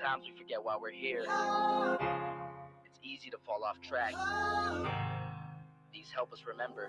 Sometimes we forget why we're here. It's easy to fall off track. These help us remember.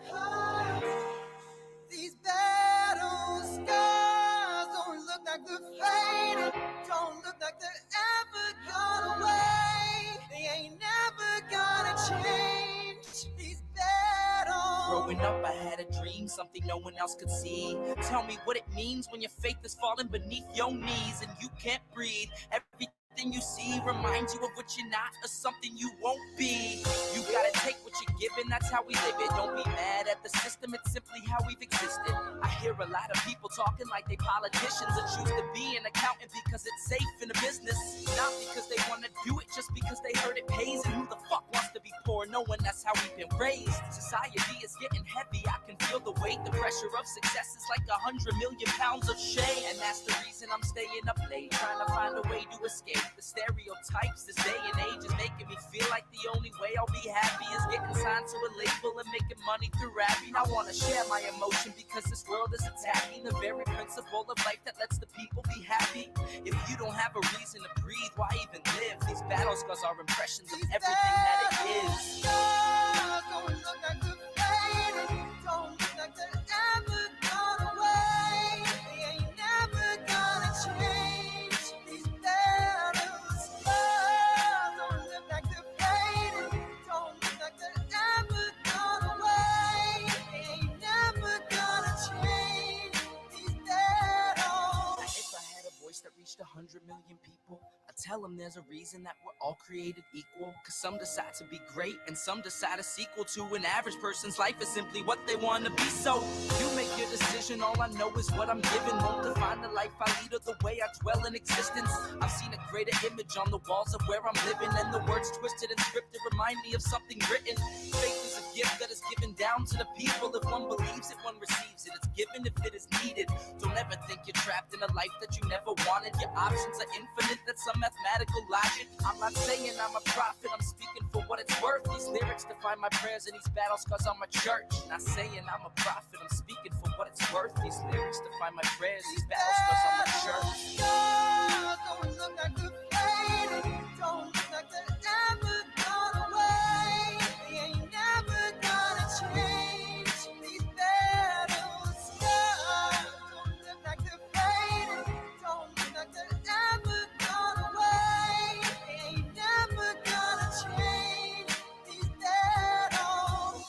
These battle scars don't look like they're fading, don't look like they're ever gone away. They ain't never gonna change. These battles. Growing up, I had a dream, something no one else could see. Tell me what it means when your faith is falling beneath your knees and you can't breathe. Everything you see reminds you of what you're not or something you won't be. You gotta take what you're given, that's how we live it. Don't be mad at the system, it's simply how we've existed. I hear a lot of people talking like they politicians and choose to be an accountant because it's safe in a business. Not because they wanna do it, just because they heard it pays. And who the fuck wants to be poor knowing that's how we've been raised? Society is getting heavy, I can feel the weight. The pressure of success is like 100 million pounds of shame. And that's the reason I'm staying up late, trying to find a way to escape the stereotypes. This day and age is making me feel like the only way I'll be happy is getting signed to a label and making money through rapping. I want to share my emotion because this world is attacking the very principle of life that lets the people be happy. If you don't have a reason to breathe, why even live? These battle scars are impressions of everything that it is. Don't look like they're fading, don't look like they're ever gone away. They ain't never gonna change. These battles don't look like they're fading, don't look like they're ever gone away. They ain't never gonna change. These battles. If I had a voice that reached 100 million people, I'd tell them there's a reason that we're all created equal. Cause some decide to be great and some decide a sequel to an average person's life is simply what they want to be. So you make your decision, all I know is what I'm given. Won't define the life I lead or the way I dwell in existence. I've seen a greater image on the walls of where I'm living, and the words twisted and scripted remind me of something written. Faith is a gift that is given down to the people. If one believes it, one receives it. It's given if it is needed. Don't ever think you're trapped in a life that you never wanted. Your options are infinite, that's some mathematical logic. I'm not saying I'm a prophet, I'm speaking for what it's worth. These lyrics define my prayers and these battle scars on my church. Not saying I'm a prophet, I'm speaking for what it's worth. These lyrics define my prayers, these battle scars on my church. Don't look like they're fading, don't look like they're ever gone away. They ain't never gonna change. These battles don't look like they're fading, don't look like they're ever gone away. They ain't never gonna change. These battles.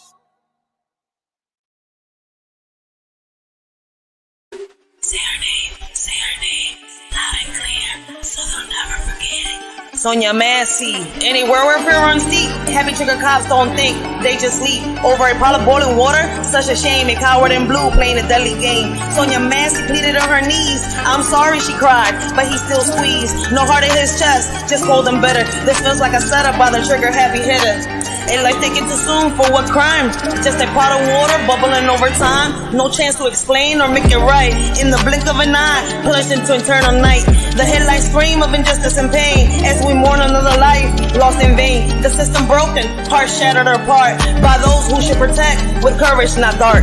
Say her name, loud and clear, so they'll never forget it. Sonya Massey. Anywhere where fear runs deep, heavy trigger cops don't think, they just sleep. Over a pot of boiling water, such a shame, a coward in blue playing a deadly game. Sonya Massey pleaded on her knees, I'm sorry, she cried, but he still squeezed. No heart in his chest, just cold and bitter. This feels like a setup by the trigger happy hitter. A life taken too soon for what crime? Just a pot of water bubbling over time. No chance to explain or make it right. In the blink of an eye, plunged into eternal night. The headlights scream of injustice and pain as we mourn another life lost in vain. The system broken, hearts shattered apart by those who should protect with courage, not dart.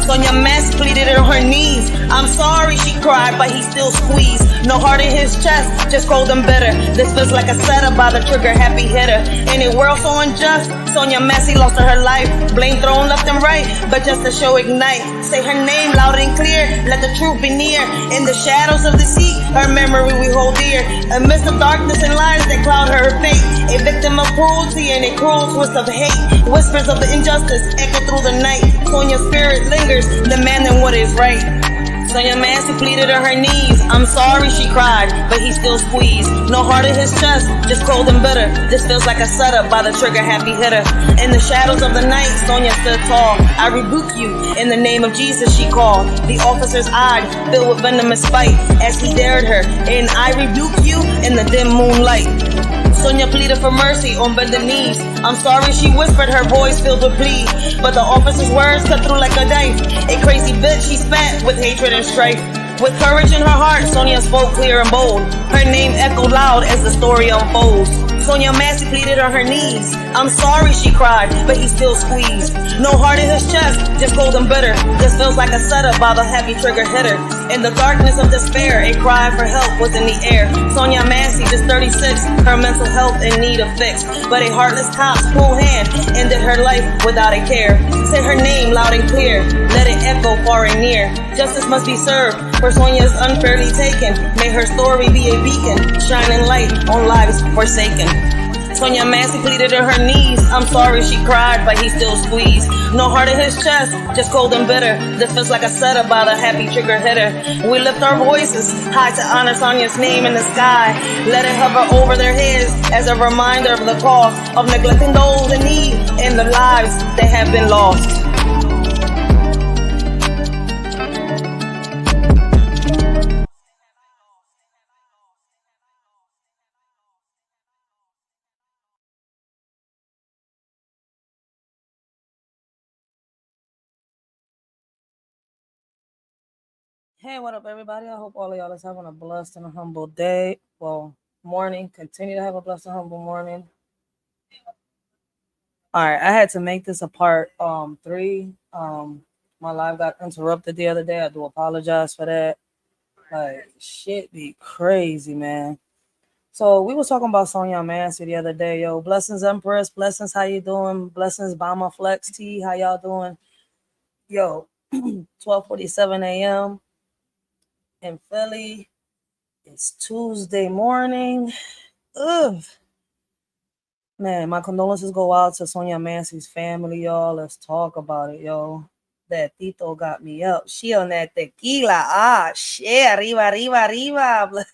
Sonya Massey pleaded on her knees. I'm sorry, she cried, but he still squeezed. No heart in his chest, just cold and bitter. This feels like a setup by the trigger happy hitter. In a world so unjust, Sonya Massey lost her life. Blame thrown left and right, but just to show ignite. Say her name loud and clear, let the truth be near. In the shadows of the sea, her memory we hold dear. Amidst the darkness and lies that cloud her fate, a victim of cruelty and a cruel twist of hate. Whispers of the injustice echo through the night. Sonya's spirit lingers, demanding what is right. Sonya Massey pleaded on her knees. I'm sorry, she cried, but he still squeezed. No heart in his chest, just cold and bitter. This feels like a setup by the trigger happy hitter. In the shadows of the night, Sonya stood tall. I rebuke you, in the name of Jesus, she called. The officer's eyes filled with venomous spite as he dared her. And I rebuke you in the dim moonlight. Sonya pleaded for mercy on bended knees. I'm sorry, she whispered, her voice filled with plea. But the officer's words cut through like a knife. A crazy bitch, she spat with hatred and strife. With courage in her heart, Sonya spoke clear and bold. Her name echoed loud as the story unfolds. Sonya Massey pleaded on her knees. I'm sorry, she cried, but he still squeezed. No heart in his chest, just cold and bitter. This feels like a setup by the heavy trigger hitter. In the darkness of despair, a cry for help was in the air. Sonya Massey, just 36, her mental health in need of fix. But a heartless cop's cool hand ended her life without a care. Say her name loud and clear, let it echo far and near. Justice must be served, for Sonya's unfairly taken. May her story be a beacon, shining light on lives forsaken. Sonya Massey pleaded on her knees. I'm sorry, she cried, but he still squeezed. No heart in his chest, just cold and bitter. Defense like a setup by the happy trigger hitter. We lift our voices high to honor Sonya's name in the sky. Let it hover over their heads as a reminder of the cost of neglecting those in need and the lives that have been lost. Hey, what up, everybody? I hope all of y'all is having a blessed and a humble day. Well, morning. Continue to have a blessed and humble morning. All right, I had to make this a part 3. My live got interrupted the other day. I do apologize for that. Like, shit be crazy, man. So we was talking about Sonya Massey the other day, yo. Blessings, Empress. Blessings, how you doing? Blessings, Bama Flex T. How y'all doing? Yo, 12:47 a.m. in Philly. It's Tuesday morning. Ugh. Man, my condolences go out to Sonya Massey's family, y'all. Let's talk about it, yo. That Tito got me up. She on that tequila. Ah, shit. Arriba, arriba, arriba.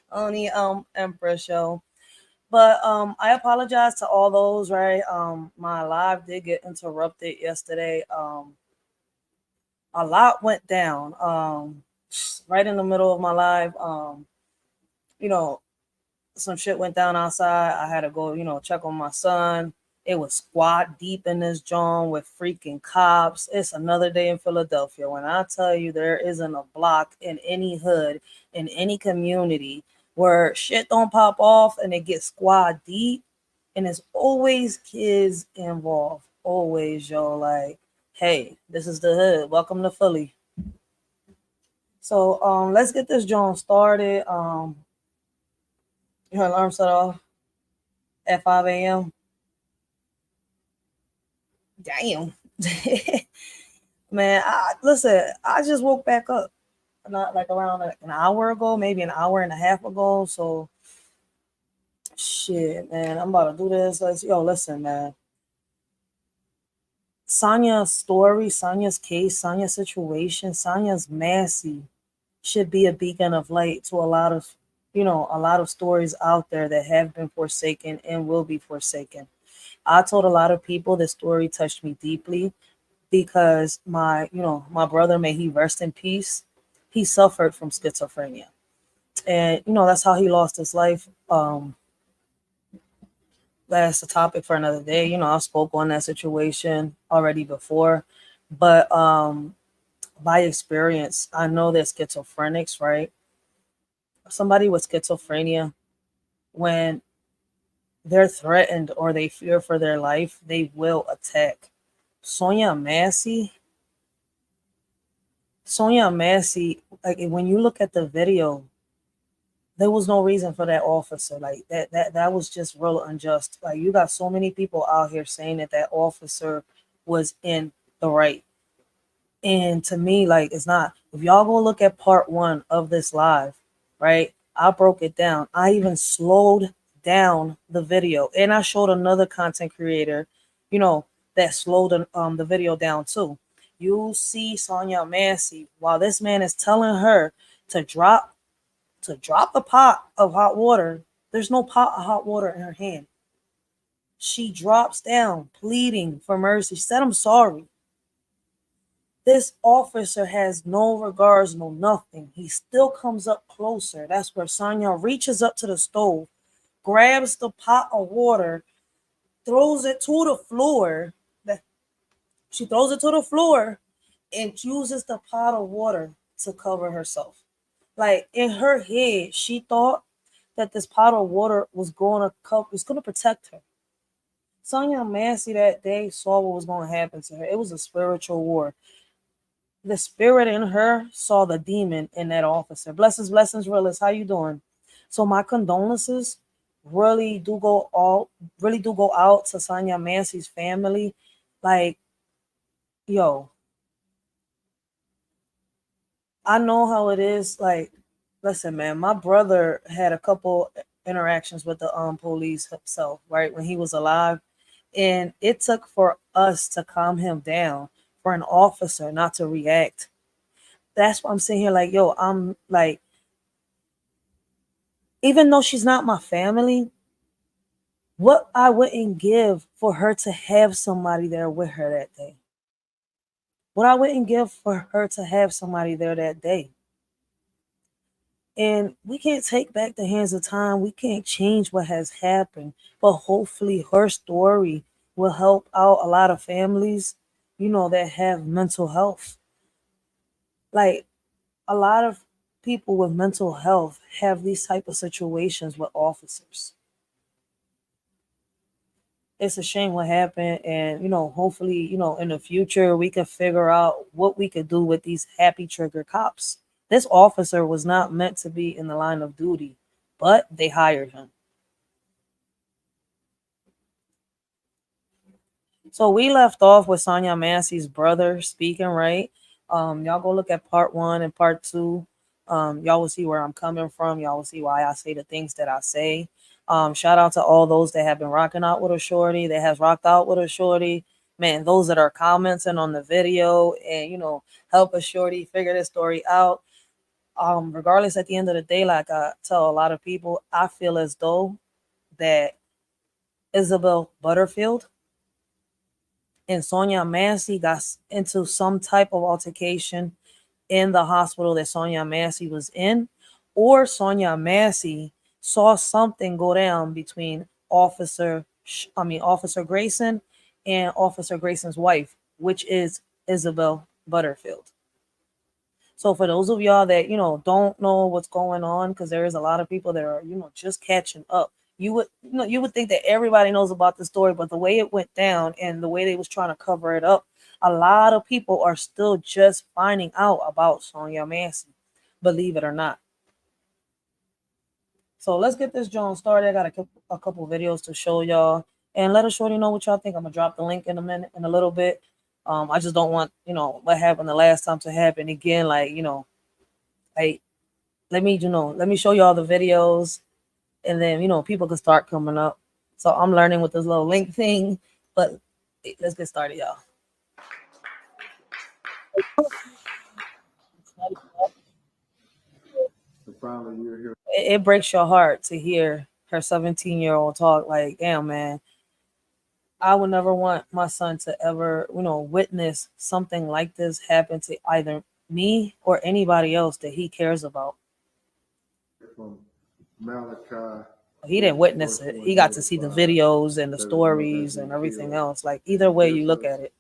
On the Empress show. But I apologize to all those, right? My live did get interrupted yesterday. A lot went down. Right in the middle of my live. You know, some shit went down outside. I had to go, check on my son. It was squad deep in this joint with freaking cops. It's another day in Philadelphia. When I tell you there isn't a block in any hood, in any community where shit don't pop off and it gets squad deep, and there's always kids involved. Always, yo. Like, hey, this is the hood. Welcome to Philly. So let's get this joint started. Your alarm set off at 5 a.m. Damn. Man, listen, I just woke back up. Not like around an hour ago, maybe an hour and a half ago. So shit, man, I'm about to do this. Listen, man. Sonya's story, Sonya's case, Sonya's situation, Sonya's Massey should be a beacon of light to a lot of stories out there that have been forsaken and will be forsaken. I told a lot of people this story touched me deeply because my brother, may he rest in peace, he suffered from schizophrenia. And, that's how he lost his life. That's a topic for another day. I spoke on that situation already before. But by experience, I know that schizophrenics, right? Somebody with schizophrenia, when they're threatened or they fear for their life, they will attack. Sonya Massey, like when you look at the video, there was no reason for that officer. Like that was just real unjust. Like, you got so many people out here saying that officer was in the right. And to me, like, it's not. If y'all go look at part 1 of this live, right? I broke it down. I even slowed down the video, and I showed another content creator, that slowed the video down too. You see Sonya Massey, while this man is telling her to drop the pot of hot water. There's no pot of hot water in her hand. She drops down, pleading for mercy. She said, I'm sorry. This officer has no regards, no nothing. He still comes up closer. That's where Sonya reaches up to the stove, grabs the pot of water, throws it to the floor. She throws it to the floor and uses the pot of water to cover herself. Like, in her head, she thought that this pot of water was going to protect her. Sonya Massey that day saw what was going to happen to her. It was a spiritual war. The spirit in her saw the demon in that officer. Blessings, realist. How you doing? So my condolences really do go out to Sonya Massey's family. Like, yo, I know how it is. Like, listen, man, my brother had a couple interactions with the police himself, right, when he was alive. And it took for us to calm him down, for an officer not to react. That's why I'm sitting here like, yo, I'm like, even though she's not my family, what I wouldn't give for her to have somebody there with her that day. What I wouldn't give for her to have somebody there that day. And we can't take back the hands of time. We can't change what has happened. But hopefully her story will help out a lot of families, that have mental health. Like, a lot of people with mental health have these type of situations with officers. It's a shame what happened, and hopefully, in the future we can figure out what we could do with these happy trigger cops. This officer was not meant to be in the line of duty, but they hired him. So we left off with Sonya Massey's brother speaking, right? Y'all go look at part 1 and part 2. Y'all will see where I'm coming from. Y'all will see why I say the things that I say. Shout out to all those that have been rocking out with a shorty, that has rocked out with a shorty. Man, those that are commenting on the video and help a shorty figure this story out. Regardless, at the end of the day, like I tell a lot of people, I feel as though that Isabel Butterfield and Sonya Massey got into some type of altercation in the hospital that Sonya Massey was in, or Sonya Massey saw something go down between Officer Grayson and Officer Grayson's wife, which is Isabel Butterfield. So for those of y'all that don't know what's going on, because there is a lot of people that are just catching up. You would think that everybody knows about the story, but the way it went down and the way they was trying to cover it up, a lot of people are still just finding out about Sonya Massey, believe it or not. So let's get this Jones started. I got a couple videos to show y'all, and let us shorty know what y'all think. I'm gonna drop the link in a little bit. I just don't want what happened the last time to happen again. Like like let me show y'all the videos, and then people can start coming up. So I'm learning with this little link thing, but let's get started, y'all. It breaks your heart to hear her 17-year-old talk. Like, damn, man, I would never want my son to ever witness something like this happen to either me or anybody else that he cares about. From Malachi. He didn't witness it. He got to see the videos and the stories and everything else. Like, either way you look at it.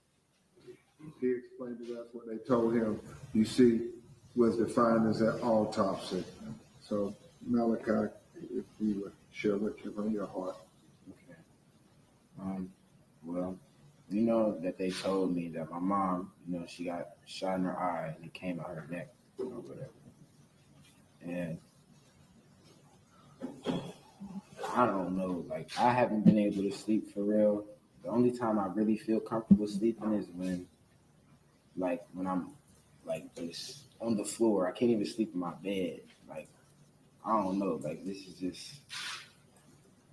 He explained to us what they told him, you see, was defined as an autopsy. So, Malachi, if you would share what you from your heart. Okay. Well, that they told me that my mom, she got shot in her eye and it came out her neck or whatever. And I don't know, like, I haven't been able to sleep for real. The only time I really feel comfortable sleeping is when I'm like just on the floor. I can't even sleep in my bed. Like, I don't know. Like, this is just,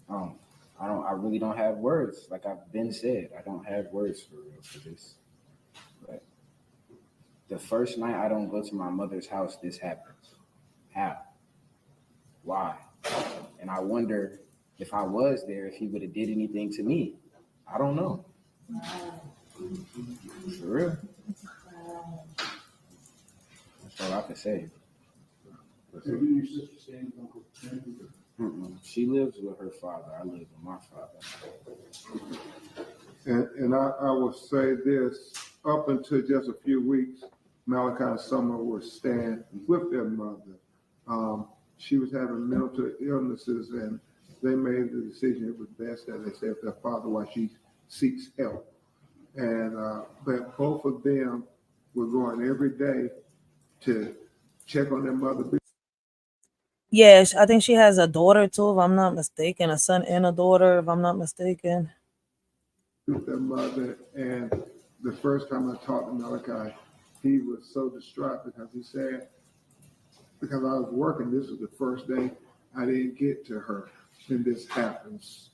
I really don't have words. Like I've been said, I don't have words for real for this. But the first night I don't go to my mother's house, this happens. How? Why? And I wonder if I was there, if he would have did anything to me. I don't know. For real. That's all I can say. She lives with her father. I live with my father. And I will say this, up until just a few weeks, Malachi and Summer were staying with their mother. She was having mental illnesses, and they made the decision it was best that they stay with their father while she seeks help. And but both of them were going every day to check on their mother, Yes, I think she has a daughter too, if I'm not mistaken, a son and a daughter, if I'm not mistaken. with their mother. And the first time I talked to Malachi, he was so distraught because he said, because I was working, this was the first day I didn't get to her, and this happens.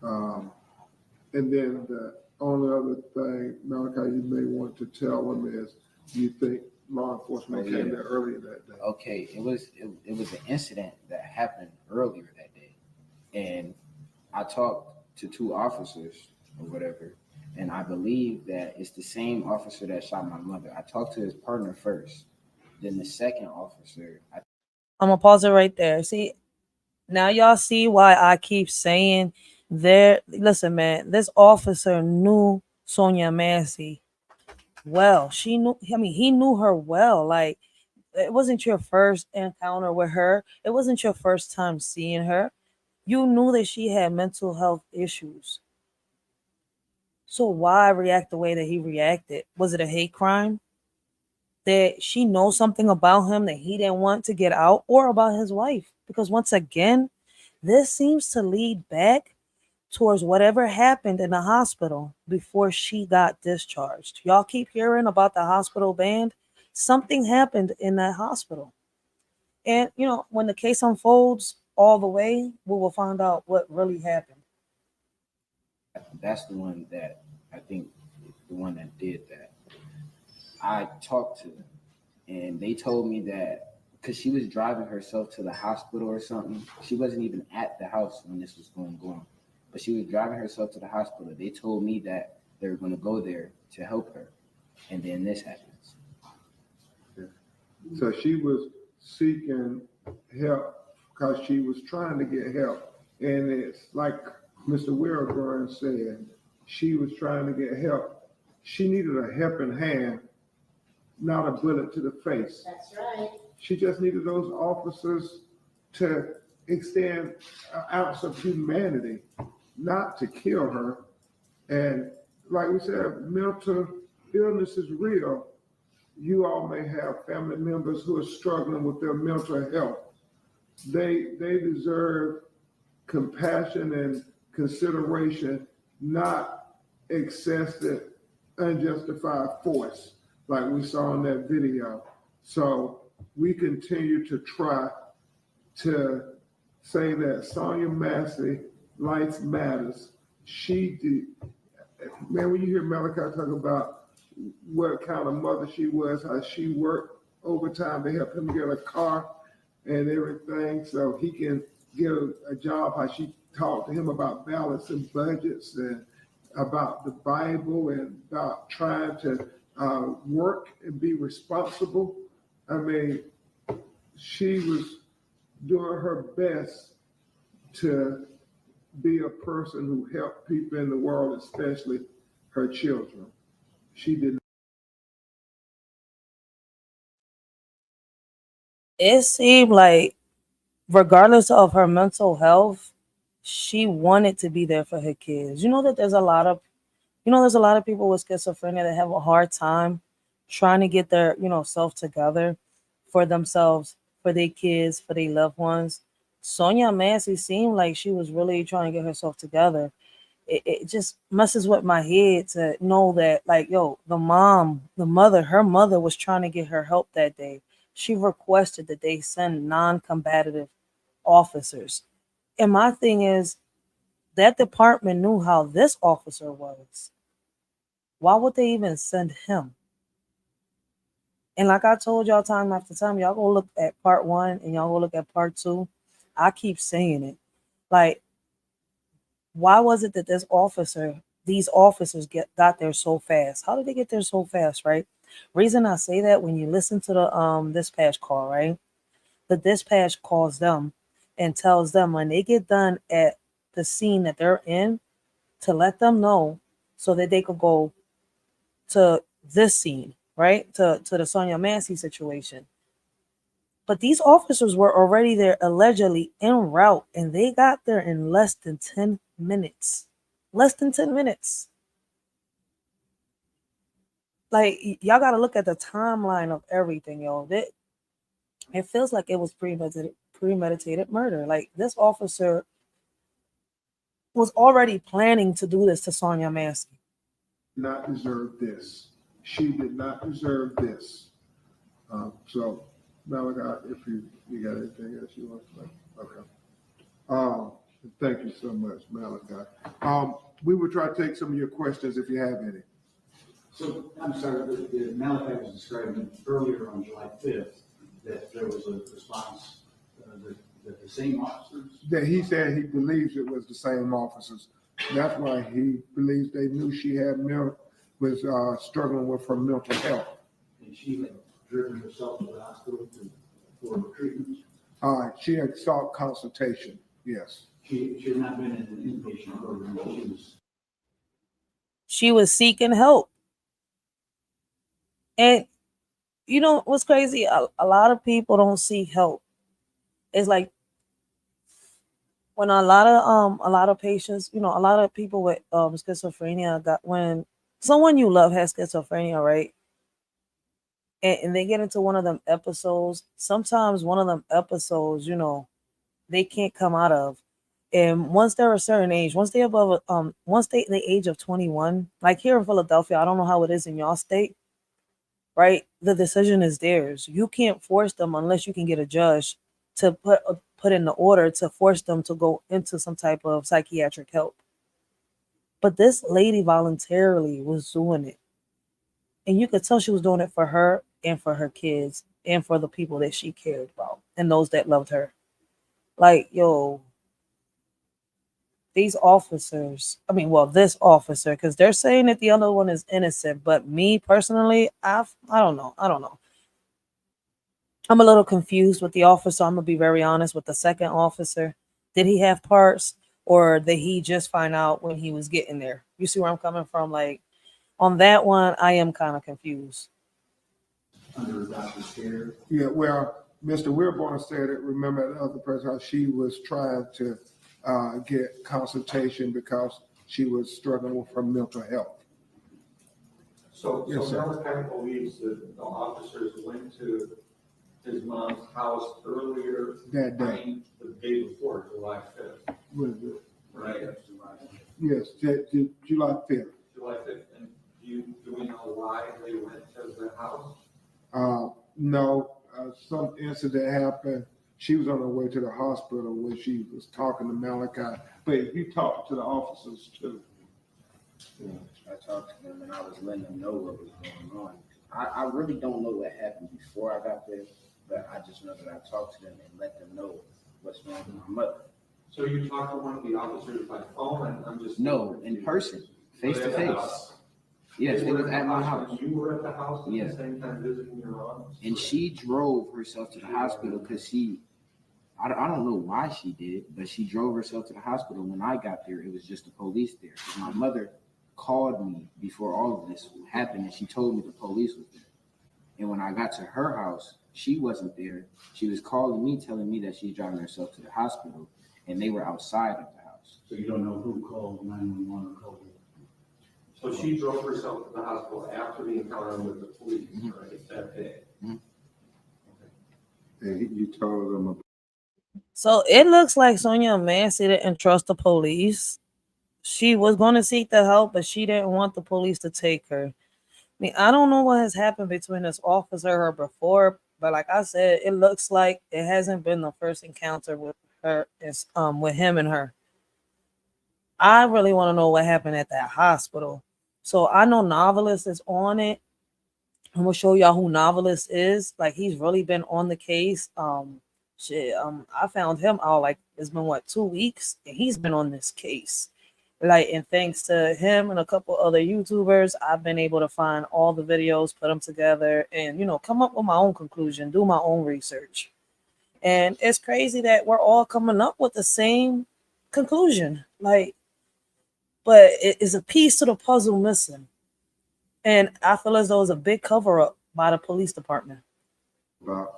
And then the only other thing, Malachi, you may want to tell them is you think law enforcement came there earlier that day. Okay, it was an incident that happened earlier that day, and I talked to two officers or whatever, and I believe that it's the same officer that shot my mother. I talked to his partner first, then the second officer. I'm gonna pause it right there. See, now y'all see why I keep saying there. Listen, man, this officer knew Sonya Massey well. She knew. I mean, he knew her well. Like, it wasn't your first encounter with her. It wasn't your first time seeing her. You knew that she had mental health issues. So why react the way that he reacted? Was it a hate crime? That she knows something about him that he didn't want to get out, or about his wife? Because once again, this seems to lead back towards whatever happened in the hospital before she got discharged. Y'all keep hearing about the hospital band. Something happened in that hospital. And, when the case unfolds all the way, we will find out what really happened. That's the one that I think the one that did that. I talked to them, and they told me that because she was driving herself to the hospital or something. She wasn't even at the house when this was going on, but she was driving herself to the hospital. They told me that they were going to go there to help her, and then this happens. Yeah. So she was seeking help because she was trying to get help. And it's like Mr. Wilburn said, she was trying to get help. She needed a helping hand, not a bullet to the face. That's right. She just needed those officers to extend an ounce of humanity, not to kill her. And like we said, mental illness is real. You all may have family members who are struggling with their mental health. They deserve compassion and consideration, not excessive, unjustified force like we saw in that video. So we continue to try to say that Sonya Massey, life matters. She did. Man, when you hear Malachi talk about what kind of mother she was, how she worked overtime to help him get a car and everything so he can get a job, how she talked to him about balancing budgets and about the Bible and about trying to work and be responsible. I mean, she was doing her best to be a person who helped people in the world, especially her children. She did. It seemed like, regardless of her mental health, she wanted to be there for her kids. You know that there's a lot of people with schizophrenia that have a hard time trying to get their, self together for themselves, for their kids, for their loved ones. Sonya Massey seemed like she was really trying to get herself together. It just messes with my head to know that, like, yo, her mother was trying to get her help that day. She requested that they send non-combative officers. And my thing is, that department knew how this officer was. Why would they even send him? And like I told y'all time after time, y'all go look at part 1 and y'all go look at part 2. I keep saying it. Like, why was it that these officers got there so fast? How did they get there so fast, right? Reason I say that, when you listen to the dispatch call, right? The dispatch calls them and tells them when they get done at the scene that they're in to let them know so that they could go to this scene, right? To the Sonya Massey situation. But these officers were already there, allegedly en route, and they got there in less than 10 minutes. Less than 10 minutes. like y'all got to look at the timeline of everything, yo. It feels like it was premeditated murder. Like this officer was already planning to do this to Sonya Massey. Not deserve this. She did not deserve this. So, Malachi, if you got anything else you want to say, okay. Thank you so much, Malachi. We will try to take some of your questions if you have any. So, I'm sorry, Malachi was describing earlier on July 5th that there was a response that the same officers. That he said he believes it was the same officers. That's why he believes they knew she had was struggling with her mental health. And she had driven herself to the hospital for treatment. She had sought consultation. Yes. She had not been in an inpatient program. She was seeking help. And you know what's crazy? A lot of people don't seek help. It's like when a lot of patients, a lot of people with schizophrenia when someone you love has schizophrenia, right? And they get into one of them episodes. Sometimes one of them episodes, they can't come out of. And once they're a certain age, once they the age of 21, like here in Philadelphia, I don't know how it is in y'all state, right? The decision is theirs. You can't force them unless you can get a judge to put in the order to force them to go into some type of psychiatric help. But this lady voluntarily was doing it. And you could tell she was doing it for her and for her kids and for the people that she cared about and those that loved her. Like, yo, these officers, this officer, because they're saying that the other one is innocent, but me personally, I don't know. I'm a little confused with the officer. I'm gonna be very honest with the second officer. Did he have parts, or did he just find out when he was getting there? You see where I'm coming from? Like on that one, I am kind of confused. Under doctor's care. Yeah, well, Mr. Wilborn said it. Remember the other person, how she was trying to get consultation because she was struggling with her mental health. So Yes, sir. Malachi believes that the officers went to his mom's house earlier That day. The day before, July 5th. Right. Yes, July 5th. July 5th. And do we know why they went to the house? No, some incident happened. She was on her way to the hospital when she was talking to Malachi, but you talked to the officers too. Yeah, I talked to them and I was letting them know what was going on. I really don't know what happened before I got there, but I just know that I talked to them and let them know what's wrong with my mother. So you talked to one of the officers by phone, and I'm just no, in person, face to face. Yes, they was at my house. You were at the house at the same time visiting your mom? And she drove herself to the hospital because I don't know why she did, but she drove herself to the hospital. When I got there, it was just the police there. My mother called me before all of this happened, and she told me the police was there. And when I got to her house, she wasn't there. She was calling me, telling me that she's driving herself to the hospital, and they were outside of the house. So you don't know who called 911 or called it? So she drove herself to the hospital after the encounter with the police, right, that day? And you told them about. So it looks like Sonya Massey didn't trust the police. She was going to seek the help, but she didn't want the police to take her. I don't know what has happened between this officer and her before, but like I said, it looks like it hasn't been the first encounter with her. It's with him and her. I really want to know what happened at that hospital. So I know Novelist is on it. I'm gonna show y'all who Novelist is. Like he's really been on the case. I found him out like it's been 2 weeks, and he's been on this case. Like, and thanks to him and a couple other YouTubers, I've been able to find all the videos, put them together, and come up with my own conclusion, do my own research. And it's crazy that we're all coming up with the same conclusion. Like, but it is a piece to the puzzle missing. And I feel as though it's a big cover-up by the police department. About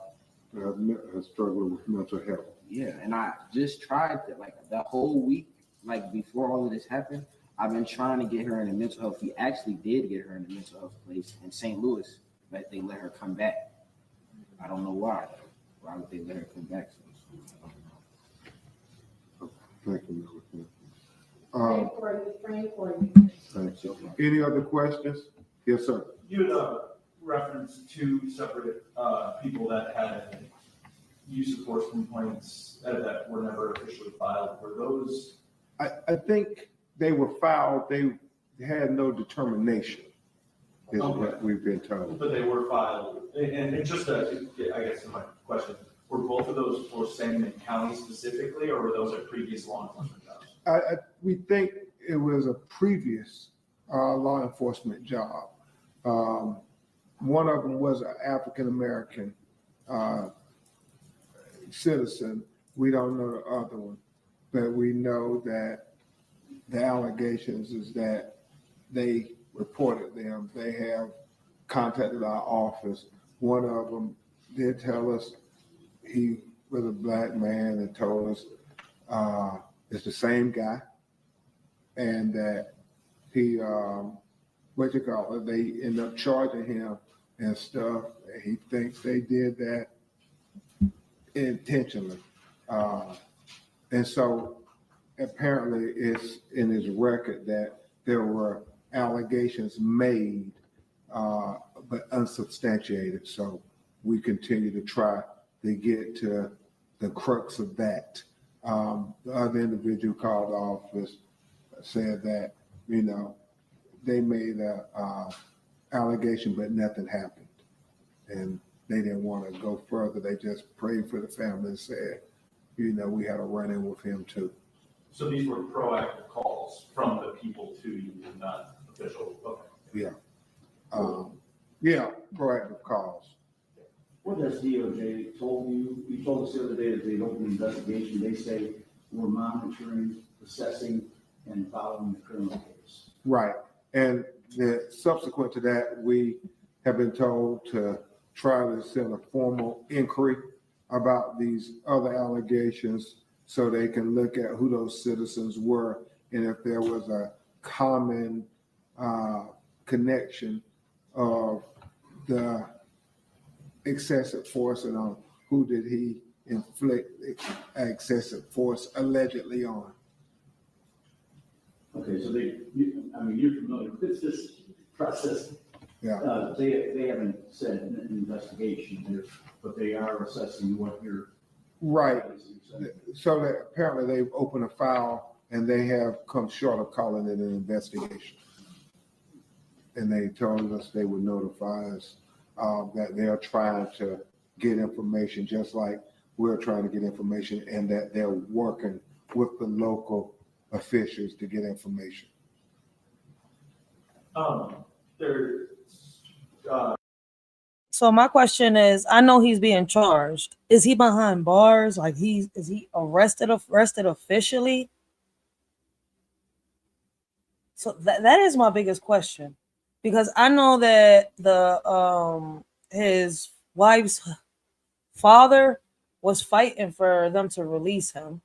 struggling with mental health. Yeah, and I just tried to, like, the whole week, like, before all of this happened, I've been trying to get her in a mental health. We actually did get her in a mental health place in St. Louis, but they let her come back. I don't know why. Why would they let her come back? Thank you. Thank you. Any other questions? Yes, sir. You had referenced two separate people that had use of force complaints that were never officially filed. Were those? I think they were filed. They had no determination, is what we've been told. But they were filed. And just, I guess, my question, were both of those for Sangamon County specifically, or were those at previous law enforcement jobs? We think it was a previous law enforcement job. One of them was an African-American citizen. We don't know the other one, but we know that the allegations is that they reported them. They have contacted our office. One of them did tell us he was a black man and told us it's the same guy, and that he, they end up charging him and stuff. He thinks they did that intentionally. And so apparently it's in his record that there were allegations made, but unsubstantiated. So we continue to try to get to the crux of that. The other individual called the office said that, they made a allegation, but nothing happened. And they didn't want to go further. They just prayed for the family and said, we had a run-in with him too. So these were proactive calls from the people to you, not official? Okay. Yeah, proactive calls. What has DOJ told you? You told us the other day that they've opened an investigation. They say we're monitoring, assessing, and following the criminal case. Right. And subsequent to that, we have been told to try to send a formal inquiry about these other allegations so they can look at who those citizens were and if there was a common connection of the excessive force and on who did he inflict excessive force allegedly on. Okay, so you're familiar with this process. Yeah. They haven't said an investigation, but they are assessing what you're. Right. So that apparently they've opened a file and they have come short of calling it an investigation. And they told us they would notify us that they're trying to get information just like we're trying to get information, and that they're working with the local officials to get information. So my question is, I know he's being charged. Is he behind bars? Like is he arrested officially? So that is my biggest question, because I know that his wife's father was fighting for them to release him.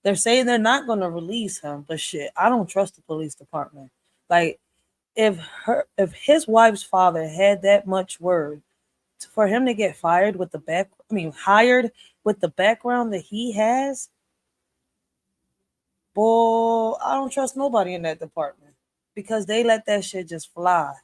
They're saying they're not going to release him, but shit, I don't trust the police department. Like, if his wife's father had that much word for him to get hired with the background that he has, boy, I don't trust nobody in that department, because they let that shit just fly.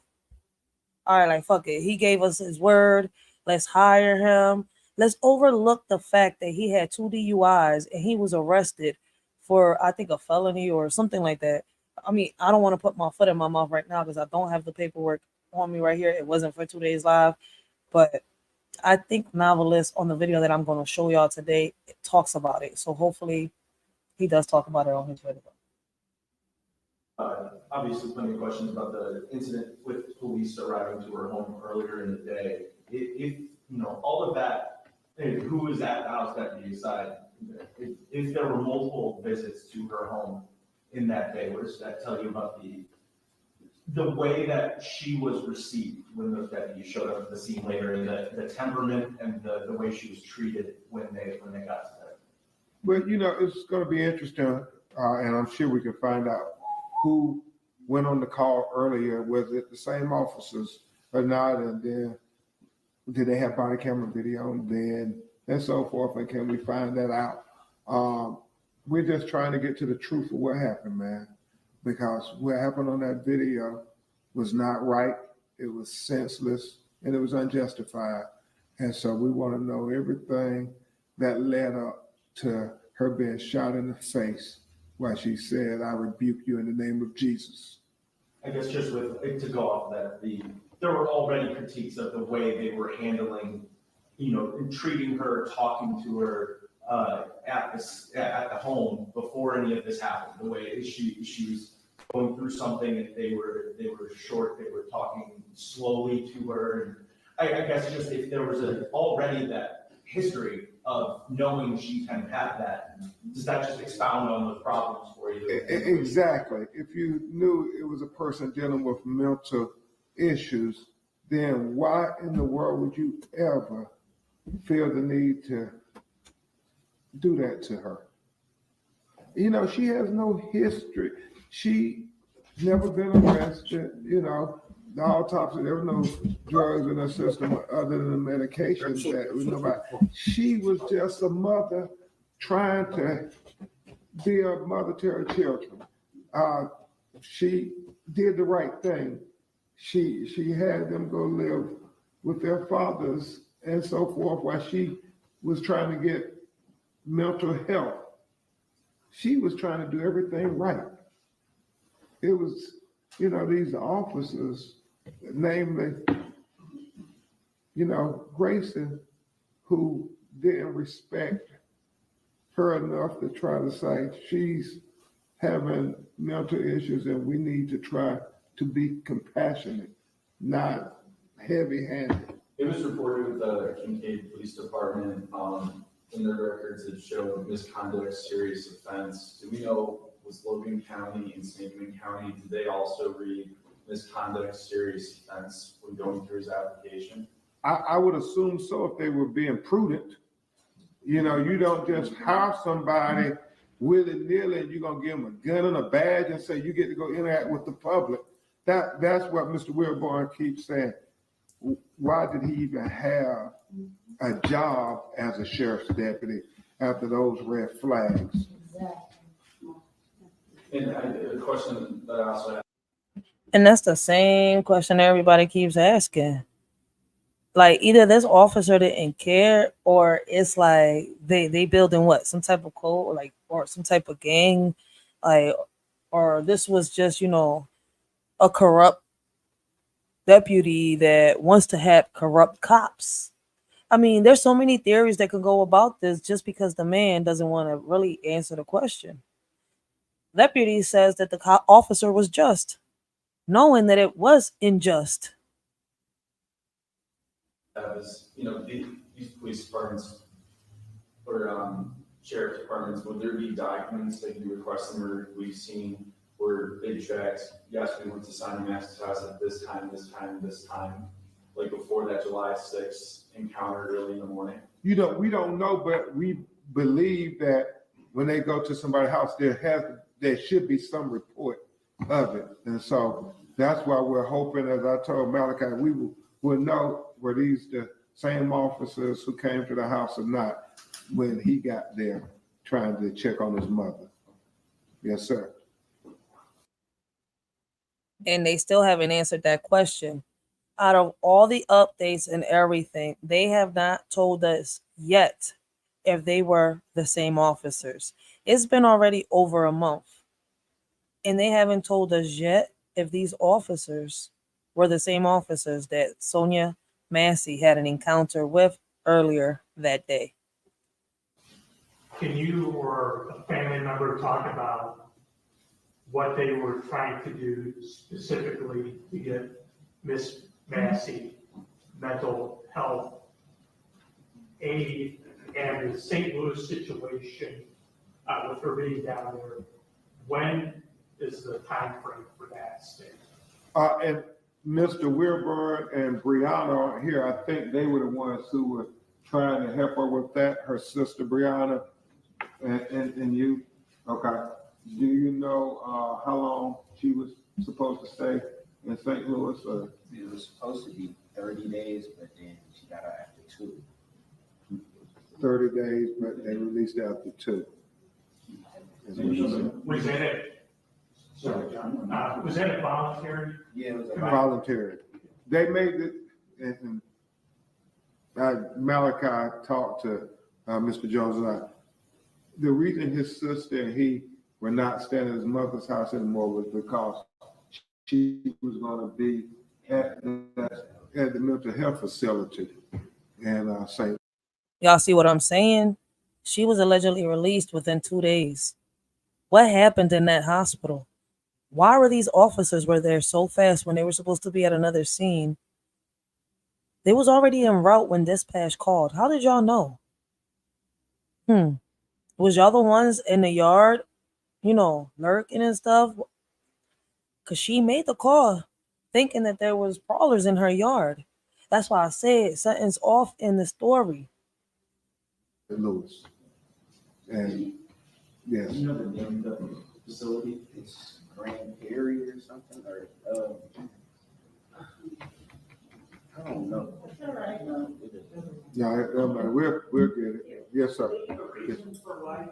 All right, like, fuck it. He gave us his word. Let's hire him. Let's overlook the fact that he had 2 DUIs and he was arrested for, I think, a felony or something like that. I mean, I don't want to put my foot in my mouth right now because I don't have the paperwork on me right here. It wasn't for 2 days live, but I think Novelist on the video that I'm going to show y'all today, it talks about it. So hopefully he does talk about it on his video. Obviously, plenty of questions about the incident with police arriving to her home earlier in the day. If all of that, who was at the house that you decide, if there were multiple visits to her home in that day, what does that tell you about the way that she was received when those deputies showed up at the scene later, and the temperament and the way she was treated when they got to that? But it's going to be interesting, and I'm sure we can find out who went on the call earlier. Was it the same officers or not? And then did they have body camera video then, and so forth? And can we find that out? We're just trying to get to the truth of what happened, man, because what happened on that video was not right. It was senseless and it was unjustified. And so we want to know everything that led up to her being shot in the face while she said, "I rebuke you in the name of Jesus." I guess just to go off that, there were already critiques of the way they were handling, treating her, talking to her at the home before any of this happened. The way she was going through something, and they were short, they were talking slowly to her. And I guess just if there was already that history of knowing she kind of had that, does that just expound on those problems for you? Exactly. If you knew it was a person dealing with mental issues, then why in the world would you ever feel the need to do that to her? She has no history. She never been arrested, the autopsy, there was no drugs in her system other than the medications that we know about. She was just a mother trying to be a mother to her children. She did the right thing. She had them go live with their fathers and so forth while she was trying to get mental health. She was trying to do everything right. It was, these officers, namely, Grayson, who didn't respect her enough to try to say she's having mental issues and we need to try to be compassionate, not heavy-handed. It was reported with the Kincaid Police Department in their records that showed misconduct, serious offense. Do we know, was Logan County and Sangamon County, did they also read misconduct, serious offense when going through his application? I would assume so if they were being prudent. You don't just hire somebody willy-nilly and you're going to give them a gun and a badge and say you get to go interact with the public. That's what Mr. Wilborn keeps saying. Why did he even have a job as a sheriff's deputy after those red flags? And the question that I also have. And that's the same question everybody keeps asking. Like, either this officer didn't care, or it's like they building what, some type of code, or some type of gang, or this was just a corrupt deputy that wants to have corrupt cops. I mean, there's so many theories that could go about this just because the man doesn't want to really answer the question. Deputy says that the officer was just, knowing that it was unjust. As these police departments or sheriff departments, would there be documents that you request them, or we've seen where they tracked, yes, we went to Sonya Massey's house at this time, like before that July 6th encounter early in the morning? We don't know, but we believe that when they go to somebody's house, there should be some report of it. And so that's why we're hoping, as I told Malachi, we will know were these the same officers who came to the house or not when he got there trying to check on his mother. Yes, sir. And they still haven't answered that question. Out of all the updates and everything, they have not told us yet if they were the same officers. It's been already over a month, and they haven't told us yet if these officers were the same officers that Sonya Massey had an encounter with earlier that day. Can you or a family member talk about what they were trying to do specifically to get Miss Massey mental health aid, and the St. Louis situation with her being down there? When is the time frame for that state? And Mr. Wilburn and Brianna are here. I think they were the ones who were trying to help her with that. Her sister Brianna and you. Okay. Do you know how long she was supposed to stay in St. Louis? It was supposed to be 30 days, but then she got out after 2. 30 days, but they released after 2. Is what she said. Was that it? Sorry, John. Was that a voluntary? Yeah, it was a Voluntary. They made it, and Malachi talked to Mr. Jones and I. The reason his sister and he were not staying at his mother's house anymore was because she was going to be at the mental health facility in St. Y'all see what I'm saying? She was allegedly released within 2 days. What happened in that hospital? Why were these officers were there so fast when they were supposed to be at another scene? They was already en route when dispatch called. How did y'all know? Was y'all the ones in the yard, lurking and stuff? Because she made the call thinking that there was prowlers in her yard. That's why I said something's off in the story. Louis. And yes. You know the name of the facility? It's Grand Prairie or something? Or I don't know. Yeah, we'll get it. Yes, sir. The reason for why,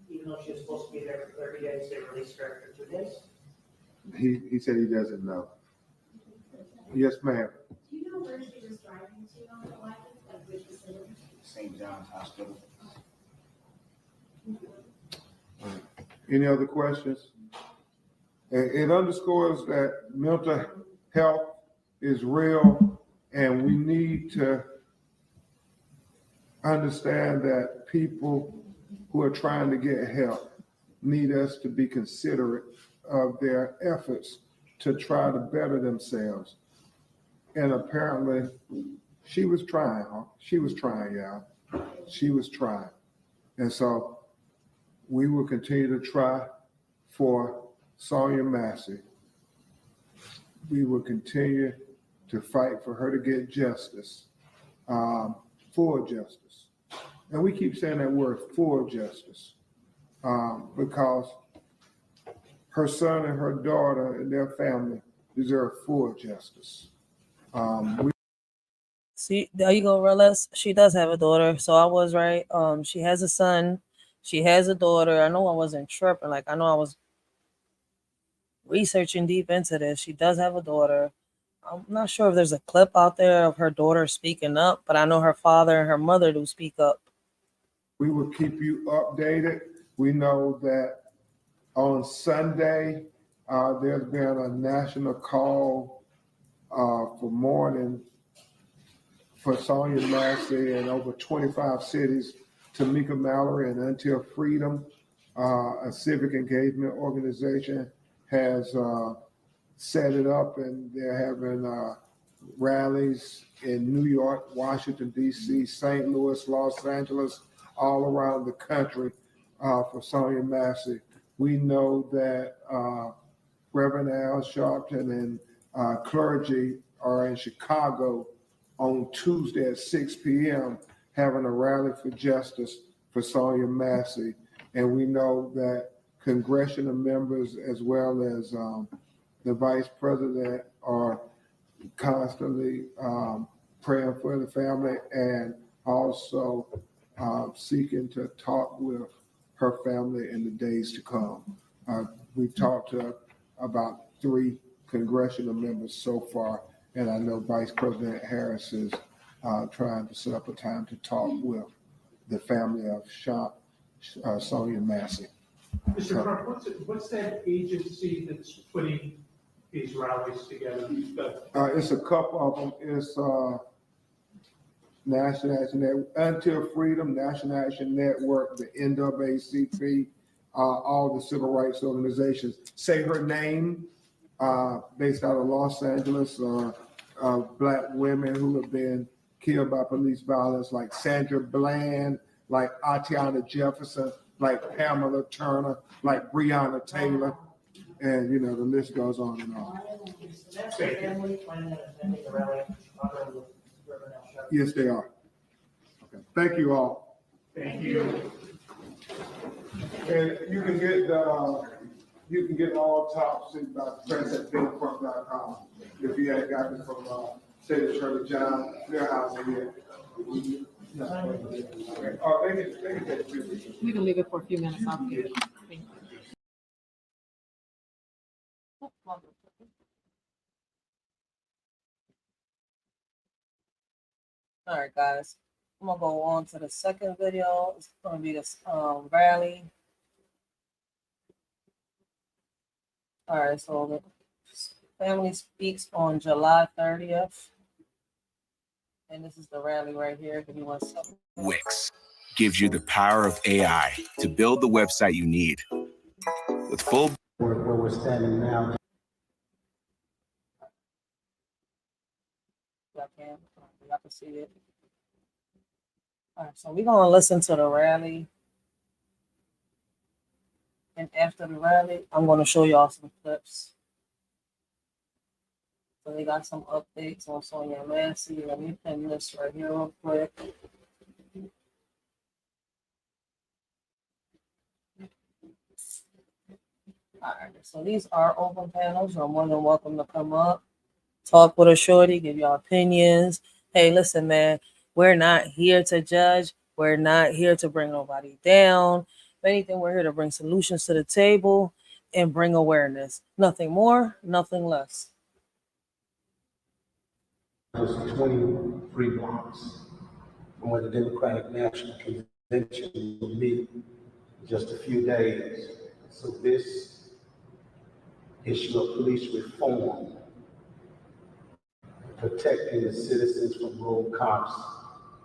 even though she was supposed to be there for 30 days, they released her after 2 days? He said he doesn't know. Yes, ma'am. Do you know where she was driving to on the way? Like which facility? St. John's Hospital. Any other questions? It underscores that mental health is real, and we need to understand that people who are trying to get help need us to be considerate of their efforts to try to better themselves. And apparently, she was trying, y'all. She was trying. And so we will continue to try for Sonya Massey. We will continue to fight for her to get justice, full justice. And we keep saying that word, full justice, because her son and her daughter and their family deserve full justice. See, there you go, Relis. She does have a daughter, so I was right. She has a son. She has a daughter. I know I wasn't tripping. Like, I know I was researching deep into this. She does have a daughter. I'm not sure if there's a clip out there of her daughter speaking up, but I know her father and her mother do speak up. We will keep you updated. We know that on Sunday, there's been a national call for mourning for Sonya Massey in over 25 cities. Tamika Mallory and Until Freedom, a civic engagement organization, has set it up, and they're having rallies in New York, Washington, D.C., St. Louis, Los Angeles, all around the country for Sonya Massey. We know that Reverend Al Sharpton and clergy are in Chicago on Tuesday at 6 p.m. having a rally for justice for Sonya Massey. And we know that congressional members as well as the vice president are constantly praying for the family and also seeking to talk with her family in the days to come. We've talked to about 3 congressional members so far, and I know Vice President Harris is trying to set up a time to talk with the family of Sonya Massey. Mr. Clark, what's that agency that's putting these rallies together? It's a couple of them. It's National Action Network, Until Freedom, National Action Network, the NAACP, all the civil rights organizations. Say Her Name, based out of Los Angeles, Black women who have been killed by police violence, like Sandra Bland, like Atiana Jefferson, like Pamela Turner, like Breonna Taylor, and the list goes on and on. That's the family planning and attending the rally in Chicago with Reverend Al Sharpton. Yes, they are. Okay. Thank you all. Thank you. And you can get You can get all tops and press at bigfront.com. If you ain't got it from State of Shirley John, their house here. Oh, they can take a few minutes. We can leave it for a few minutes. All right, guys. I'm gonna go on to the second video. It's gonna be this rally. All right, so the family speaks on July 30th. And this is the rally right here. Give me 1 second. Wix gives you the power of AI to build the website you need. With full where we're standing now. Y'all can see it. All right, so we're gonna listen to the rally. And after the rally, I'm gonna show y'all some clips. So they got some updates on Sonya Massey. Let me pin this right here real quick. All right, so these are open panels. You're more than welcome to come up, talk with a shorty, give your opinions. Hey, listen, man, we're not here to judge. We're not here to bring nobody down. If anything, we're here to bring solutions to the table and bring awareness. Nothing more, nothing less. There's 23 blocks from where the Democratic National Convention will meet in just a few days. So this issue of police reform, protecting the citizens from rogue cops,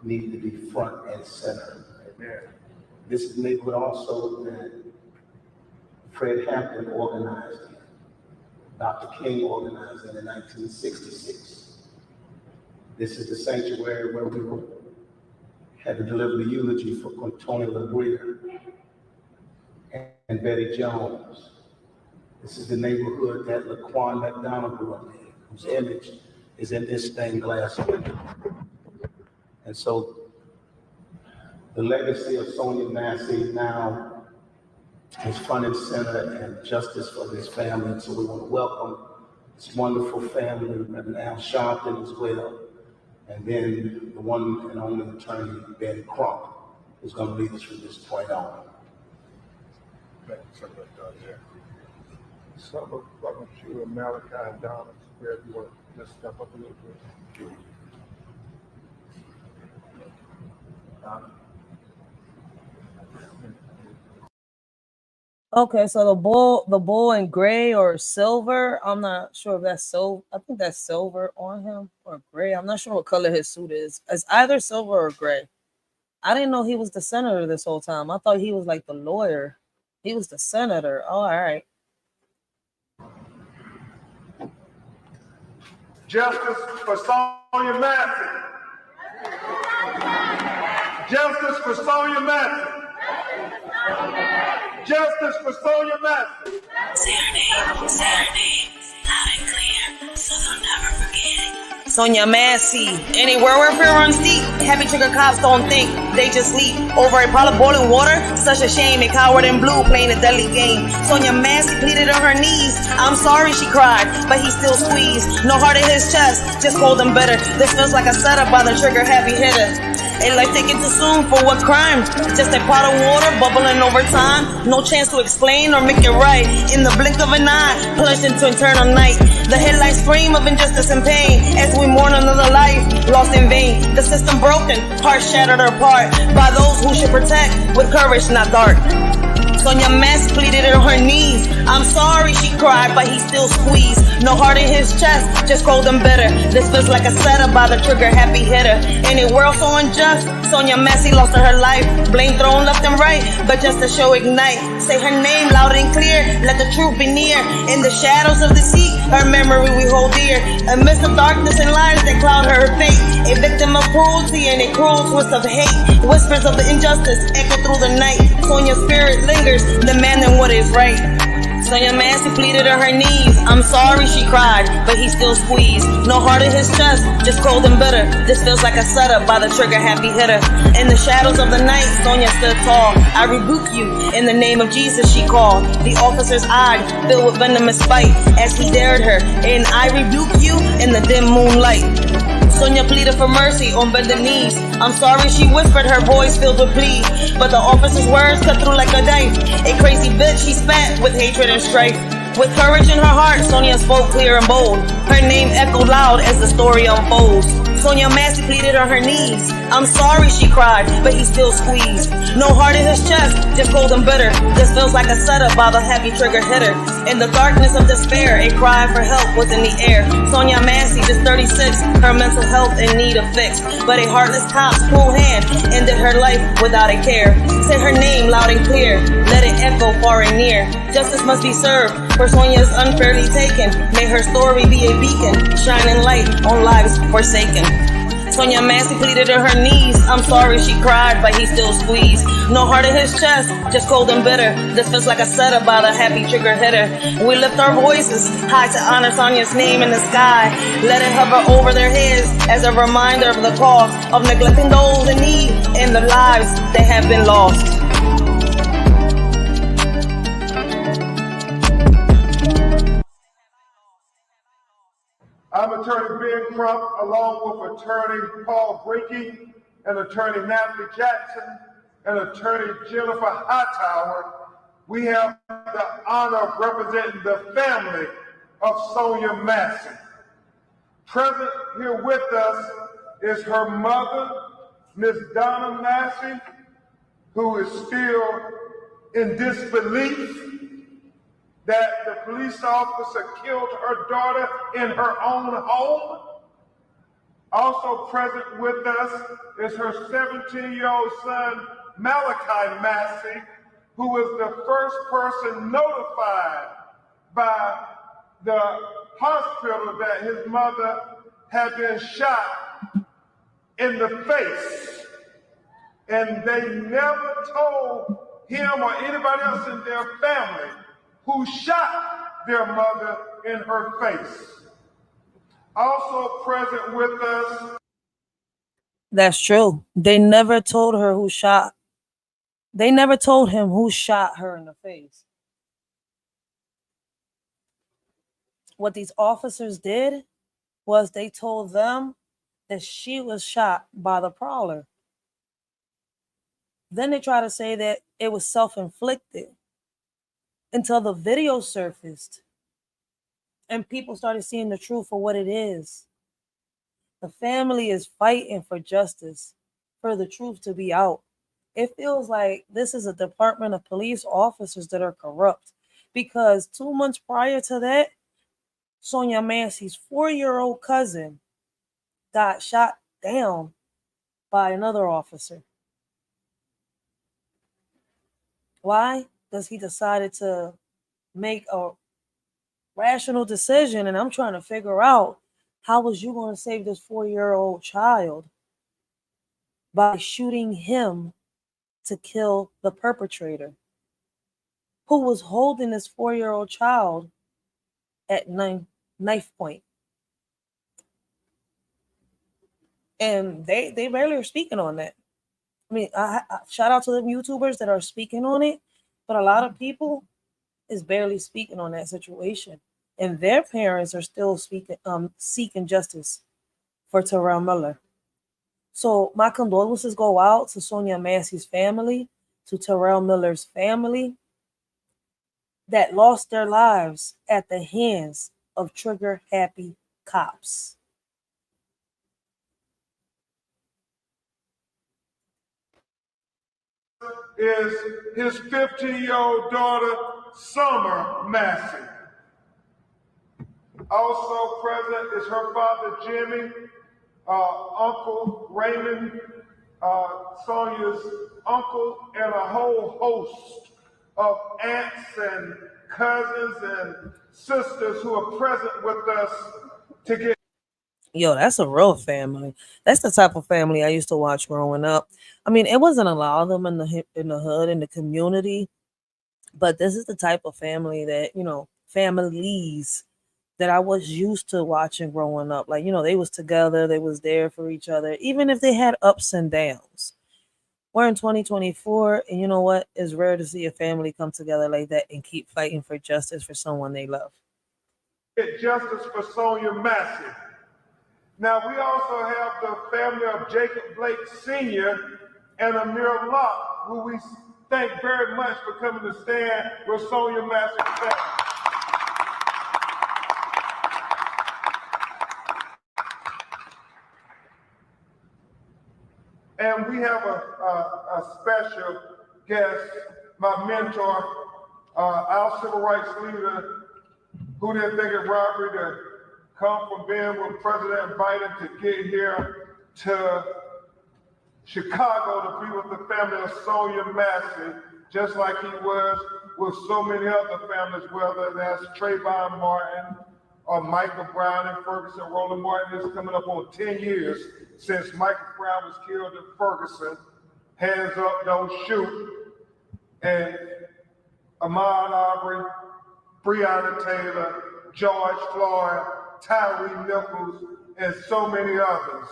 need to be front and center. This is the neighborhood also that Fred Hampton organized in, Dr. King organized in 1966. This is the sanctuary where we had to deliver the eulogy for Tony LaGreer and Betty Jones. This is the neighborhood that Laquan McDonald grew up in, whose image is in this stained glass window. And so the legacy of Sonya Massey now is front and center, and justice for this family. And so we want to welcome this wonderful family, and Al Sharpton as well. And then the one and only attorney, Ben Crump, who's going to lead us from this point on. So, welcome to Malachi and Donna, where you want to just step up a little bit. Okay, so the bull in gray or silver. I'm not sure if that's silver. I think that's silver on him, or gray. I'm not sure what color his suit is. It's either silver or gray. I didn't know he was the senator this whole time. I thought he was like the lawyer. He was the senator. Oh, all right. Justice for Sonya Massey. Justice for Sonya Massey. Justice for Sonya Massey. Say her name, loud and clear, so they'll never forget it. Sonya Massey. Anywhere where fear runs deep, happy trigger cops don't think, they just leap over a pot of boiling water. Such a shame, a coward in blue playing a deadly game. Sonya Massey pleaded on her knees. I'm sorry, she cried, but he still squeezed. No heart in his chest, just cold and bitter. This feels like a setup by the trigger happy hitter. A life taken too soon for what crime? Just a pot of water bubbling over time. No chance to explain or make it right. In the blink of an eye, plunged into eternal night. The headlights scream of injustice and pain as we mourn another life lost in vain. The system broken, hearts shattered apart by those who should protect with courage, not dart. Sonya Massey pleaded on her knees. I'm sorry, she cried, but he still squeezed. No heart in his chest, just cold and bitter. This feels like a setup by the trigger happy hitter. In a world so unjust, Sonya Massey lost her life. Blame thrown left and right, but just to show ignite. Say her name loud and clear, let the truth be near. In the shadows of the sea, her memory we hold dear. Amidst the darkness and lies that cloud her fate. A victim of cruelty and a cruel twist of hate. Whispers of the injustice echo through the night. Sonya's spirit lingers, demanding what is right. Sonya Massey pleaded on her knees. I'm sorry, she cried, but he still squeezed. No heart in his chest, just cold and bitter. This feels like a setup by the trigger happy hitter. In the shadows of the night, Sonya stood tall. I rebuke you in the name of Jesus, she called. The officer's eyes filled with venomous spite as he dared her. And I rebuke you in the dim moonlight. Sonya pleaded for mercy on bended knees. I'm sorry, she whispered, her voice filled with plea. But the officer's words cut through like a knife. A crazy bitch, she spat with hatred and strife. With courage in her heart, Sonya spoke clear and bold. Her name echoed loud as the story unfolds. Sonya Massey pleaded on her knees. I'm sorry, she cried, but he still squeezed. No heart in his chest, just cold and bitter. This feels like a setup by the heavy trigger hitter. In the darkness of despair, a cry for help was in the air. Sonya Massey, just 36, her mental health in need of fix. But a heartless cop's cruel hand ended her life without a care. Say her name loud and clear, let it echo far and near. Justice must be served for Sonya's unfairly taken. May her story be a beacon, shining light on lives forsaken. Sonya Massey pleaded on her knees. I'm sorry, she cried, but he still squeezed. No heart in his chest, just cold and bitter. This feels like a setup by the happy trigger hitter. We lift our voices high to honor Sonya's name in the sky. Let it hover over their heads as a reminder of the cost of neglecting those in need and the lives that have been lost. I'm Attorney Ben Crump, along with Attorney Paul Breaky and Attorney Natalie Jackson and Attorney Jennifer Hightower. We have the honor of representing the family of Sonya Massey. Present here with us is her mother, Miss Donna Massey, who is still in disbelief that the police officer killed her daughter in her own home. Also present with us is her 17-year-old son, Malachi Massey, who was the first person notified by the hospital that his mother had been shot in the face. And they never told him or anybody else in their family who shot their mother in her face. Also present with us. That's true. They never told her who shot. They never told him who shot her in the face. What these officers did was they told them that she was shot by the prowler. Then they try to say that it was self-inflicted until the video surfaced and people started seeing the truth for what it is. The family is fighting for justice, for the truth to be out. It feels like this is a department of police officers that are corrupt, because 2 months prior to that, Sonya Massey's 4-year-old cousin got shot down by another officer. Why? Because he decided to make a rational decision, and I'm trying to figure out, how was you going to save this 4-year-old child by shooting him to kill the perpetrator, who was holding this 4-year-old child at knife point? And they rarely are speaking on that. I mean, I shout out to the YouTubers that are speaking on it, but a lot of people is barely speaking on that situation. And their parents are still seeking justice for Terrell Miller. So my condolences go out to Sonya Massey's family, to Terrell Miller's family that lost their lives at the hands of trigger-happy cops. Is his 15-year-old daughter, Summer Massey. Also present is her father, Jimmy, Uncle Raymond, Sonya's uncle, and a whole host of aunts and cousins and sisters who are present with us to get. Yo, that's a real family. That's the type of family I used to watch growing up. I mean, it wasn't a lot of them in the hood, in the community, But this is the type of family that, families that I was used to watching growing up. Like, they was together, they was there for each other, even if they had ups and downs. We're in 2024, and you know what? It's rare to see a family come together like that and keep fighting for justice for someone they love. Get justice for Sonya Massey. Now, we also have the family of Jacob Blake Sr. and Amir Locke, who we thank very much for coming to stand with Sonya Massey's family. And we have a special guest, my mentor, our civil rights leader, who didn't think it robbery to come from being with President Biden to get here to Chicago to be with the family of Sonya Massey, just like he was with so many other families, whether that's Trayvon Martin or Michael Brown in Ferguson. Roland Martin is coming up on 10 years since Michael Brown was killed in Ferguson. Hands up, don't shoot. And Ahmaud Arbery, Breonna Taylor, George Floyd, Tyree Nichols, and so many others.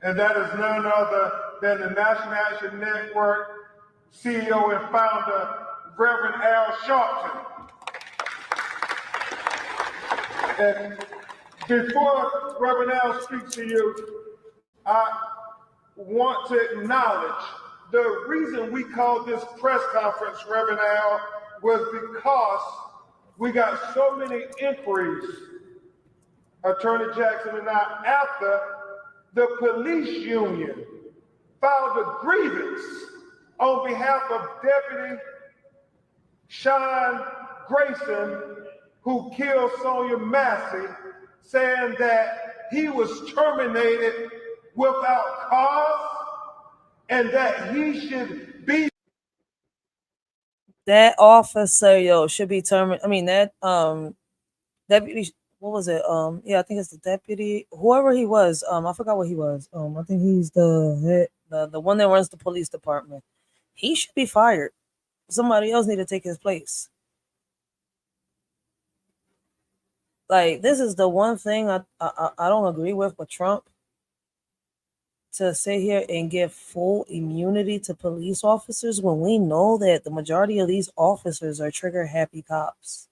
And that is none other than the National Action Network CEO and founder, Reverend Al Sharpton. And before Reverend Al speaks to you, I want to acknowledge the reason we called this press conference, Reverend Al, was because we got so many inquiries, Attorney Jackson and I, after the police union filed a grievance on behalf of Deputy Sean Grayson, who killed Sonya Massey, saying that he was terminated without cause and that he should be. That officer, should be terminated. I mean, that deputy, what was it? Yeah, I think it's the deputy, whoever he was. I forgot what he was. I think he's the head, the one that runs the police department. He should be fired. Somebody else need to take his place. Like, this is the one thing I don't agree with Trump, to sit here and give full immunity to police officers when we know that the majority of these officers are trigger happy cops.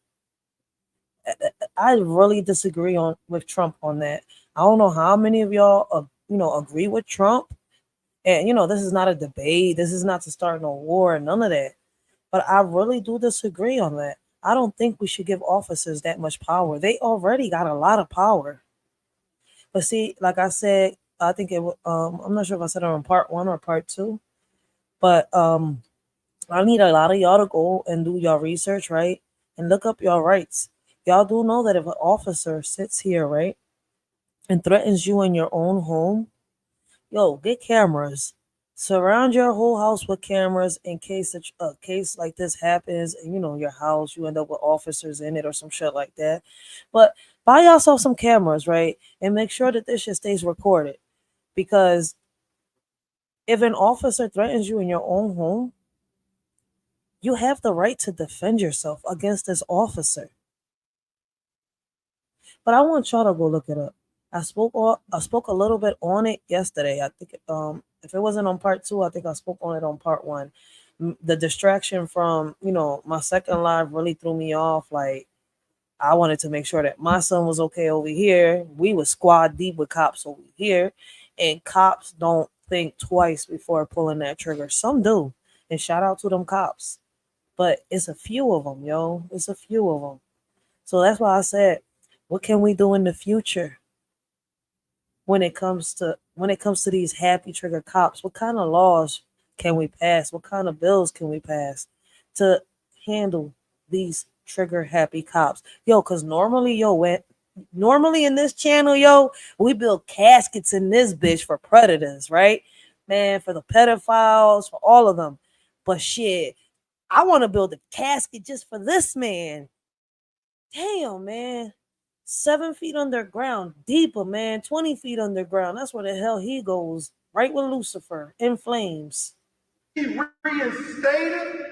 I really disagree with Trump on that. I don't know how many of y'all agree with Trump, and this is not a debate, this is not to start no war, none of that, but I really do disagree on that. I don't think we should give officers that much power. They already got a lot of power. But see, like I said, I think I'm not sure if I said it on part 1 or part 2, but I need a lot of y'all to go and do your research, right? And look up your rights. Y'all do know that if an officer sits here, right, and threatens you in your own home, get cameras. Surround your whole house with cameras in case a case like this happens, and your house, you end up with officers in it or some shit like that. But buy yourself some cameras, right? And make sure that this shit stays recorded. Because if an officer threatens you in your own home, you have the right to defend yourself against this officer. But I want y'all to go look it up. I spoke a little bit on it yesterday. I think if it wasn't on part 2, I think I spoke on it on part 1. The distraction from my second live really threw me off. Like, I wanted to make sure that my son was okay over here. We was squad deep with cops over here, and cops don't think twice before pulling that trigger. Some do, and shout out to them cops. But it's a few of them, yo. It's a few of them. So that's why I said, what can we do in the future when it comes to these happy trigger cops? What kind of laws can we pass? What kind of bills can we pass to handle these trigger happy cops? Because normally in this channel, we build caskets in this bitch for predators, right? Man, for the pedophiles, for all of them. But shit, I want to build a casket just for this man. Damn, man. 7 feet underground, deeper, man. 20 feet underground. That's where the hell he goes. Right with Lucifer, in flames. He reinstated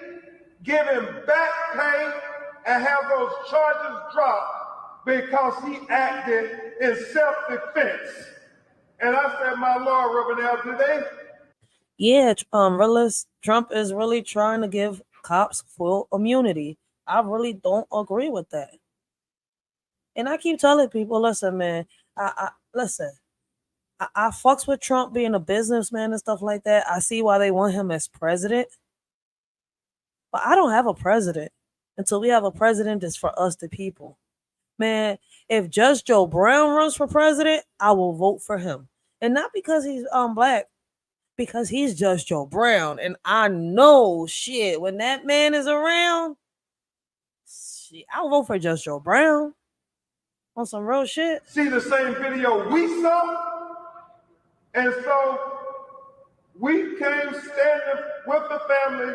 give him back pay, and have those charges dropped because he acted in self-defense. And I said, my Lord, Reverend Al, do they? Yeah, Trump is really trying to give cops full immunity. I really don't agree with that. And I keep telling people, listen, man, I fucks with Trump being a businessman and stuff like that. I see why they want him as president. But I don't have a president until we have a president that's for us, the people. Man, if Judge Joe Brown runs for president, I will vote for him. And not because he's black, because he's Judge Joe Brown. And I know shit, when that man is around, shit, I'll vote for Judge Joe Brown. On some real shit. See the same video we saw? And so we came standing with the family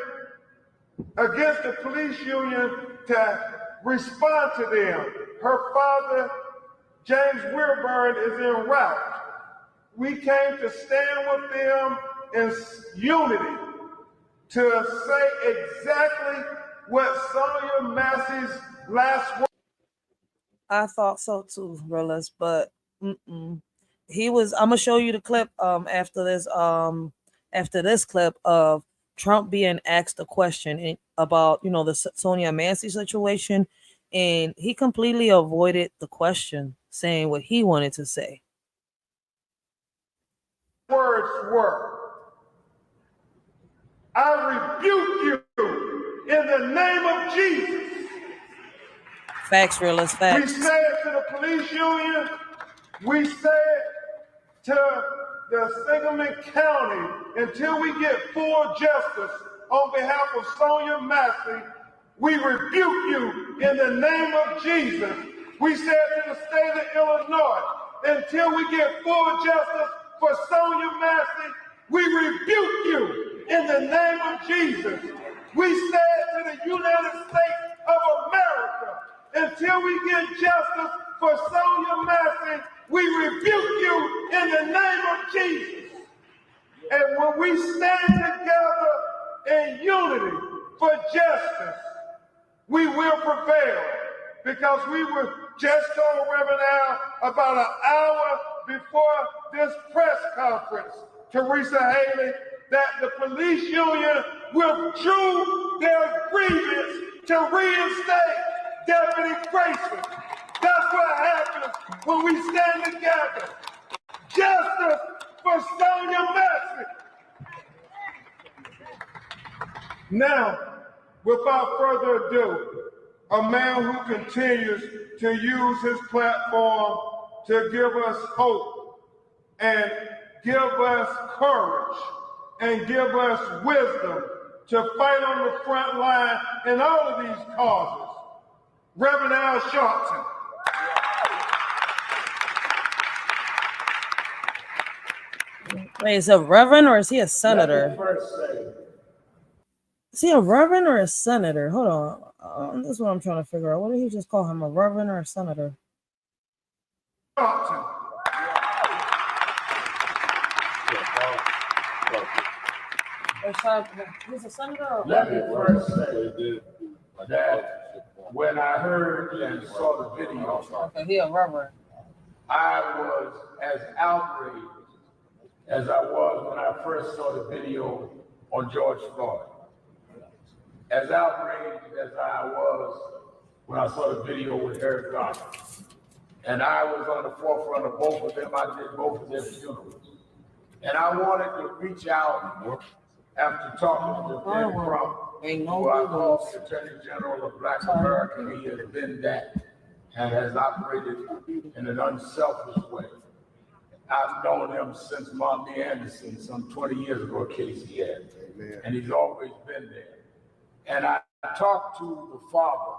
against the police union to respond to them. Her father, James Wilburn, is en route. We came to stand with them in unity to say exactly what Sonya Massey's last word. I thought so too, Realist, but he was. I'm gonna show you the clip after this clip of Trump being asked a question about the Sonya Massey situation, and he completely avoided the question, saying what he wanted to say. Words were, I rebuke you in the name of Jesus. Facts, Realist, facts. We said to the police union, we said to the Sangamon County, until we get full justice on behalf of Sonya Massey, we rebuke you in the name of Jesus. We said to the state of Illinois, until we get full justice for Sonya Massey, we rebuke you in the name of Jesus. We said to the United States of America, until we get justice for Sonya Massey, we rebuke you in the name of Jesus. And when we stand together in unity for justice, we will prevail. Because we were just told, Reverend Al, about an hour before this press conference, Teresa Haley, that the police union withdrew their grievance to reinstate Deputy Grayson. That's what happens when we stand together. Justice for Sonya Massey. Now, without further ado, a man who continues to use his platform to give us hope and give us courage and give us wisdom to fight on the front line in all of these causes. Reverend Al Sharpton. Wait, is he a reverend or is he a senator? Is he a reverend or a senator? Hold on. This is what I'm trying to figure out. What did he just call him? A reverend or a senator? Sharpton. He's a senator or Let me first say that when I heard and saw the video, okay, he a reverend. I was as outraged as I was when I first saw the video on George Floyd. As outraged as I was when I saw the video with Eric Garner. And I was on the forefront of both of them. I did both of their funerals. And I wanted to reach out after talking to Ben Crump, who I call the Attorney General of Black America. He has been that and has operated in an unselfish way. I've known him since Mommy Anderson, some 20 years ago, case he had. And he's always been there. And I talked to the father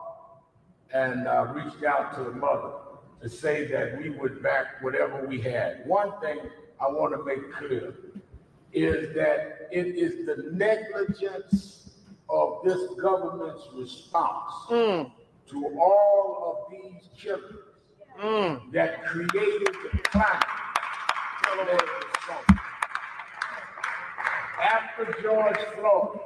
and reached out to the mother to say that we would back whatever we had. One thing I want to make clear is that it is the negligence of this government's response to all of these killings that created the climate. After George Floyd,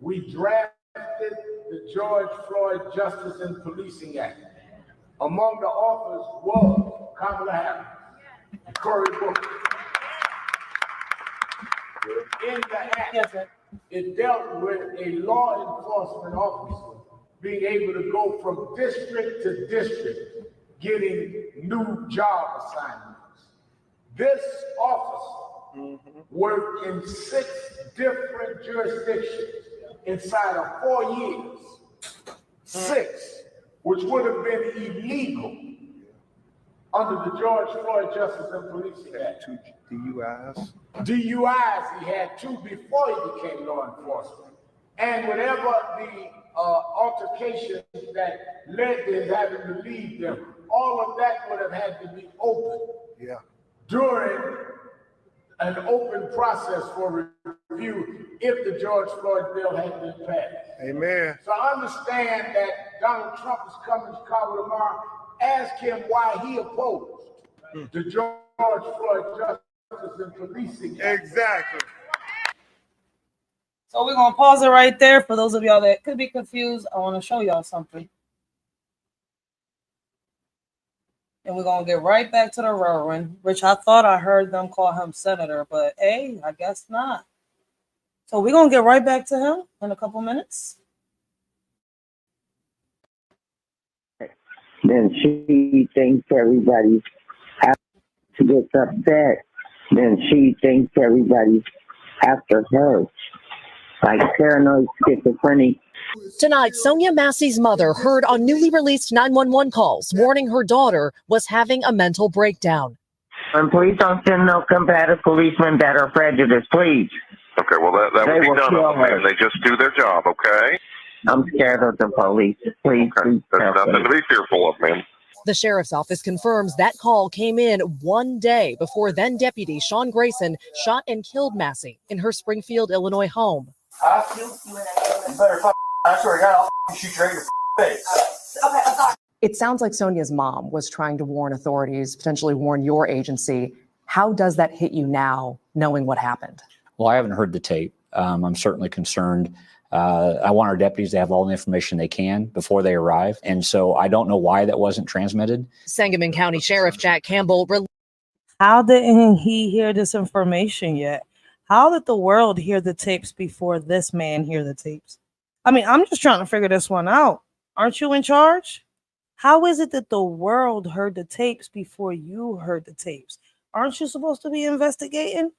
we drafted the George Floyd Justice and Policing Act. Among the authors was Kamala Harris, Cory Booker. In the act, it dealt with a law enforcement officer being able to go from district to district, getting new job assignments. This officer worked in 6 different jurisdictions inside of 4 years. 6, which would have been illegal under the George Floyd Justice and Policing Act. 2 DUIs. DUIs, he had 2 before he became law enforcement. And whatever the altercation that led to his having to leave them, all of that would have had to be open. Yeah. During an open process for review if the George Floyd bill had been passed. Amen. So I understand that Donald Trump is coming to Chicago tomorrow. Ask him why he opposed the George Floyd Justice and Policing Act. Exactly. So we're gonna pause it right there. For those of y'all that could be confused, I want to show y'all something. And we're gonna get right back to the Reverend, which I thought I heard them call him Senator, but hey, I guess not. So we're gonna get right back to him in a couple minutes. Then she thinks everybody after gets upset. Then she thinks everybody's after her. Like paranoid schizophrenic. Tonight, Sonya Massey's mother heard on newly released 911 calls warning her daughter was having a mental breakdown. And please don't send no combative policemen that are prejudiced, please. Okay, well, that would be done of them, man. They just do their job, okay? I'm scared of the police. Please, please. There's nothing to be fearful of, man. The sheriff's office confirms that call came in one day before then Deputy Sean Grayson shot and killed Massey in her Springfield, Illinois home. You better I swear to God, I'll shoot you right in your face. Okay, I'm sorry. It sounds like Sonia's mom was trying to warn authorities, potentially warn your agency. How does that hit you now, knowing what happened? Well, I haven't heard the tape. I'm certainly concerned. I want our deputies to have all the information they can before they arrive. And so I don't know why that wasn't transmitted. Sangamon County Sheriff Jack Campbell. How didn't he hear this information yet? How did the world hear the tapes before this man hear the tapes? I mean, I'm just trying to figure this one out. Aren't you in charge? How is it that the world heard the tapes before you heard the tapes? Aren't you supposed to be investigating?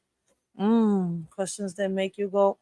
Questions that make you go,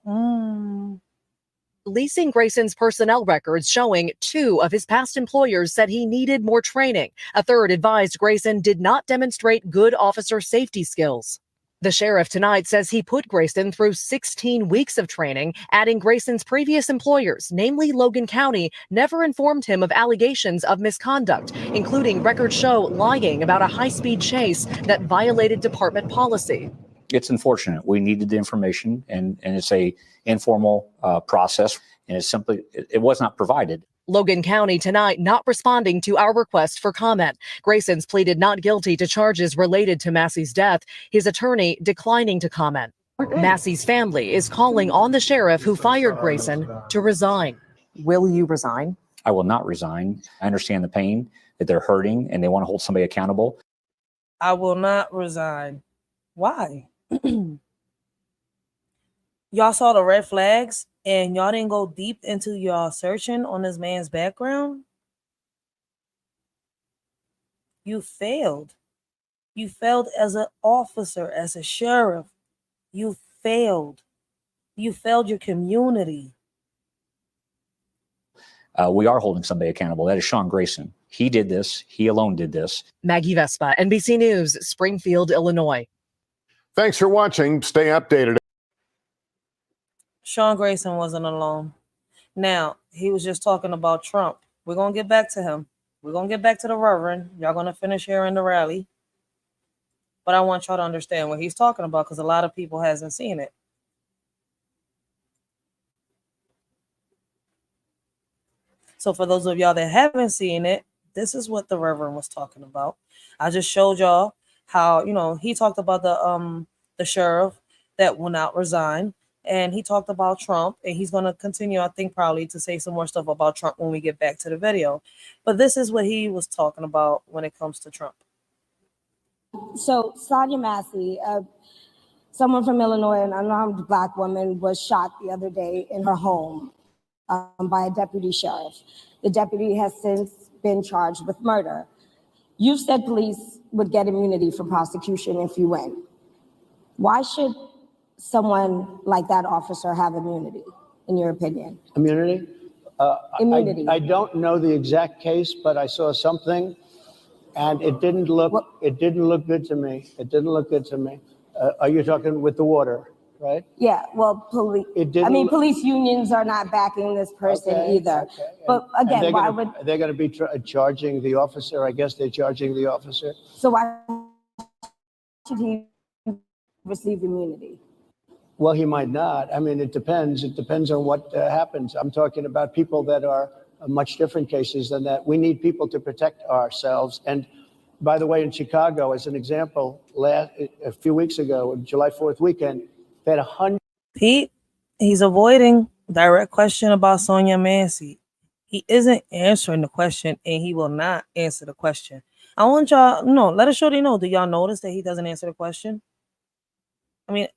Releasing Grayson's personnel records showing 2 of his past employers said he needed more training. A third advised Grayson did not demonstrate good officer safety skills. The sheriff tonight says he put Grayson through 16 weeks of training, adding Grayson's previous employers, namely Logan County, never informed him of allegations of misconduct, including records show lying about a high-speed chase that violated department policy. It's unfortunate. We needed the information, and it's a informal process, and it was not provided. Logan County tonight not responding to our request for comment. Grayson's pleaded not guilty to charges related to Massey's death, his attorney declining to comment. Massey's family is calling on the sheriff who fired Grayson to resign. Will you resign? I will not resign. I understand the pain that they're hurting, and they want to hold somebody accountable. I will not resign. Why? Y'all saw the red flags and y'all didn't go deep into y'all searching on this man's background? You failed. You failed as an officer, as a sheriff. You failed. You failed your community. We are holding somebody accountable. That is Sean Grayson. He did this. He alone did this. Maggie Vespa, NBC News, Springfield, Illinois. Thanks for watching. Stay updated. Sean Grayson wasn't alone. Now, he was just talking about Trump. We're going to get back to him. We're going to get back to the Reverend. Y'all going to finish here in the rally. But I want y'all to understand what he's talking about because a lot of people hasn't seen it. So for those of y'all that haven't seen it, this is what the Reverend was talking about. I just showed y'all how, he talked about the sheriff that will not resign. and he talked about Trump, and he's going to continue, I think, probably to say some more stuff about Trump when we get back to the video. But this is what he was talking about when it comes to Trump. So Sonya Massey, someone from Illinois, an unarmed Black woman, was shot the other day in her home by a deputy sheriff. The deputy has since been charged with murder. You've said police would get immunity from prosecution if you win. Why should someone like that officer have immunity, in your opinion? Immunity? Immunity. I don't know the exact case, but I saw something, and it didn't look good to me. It didn't look good to me. Are you talking with the water, right? Yeah, well, police unions are not backing this person either. Okay. But again, they're going to be charging the officer? I guess they're charging the officer. So why should he receive immunity? Well, he might not. I mean, it depends. It depends on what happens. I'm talking about people that are much different cases than that. We need people to protect ourselves. And by the way, in Chicago, as an example, a few weeks ago, July 4th weekend, they had 100. Pete, he's avoiding direct question about Sonya Massey. He isn't answering the question, and he will not answer the question. I want y'all, let a shorty know. Do y'all notice that he doesn't answer the question? I mean,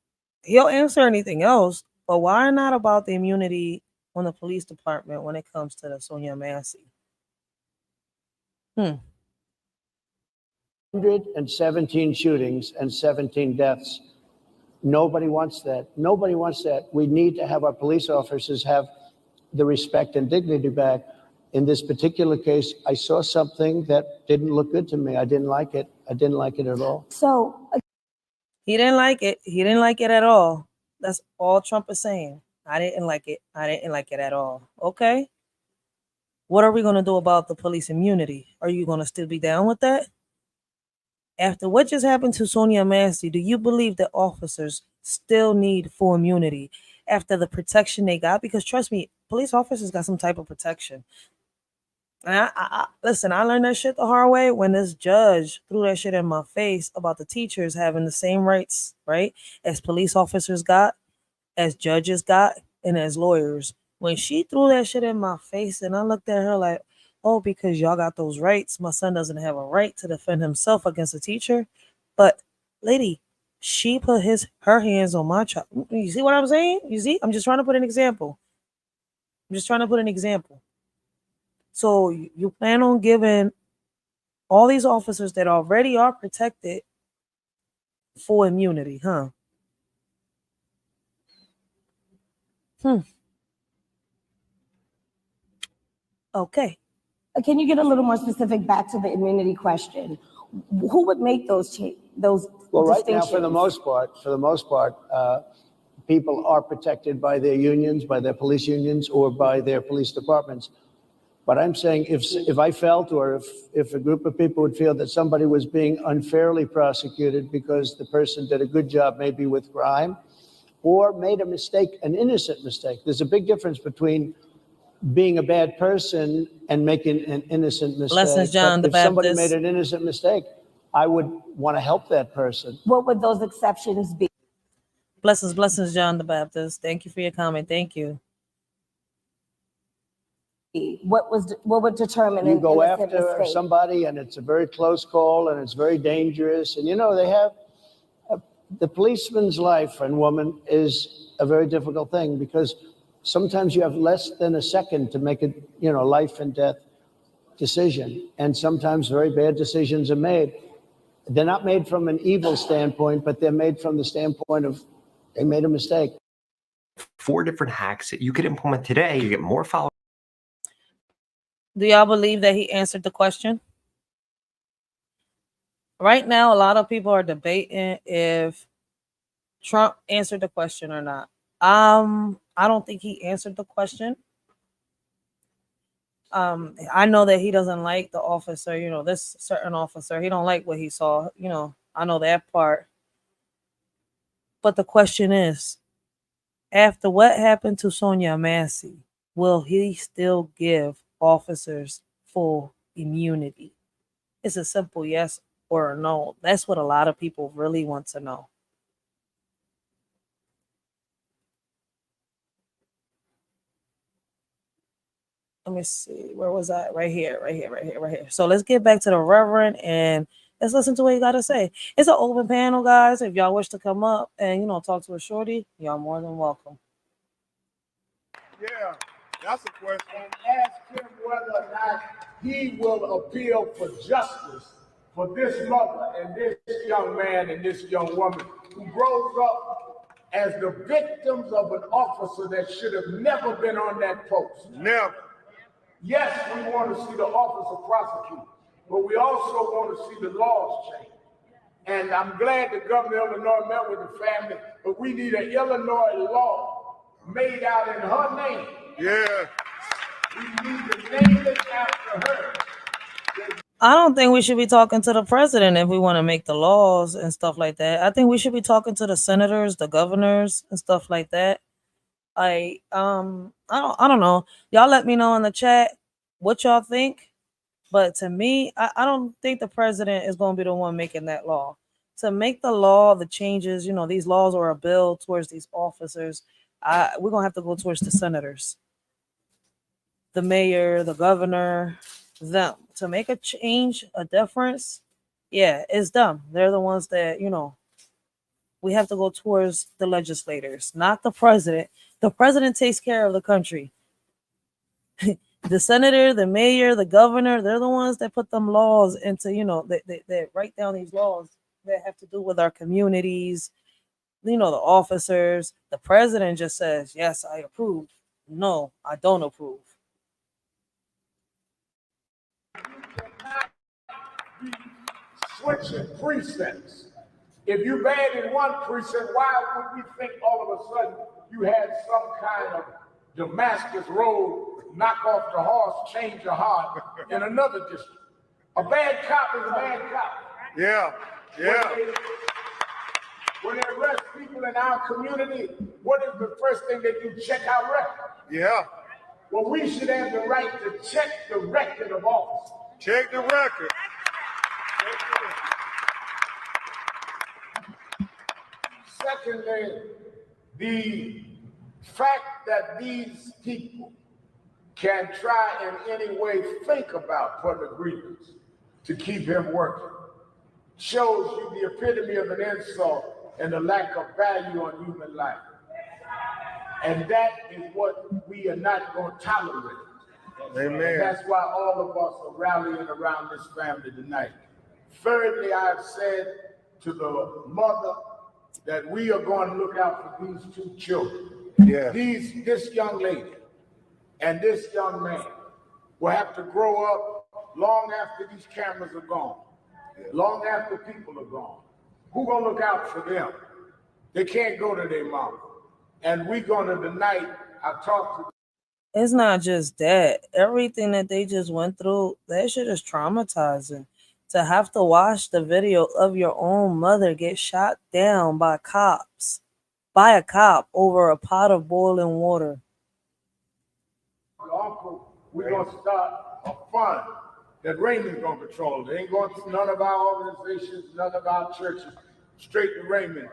he'll answer anything else, but why not about the immunity on the police department when it comes to the Sonya Massey? 117 shootings and 17 deaths. Nobody wants that. Nobody wants that. We need to have our police officers have the respect and dignity back. In this particular case, I saw something that didn't look good to me. I didn't like it. I didn't like it at all. So he didn't like it. He didn't like it at all. That's all Trump is saying. I didn't like it. I didn't like it at all. Okay. What are we going to do about the police immunity? Are you going to still be down with that? After what just happened to Sonya Massey, do you believe that officers still need full immunity after the protection they got? Because trust me, police officers got some type of protection. And listen, I learned that shit the hard way when this judge threw that shit in my face about the teachers having the same rights, right, as police officers got, as judges got, and as lawyers. When she threw that shit in my face, and I looked at her like, oh, because y'all got those rights, my son doesn't have a right to defend himself against a teacher. But lady, she put her hands on my child. You see what I'm saying? You see? I'm just trying to put an example. So you plan on giving all these officers that already are protected full immunity, huh? Okay. Can you get a little more specific back to the immunity question? Who would make those Well, right now, for the most part, people are protected by their unions, by their police unions, or by their police departments. But I'm saying if I felt, or if a group of people would feel that somebody was being unfairly prosecuted because the person did a good job maybe with crime, or made a mistake, an innocent mistake. There's a big difference between being a bad person and making an innocent mistake. Blessings, John the If somebody Baptist. made an innocent mistake, I would want to help that person. What would those exceptions be? Blessings, John the Baptist. Thank you for your comment. Thank you. What would determine You an go innocent after mistake? somebody and it's a very close call and it's very dangerous. And they have the policeman's life and woman is a very difficult thing because sometimes you have less than a second to make a life and death decision. And sometimes very bad decisions are made. They're not made from an evil standpoint, but they're made from the standpoint of they made a mistake. 4 different hacks that you could implement today. You get more followers. Do y'all believe that he answered the question? Right now, a lot of people are debating if Trump answered the question or not. I don't think he answered the question. I know that he doesn't like the officer, this certain officer. He don't like what he saw, I know that part. But the question is, after what happened to Sonya Massey, will he still give officers full immunity? It's a simple yes or a no. That's what a lot of people really want to know. let me see, where was I? Right here. So let's get back to the Reverend and let's listen to what he got to say. It's an open panel, guys. If y'all wish to come up and talk to a shorty, y'all more than welcome. Yeah, that's a question. And ask him whether or not he will appeal for justice for this mother and this young man and this young woman who grows up as the victims of an officer that should have never been on that post. Never. Yes, we want to see the officer prosecuted, but we also want to see the laws change. And I'm glad the governor of Illinois met with the family, but we need an Illinois law made out in her name. Yeah. We need to name it after her. I don't think we should be talking to the president if we want to make the laws and stuff like that. I think we should be talking to the senators, the governors, and stuff like that. I don't know. Y'all let me know in the chat what y'all think. But to me, I don't think the president is going to be the one making that law. To make the law, the changes, these laws or a bill towards these officers, we're going to have to go towards the senators, the mayor, the governor, them. To make a change, a difference, yeah, it's them. They're the ones that, we have to go towards the legislators, not the president. The president takes care of the country. The senator, the mayor, the governor, they're the ones that put them laws into, they write down these laws that have to do with our communities, the officers. The president just says, yes, I approve. No, I don't approve. Switching precincts. If you're bad in one precinct, why would we think all of a sudden you had some kind of Damascus Road, knock off the horse, change your heart in another district? A bad cop is a bad cop. Yeah, yeah. When they arrest people in our community, what is the first thing they do? Check our record. Yeah. Well, we should have the right to check the record of officers. Check the record. Secondly, the fact that these people can try in any way think about putting a grievance to keep him working shows you the epitome of an insult and the lack of value on human life. And that is what we are not going to tolerate. Amen. And that's why all of us are rallying around this family tonight. Thirdly, I've said to the mother that we are going to look out for these two children. Yeah. This young lady and this young man will have to grow up long after these cameras are gone, long after people are gone. Who's going to look out for them? They can't go to their mama. And we're going to tonight, I've talked to. It's not just that. Everything that they just went through, that shit is traumatizing. To have to watch the video of your own mother get shot down by a cop over a pot of boiling water. Uncle, we're going to start a fund that Raymond's going to control. They ain't going to none of our organizations, none of our churches, straight to Raymond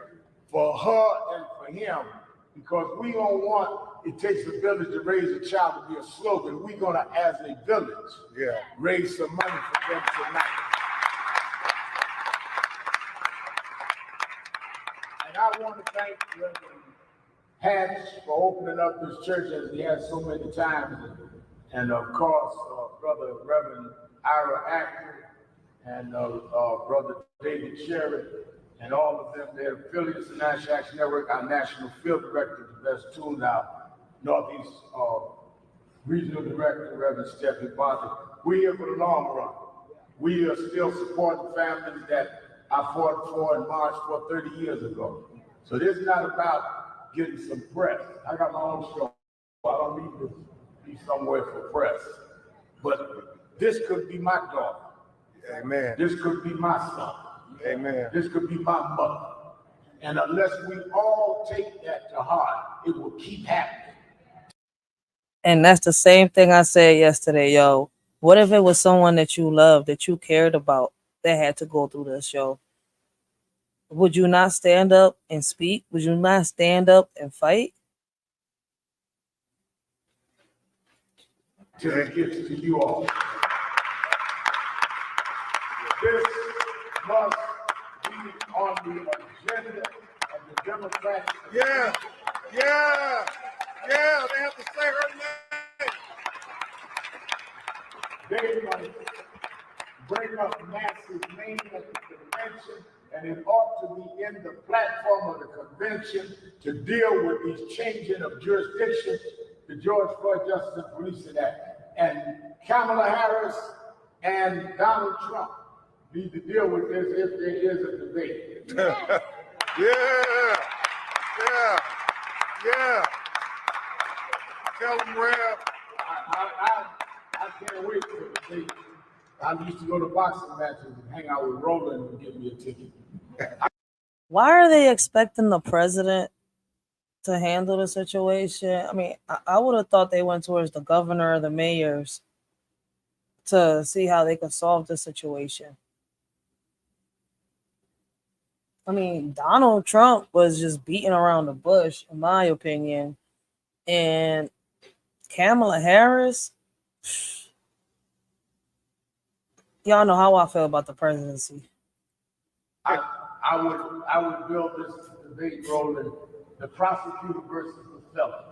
for her and for him, because we don't want it takes a village to raise a child to be a slogan. We're going to, as a village, raise some money for them tonight. And I want to thank Reverend Hatch for opening up this church as he has so many times. And of course, Brother Reverend Ira Acton and Brother David Sherry and all of them, their affiliates in National Action Network, our National Field Director, the best tune out, Northeast Regional Director, Reverend Stephanie Bartley. We're here for the long run. We are still supporting families that I fought for and marched for 30 years ago. So this is not about getting some press. I got my own show. I don't need to be somewhere for press. But this could be my daughter. Amen. This could be my son. Amen. This could be my mother. And unless we all take that to heart, it will keep happening. And that's the same thing I said yesterday, yo. What if it was someone that you loved, that you cared about, that had to go through this, yo? Would you not stand up and speak? Would you not stand up and fight? till it gets to you all. This must be on the agenda of the Democrats. Yeah, yeah, yeah, they have to say her name. They must bring up Massey's name at the convention, and it ought to be in the platform of the convention to deal with these changing of jurisdiction, the George Floyd Justice and Policing Act. And Kamala Harris and Donald Trump need to deal with this if there is a debate. Yeah, yeah, yeah. Tell them, Rev. I can't wait for the debate. I used to go to boxing matches and hang out with Roland and get me a ticket. Why are they expecting the president to handle the situation? I mean, I would have thought they went towards the governor or the mayors to see how they could solve the situation. I mean, Donald Trump was just beating around the bush, in my opinion. And Kamala Harris, y'all know how I feel about the presidency. I would build this debate, Roland, the prosecutor versus the felon.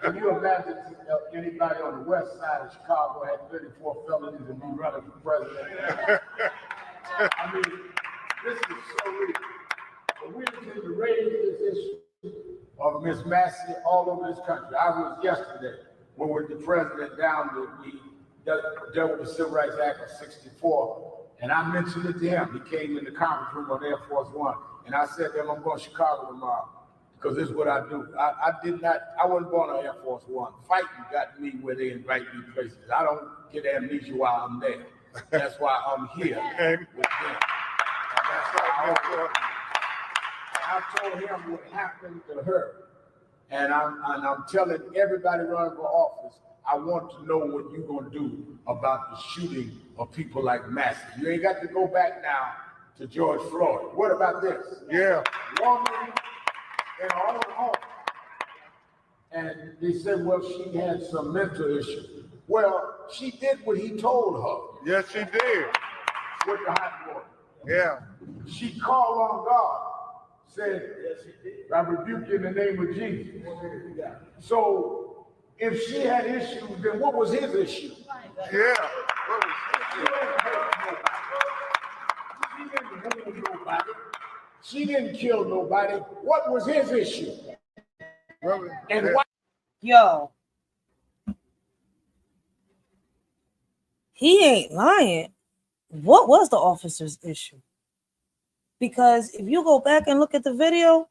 Can you imagine anybody on the west side of Chicago had 34 felonies and be running for president? I mean, this is so real. But we need to raise this issue of Miss Massey all over this country. I was yesterday when with the president down dealt with the Civil Rights Act of '64. And I mentioned it to him. He came in the conference room on Air Force One. And I said to him, I'm going to Chicago tomorrow because this is what I do. I wasn't born on Air Force One. Fighting got me where they invite me places. I don't get amnesia while I'm there. That's why I'm here with them. And that's why I told him what happened to her. And I'm telling everybody running for office, I want to know what you're going to do about the shooting of people like Massey. You ain't got to go back now to George Floyd. What about this? Yeah. Woman in her own home. And they said, well, she had some mental issues. Well, she did what he told her. Yes, she did. With the hot water. Yeah. She called on God, said, I rebuke you in the name of Jesus. So, if she had issues, then what was his issue? Yeah. She didn't kill nobody. What was his issue? And why? Yo, he ain't lying. What was the officer's issue? Because if you go back and look at the video,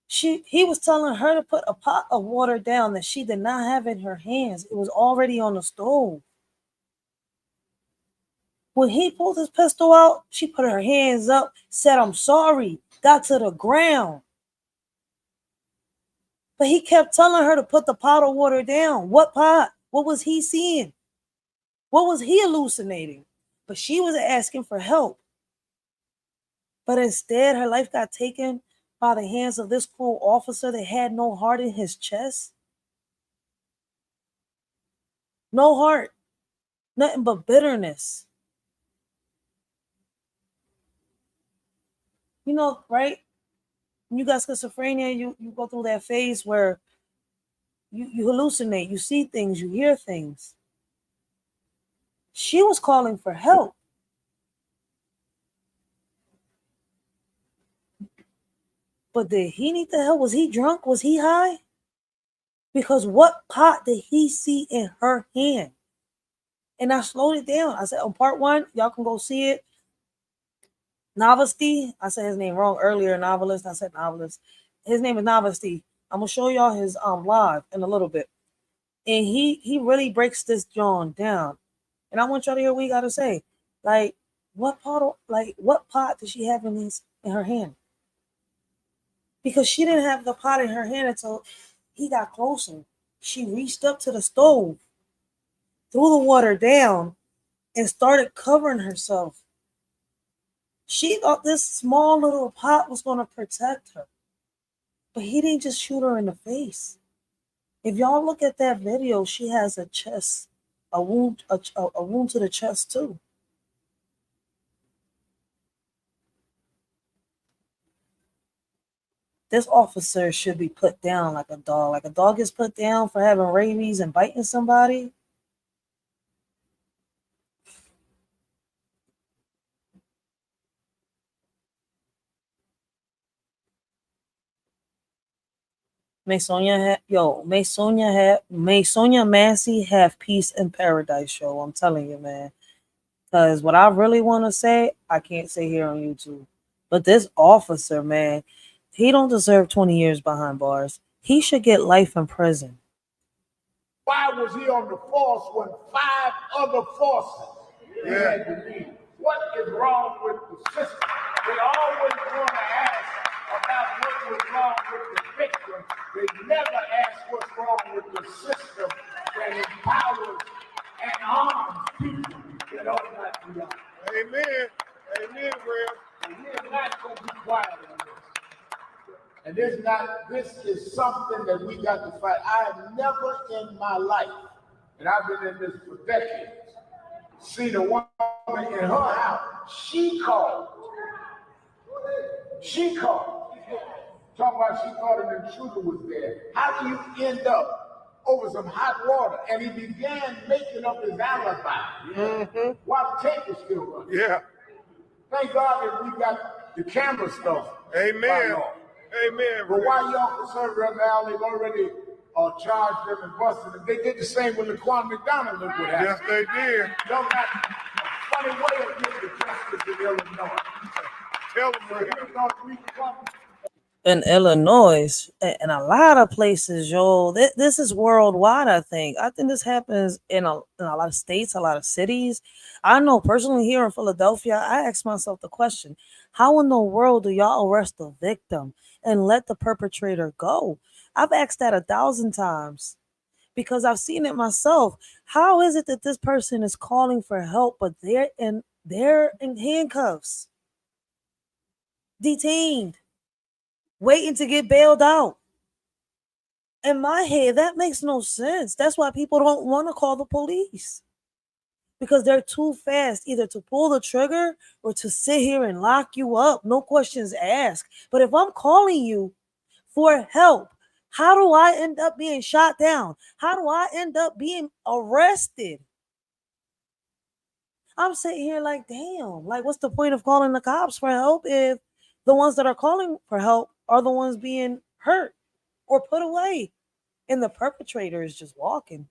he was telling her to put a pot of water down that she did not have in her hands. It was already on the stove. When he pulled his pistol out, she put her hands up, said, I'm sorry, got to the ground. But he kept telling her to put the pot of water down. What pot? What was he seeing? What was he hallucinating? But she was asking for help. But instead, her life got taken by the hands of this cruel officer that had no heart in his chest. No heart. Nothing but bitterness. You know, right? When you got schizophrenia, you go through that phase where you hallucinate, you see things, you hear things. She was calling for help. But did he need the help? Was he drunk? Was he high? Because what pot did he see in her hand? And I slowed it down. I said, on part one, y'all can go see it. Novelty. I said his name wrong earlier. Novelist. I said novelist. His name is Novelty. I'm gonna show y'all his live in a little bit. And he really breaks this John down. And I want y'all to hear what he gotta say. Like, what pot did she have in her hand? Because she didn't have the pot in her hand until he got closer. She reached up to the stove, threw the water down, and started covering herself. She thought this small little pot was going to protect her. But he didn't just shoot her in the face. If y'all look at that video, she has a wound to the chest too. This officer should be put down like a dog. Like a dog gets put down for having rabies and biting somebody. May Sonya Massey have peace in paradise, yo. I'm telling you, man. Because what I really want to say, I can't say here on YouTube. But this officer, man, he don't deserve 20 years behind bars. He should get life in prison. Why was he on the force when 5 other forces had to leave? What is wrong with the system? They always want to ask about what was wrong with the victim. They never ask what's wrong with the system that empowers and arms people that ought not be armed. Amen. Amen, Rev. And we're not going to be quiet on this. And this is something that we got to fight. I have never in my life, and I've been in this for decades, seen a woman in her house. She called. Talking about she thought an intruder was there. How do you end up over some hot water? And he began making up his alibi while the tape was still running. Yeah. Thank God that we got the camera stuff. Amen. Amen. But why y'all concerned right now? They've already charged them and busted them. They did the same with Laquan McDonald. Look what happened. Yes, they did. Don't have a funny way of getting the justice in Illinois. Tell them, In Illinois and a lot of places, yo, this is worldwide. I think this happens in a lot of states, a lot of cities. I know personally here in Philadelphia, I ask myself the question: how in the world do y'all arrest the victim and let the perpetrator go? I've asked that 1,000 times because I've seen it myself. How is it that this person is calling for help, but they're in handcuffs, detained, waiting to get bailed out? In my head, that makes no sense. That's why people don't want to call the police, because they're too fast either to pull the trigger or to sit here and lock you up. No questions asked. But if I'm calling you for help, how do I end up being shot down? How do I end up being arrested? I'm sitting here like, damn, like what's the point of calling the cops for help if the ones that are calling for help are the ones being hurt or put away and the perpetrator is just walking?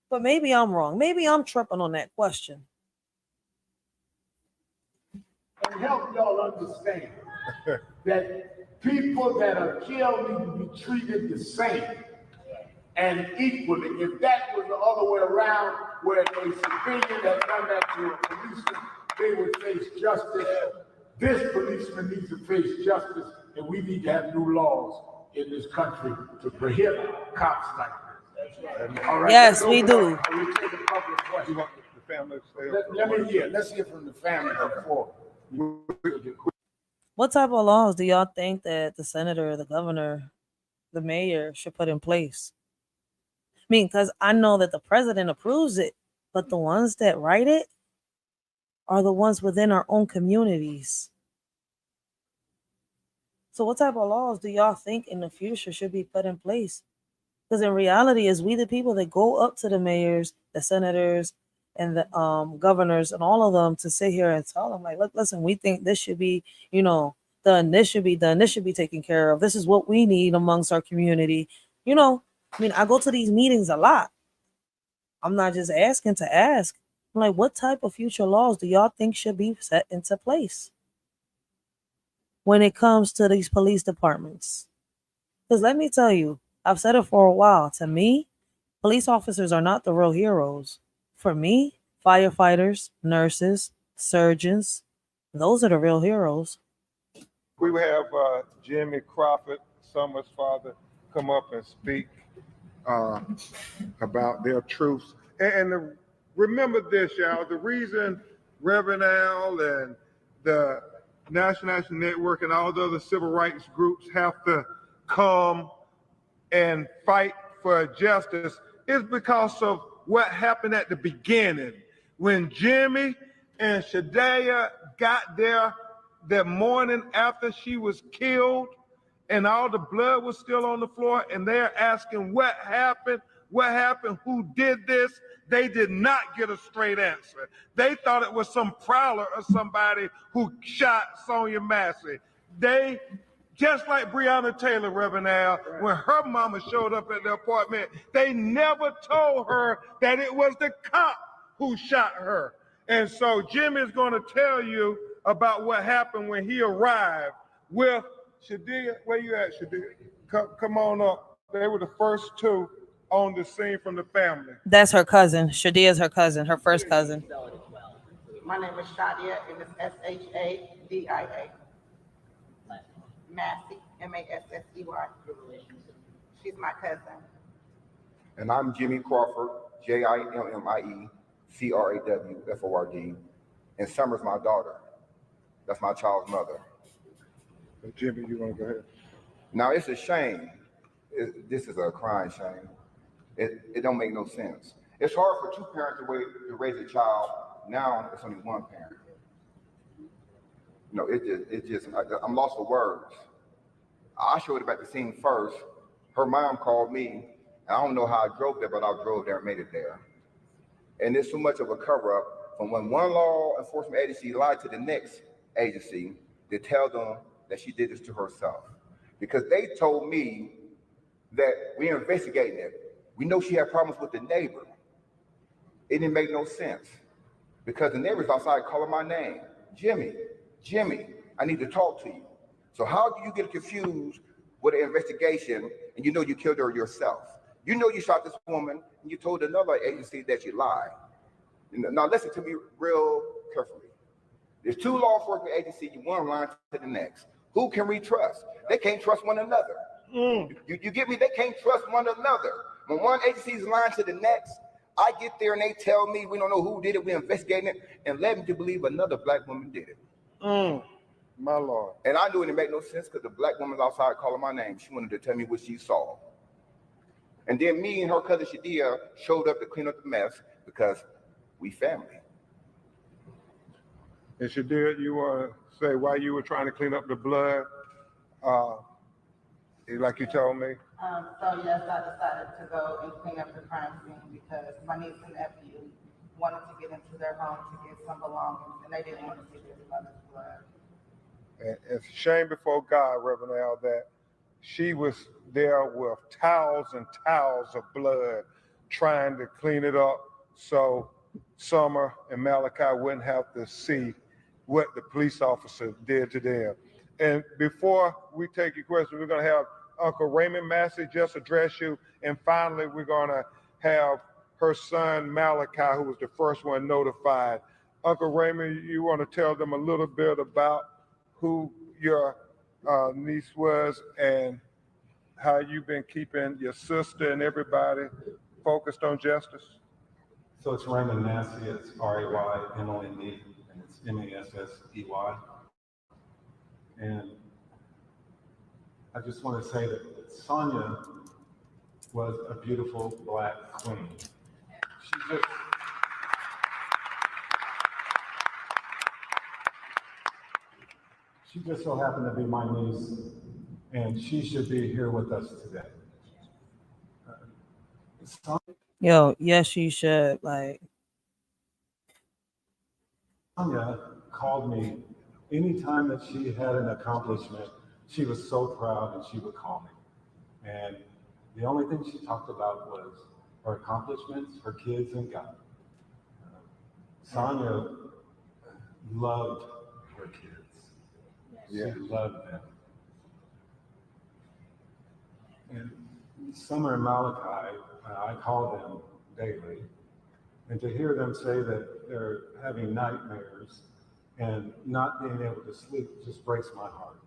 But maybe I'm wrong. Maybe I'm tripping on that question. And help y'all understand that people that are killed need to be treated the same and equally. If that was the other way around, where a civilian had done that to a policeman, they would face justice. This policeman needs to face justice, and we need to have new laws in this country to prohibit cops like this. All right, yes, we do. Let's hear from the family before. What type of laws do y'all think that the senator, the governor, the mayor should put in place? I mean, because I know that the president approves it, but the ones that write it are the ones within our own communities. So what type of laws do y'all think in the future should be put in place? Because in reality, it's we the people that go up to the mayors, the senators, and the governors and all of them to sit here and tell them, like, look, listen, we think this should be, done. This should be done. This should be taken care of. This is what we need amongst our community. I go to these meetings a lot. I'm not just asking to ask. I'm like, what type of future laws do y'all think should be set into place when it comes to these police departments? Because let me tell you, I've said it for a while. To me, police officers are not the real heroes. For me, firefighters, nurses, surgeons, those are the real heroes. We will have Jimmy Crawford, Summer's father, come up and speak about their truths. And remember this, y'all, the reason Reverend Al and the National Network and all the other civil rights groups have to come and fight for justice is because of what happened at the beginning. When Jimmy and Shadea got there that morning after she was killed, and all the blood was still on the floor, and they're asking what happened, who did this? They did not get a straight answer. They thought it was some prowler or somebody who shot Sonya Massey. They, just like Breonna Taylor, Reverend Al, when her mama showed up at the apartment, they never told her that it was the cop who shot her. And so Jim is going to tell you about what happened when he arrived with Shadea. Where you at, Shadea? Come on up. They were the first two on the scene from the family. That's her cousin. Shadea is her cousin, her first cousin. My name is Shadia, and it's Shadia. Massey, Massey. She's my cousin. And I'm Jimmy Crawford, JIMMIECRAWFORD, and Summer's my daughter. That's my child's mother. Jimmy, you want to go ahead? Now, it's a shame. This is a crying shame. It don't make no sense. It's hard for two parents to raise a child. Now it's only one parent. No, I'm lost for words. I showed up at the scene first. Her mom called me. I don't know how I drove there, but I drove there and made it there. And there's so much of a cover-up from when one law enforcement agency lied to the next agency to tell them that she did this to herself. Because they told me that we're investigating it. We know she had problems with the neighbor. It didn't make no sense because the neighbor's outside calling my name. Jimmy, I need to talk to you. So how do you get confused with an investigation and you know you killed her yourself? You know you shot this woman and you told another agency that you lied. Now listen to me real carefully. There's two law enforcement agencies, one line to the next. Who can we trust? They can't trust one another. You get me? They can't trust one another. When one agency is lying to the next, I get there and they tell me we don't know who did it, we're investigating it, and led me to believe another black woman did it. My Lord. And I knew it didn't make no sense because the black woman's outside calling my name. She wanted to tell me what she saw. And then me and her cousin Shadea showed up to clean up the mess because we family. And Shadea, you want to say why you were trying to clean up the blood? Like you told me? So yes, I decided to go and clean up the crime scene because my niece and nephew wanted to get into their home to get some belongings, and they didn't want to see their mother's blood. And it's a shame before God, Reverend Al, that she was there with towels and towels of blood trying to clean it up so Summer and Malachi wouldn't have to see what the police officer did to them. And before we take your question, we're going to have Uncle Raymond Massey just address you. And finally, we're going to have her son, Malachi, who was the first one notified. Uncle Raymond, you want to tell them a little bit about who your niece was and how you've been keeping your sister and everybody focused on justice? So it's Raymond Massey, it's RAYMOND, and it's MASSEY. And I just want to say that Sonya was a beautiful black queen. She just so happened to be my niece, and she should be here with us today. Yo, yes, you should. Like, Sonya called me anytime that she had an accomplishment. She was so proud, and she would call me. And the only thing she talked about was her accomplishments, her kids, and God. Sonya loved her kids. She loved them. And Summer and Malachi, I call them daily, and to hear them say that they're having nightmares and not being able to sleep just breaks my heart.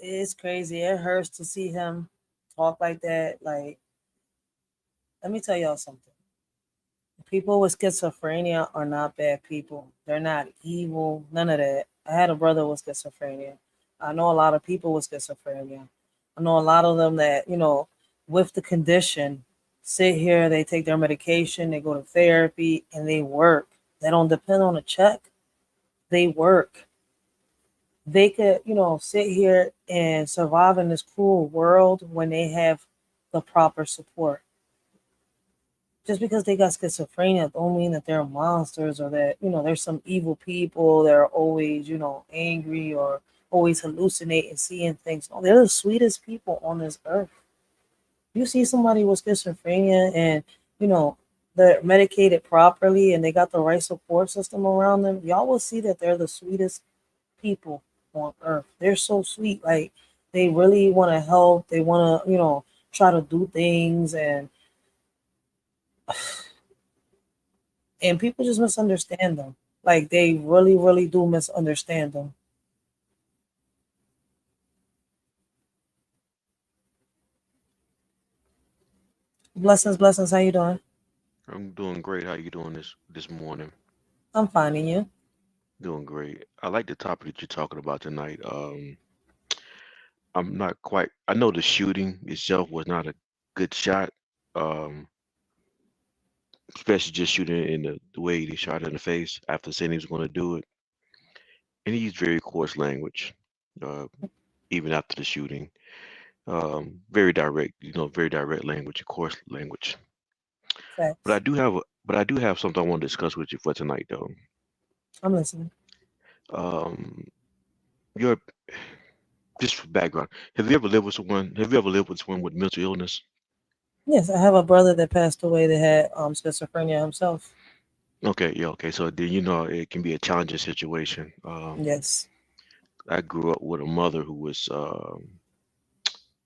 it's crazy. It hurts to see him talk like that. Like, let me tell y'all something. People with schizophrenia are not bad people. They're not evil, none of that. I had a brother with schizophrenia. I know a lot of people with schizophrenia. I know a lot of them that, with the condition, sit here, they take their medication, they go to therapy, and they work. They don't depend on a check. They work. They could, sit here and survive in this cruel world when they have the proper support. Just because they got schizophrenia don't mean that they're monsters or that, there's some evil people that are always, angry or always hallucinating, seeing things. No, they're the sweetest people on this earth. You see somebody with schizophrenia and, you know, they're medicated properly and they got the right support system around them, y'all will see that they're the sweetest people on earth. They're so sweet. Like, they really want to help. They want to, try to do things, and people just misunderstand them. Like, they really, really do misunderstand them. Blessings, blessings. How you doing? I'm doing great. How you doing this morning? I'm finding you. Doing great. I like the topic that you're talking about tonight. I'm not quite. I know the shooting itself was not a good shot. Um, Especially just shooting in the way he shot in the face after saying he was going to do it, and he used very coarse language, uh, even after the shooting. Very direct, very direct language, coarse language. But Facts. I do have something I want to discuss with you for tonight, though. I'm listening. Um, your Just for background, have you ever lived with someone? Have you ever lived with someone with mental illness? Yes, I have a brother that passed away that had schizophrenia himself. Okay, yeah, okay. So then it can be a challenging situation. Yes. I grew up with a mother who was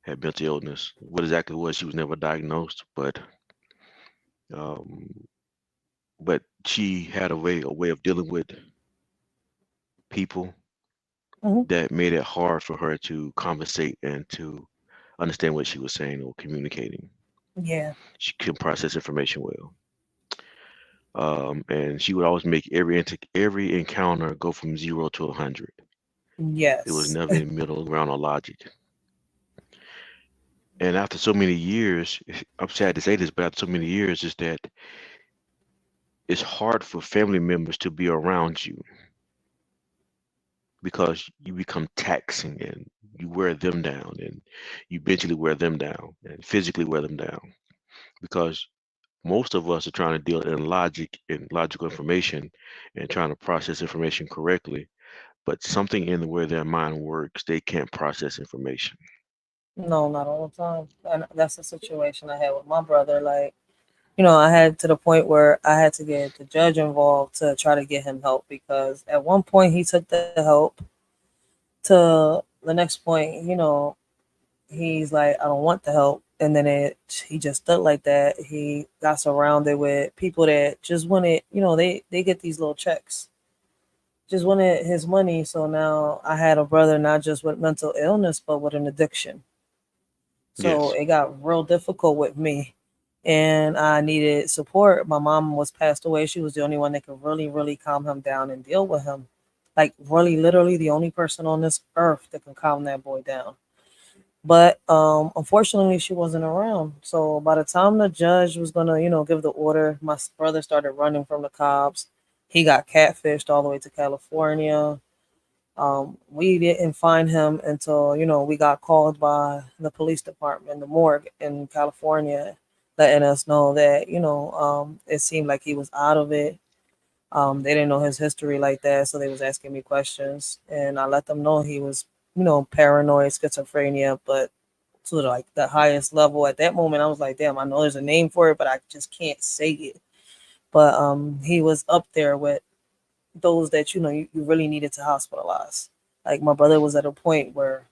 had mental illness. What exactly it was, she was never diagnosed, um, but she had a way of dealing with people Hmm. that made it hard for her to conversate and to understand what she was saying or communicating. Yeah. She couldn't process information well. And she would always make every encounter go from 0 to 100. It was Yes. never in middle ground or logic. And after so many years, I'm sad to say this, but after so many years, is that it's hard for family members to be around you because you become taxing and you wear them down and you eventually wear them down and physically wear them down because most of us are trying to deal in logic and logical information and trying to process information correctly, but something in the way their mind works, they can't process information. No, not all the time. And that's the situation I had with my brother. Like, I had to the point where I had to get the judge involved to try to get him help because at one point he took the help to the next point, he's like, I don't want the help. And then he just stood like that. He got surrounded with people that just wanted, they get these little checks, just wanted his money. So now I had a brother not just with mental illness, but with an addiction. So Yes. it got real difficult with me. And I needed support. My mom was passed away. She was the only one that could really, really calm him down and deal with him. Like, really, literally the only person on this earth that can calm that boy down. But unfortunately, she wasn't around. So by the time the judge was gonna, give the order, my brother started running from the cops. He got catfished all the way to California. We didn't find him until, we got called by the police department, the morgue in California, letting us know that, it seemed like he was out of it. They didn't know his history like that, so they was asking me questions, and I let them know he was, paranoid, schizophrenia, but to like the highest level. At that moment, I was like, damn, I know there's a name for it, but I just can't say it. But he was up there with those that you really needed to hospitalize. Like, my brother was at a point where,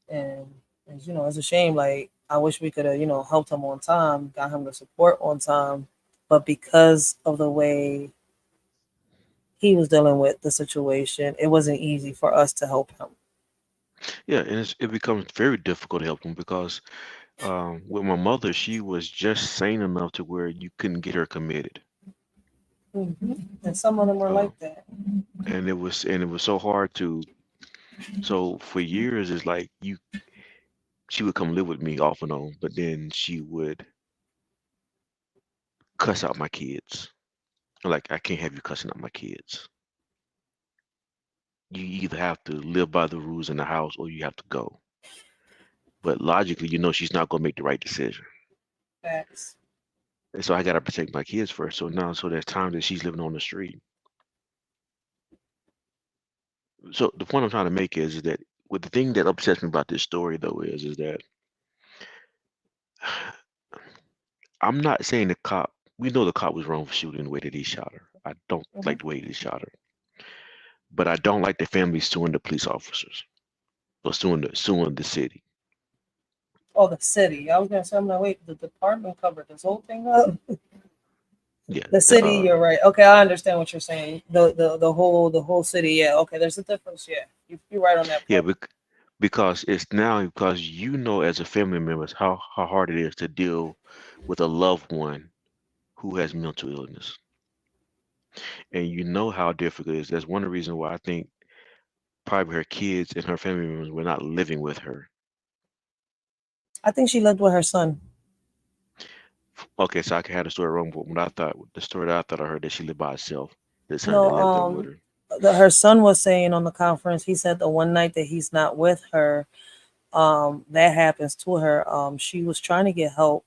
and it's a shame. Like, I wish we could have helped him on time, got him the support on time, but because of the way he was dealing with the situation, it wasn't easy for us to help him. Yeah, and it becomes very difficult to help them because With my mother, she was just sane enough to where you couldn't get her committed. And some of them are like that. And it was so hard to. So for years, it's like she would come live with me off and on, but then she would cuss out my kids. Like, I can't have you cussing out my kids. You either have to live by the rules in the house or you have to go. But logically, she's not gonna make the right decision. Facts. And so I gotta protect my kids first. So there's times that she's living on the street. So the point I'm trying to make is that with the thing that upsets me about this story though is that I'm not saying the cop. We know the cop was wrong for shooting the way that he shot her. I don't like the way he shot her, but I don't like the family suing the police officers or suing the city. Oh, the city. I was gonna say, I'm like, wait, the department covered this whole thing up. Yeah. The city, you're right. Okay, I understand what you're saying. The whole city. Yeah. Okay, there's a difference. Yeah, you're right on that point. Yeah, because it's now because as a family member how hard it is to deal with a loved one who has mental illness, and you know how difficult it is. That's one of the reasons why I think probably her kids and her family members were not living with her. I think she lived with her son. Okay, so I could have the story wrong, but the story that I thought I heard that she lived by herself. The son that lived there with No, her. her son was saying on the conference. He said the one night that he's not with her, that happens to her. She was trying to get help.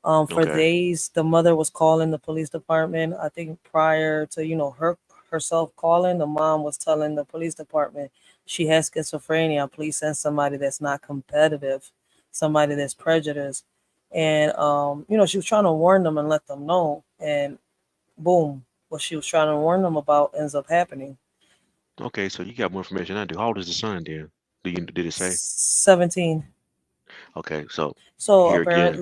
For Okay. days, the mother was calling the police department. I think prior to herself calling, the mom was telling the police department she has schizophrenia. Please send somebody that's not competitive, somebody that's prejudiced. And she was trying to warn them and let them know. And boom, what she was trying to warn them about ends up happening. Okay, so you got more information than I do. How old is the son then? Did it say? 17. Okay, so So here again.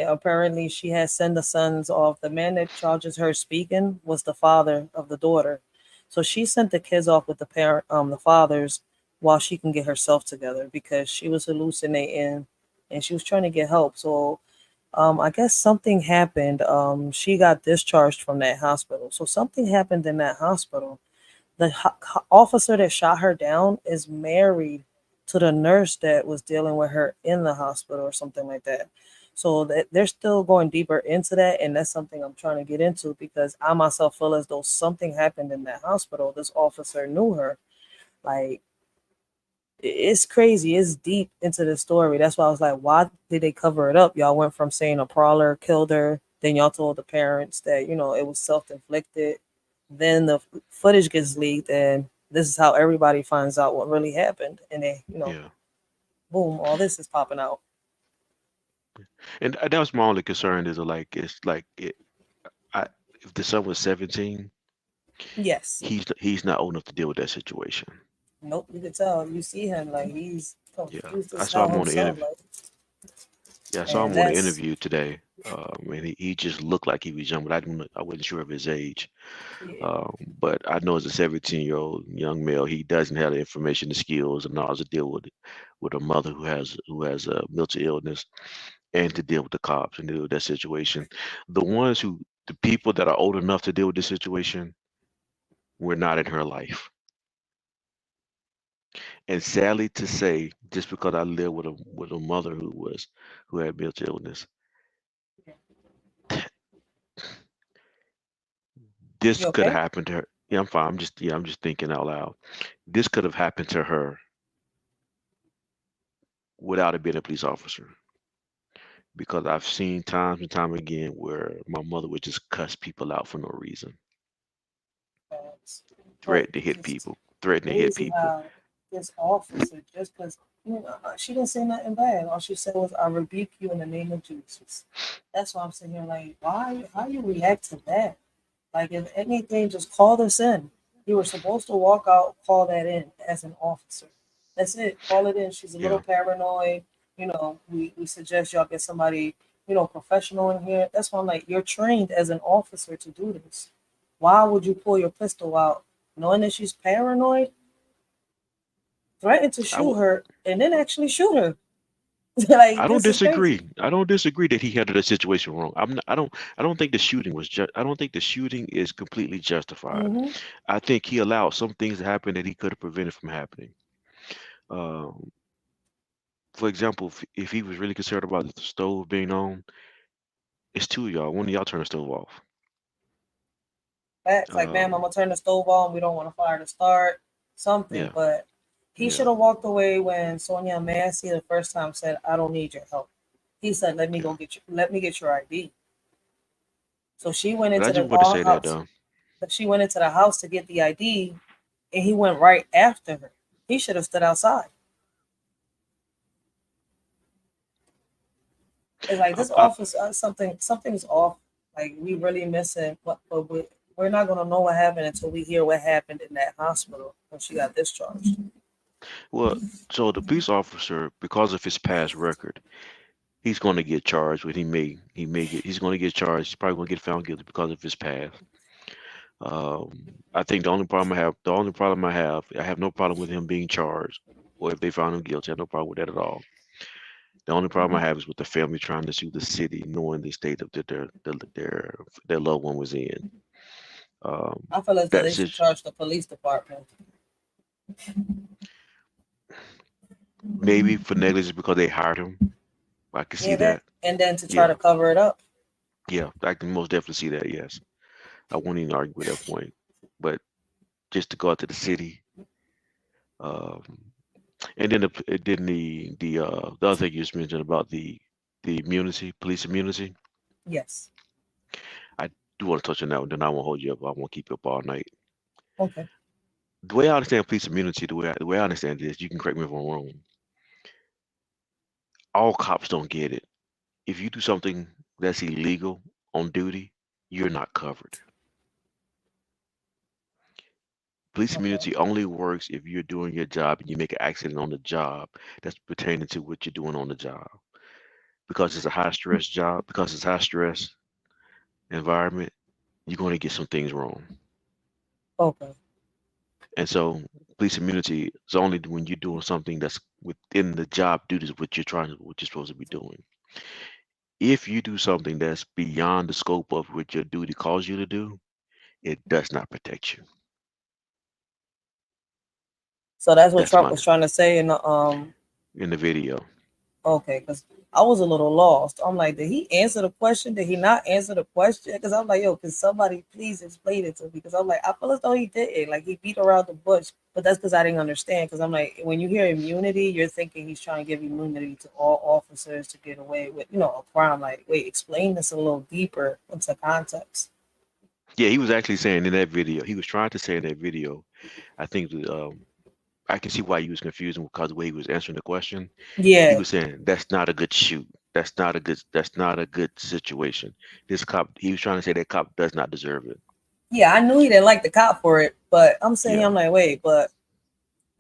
apparently she has sent the sons off. The man that charges her speaking was the father of the daughter. So she sent the kids off with the fathers while she can get herself together because she was hallucinating and she was trying to get help. So I guess something happened. She got discharged from that hospital. So something happened in that hospital. The officer that shot her down is married to the nurse that was dealing with her in the hospital or something like that. So that they're still going deeper into that, and that's something I'm trying to get into because I myself feel as though something happened in that hospital. This officer knew her. Like, it's crazy. It's deep into the story. That's why I was like, why did they cover it up? Y'all went from saying a prowler killed her, then y'all told the parents that it was self-inflicted. Then the footage gets leaked, and this is how everybody finds out what really happened. And then boom, all this is popping out. And that was my only concern is if the son was 17, Yes. he's not old enough to deal with that situation. Nope, you can tell. You see him like he's Yeah, confused I as saw hell him on the himself. interview. Like, Yeah, I saw and him on the that's interview today. And he just looked like he was young, but I wasn't sure of his age. But I know as a 17-year-old young male, he doesn't have the information, the skills, and knowledge to deal with a mother who has a mental illness, and to deal with the cops and deal with that situation. The people that are old enough to deal with this situation were not in her life. And sadly to say, just because I live with a mother who had mental illness, this you could have okay? happened to her. Yeah, I'm fine. I'm just thinking out loud. This could have happened to her without it being a police officer. Because I've seen times and time again where my mother would just cuss people out for no reason. But Threaten to hit it's people. Threaten to hit crazy people. how this officer, just because she didn't say nothing bad. All she said was, "I rebuke you in the name of Jesus." That's why I'm sitting here like, why? How you react to that? Like, if anything, just call this in. You were supposed to walk out, call that in as an officer. That's it. Call it in. She's a little Yeah. paranoid. We suggest y'all get somebody, professional in here. That's why I'm like, you're trained as an officer to do this. Why would you pull your pistol out knowing that she's paranoid, threaten to I shoot would her, and then actually shoot her? Like I don't this is crazy. disagree. I don't disagree that he handled the situation wrong. I'm not, I don't think the shooting was just. I don't think the shooting is completely justified. Hmm. I think he allowed some things to happen that he could have prevented from happening. Um, for example, if he was really concerned about the stove being on, it's two of y'all. One of y'all turn the stove off. Facts like, ma'am, I'm gonna turn the stove on. We don't want a fire to start. Something, Yeah, but he should yeah, have walked away when Sonya Massey the first time said, "I don't need your help." He said, "Let me yeah. go get you. Let me get your ID." So she went But I into just the want to say that house. though. She went into the house to get the ID, and he went right after her. He should have stood outside. It's like this I, office, something's off. Like we really missing. But we're not gonna know what happened until we hear what happened in that hospital when she got discharged. well, so the police officer, because of his past record, he's going to get charged. With he may get he's going to get charged. He's probably going to get found guilty because of his past. I think I have no problem with him being charged, or if they found him guilty, I have no problem with that at all. The only problem I have is with the family trying to sue the city, knowing the state of their loved one was in. Um, I feel as though they that's should just charge the police department. maybe for negligence because they hired him. I can see Yeah, that that. and then to try Yeah, to cover it up. yeah, I can most definitely see that. Yes, I won't even argue with that point. But just to go out to the city, um, and then the other thing you just mentioned about the immunity, police immunity. Yes. I do want to touch on that one. Then I won't hold you up. I won't keep you up all night. Okay. The way I understand police immunity, the way I understand it is, you can correct me if I'm wrong. All cops don't get it. If you do something that's illegal on duty, you're not covered. Police Okay. immunity only works if you're doing your job and you make an accident on the job that's pertaining to what you're doing on the job. Because it's a high stress job, because it's high stress environment, you're going to get some things wrong. Okay. And so police immunity is only when you're doing something that's within the job duties of what you're supposed to be doing. If you do something that's beyond the scope of what your duty calls you to do, it does not protect you. So that's what That's Trump my was trying to say in the in the video. Okay, because I was a little lost. I'm like, did he answer the question? Did he not answer the question? Because I'm like, yo, can somebody please explain it to me? Because I'm like, I feel as though he didn't. Like he beat around the bush, but that's because I didn't understand. Because I'm like, when you hear immunity, you're thinking he's trying to give immunity to all officers to get away with, a crime. Like, wait, explain this a little deeper into context. Yeah, he was actually saying in that video, he was trying to say in that video, I think I can see why he was confused because the way he was answering the question. He Yeah, was saying that's not a good shoot. That's not a good situation. This cop, he was trying to say that cop does not deserve it. yeah, I knew he didn't like the cop for it, but I'm saying, Yeah. I'm like, wait, but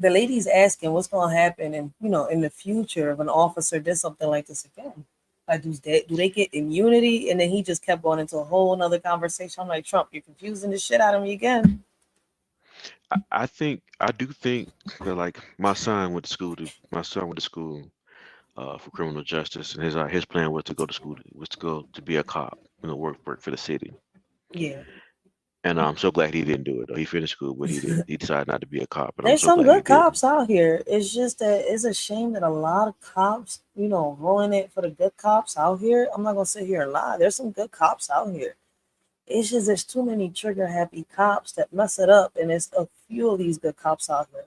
the lady's asking what's going to happen in the future if an officer did something like this again. Like, do they get immunity? And then he just kept going into a whole nother conversation. I'm like, Trump, you're confusing the shit out of me again. I do think that like my son went to school for criminal justice, and his plan was to go to school was to go to be a cop, work for the city. Yeah, And I'm so glad he didn't do it. Though. He finished school, but he decided not to be a cop, and I'm there's so some glad he good didn't. cops out here. It's just that it's a shame that a lot of cops, ruin it for the good cops out here. I'm not gonna sit here and lie. There's some good cops out here. It's just there's too many trigger happy cops that mess it up, and there's a few of these good cops out here.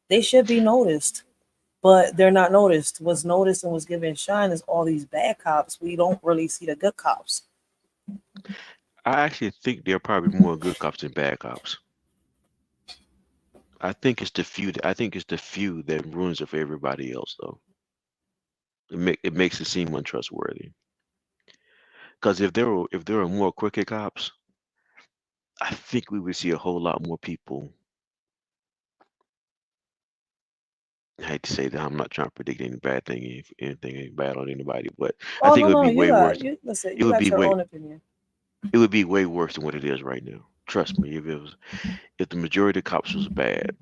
They should be noticed, but they're not noticed. What's noticed and what's given shine is all these bad cops. We don't really see the good cops. I actually think there are probably more good cops than bad cops. I think it's the few. I think it's the few that ruins it for everybody else, though. It makes it seem untrustworthy. Because if there were more crooked cops, I think we would see a whole lot more people. I hate to say that I'm not trying to predict any bad thing, if anything bad on anybody, but I Oh think no, it would no, be you way got worse. you listen, It you would got be your way own opinion. it would be way worse than what it is right now. Trust me, if the majority of cops was bad.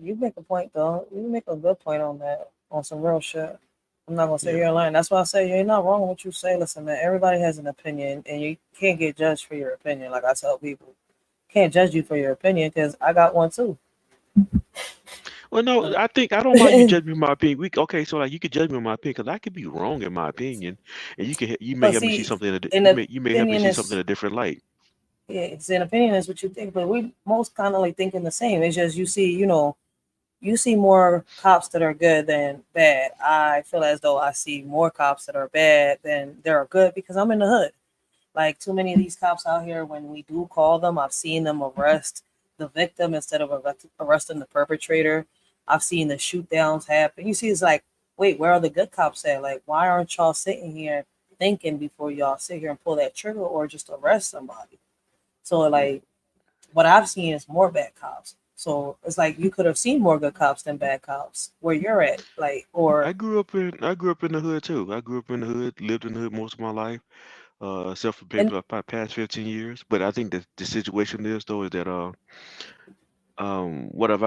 You make a point though. You make a good point on that. on some real shit. I'm not gonna sit here and lie. That's why I say you're not wrong with what you say. Listen, man, everybody has an opinion, and you can't get judged for your opinion. Like I tell people, can't judge you for your opinion because I got one too. Well, no, I don't mind you judging me my opinion. Okay, so like you could judge me on my opinion because I could be wrong in my opinion, and you may But help me see see, something. You may help me opinion see something is in a different light. yeah, it's an opinion is what you think, but we most kind of like thinking the same. It's just you see, you see more cops that are good than bad. I feel as though I see more cops that are bad than they are good because I'm in the hood. Like too many of these cops out here, when we do call them, I've seen them arrest the victim instead of arresting the perpetrator. I've seen the shoot downs happen. You see, it's like, wait, where are the good cops at? Like, why aren't y'all sitting here thinking before y'all sit here and pull that trigger or just arrest somebody? So like, what I've seen is more bad cops. So it's like you could have seen more good cops than bad cops where you're at. Like, or I grew up in the hood too. I grew up in the hood, lived in the hood most of my life, except for maybe and like past 15 years. But I think the situation is though is that what have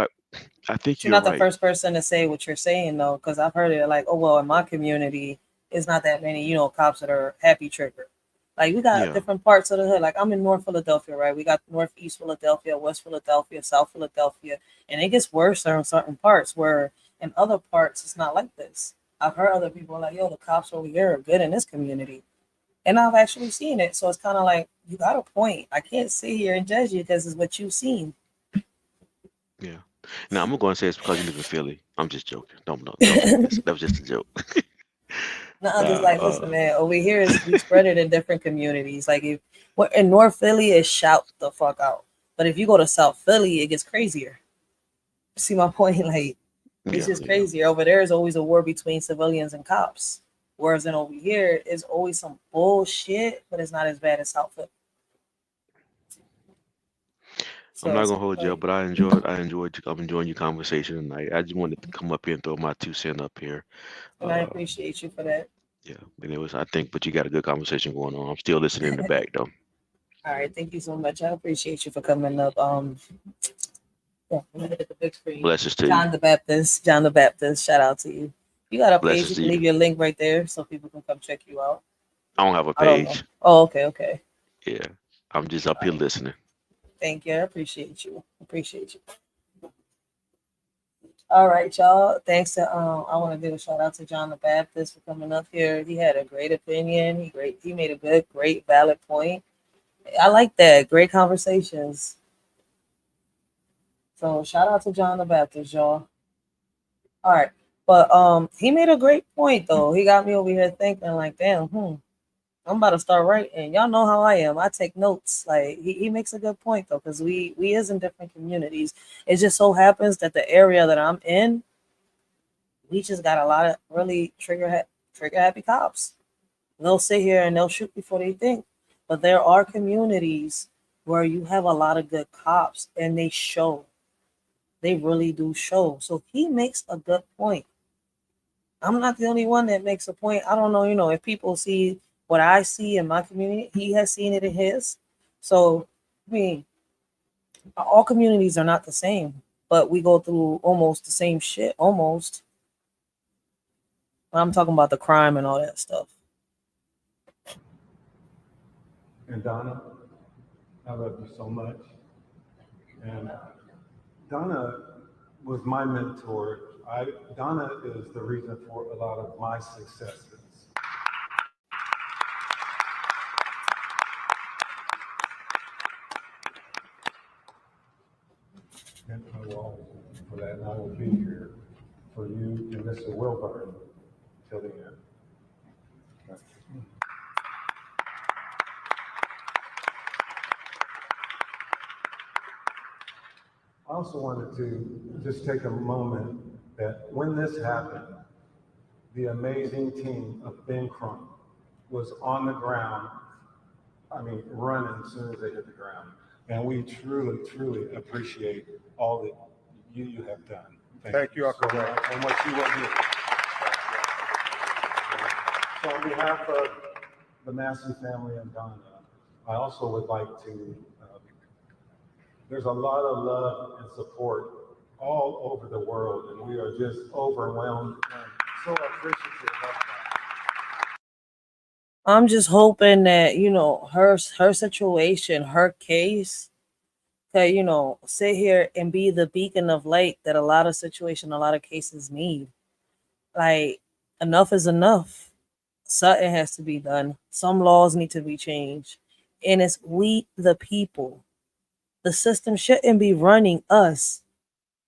I think you're you're not the right. first person to say what you're saying though, because I've heard it like, oh well, in my community, it's not that many, cops that are happy trigger. Like we got Yeah. different parts of the hood. Like I'm in North Philadelphia, right? We got Northeast Philadelphia, West Philadelphia, South Philadelphia, and it gets worse in certain parts. Where in other parts it's not like this. I've heard other people like, yo, the cops over here are good in this community, and I've actually seen it. So it's kind of like you got a point. I can't sit here and judge you because it's what you've seen. Yeah. Now I'm gonna say it's because you live in Philly. I'm just joking. Don't take this. That was just a joke. No, I'm just Nah, like, listen, man. Over here is we spread it in different communities. Like if we're in North Philly, is shout the fuck out. But if you go to South Philly, it gets crazier. See my point? Like it's yeah, just yeah. crazier. Over there is always a war between civilians and cops. Whereas in over here is always some bullshit, but it's not as bad as South Philly. I'm So not it's gonna hold you up, like, but I'm enjoying your conversation tonight. I just wanted to come up here and throw my 2 cents up here. and I Uh, appreciate you for that. yeah, and but you got a good conversation going on. I'm still listening in the back though. All right, thank you so much. I appreciate you for coming up. Yeah, let me hit the big screen. Blessings to you. John the Baptist. John the Baptist. Shout out to you. You got a page. Blessings You to can you. leave your link right there so people can come check you out. I don't have a I don't know. page. Oh, okay, okay. Yeah, I'm just up All here right. listening. Thank you. I appreciate you. Appreciate you. All right, y'all. Thanks to I want to give a shout out to John the Baptist for coming up here. He had a great opinion. He made a great valid point. I like that. Great conversations. So shout out to John the Baptist, y'all. All right. But he made a great point though. He got me over here thinking like, damn, I'm about to start writing. Y'all know how I am. I take notes. Like he makes a good point though, because we is in different communities. It just so happens that the area that I'm in, we just got a lot of really trigger happy cops. They'll sit here and they'll shoot before they think. But there are communities where you have a lot of good cops and they show. They really do show. So he makes a good point. I'm not the only one that makes a point. I don't know, if people see what I see in my community, he has seen it in his. So, I mean, all communities are not the same, but we go through almost the same shit, almost. I'm talking about the crime and all that stuff. And Donna, I love you so much. And Donna was my mentor. Donna is the reason for a lot of my successes. And I will for that, and I will be here for you and Mr. Wilburn till the end. I also wanted to just take a moment that when this happened, the amazing team of Ben Crump was on the ground, running as soon as they hit the ground. And we truly, truly appreciate all that you have done. Thank you, Uncle Ray. And what you will do. So on behalf of the Massey family and Donna, I also would like to, there's a lot of love and support all over the world, and we are just overwhelmed and so appreciative of that. I'm just hoping that, her situation, her case, to, sit here and be the beacon of light that a lot of cases need. Like, enough is enough. Something has to be done. Some laws need to be changed. And it's we, the people. The system shouldn't be running us.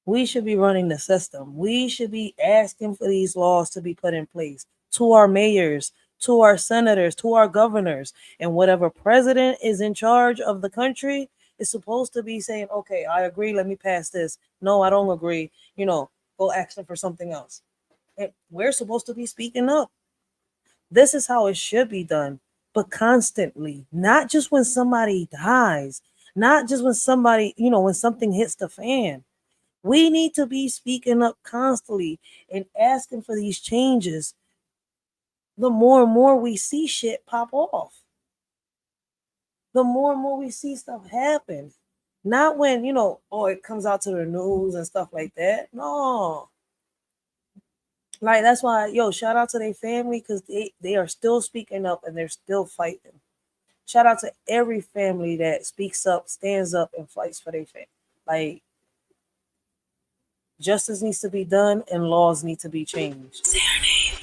We should be running the system. We should be asking for these laws to be put in place to our mayors, to our senators, to our governors, and whatever president is in charge of the country is supposed to be saying, okay, I agree, let me pass this. No, I don't agree. Go ask them for something else. And we're supposed to be speaking up. This is how it should be done, but constantly, not just when somebody dies, not just when somebody, when something hits the fan. We need to be speaking up constantly and asking for these changes. The more and more we see shit pop off, the more and more we see stuff happen. Not when, it comes out to the news and stuff like that. No. Like, that's why, shout out to their family, because they are still speaking up and they're still fighting. Shout out to every family that speaks up, stands up, and fights for their family. Like, justice needs to be done and laws need to be changed. Say her name,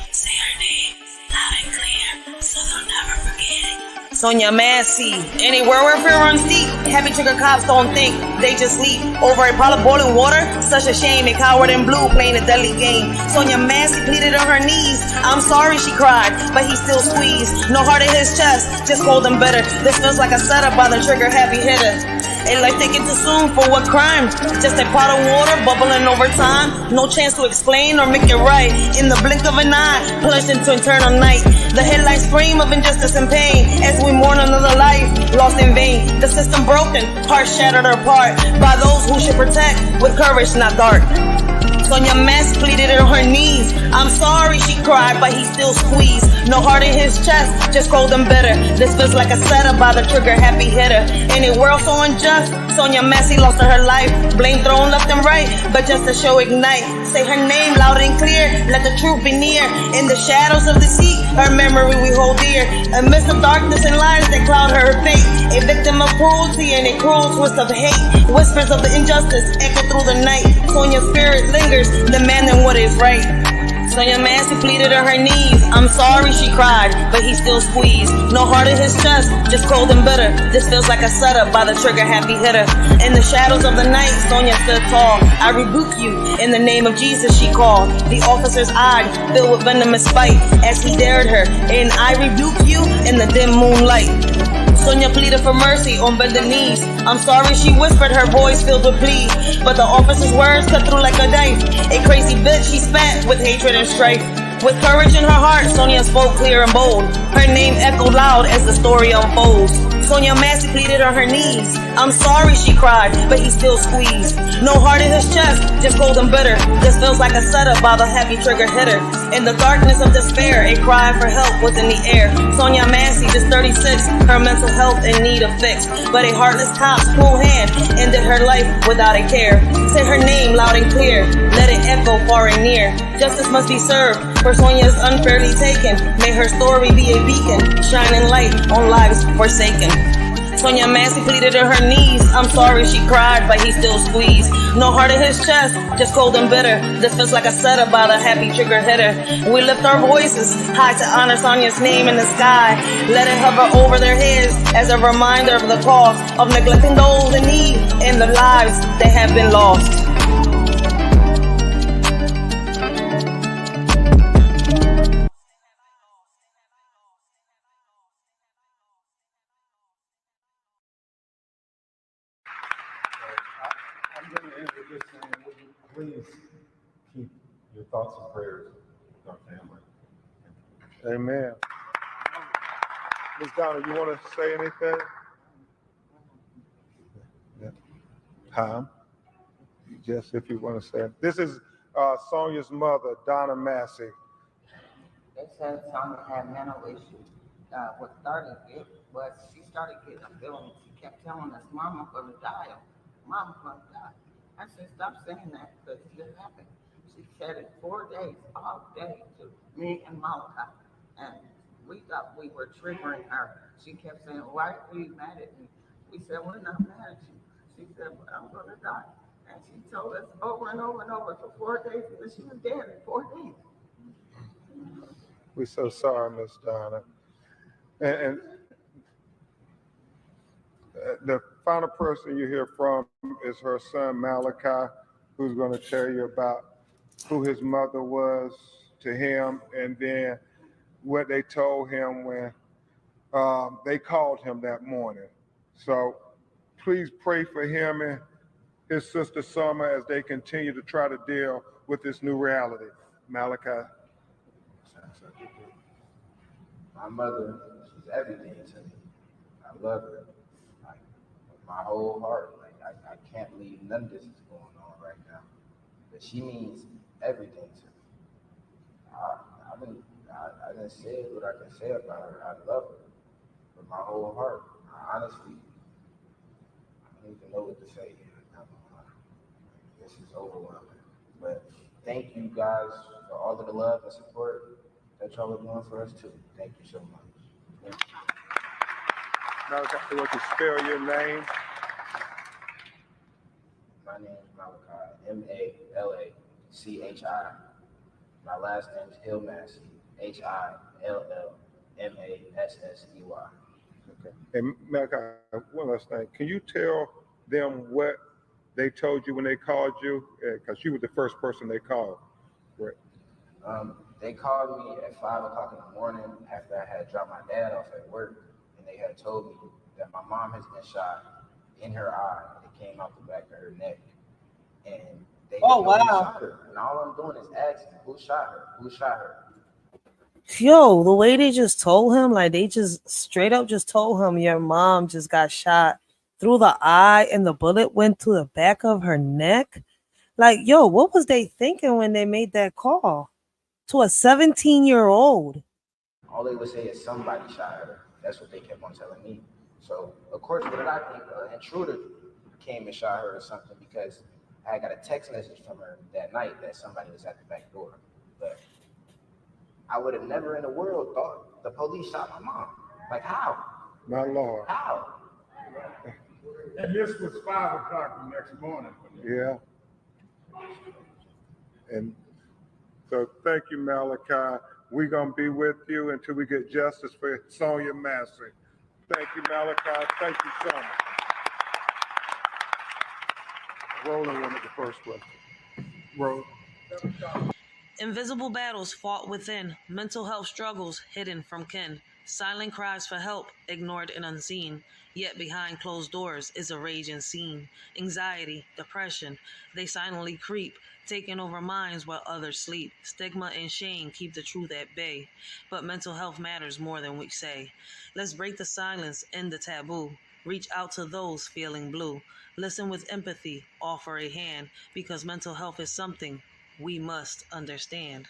loud and clear, so they'll never forget it. Sonya Massey. Anywhere where fear runs deep, heavy trigger cops don't think, they just leap over a pot of boiling water. Such a shame, a coward in blue playing a deadly game. Sonya Massey pleaded on her knees. I'm sorry, she cried, but he still squeezed. No heart in his chest, just cold and bitter. This feels like a setup by the trigger happy hitter. A life taken too soon for what crime? Just a pot of water bubbling over time. No chance to explain or make it right. In the blink of an eye, plunged into eternal night. The headlights scream of injustice and pain as we mourn another life lost in vain. The system broken, hearts shattered apart by those who should protect with courage, not dark. Sonya Massey pleaded on her knees. I'm sorry, she cried, but he still squeezed. No heart in his chest, just cold and bitter. This feels like a setup by the trigger happy hitter. In a world so unjust, Sonya Massey lost her life. Blame thrown left and right, but just to show ignite. Say her name loud and clear, let the truth be near. In the shadows of this heat, her memory we hold dear. Amidst the darkness and lies that cloud her fate. A victim of cruelty and a cruel twist of hate. Whispers of the injustice echo through the night. Sonya's spirit lingers, demanding what is right. Sonya Massey pleaded on her knees. I'm sorry, she cried, but he still squeezed. No heart in his chest, just cold and bitter. This feels like a setup by the trigger happy hitter. In the shadows of the night, Sonya stood tall. I rebuke you, in the name of Jesus she called. The officer's eyes filled with venomous spite as he dared her. And I rebuke you in the dim moonlight. Sonya pleaded for mercy on bended knees. I'm sorry, she whispered, her voice filled with plea. But the officer's words cut through like a knife. A crazy bitch, she spat with hatred and strife. With courage in her heart, Sonya spoke clear and bold. Her name echoed loud as the story unfolds. Sonya Massey pleaded on her knees. I'm sorry, she cried, but he still squeezed. No heart in his chest, just cold and bitter. This feels like a setup by the heavy trigger hitter. In the darkness of despair, a cry for help was in the air. Sonya Massey, just 36, her mental health in need of fix. But a heartless cop's cool hand ended her life without a care. Say her name loud and clear, let it echo far and near. Justice must be served for Sonya's unfairly taken. May her story be a beacon, shining light on lives forsaken. Sonya Massey pleaded on her knees. I'm sorry, she cried, but he still squeezed. No heart in his chest, just cold and bitter. This feels like a setup by the happy trigger hitter. We lift our voices high to honor Sonya's name in the sky. Let it hover over their heads as a reminder of the cost of neglecting those in need and the lives that have been lost. I'm going to end with this saying, would you please keep your thoughts and prayers with our family. Amen. Ms. Donna, you want to say anything? Yeah. Tom? Just if you want to say it. This is Sonya's mother, Donna Massey. They said Sonya had mental issues. What started it was she started getting a feeling. She kept telling us, Mama's going to die. Mama's going to die. I said, stop saying that because it didn't happen. She said it 4 days, all day, to me and Malachi. And we thought we were triggering her. She kept saying, why are you mad at me? We said, we're not mad at you. She said, but I'm going to die. And she told us over and over and over for 4 days that she was dead in 4 days. We're so sorry, Miss Donna. And the final person you hear from is her son, Malachi, who's going to tell you about who his mother was to him, and then what they told him when they called him that morning. So please pray for him and his sister Sonya as they continue to try to deal with this new reality. Malachi. My mother, she's everything to me. I love her, like, with my whole heart. Like, I can't believe none of this is going on right now. But she means everything to me. I didn't say what I can say about her. I love her with my whole heart. Honestly, I don't even know what to say. This is overwhelming. But thank you guys for all of the love and support that y'all are doing for us too. Thank you so much. Malachi, what you spell your name? My name is Malachi, Malachi. My last name is Hill Massey, Hillmassey. Okay. And Malachi, one last thing. Can you tell them what they told you when they called you? Because you were the first person they called. Right. They called me at 5 o'clock in the morning after I had dropped my dad off at work, and they had told me that my mom has been shot in her eye. It came out the back of her neck, and they didn't know who shot her. And all I'm doing is asking, who shot her? Who shot her? Yo, the way they just told him, like they just straight up just told him your mom just got shot through the eye and the bullet went to the back of her neck. Like, yo, what was they thinking when they made that call to a 17-year-old? All they would say is somebody shot her. That's what they kept on telling me. So, of course, what did I think? An intruder came and shot her or something, because I got a text message from her that night that somebody was at the back door. But I would have never in the world thought the police shot my mom. Like, how? My Lord. How? And this was 5 o'clock the next morning. Yeah. And so thank you, Malachi. We're going to be with you until we get justice for Sonya Massey. Thank you, Malachi. Thank you so much. Roland wanted the first question. Roland. Invisible battles fought within, mental health struggles hidden from kin, silent cries for help ignored and unseen, yet behind closed doors is a raging scene. Anxiety, depression, they silently creep, taking over minds while others sleep. Stigma and shame keep the truth at bay, but mental health matters more than we say. Let's break the silence, end the taboo. Reach out to those feeling blue. Listen with empathy, offer a hand, because mental health is something we must understand.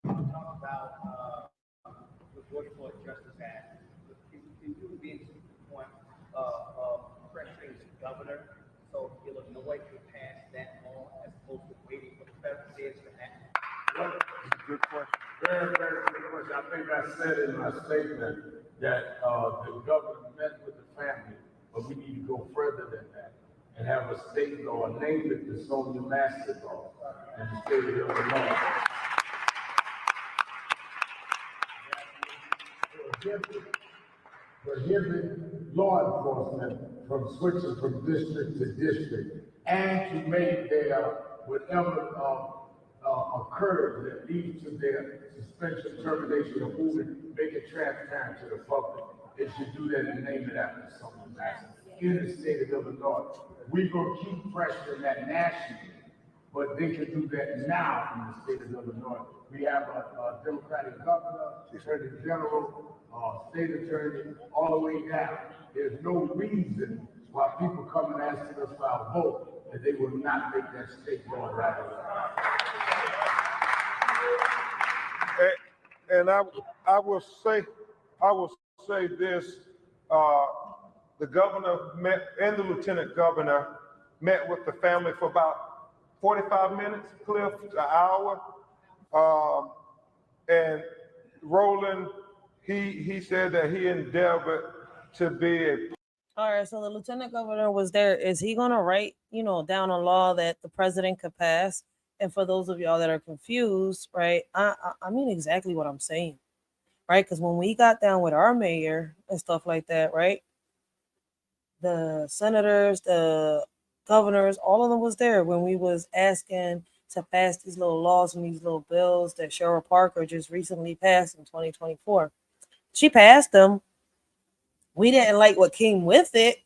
Talk about the Georgia Floyd Justice Act. Can you be to the point of pressuring the governor so Illinois could pass that law as opposed to waiting for the federal feds to act? Good question. Very, very good question. I think I said in my statement that the governor met with the family, but we need to go further than that and have a state law, name it the Sonya Massey law in the state of Illinois. Prohibit law enforcement from switching from district to district, and to make their whatever occurs that leads to their suspension, termination, or movement, make it transparent to the public. It should do that and name it after Sonya Massey in the state of Illinois. We're going to keep pressuring that nationally, but they can do that now in the state of Illinois. We have a Democratic governor, attorney general, state attorney, all the way down. There's no reason why people come and ask us for our vote that they will not make that state law right away. And I will say this, The governor met, and the lieutenant governor met with the family for about 45 minutes, Cliff, an hour. And Roland, he said that he endeavored to be a. All right, so the lieutenant governor was there. Is he going to write, down a law that the president could pass? And for those of y'all that are confused, right, I mean exactly what I'm saying, right? Because when we got down with our mayor and stuff like that, right, the senators, the governors, all of them was there when we was asking to pass these little laws and these little bills that Cheryl Parker just recently passed in 2024. She passed them. We didn't like what came with it,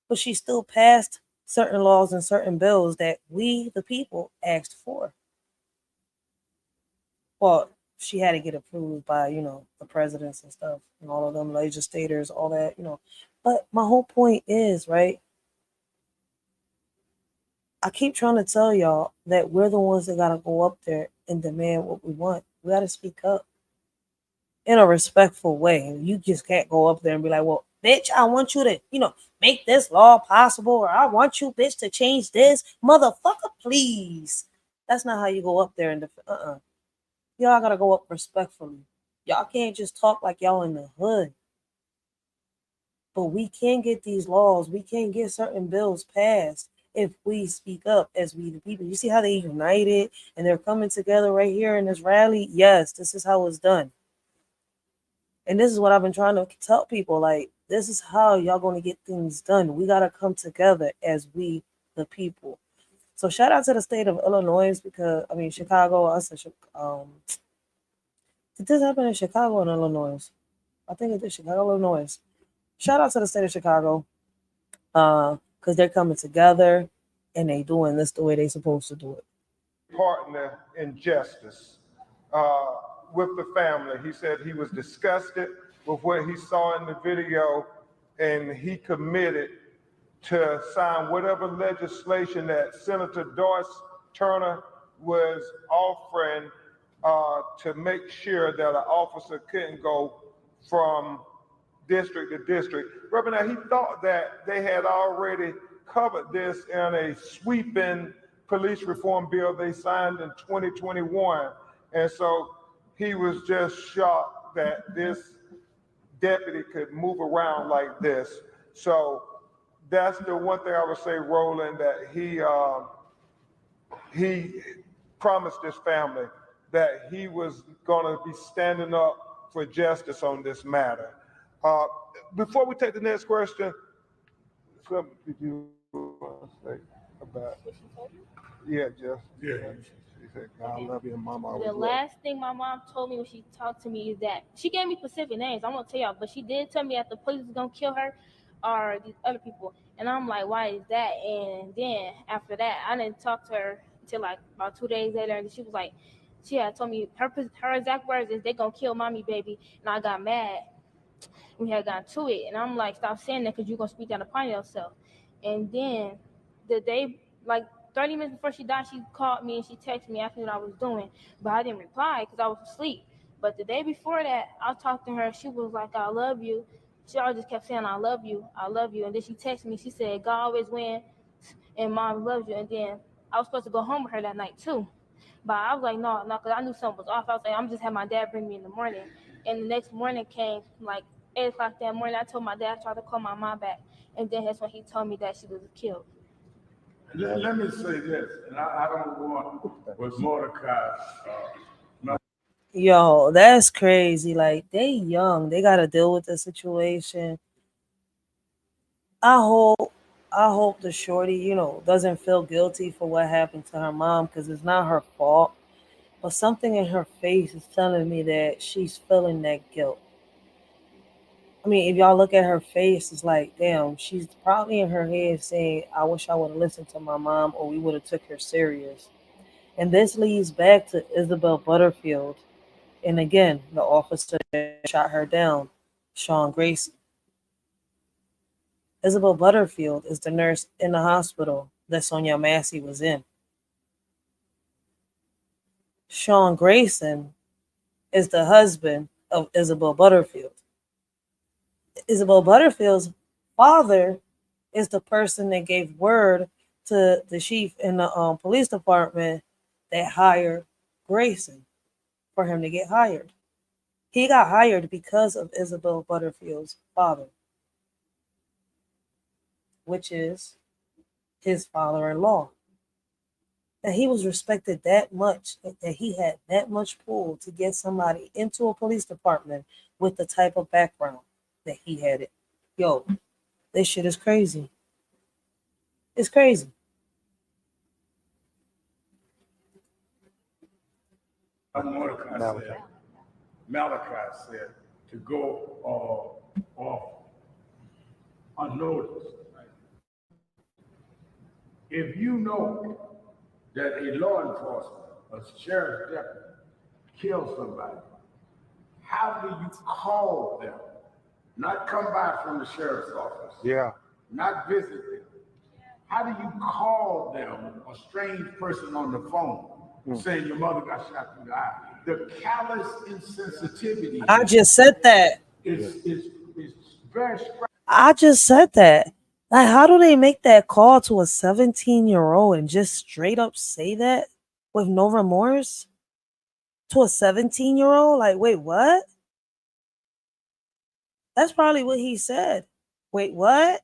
but she still passed certain laws and certain bills that we, the people, asked for. Well, she had to get approved by, the presidents and stuff and all of them legislators, all that, But my whole point is, right, I keep trying to tell y'all that we're the ones that got to go up there and demand what we want. We got to speak up in a respectful way. You just can't go up there and be like, well, bitch, I want you to, make this law possible, or I want you, bitch, to change this. Motherfucker, please. That's not how you go up there and y'all got to go up respectfully. Y'all can't just talk like y'all in the hood. But we can get these laws. We can get certain bills passed if we speak up as we the people. You see how they united and they're coming together right here in this rally? Yes, this is how it's done. And this is what I've been trying to tell people. Like, this is how y'all going to get things done. We got to come together as we the people. So shout out to the state of Illinois because, Chicago. I said, did this happen in Chicago and Illinois? I think it did Chicago, Illinois. Shout out to the state of Chicago because they're coming together and they doing this the way they supposed to do it. Partner in justice with the family. He said he was disgusted with what he saw in the video, and he committed to sign whatever legislation that Senator Doris Turner was offering to make sure that an officer couldn't go from district to district. Reverend, he thought that they had already covered this in a sweeping police reform bill they signed in 2021. And so he was just shocked that this deputy could move around like this. So that's the one thing I would say, Roland, that he promised his family that he was going to be standing up for justice on this matter. Before we take the next question, something did you want to say about? Yeah, Jeff. Yeah. She said, God love you and Mama always The love last thing my mom told me when she talked to me is that she gave me specific names. I'm gonna tell y'all, but she did tell me that the police was gonna kill her or these other people. And I'm like, why is that? And then after that, I didn't talk to her until like about 2 days later, and she was like, she had told me her exact words is they gonna kill mommy, baby. And I got mad. We had gotten to it, and I'm like, stop saying that because you're gonna speak down upon yourself. And then the day, like 30 minutes before she died, she called me and she texted me asking what I was doing, but I didn't reply because I was asleep. But the day before that, I talked to her. She was like, I love you. She always just kept saying, I love you, I love you. And then she texted me. She said, God always wins, and Mom loves you. And then I was supposed to go home with her that night too. But I was like, no, because I knew something was off. I was like, I'm just having my dad bring me in the morning. And the next morning came, like 8 o'clock that morning. I told my dad I tried to call my mom back. And then that's when he told me that she was killed. Let me say this, and I don't want with Mordecai. Yo, that's crazy. Like, they young. They got to deal with the situation. I hope the shorty, doesn't feel guilty for what happened to her mom because it's not her fault. But something in her face is telling me that she's feeling that guilt. If y'all look at her face, it's like, damn, she's probably in her head saying, I wish I would have listened to my mom or we would have took her serious. And this leads back to Isabel Butterfield. And again, the officer that shot her down, Sean Grayson. Isabel Butterfield is the nurse in the hospital that Sonya Massey was in. Sean Grayson is the husband of Isabel Butterfield. Isabel Butterfield's father is the person that gave word to the chief in the police department that hired Grayson for him to get hired. He got hired because of Isabel Butterfield's father, which is his father-in-law. That he was respected that much, that he had that much pull to get somebody into a police department with the type of background that he had it. Yo, this shit is crazy. It's crazy. Malachi said to go off unnoticed. If you know that a law enforcement, a sheriff's deputy, kills somebody, how do you call them? Not come by from the sheriff's office. Yeah. Not visit them. How do you call them, a strange person on the phone, saying your mother got shot through the eye? The callous insensitivity. I just said that. Is very striking. I just said that. Like, how do they make that call to a 17-year-old and just straight up say that with no remorse? To a 17-year-old? Like, wait, what? That's probably what he said. Wait, what?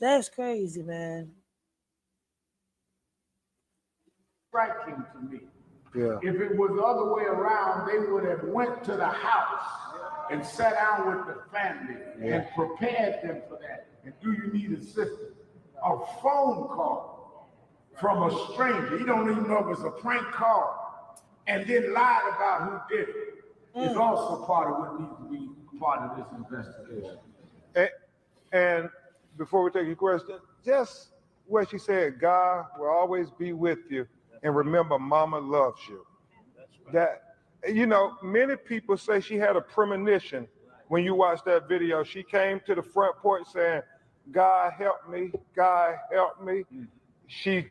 That's crazy, man. Striking to me. Yeah. If it was the other way around, they would have went to the house and sat down with the family and prepared them for that. And do you need assistance? A phone call from a stranger, you don't even know if it's a prank call, and then lied about who did it. It's also part of what needs to be part of this investigation. And before we take your question, just what she said, God will always be with you. And remember, mama loves you. That, you know, many people say she had a premonition. When you watch that video, she came to the front porch saying, God help me, God help me. She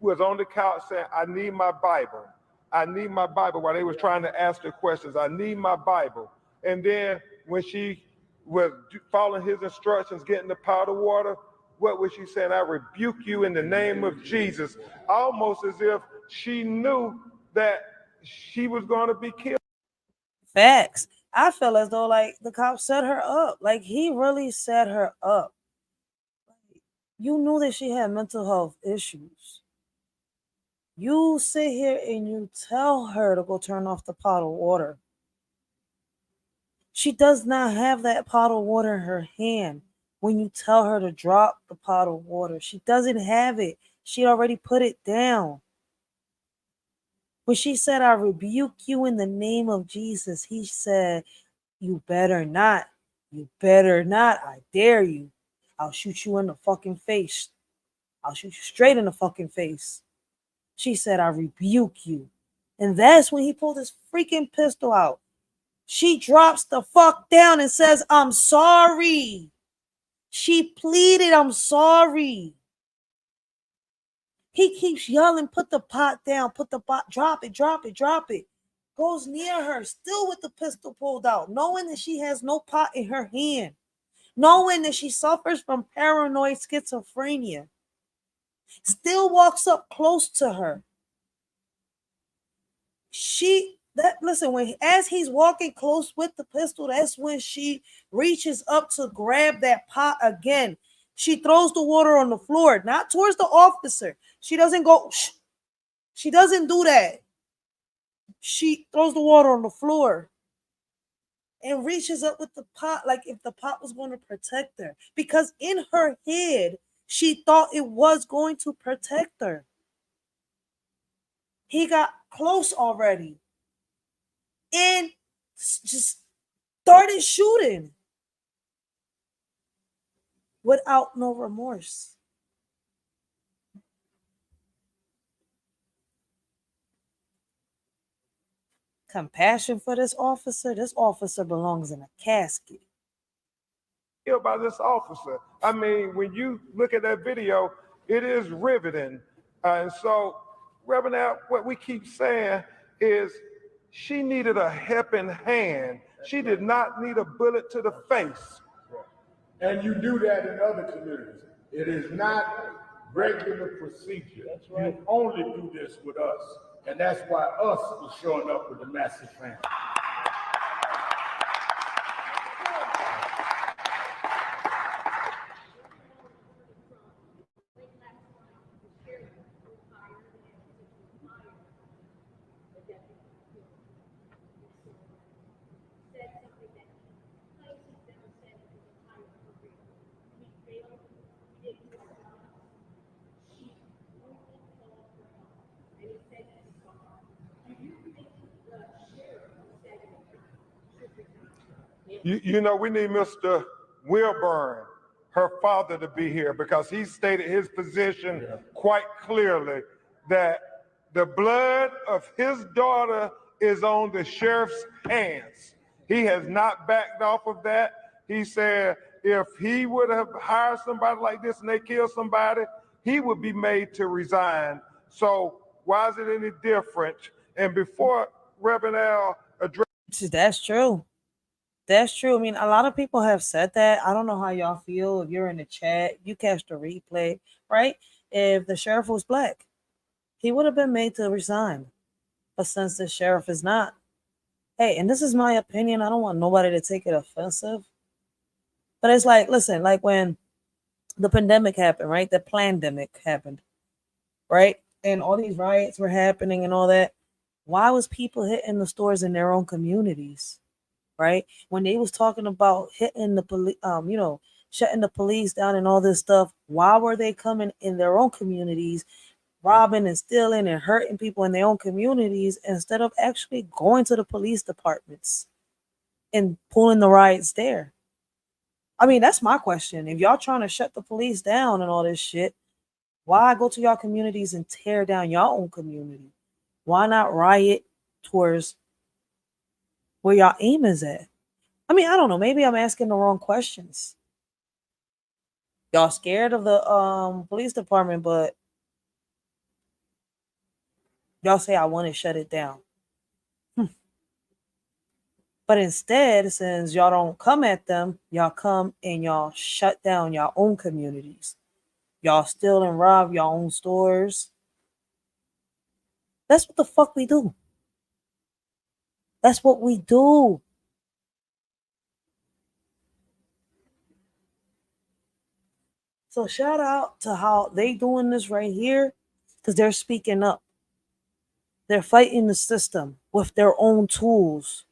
was on the couch saying, I need my Bible. I need my Bible, while they was trying to ask her questions. I need my Bible. And then when she was following his instructions, getting the powder water, what was she saying? I rebuke you in the name of Jesus. Almost as if she knew that she was going to be killed. Facts. I feel as though like the cops set her up. Like he really set her up. You knew that she had mental health issues. You sit here and you tell her to go turn off the pot of water. She does not have that pot of water in her hand when you tell her to drop the pot of water. She doesn't have it. She already put it down. When she said, I rebuke you in the name of Jesus, he said, you better not. You better not. I dare you. I'll shoot you in the fucking face. I'll shoot you straight in the fucking face. She said, I rebuke you. And that's when he pulled his freaking pistol out. She drops the fuck down and says, I'm sorry. She pleaded, I'm sorry. He keeps yelling, put the pot down, put the pot, drop it, drop it, drop it. Goes near her, still with the pistol pulled out, knowing that she has no pot in her hand, knowing that she suffers from paranoid schizophrenia. Still walks up close to her. As he's walking close with the pistol, that's when she reaches up to grab that pot again. She throws the water on the floor, not towards the officer. She doesn't go, shh. She doesn't do that. She throws the water on the floor and reaches up with the pot like if the pot was going to protect her. Because in her head, she thought it was going to protect her. He got close already and just started shooting without no remorse. Compassion for this officer belongs in a casket. Killed by this officer. I mean, when you look at that video, it is riveting. And so, Reverend Al, what we keep saying is she needed a helping hand She did not need a bullet to the face. And you do that in other communities. It is not regular procedure. That's right. You only do this with us. And that's why us is showing up with the Massey family. You know, we need Mr. Wilburn, her father, to be here because he stated his position quite clearly that the blood of his daughter is on the sheriff's hands. He has not backed off of that. He said if he would have hired somebody like this and they killed somebody, he would be made to resign. So why is it any different? And before Reverend Al addressed... That's true. That's true. I mean, a lot of people have said that. I don't know how y'all feel. If you're in the chat, you catch the replay, right? If the sheriff was black, he would have been made to resign. But since the sheriff is not, hey, and this is my opinion. I don't want nobody to take it offensive. But it's like, listen, like when the pandemic happened, right? The plandemic happened, right? And all these riots were happening and all that. Why was people hitting the stores in their own communities? Right? When they was talking about hitting the police, shutting the police down and all this stuff, why were they coming in their own communities, robbing and stealing and hurting people in their own communities instead of actually going to the police departments and pulling the riots there? I mean, that's my question. If y'all trying to shut the police down and all this shit, why go to y'all communities and tear down your own community? Why not riot towards where y'all aim is at? I mean, I don't know. Maybe I'm asking the wrong questions. Y'all scared of the police department, but y'all say I want to shut it down. But instead, since y'all don't come at them, y'all come and y'all shut down your own communities. Y'all steal and rob your own stores. That's what the fuck we do. That's what we do. So shout out to how they doing this right here, because they're speaking up. They're fighting the system with their own tools.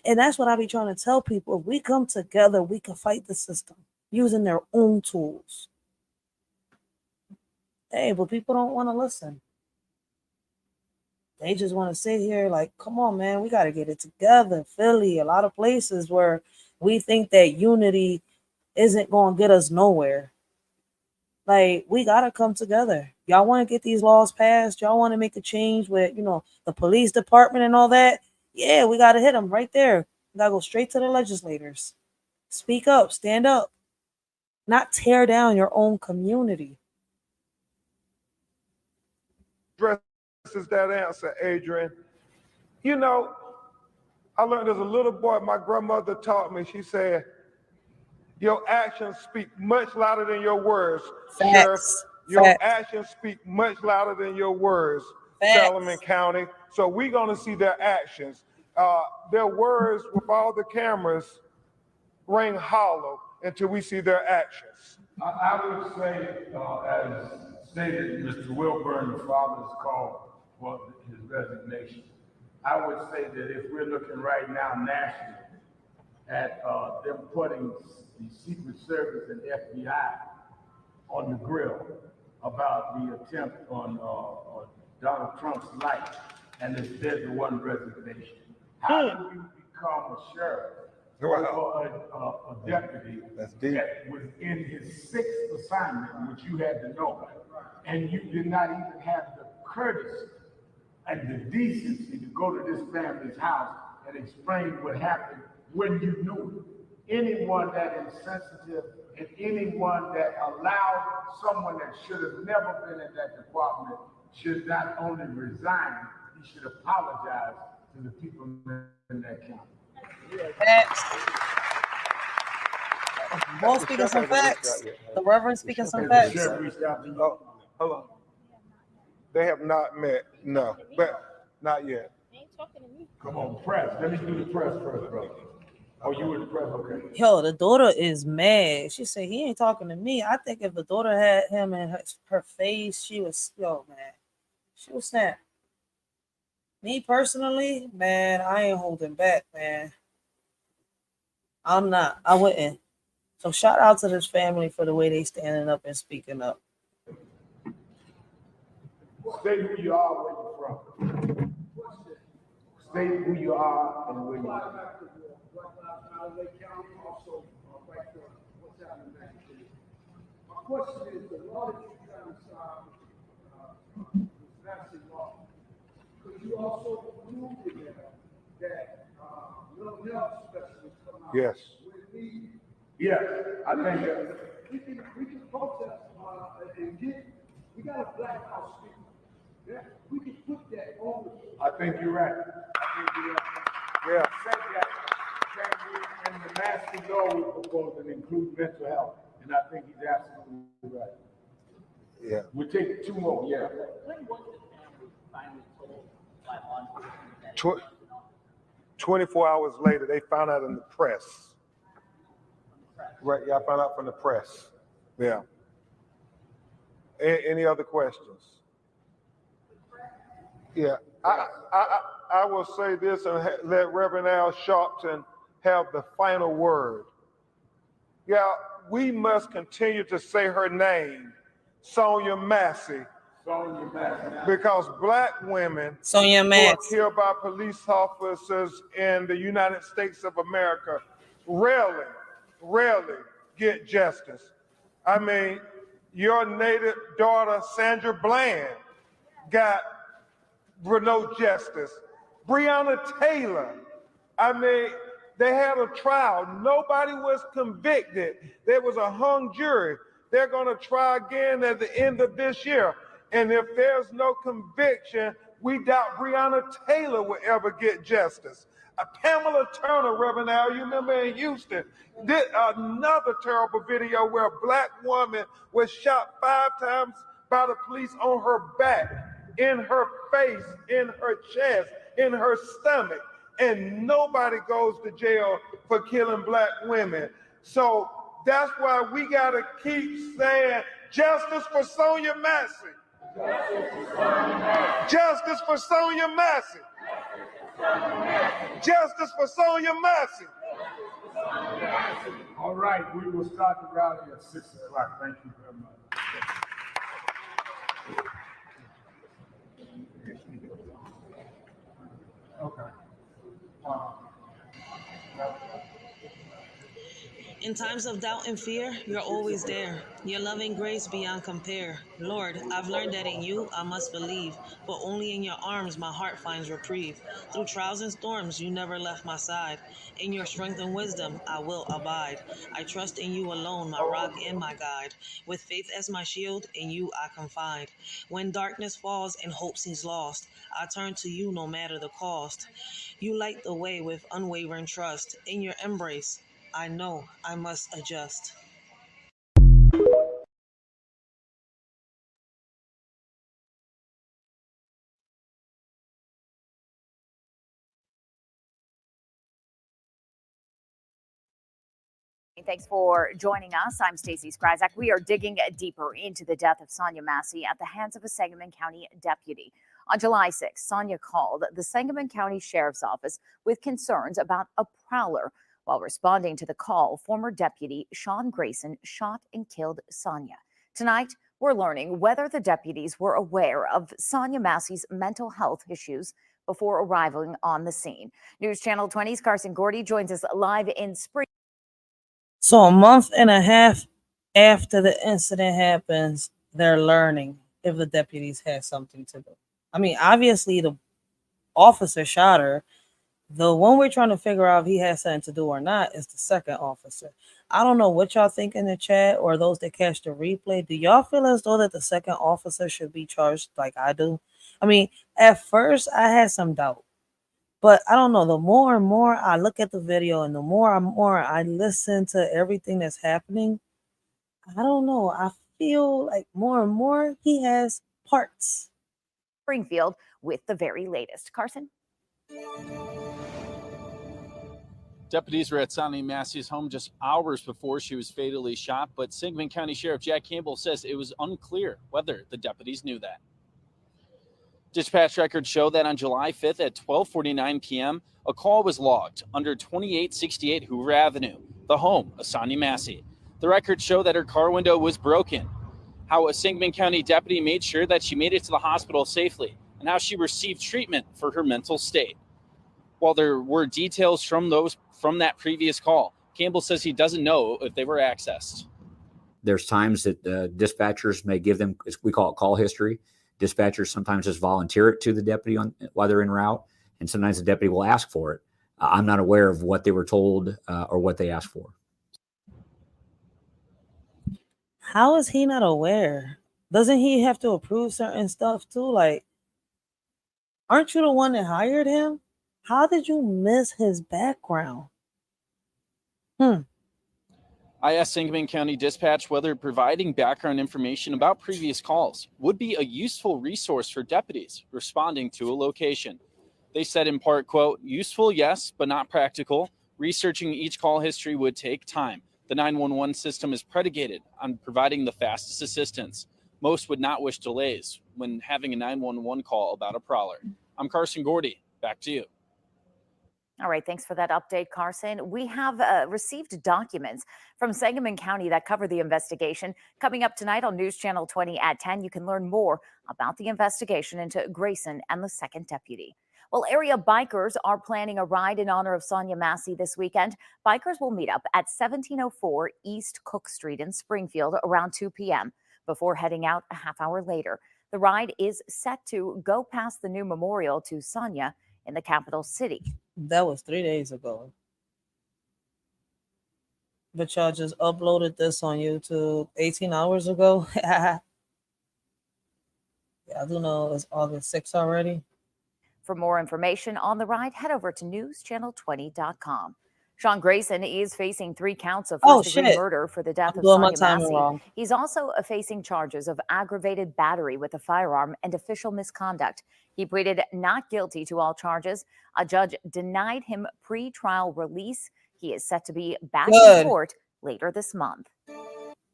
And that's what I be trying to tell people. If we come together, we can fight the system using their own tools. Hey, but people don't want to listen. They just want to sit here like, come on, man, we got to get it together. Philly, a lot of places where we think that unity isn't going to get us nowhere. Like, we got to come together. Y'all want to get these laws passed? Y'all want to make a change with, the police department and all that? Yeah, we got to hit them right there. We got to go straight to the legislators. Speak up, stand up. Not tear down your own community. Addresses that answer, Adrian. I learned as a little boy, my grandmother taught me, she said, your actions speak much louder than your words. Facts. Sheriff, your Facts. actions speak much louder than your words, Facts. Solomon County. So we're going to see their actions. Their words with all the cameras ring hollow until we see their actions. I would say, as stated, Mr. Wilburn, the father's call for his resignation. I would say that if we're looking right now nationally at them putting the Secret Service and FBI on the grill about the attempt on Donald Trump's life and there's the one resignation. How do you become a sheriff or a deputy that was in his sixth assignment, which you had to know, and you did not even have the courtesy and the decency to go to this family's house and explain what happened when you knew it? Anyone that is sensitive and anyone that allowed someone that should have never been in that department should not only resign, he should apologize to the people in that county. Facts. Both speaking some facts. The Reverend speaking some facts. Oh, hold on. They have not met. No, but not yet. Come on, press. Let me do the press first, brother. Oh, you were the press? Okay. Yo, the daughter is mad. She said he ain't talking to me. I think if the daughter had him in her face, she was, yo, man, she was snap. Me personally, man, I ain't holding back, man. I'm not. I wouldn't. So shout out to this family for the way they standing up and speaking up. State who you are, where you're from. State who you are and where you're from. My question is, the law that you got signed, that's the law. Could you also prove to them that mental health specialists come out? Yes. Yes, I think we can protest and get. We got a Black House speaker. Yeah, we can put that on. I think you're right. Yeah. Said that in the master law we propose to include mental health, and I think he's absolutely right. Yeah. We'll take two more. Yeah. When was the family finally told by law enforcement that 24 hours later, they found out in the press. Right, yeah, I found out from the press. Yeah. Any other questions? Yeah, I will say this and let Reverend Al Sharpton have the final word. Yeah, we must continue to say her name, Sonya Massey. Sonya Massey. Because Black women Sonya who are Massey. killed by police officers in the United States of America rarely get justice. I mean, your native daughter, Sandra Bland, got no justice. Breonna Taylor, I mean, they had a trial. Nobody was convicted. There was a hung jury. They're going to try again at the end of this year. And if there's no conviction, we doubt Breonna Taylor will ever get justice. Pamela Turner, Reverend Al, you remember in Houston, did another terrible video where a Black woman was shot 5 times by the police on her back, in her face, in her chest, in her stomach, and nobody goes to jail for killing Black women. So that's why we got to keep saying justice for Sonya Massey. Justice for Sonya Massey. Justice for Sonya Massey. All right, we will start the rally at 6 o'clock. Thank you very much. Okay. In times of doubt and fear, you're always there. Your loving grace beyond compare. Lord, I've learned that in you I must believe, but only in your arms my heart finds reprieve. Through trials and storms, you never left my side. In your strength and wisdom, I will abide. I trust in you alone, my rock and my guide. With faith as my shield, in you I confide. When darkness falls and hope seems lost, I turn to you no matter the cost. You light the way with unwavering trust. In your embrace, I know I must adjust. Thanks for joining us. I'm Stacey Skrizak. We are digging deeper into the death of Sonya Massey at the hands of a Sangamon County deputy. On July 6, Sonya called the Sangamon County Sheriff's Office with concerns about a prowler. While responding to the call, former deputy Sean Grayson shot and killed Sonya. Tonight, we're learning whether the deputies were aware of Sonya Massey's mental health issues before arriving on the scene. News Channel 20's Carson Gordy joins us live in Spring. So a month and a half after the incident happens, they're learning if the deputies had something to do. I mean, obviously the officer shot her. The one we're trying to figure out if he has something to do or not is the second officer. I don't know what y'all think in the chat or those that catch the replay. Do y'all feel as though that the second officer should be charged like I do? I mean, at first I had some doubt. But I don't know. The more and more I look at the video and the more and more I listen to everything that's happening, I don't know. I feel like more and more he has parts. Springfield with the very latest. Carson? Deputies were at Sonya Massey's home just hours before she was fatally shot, but Sangamon County Sheriff Jack Campbell says it was unclear whether the deputies knew that. Dispatch records show that on July 5th at 12:49 p.m., a call was logged under 2868 Hoover Avenue, the home of Sonya Massey. The records show that her car window was broken, how a Sangamon County deputy made sure that she made it to the hospital safely, and how she received treatment for her mental state. While there were details from that previous call, Campbell says he doesn't know if they were accessed. There's times that dispatchers may give them, we call it call history. Dispatchers sometimes just volunteer it to the deputy while they're en route, and sometimes the deputy will ask for it. I'm not aware of what they were told or what they asked for. How is he not aware? Doesn't he have to approve certain stuff too? Like, aren't you the one that hired him? How did you miss his background? I asked Sangamon County Dispatch whether providing background information about previous calls would be a useful resource for deputies responding to a location. They said in part, quote, "Useful, yes, but not practical. Researching each call history would take time. The 911 system is predicated on providing the fastest assistance. Most would not wish delays when having a 911 call about a prowler." I'm Carson Gordy. Back to you. All right, thanks for that update, Carson. We have received documents from Sangamon County that cover the investigation. Coming up tonight on News Channel 20 at 10, you can learn more about the investigation into Grayson and the second deputy. Well, area bikers are planning a ride in honor of Sonya Massey this weekend. Bikers will meet up at 1704 East Cook Street in Springfield around 2 p.m. before heading out a half hour later. The ride is set to go past the new memorial to Sonya in the capital city. That was 3 days ago. But y'all just uploaded this on YouTube 18 hours ago. Yeah, I do know it's August 6th already. For more information on the ride, head over to newschannel20.com. Sean Grayson is facing 3 counts of first-degree murder for the death of Sonya Massey. He's also facing charges of aggravated battery with a firearm and official misconduct. He pleaded not guilty to all charges. A judge denied him pre-trial release. He is set to be back in court later this month.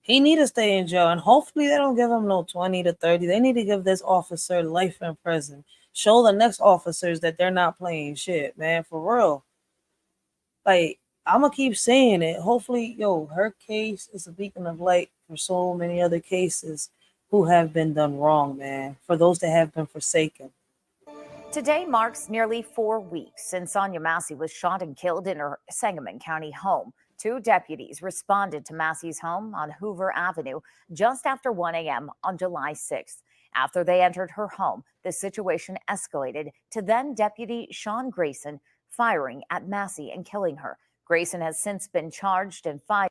He need to stay in jail, and hopefully they don't give him no 20 to 30. They need to give this officer life in prison. Show the next officers that they're not playing shit, man, for real. Like, I'm going to keep saying it. Hopefully, her case is a beacon of light for so many other cases who have been done wrong, man, for those that have been forsaken. Today marks nearly 4 weeks since Sonya Massey was shot and killed in her Sangamon County home. 2 deputies responded to Massey's home on Hoover Avenue just after 1 a.m. on July 6th. After they entered her home, the situation escalated to then Deputy Sean Grayson firing at Massey and killing her. Grayson has since been charged and fired.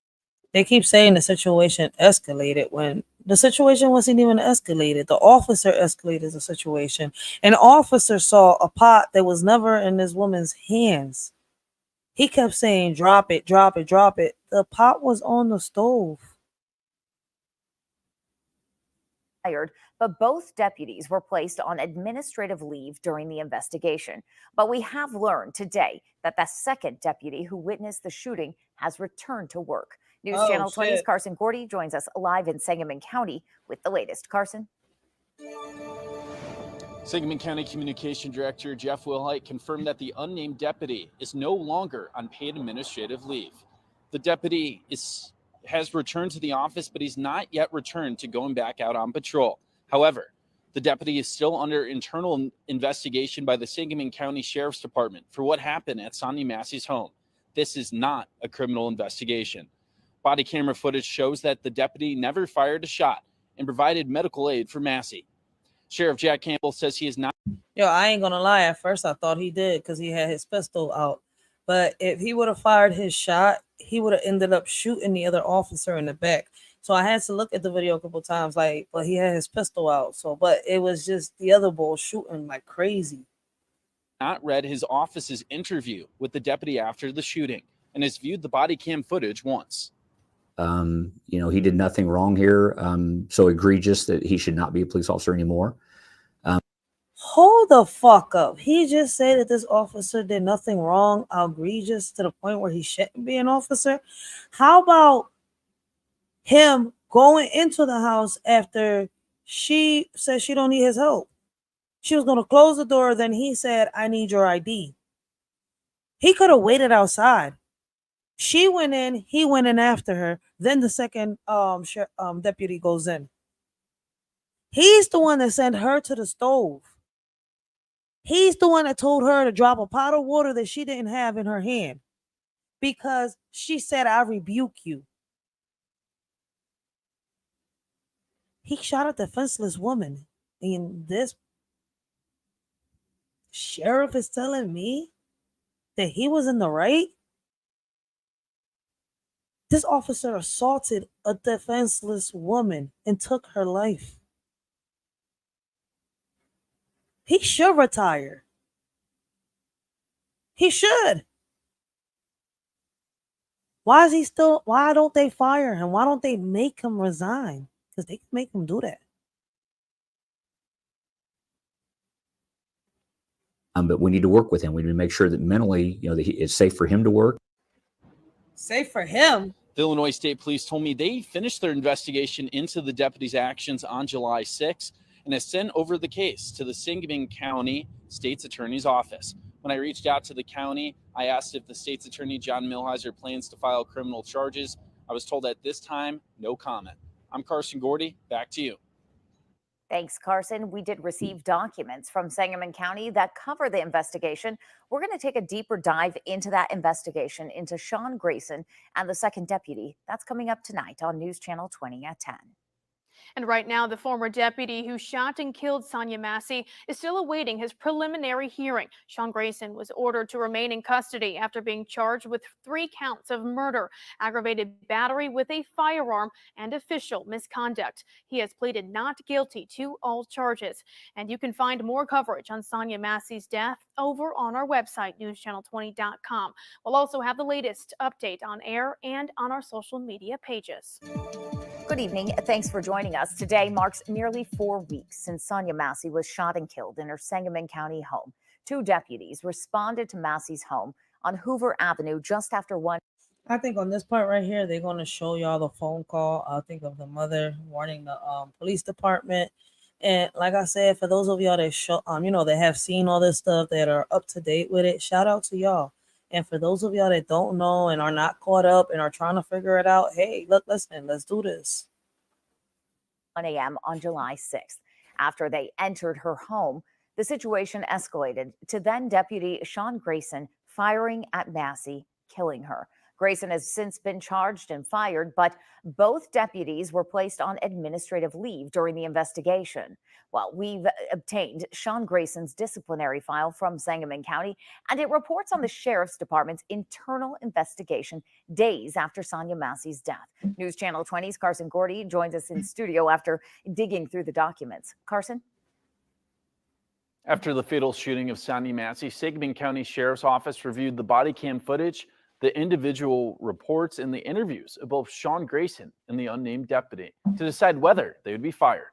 They keep saying the situation escalated when the situation wasn't even escalated. The officer escalated the situation. An officer saw a pot that was never in this woman's hands. He kept saying, "Drop it, drop it, drop it." The pot was on the stove. But both deputies were placed on administrative leave during the investigation. But we have learned today that the second deputy who witnessed the shooting has returned to work. News Channel 20's Carson Gordy joins us live in Sangamon County with the latest. Carson. Sangamon County Communication Director Jeff Wilhite confirmed that the unnamed deputy is no longer on paid administrative leave. The deputy has returned to the office, but he's not yet returned to going back out on patrol. However, the deputy is still under internal investigation by the Sangamon County Sheriff's Department for what happened at Sonya Massey's home. This is not a criminal investigation. Body camera footage shows that the deputy never fired a shot and provided medical aid for Massey. Sheriff Jack Campbell says he is not. I ain't gonna lie. At first, I thought he did because he had his pistol out. But if he would have fired his shot, he would have ended up shooting the other officer in the back. So I had to look at the video a couple times, but he had his pistol out. But it was just the other bull shooting like crazy. not read his office's interview with the deputy after the shooting and has viewed the body cam footage once. He did nothing wrong here. So egregious that he should not be a police officer anymore. Hold the fuck up. He just said that this officer did nothing wrong, egregious to the point where he shouldn't be an officer. How about him going into the house after she said she don't need his help? She was going to close the door. Then he said, I need your ID. He could have waited outside. She went in. He went in after her. Then the second deputy goes in. He's the one that sent her to the stove. He's the one that told her to drop a pot of water that she didn't have in her hand because she said, I rebuke you. He shot a defenseless woman. And this sheriff is telling me that he was in the right? This officer assaulted a defenseless woman and took her life. He should retire. He should. Why don't they fire him? Why don't they make him resign? Because they can make him do that. But we need to work with him. We need to make sure that mentally, that it's safe for him to work. Safe for him? The Illinois State Police told me they finished their investigation into the deputy's actions on July 6th and has sent over the case to the Sangamon County State's Attorney's Office. When I reached out to the county, I asked if the state's attorney, John Milheiser, plans to file criminal charges. I was told at this time, no comment. I'm Carson Gordy. Back to you. Thanks, Carson. We did receive documents from Sangamon County that cover the investigation. We're going to take a deeper dive into that investigation into Sean Grayson and the second deputy. That's coming up tonight on News Channel 20 at 10. And right now, the former deputy who shot and killed Sonya Massey is still awaiting his preliminary hearing. Sean Grayson was ordered to remain in custody after being charged with 3 counts of murder, aggravated battery with a firearm, and official misconduct. He has pleaded not guilty to all charges. And you can find more coverage on Sonya Massey's death over on our website, newschannel20.com. We'll also have the latest update on air and on our social media pages. Good evening. Thanks for joining us. Today marks nearly 4 weeks since Sonya Massey was shot and killed in her Sangamon County home. 2 deputies responded to Massey's home on Hoover Avenue just after 1. I think on this part right here, they're going to show y'all the phone call. I think of the mother warning the police department. And like I said, for those of y'all that show, that have seen all this stuff, that are up to date with it, shout out to y'all. And for those of y'all that don't know and are not caught up and are trying to figure it out, hey, look, listen, let's do this. 1 a.m. on July 6th. After they entered her home, the situation escalated to then Deputy Sean Grayson firing at Massey, killing her. Grayson has since been charged and fired, but both deputies were placed on administrative leave during the investigation. Well, we've obtained Sean Grayson's disciplinary file from Sangamon County, and it reports on the Sheriff's Department's internal investigation days after Sonya Massey's death. News Channel 20's Carson Gordy joins us in studio after digging through the documents. Carson? After the fatal shooting of Sonya Massey, Sangamon County Sheriff's Office reviewed the body cam footage, the individual reports, and the interviews of both Sean Grayson and the unnamed deputy to decide whether they would be fired.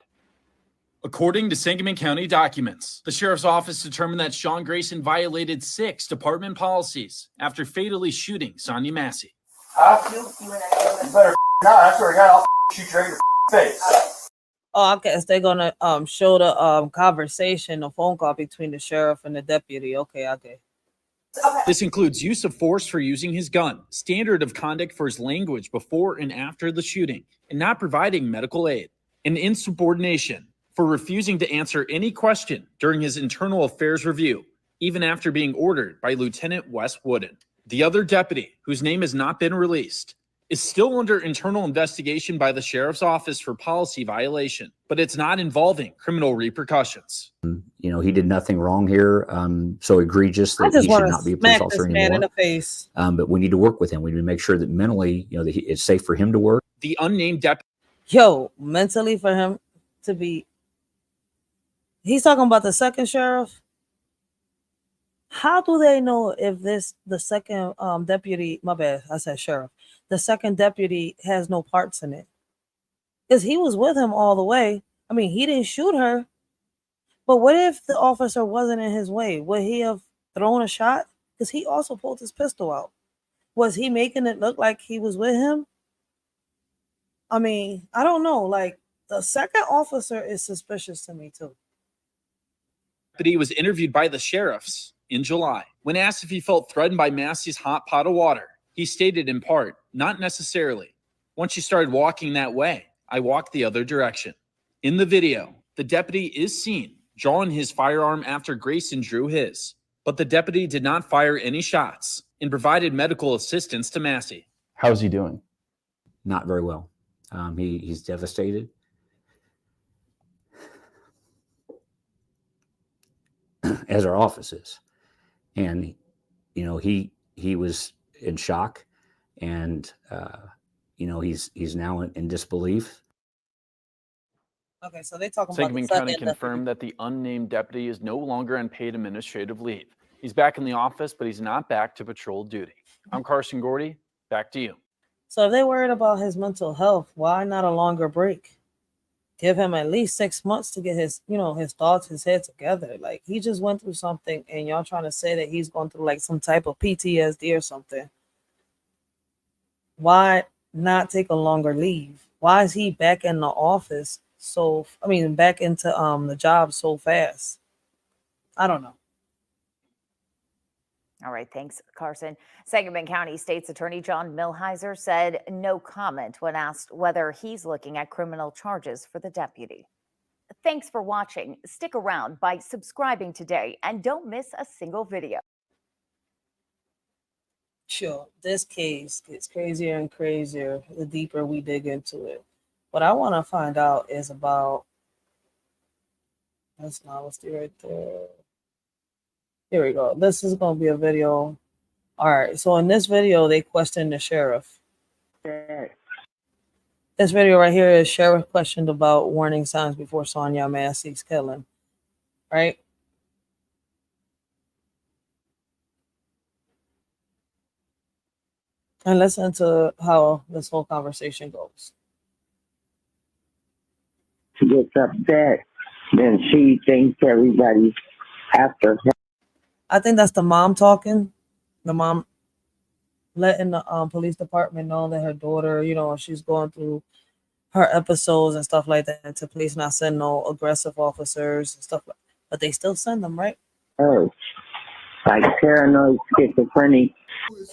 According to Sangamon County documents, the Sheriff's Office determined that Sean Grayson violated 6 department policies after fatally shooting Sonya Massey. I'll shoot you in the You better not. I swear to God, I'll shoot you right in the face. Oh, I guess they're gonna show the conversation, the phone call between the sheriff and the deputy. Okay. This includes use of force for using his gun, standard of conduct for his language before and after the shooting, and not providing medical aid, and insubordination for refusing to answer any question during his internal affairs review, even after being ordered by Lieutenant Wes Wooden. The other deputy, whose name has not been released, is still under internal investigation by the Sheriff's Office for policy violation, but it's not involving criminal repercussions. He did nothing wrong here. So egregious that he should not be a police officer anymore. Man in the face. But we need to work with him. We need to make sure that mentally, that it's safe for him to work. The unnamed deputy. Mentally for him to be. He's talking about the second sheriff. How do they know if the second deputy, my bad, I said sheriff, the second deputy has no parts in it? Because he was with him all the way. I mean, he didn't shoot her, but what if the officer wasn't in his way? Would he have thrown a shot? Because he also pulled his pistol out. Was he making it look like he was with him? I mean, I don't know. Like, the second officer is suspicious to me too. Deputy was interviewed by the sheriffs in July. When asked if he felt threatened by Massey's hot pot of water, he stated in part, not necessarily. Once she started walking that way, I walked the other direction. In the video, the deputy is seen drawing his firearm after Grayson drew his, but the deputy did not fire any shots and provided medical assistance to Massey. How's he doing? Not very well. He's devastated. As our office is. And, you know, he was in shock, and, you know, he's now in disbelief. Okay, so they talking about the Sangamon County second confirmed that the unnamed deputy is no longer on paid administrative leave. He's back in the office, but he's not back to patrol duty. I'm Carson Gordy. Back to you. So if they worried about his mental health, why not a longer break? Give him at least 6 months to get his, you know, his thoughts, his head together. Like, he just went through something, and y'all trying to say that he's going through like some type of PTSD or something. Why not take a longer leave? Why is he back in the office back into the job so fast? I don't know. All right, thanks, Carson. Sangamon County State's Attorney John Milheiser said no comment when asked whether he's looking at criminal charges for the deputy. Thanks for watching. Stick around by subscribing today and don't miss a single video. Sure, this case gets crazier and crazier the deeper we dig into it. What I want to find out is about, that's not what's right there. Here we go. This is going to be a video. All right. So in this video, they questioned the sheriff. This video right here is sheriff questioned about warning signs before Sonya Massey's killing. Right? And listen to how this whole conversation goes. She gets upset, then she thinks everybody's after her. I think that's the mom talking. The mom letting the police department know that her daughter, you know, she's going through her episodes and stuff like that, and to police not send no aggressive officers and stuff like that. But they still send them, right? Her, like paranoid schizophrenic.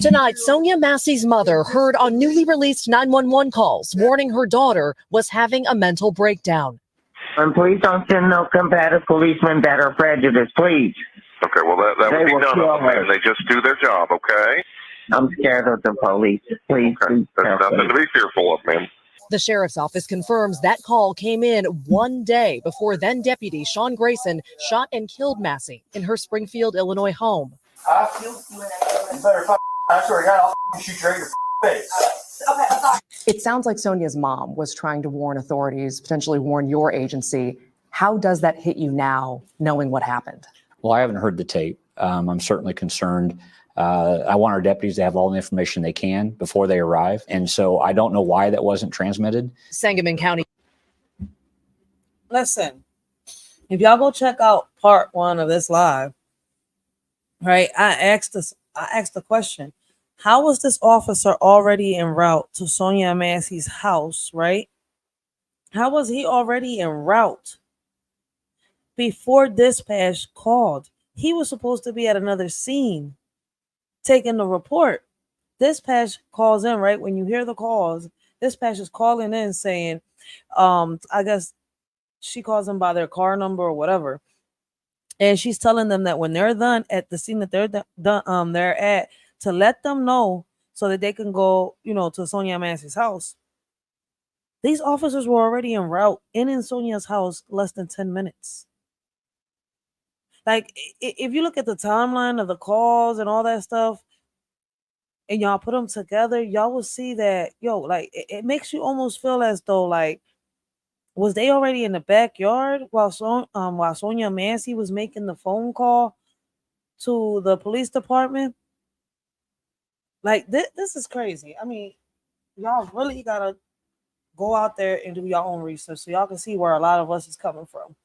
Tonight, Sonya Massey's mother heard on newly released 911 calls warning her daughter was having a mental breakdown. And please don't send no combative policemen that are prejudiced, please. Okay, well, that would be done of them, man. They just do their job, okay? I'm scared of the police. Please. Okay. There's nothing to be fearful of, man. The sheriff's office confirms that call came in one day before then Deputy Sean Grayson shot and killed Massey in her Springfield, Illinois home. You better I swear to God, I'll shoot you right in your face. Okay, I'm sorry. It sounds like Sonya's mom was trying to warn authorities, potentially warn your agency. How does that hit you now, knowing what happened? Well, I haven't heard the tape. I'm certainly concerned. I want our deputies to have all the information they can before they arrive. And so I don't know why that wasn't transmitted. Sangamon County. Listen, if y'all go check out part 1 of this live, right? I asked the question, how was this officer already en route to Sonya Massey's house, right? How was he already en route before dispatch called? He was supposed to be at another scene taking the report. Dispatch calls in, right? When you hear the calls, dispatch is calling in saying, I guess she calls them by their car number or whatever. And she's telling them that when they're done at the scene that they're at, to let them know so that they can go, you know, to Sonya Massey's house. These officers were already en route in Sonya's house less than 10 minutes. Like, if you look at the timeline of the calls and all that stuff, and y'all put them together, y'all will see that, like, it makes you almost feel as though, like, was they already in the backyard while Sonya Massey was making the phone call to the police department. Like this is crazy. I mean, y'all really gotta go out there and do your own research so y'all can see where a lot of us is coming from.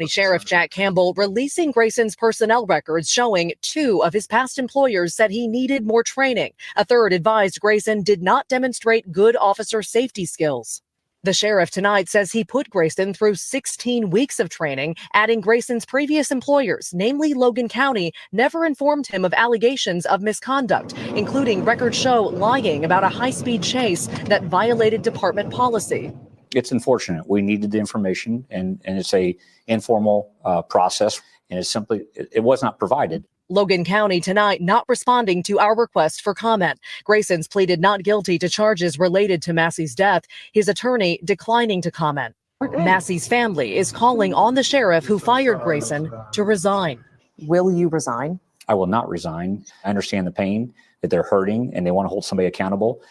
Sheriff Jack Campbell releasing Grayson's personnel records showing 2 of his past employers said he needed more training. A third advised Grayson did not demonstrate good officer safety skills. The sheriff tonight says he put Grayson through 16 weeks of training, adding Grayson's previous employers, namely Logan County, never informed him of allegations of misconduct, including records show lying about a high-speed chase that violated department policy. It's unfortunate. We needed the information, and it's a informal process, and it was not provided. Logan County tonight not responding to our request for comment. Grayson's pleaded not guilty to charges related to Massey's death, his attorney declining to comment. Massey's family is calling on the sheriff who fired Grayson to resign. Will you resign? I will not resign. I understand the pain that they're hurting, and they want to hold somebody accountable.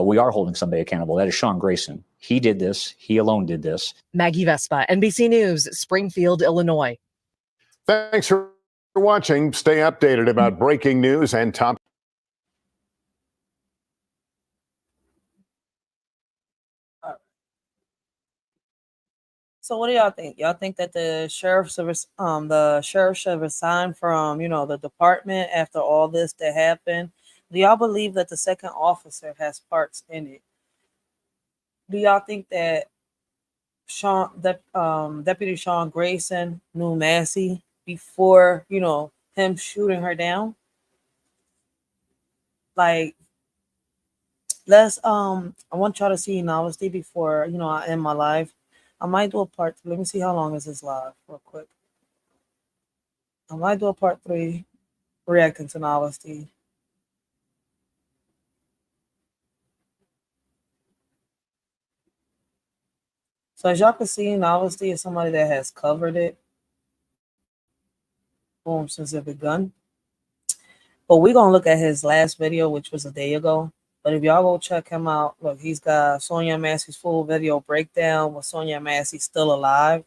We are holding somebody accountable. That is Sean Grayson. He did this. He alone did this. Maggie Vespa, NBC News, Springfield, Illinois. Thanks for watching. Stay updated about breaking news and top. So what do y'all think? Y'all think that the sheriff should resign from, the department after all this that happened? Do y'all believe that the second officer has parts in it? Do y'all think that Deputy Sean Grayson knew Massey before, him shooting her down? Like, I want y'all to see Novelty before, I end my live. I might do a part. Let me see how long is this live real quick. I might do a part 3 reacting to Novelty. So as y'all can see, Novelty is somebody that has covered it. Boom, since it begun. But we're going to look at his last video, which was a day ago. But if y'all go check him out, look, he's got Sonya Massey's full video breakdown with Sonya Massey still alive,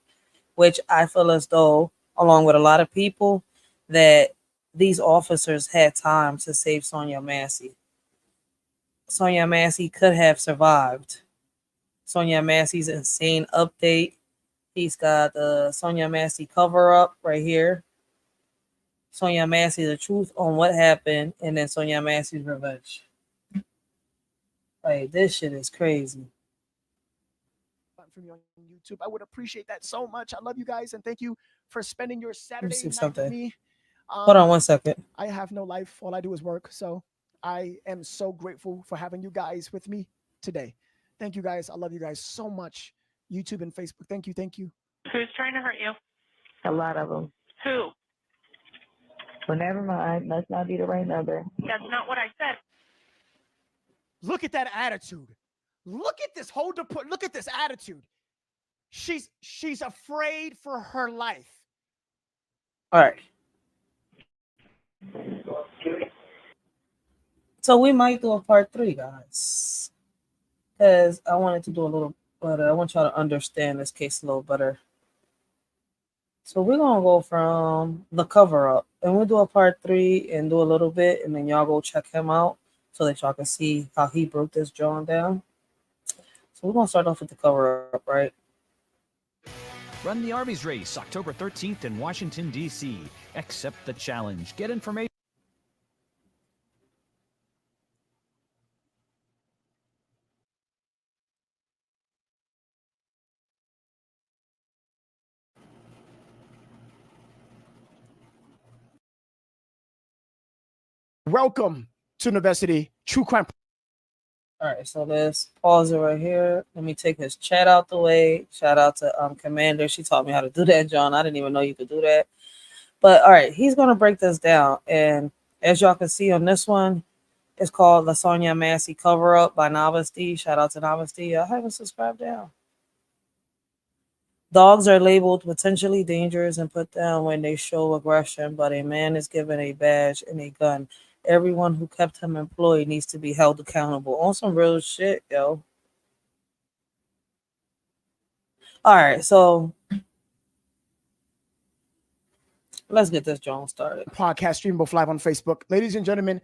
which I feel as though, along with a lot of people, that these officers had time to save Sonya Massey. Sonya Massey could have survived. Sonya Massey's insane update. He's got the Sonya Massey cover up right here. Sonya Massey, the truth on what happened, and then Sonya Massey's revenge. Like, this shit is crazy. From you on YouTube, I would appreciate that so much. I love you guys, and thank you for spending your Saturday night with me. Hold on 1 second. I have no life. All I do is work. So I am so grateful for having you guys with me today. Thank you guys. I love you guys so much. YouTube and Facebook. Thank you. Thank you. Who's trying to hurt you? A lot of them. Who? Well, never mind. Must not be the right number. That's not what I said. Look at that attitude. Look at this whole look at this attitude. She's afraid for her life. All right. So we might do a part 3, guys. Because I wanted to do a little better. I want y'all to understand this case a little better. So we're going to go from the cover up. And we'll do a part 3 and do a little bit. And then y'all go check him out so that y'all can see how he broke this John down. So we're going to start off with the cover up, right? Run the Arby's race October 13th in Washington, D.C. Accept the challenge. Get information. Welcome to University True Crime. All right, so let's pause it right here. Let me take his chat out the way. Shout out to Commander. She taught me how to do that, John. I didn't even know you could do that. But all right, he's going to break this down. And as y'all can see on this one, it's called the Sonya Massey Cover Up by Novice D. Shout out to Novice D. I haven't subscribed down. Dogs are labeled potentially dangerous and put down when they show aggression, but a man is given a badge and a gun. Everyone who kept him employed needs to be held accountable. On some real shit, yo. All right, so Let's get this Jones started. Podcast stream both live on Facebook. Ladies and gentlemen,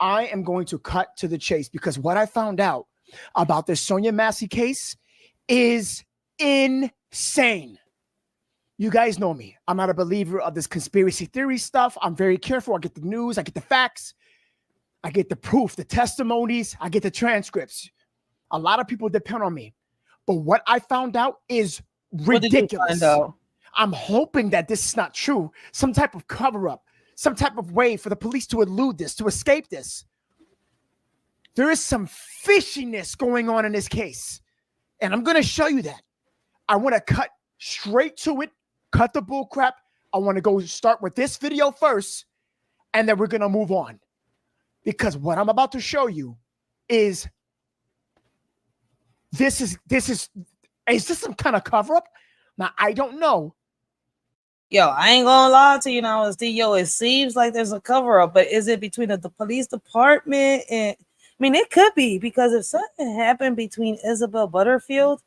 I am going to cut to the chase because what I found out about this Sonya Massey case is insane. You guys know me. I'm not a believer of this conspiracy theory stuff. I'm very careful. I get the news. I get the facts. I get the proof, the testimonies. I get the transcripts. A lot of people depend on me. But what I found out is ridiculous. What did you find out? I'm hoping that this is not true. Some type of cover-up, some type of way for the police to elude this, to escape this. There is some fishiness going on in this case. And I'm going to show you that. I want to cut straight to it, cut the bull crap. I want to go start with this video first, and then we're going to move on. Because what I'm about to show you is is this some kind of cover-up? Now, I don't know. Yo, I ain't gonna lie to you now, yo, it seems like there's a cover-up, but is it between the police department and I mean, it could be, because if something happened between Isabel Butterfield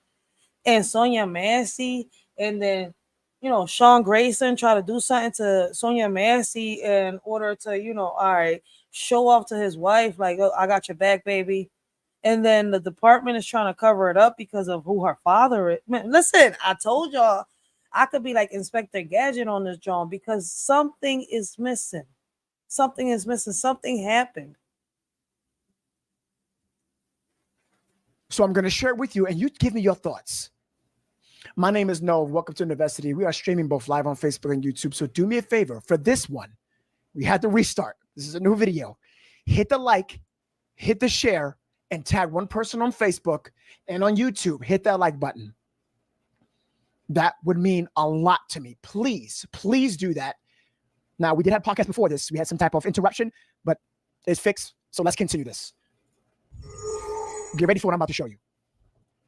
and Sonya Massey, and then, you know, Sean Grayson try to do something to Sonya Massey in order to, you know, all right, show off to his wife, like, oh, I got your back, baby. And then the department is trying to cover it up because of who her father is. Man, listen, I told y'all I could be like Inspector Gadget on this, John, because something is missing. Something is missing. Something happened. So I'm going to share it with you, and you give me your thoughts. My name is Noah. Welcome to University. We are streaming both live on Facebook and YouTube. So do me a favor. For this one, we had to restart. This is a new video. Hit the like, hit the share, and tag one person on Facebook and on YouTube. Hit that like button. That would mean a lot to me. Please, please do that. Now, we did have podcasts before this. We had some type of interruption, but it's fixed. So let's continue this. Get ready for what I'm about to show you.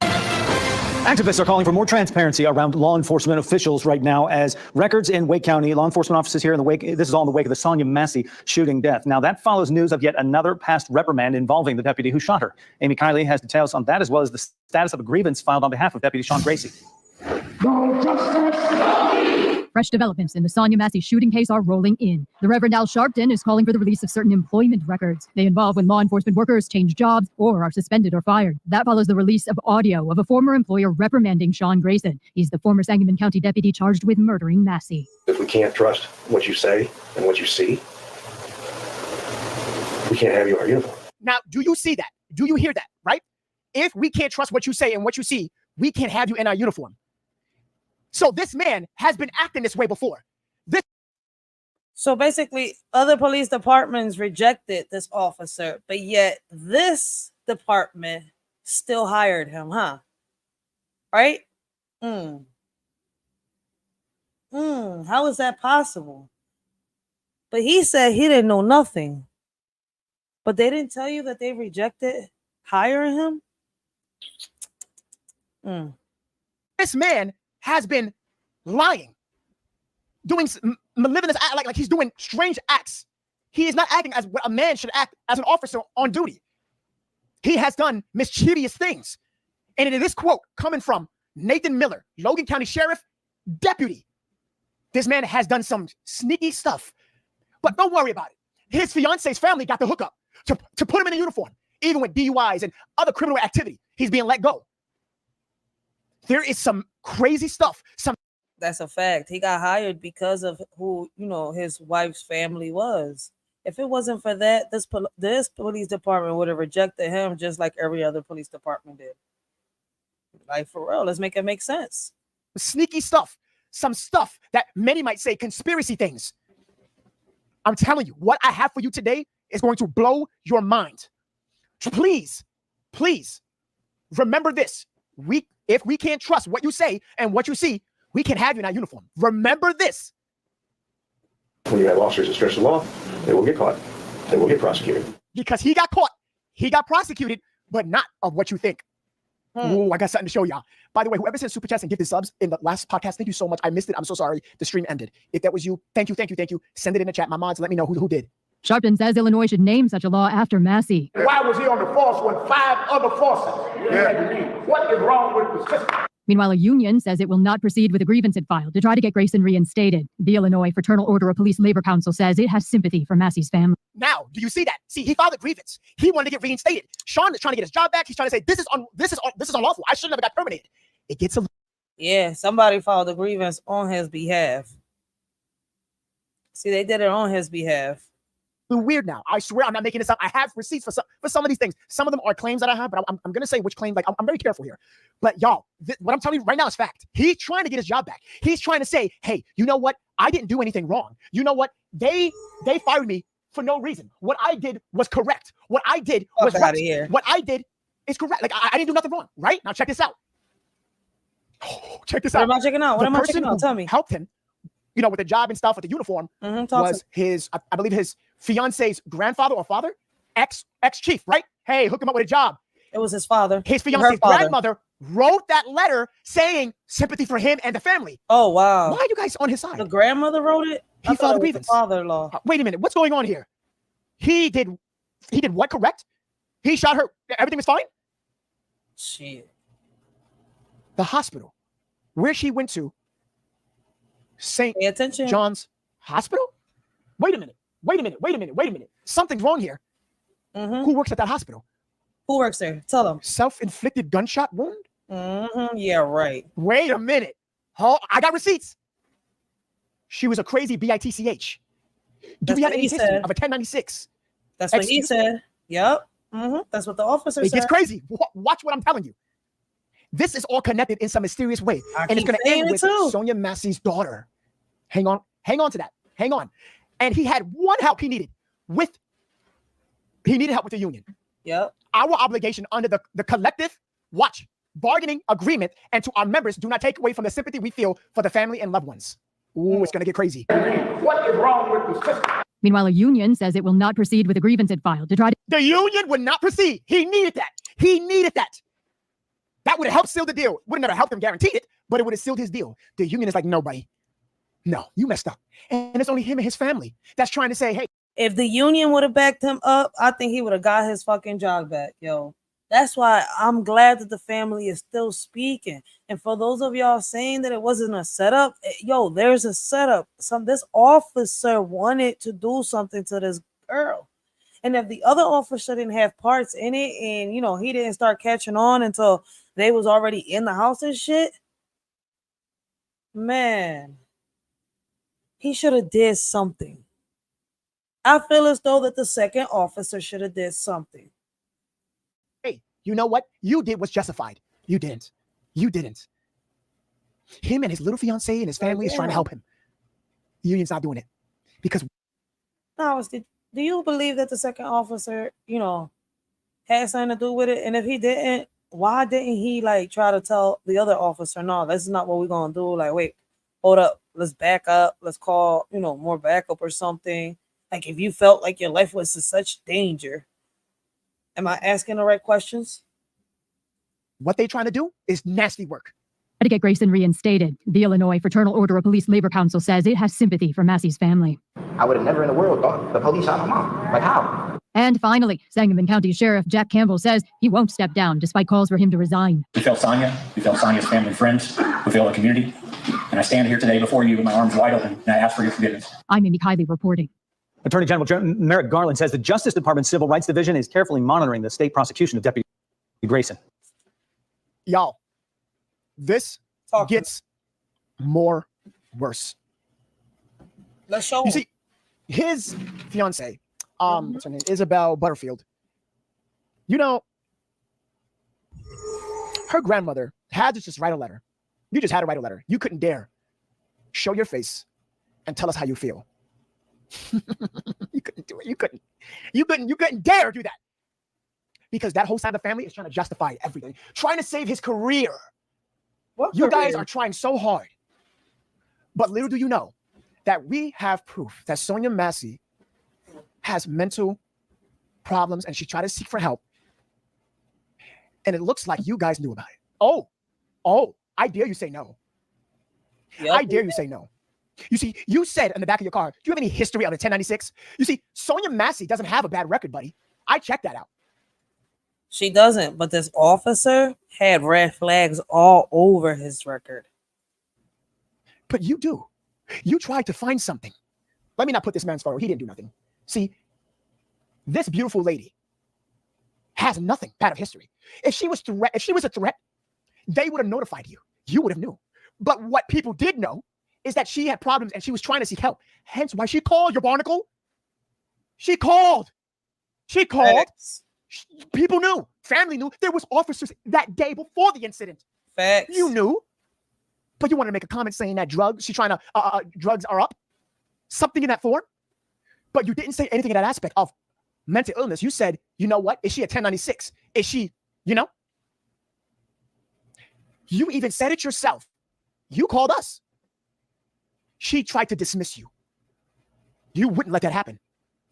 Activists are calling for more transparency around law enforcement officials right now, as records in Wake County, law enforcement offices here in the wake, this is all in the wake of the Sonya Massey shooting death. Now, that follows news of yet another past reprimand involving the deputy who shot her. Amy Kiley has details on that, as well as the status of a grievance filed on behalf of Deputy Sean Gracie. No justice! Fresh developments in the Sonya Massey shooting case are rolling in. The Reverend Al Sharpton is calling for the release of certain employment records. They involve when law enforcement workers change jobs or are suspended or fired. That follows the release of audio of a former employer reprimanding Sean Grayson. He's the former Sangamon County deputy charged with murdering Massey. If we can't trust what you say and what you see, we can't have you in our uniform. Now, do you see that? Do you hear that, right? If we can't trust what you say and what you see, we can't have you in our uniform. So this man has been acting this way before. So basically, other police departments rejected this officer, but yet this department still hired him, huh? Right? How is that possible? But he said he didn't know nothing. But they didn't tell you that they rejected hiring him? This man has been lying, doing living this act like he's doing strange acts. He is not acting as what a man should act as an officer on duty. He has done mischievous things. And in this quote coming from Nathan Miller, Logan County Sheriff Deputy, this man has done some sneaky stuff. But don't worry about it. His fiance's family got the hookup to put him in a uniform, even with DUIs and other criminal activity. He's being let go. There is some crazy stuff. That's a fact. He got because of who, you know, his wife's family was. If it wasn't for that, this police department would have rejected him just like every other police department did. Like, for real, let's make it make sense. Sneaky stuff. Some stuff that many might say conspiracy things. I'm telling you, what I have for you today is going to blow your mind. Please, please remember this. If we can't trust what you say and what you see, we can have you in our uniform. Remember this. When you have officers that stretch the law, they will get caught. They will get prosecuted. Because he got caught, he got prosecuted, but not of what you think. Ooh, I got something to show y'all. By the way, whoever sent super chats and gifted subs in the last podcast, thank you so much. I missed it. I'm so sorry. The stream ended. If that was you, thank you. Send it in the chat. My mods, let me know who did. Sharpton says Illinois should name such a law after Massey. Why was he on the force when 5 other forces? Yeah. What is wrong with the system? Meanwhile, a union says it will not proceed with a grievance it filed to try to get Grayson reinstated. The Illinois Fraternal Order of Police Labor Council says it has sympathy for Massey's family. Now, do you see that? See, he filed a grievance. He wanted to get reinstated. Sean is trying to get his job back. He's trying to say this is unlawful. I should never got terminated. It gets a Yeah, somebody filed a grievance on his behalf. See, they did it on his behalf. weird now. I swear I'm not making this up. I have receipts for some of these things. Some of them are claims that I have, but I'm going to say which claims. Like, I'm very careful here. But y'all, what I'm telling you right now is fact. He's trying to get his job back. He's trying to say, hey, you know what? I didn't do anything wrong. You know what? They fired me for no reason. What I did was correct. What I did was right. What I did is correct. Like, I didn't do nothing wrong. Right? Now check this out. Oh, check this out. What am I checking out? What am I checking out? Tell me. Helped him, you know, with the job and stuff, with the uniform, was his, I believe his fiance's grandfather or father, ex-chief, right? Hey, hook him up with a job. It was his father. His fiance's grandmother wrote that letter saying sympathy for him and the family. Oh, wow. Why are you guys on his side? The grandmother wrote it? He filed a grievance. Father-in-law. Wait a minute. What's going on here? He did what correct? He shot her. Everything was fine? Shit. The hospital where she went to, St. Attention. John's Hospital? Wait a minute. Something's wrong here. Who works at that hospital? Who works there? Tell them. Self-inflicted gunshot wound? Yeah, right. Wait a minute. I got receipts. She was a crazy bitch. Do we have any history of a 1096? That's what he said. Yep. That's what the officer said. It gets crazy. Watch what I'm telling you. This is all connected in some mysterious way. And it's going to end with Sonya Massey's daughter. Hang on to that. Hang on. And he had one help he needed help with the union. Yep. Our obligation under the collective bargaining agreement and to our members do not take away from the sympathy we feel for the family and loved ones. Ooh, it's going to get crazy. What is wrong with the system? Meanwhile, a union says it will not proceed with a grievance it filed to try to... The union would not proceed. He needed that. That would have helped seal the deal. Would have never helped him guarantee it, but it would have sealed his deal. The union is like, nobody. No, you messed up. And it's only him and his family that's trying to say, hey. If the union would have backed him up, I think he would have got his fucking job back, yo. That's why I'm glad that the family is still speaking. And for those of y'all saying that it wasn't a setup, yo, there's a setup. This officer wanted to do something to this girl. And if the other officer didn't have parts in it and, you know, he didn't start catching on until they was already in the house and shit, man, he should have did something. I feel as though that the second officer should have did something. Hey, you know what? You did what's justified. You didn't. Him and his little fiance and his family is trying to help him. The union's not doing it. Because do you believe that the second officer, you know, had something to do with it? And if he didn't, why didn't he like try to tell the other officer, no, this is not what we're gonna do? Like, wait, hold up, let's back up, let's call, you know, more backup or something. Like, if you felt like your life was in such danger, am I asking the right questions? What they trying to do is nasty work. To get Grayson reinstated, the Illinois Fraternal Order of Police Labor Council says it has sympathy for Massey's family. I would have never in the world thought the police shot my mom. Like, how? And finally, Sangamon County Sheriff Jack Campbell says he won't step down despite calls for him to resign. We felt Sonya, we felt Sonya's family and friends, we felt the community. And I stand here today before you with my arms wide open, and I ask for your forgiveness. I'm Amy Kiley reporting. Attorney General Merrick Garland says the Justice Department's Civil Rights Division is carefully monitoring the state prosecution of Deputy Grayson. Y'all, this gets more worse. Let's show you. See, his fiance, what's her name? Isabel Butterfield. You know, her grandmother had to just write a letter. You just had to write a letter. You couldn't dare show your face and tell us how you feel. You couldn't do it. You couldn't dare do that. Because that whole side of the family is trying to justify everything, trying to save his career. You guys are trying so hard. But little do you know that we have proof that Sonya Massey has mental problems and she tried to seek for help. And it looks like you guys knew about it. Oh, I dare you say no. Yep. I dare you say no. You see, you said in the back of your car, do you have any history of the 1096? You see, Sonya Massey doesn't have a bad record, buddy. I checked that out. She doesn't. But this officer had red flags all over his record. But you do. You tried to find something. Let me not put this man's photo. He didn't do nothing. See, this beautiful lady has nothing bad of history. If she was a threat, they would have notified you. You would have knew. But what people did know is that she had problems and she was trying to seek help. Hence why she called your barnacle. She called. Facts. People knew. Family knew. There was officers that day before the incident. Facts. You knew. But you want to make a comment saying that drugs are up. Something in that form. But you didn't say anything in that aspect of mental illness. You said, you know what? Is she a 1096? Is she, You even said it yourself. You called us. She tried to dismiss you. You wouldn't let that happen.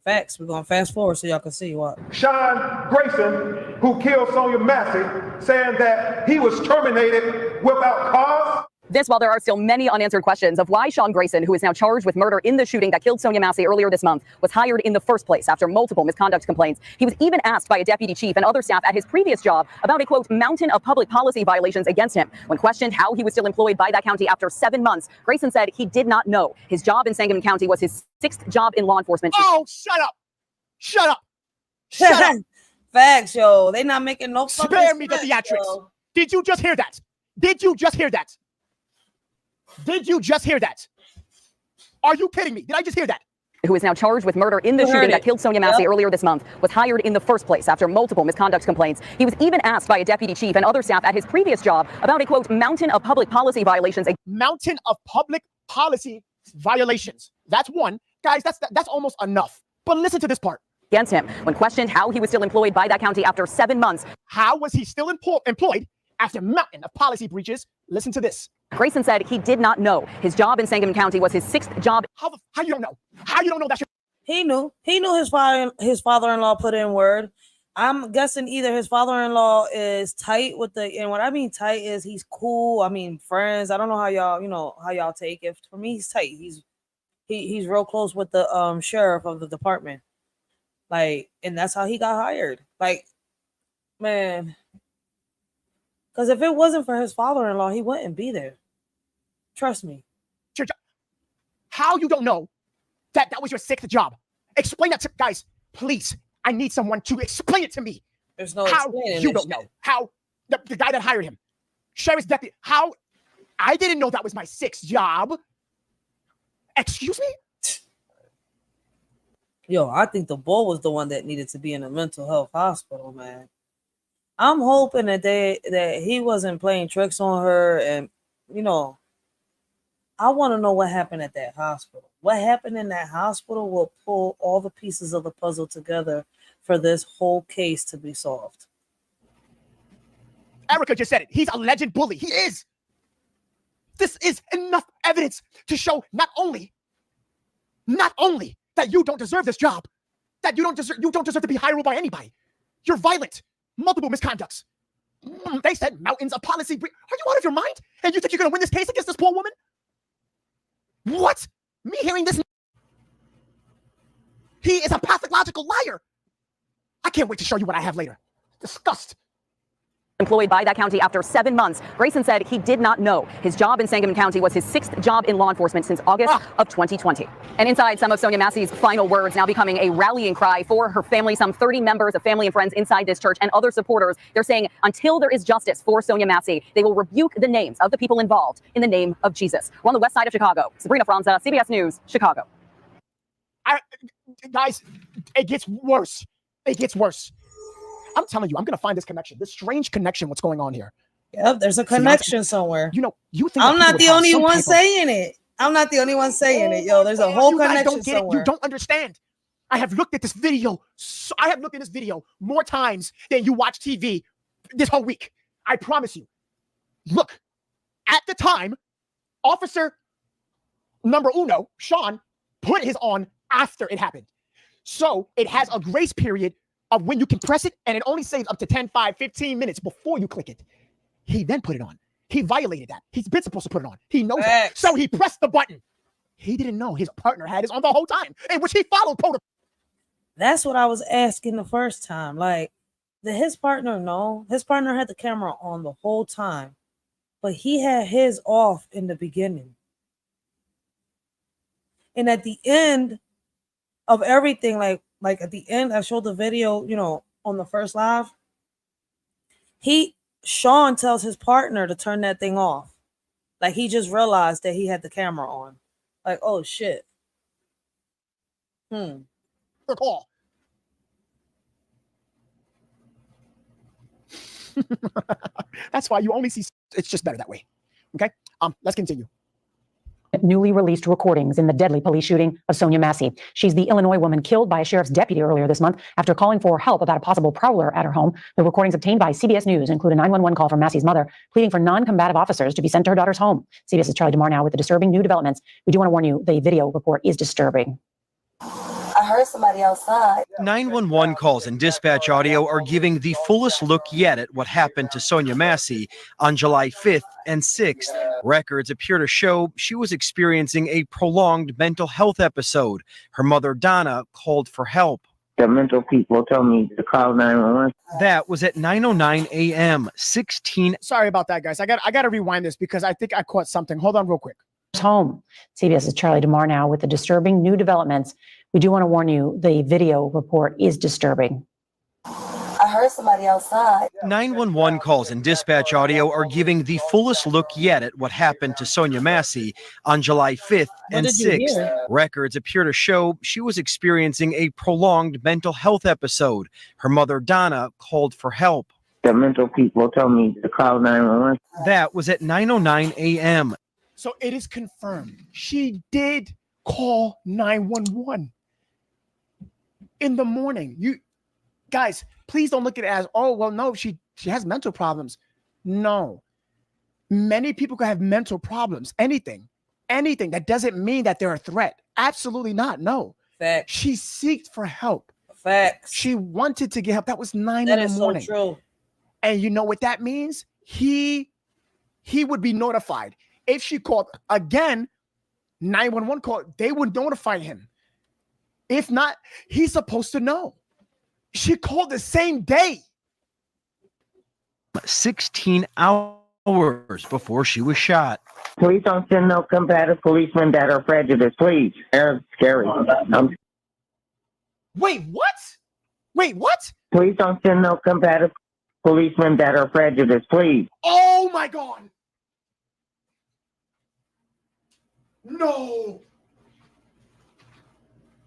Facts. We're going to fast forward so y'all can see what. Sean Grayson, who killed Sonya Massey, saying that he was terminated without cause. This while there are still many unanswered questions of why Sean Grayson, who is now charged with murder in the shooting that killed Sonya Massey earlier this month, was hired in the first place after multiple misconduct complaints. He was even asked by a deputy chief and other staff at his previous job about a, quote, mountain of public policy violations against him. When questioned how he was still employed by that county after 7 months, Grayson said he did not know. His job in Sangamon County was his 6th job in law enforcement. Oh, shut up. Shut up. Shut up. Facts, yo. They not making no fucking Spare me the sense, theatrics. yo. Did you just hear that? Did you just hear that? Did you just hear that? Are you kidding me? Did I just hear that? Who is now charged with murder in the shooting that killed Sonya Massey earlier this month, was hired in the first place after multiple misconduct complaints. He was even asked by a deputy chief and other staff at his previous job about a, quote, mountain of public policy violations. Mountain of public policy violations. That's one. Guys, that's almost enough. But listen to this part. Against him. When questioned how he was still employed by that county after 7 months. How was he still employed after mountain of policy breaches? Listen to this. Grayson said he did not know. His job in Sangamon County was his 6th job. How you don't know? How you don't know that shit? He knew. He knew his father-in-law put in word. I'm guessing either his father-in-law is tight with and what I mean tight is he's cool. I mean friends. I don't know how y'all take it. For me, he's tight. He's real close with the sheriff of the department. Like, and that's how he got hired. Like, man. Because if it wasn't for his father-in-law, he wouldn't be there. Trust me. How you don't know that was your 6th job? Explain that to guys, please. I need someone to explain it to me. There's no how explaining you this don't know. shit. How the guy that hired him, sheriff's deputy. How I didn't know that was my 6th job. Excuse me? Yo, I think the bull was the one that needed to be in a mental health hospital, man. I'm hoping that he wasn't playing tricks on her, and I want to know what happened at that hospital. What happened in that hospital will pull all the pieces of the puzzle together for this whole case to be solved. Erica just said it. He's a alleged bully. He is. This is enough evidence to show not only that you don't deserve this job, that you don't deserve to be hireable by anybody. You're violent. Multiple misconducts. They said mountains of policy. Are you out of your mind? And you think you're going to win this case against this poor woman? What? Me hearing this? He is a pathological liar. I can't wait to show you what I have later. Disgust. Employed by that county after 7 months. Grayson said he did not know. His job in Sangamon County was his 6th job in law enforcement since August of 2020. And inside some of Sonya Massey's final words, now becoming a rallying cry for her family, some 30 members of family and friends inside this church and other supporters. They're saying until there is justice for Sonya Massey, they will rebuke the names of the people involved in the name of Jesus. We're on the west side of Chicago. Sabrina Franza, CBS News, Chicago. Guys, it gets worse. It gets worse. I'm telling you, I'm going to find this connection, this strange connection, what's going on here. Yep, there's a connection somewhere. You think I'm not the only one saying it. I'm not the only one saying it. Yo, there's a whole connection somewhere. You don't understand. I have looked at this video. I have looked at this video more times than you watch TV this whole week. I promise you. Look, at the time, Officer number uno, Sean, put his on after it happened. So it has a grace period of when you can press it, and it only saves up to 10, 5, 15 minutes before you click it. He then put it on. He violated that. He's been supposed to put it on. He knows that. So he pressed the button. He didn't know his partner had his on the whole time, in which he followed protocol. That's what I was asking the first time. Like, Did his partner know? His partner had the camera on the whole time, but he had his off in the beginning. And at the end of everything, like at the end, I showed the video, you know, on the first live. Sean tells his partner to turn that thing off. Like he just realized that he had the camera on. Like, oh shit. Good call. That's why you only see. It's just better that way. Okay. Let's continue. Newly released recordings in the deadly police shooting of Sonya Massey. She's the Illinois woman killed by a sheriff's deputy earlier this month after calling for help about a possible prowler at her home. The recordings obtained by CBS News include a 911 call from Massey's mother pleading for non-combative officers to be sent to her daughter's home. CBS's Charlie DeMar now with the disturbing new developments. We do want to warn you, the video report is disturbing. I heard somebody outside. 911 calls and dispatch audio are giving the fullest look yet at what happened to Sonya Massey on July 5th and 6th. Records appear to show she was experiencing a prolonged mental health episode. Her mother, Donna, called for help. The mental people told me to call 911. That was at 9:09 a.m. 16. Sorry about that, guys. I got to rewind this because I think I caught something. Hold on real quick. Home. CBS's Charlie DeMar now with the disturbing new developments. We do want to warn you, the video report is disturbing. I heard somebody outside. 911 calls and dispatch audio are giving the fullest look yet at what happened to Sonya Massey on July 5th and 6th. Records appear to show she was experiencing a prolonged mental health episode. Her mother, Donna, called for help. The mental people told me to call 911. That was at 9:09 a.m. So it is confirmed. She did call 911 in the morning. You guys, please don't look at it as, oh, well, no, she has mental problems. No. Many people can have mental problems. Anything. That doesn't mean that they're a threat. Absolutely not. No. Facts. She sought for help. Facts. She wanted to get help. That was 9 That in the is morning. so true. And you know what that means? He would be notified. If she called again, 911 call, they would notify him. If not, he's supposed to know. She called the same day. 16 hours before she was shot. Please don't send no combative policemen that are prejudiced, please. They're scary. Wait, what? Please don't send no combative policemen that are prejudiced, please. Oh my God. No.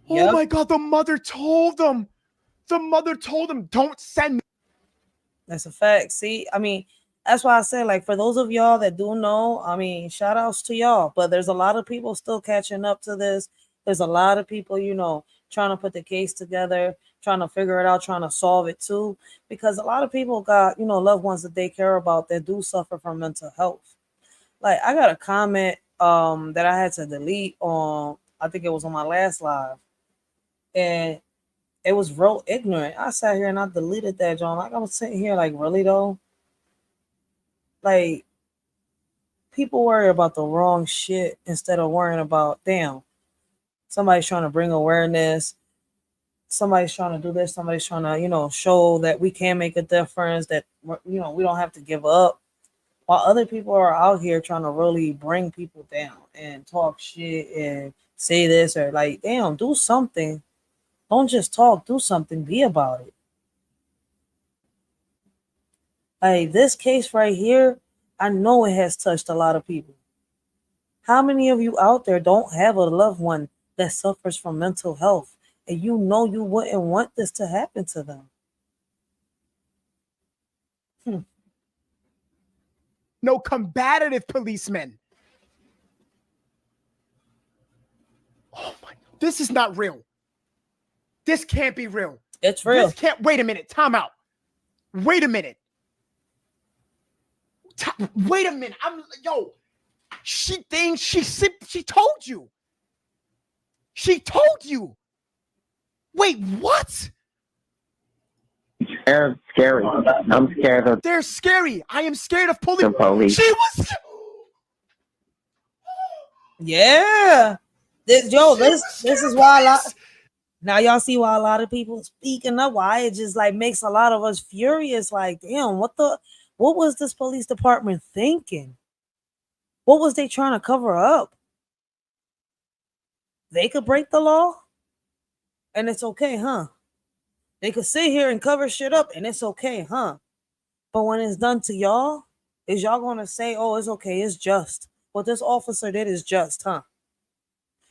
Yep. Oh my God, the mother told them. Don't send me. That's a fact. See, I mean, that's why I say, like, for those of y'all that do know, I mean, shout outs to y'all. But there's a lot of people still catching up to this. There's a lot of people, you know, trying to put the case together, trying to figure it out, trying to solve it too. Because a lot of people got, you know, loved ones that they care about that do suffer from mental health. Like, I got a comment that I had to delete on, I think it was on my last live. And it was real ignorant. I sat here and I deleted that, John. Like, I was sitting here like, really though? Like, people worry about the wrong shit instead of worrying about, damn, somebody's trying to bring awareness. Somebody's trying to do this. Somebody's trying to, you know, show that we can make a difference, that, you know, we don't have to give up. While other people are out here trying to really bring people down and talk shit and say this or like, damn, do something. Don't just talk, do something, be about it. Like this case right here, I know it has touched a lot of people. How many of you out there don't have a loved one that suffers from mental health and you know you wouldn't want this to happen to them? No combative policemen. Oh my, this is not real. This can't be real. It's real. This can't, wait a minute, time out. Wait a minute. Wait a minute. She told you. She told you. Wait, what? They're scary. I'm scared of. They're scary. I am scared of police. The police. She was. Yeah. This is why Now y'all see why a lot of people speaking up, why it just like makes a lot of us furious. Like, damn, what was this police department thinking? What was they trying to cover up? They could break the law and it's okay, huh? They could sit here and cover shit up and it's okay, huh? But when it's done to y'all, is y'all gonna say, oh, it's okay, it's just. What this officer did is just, huh?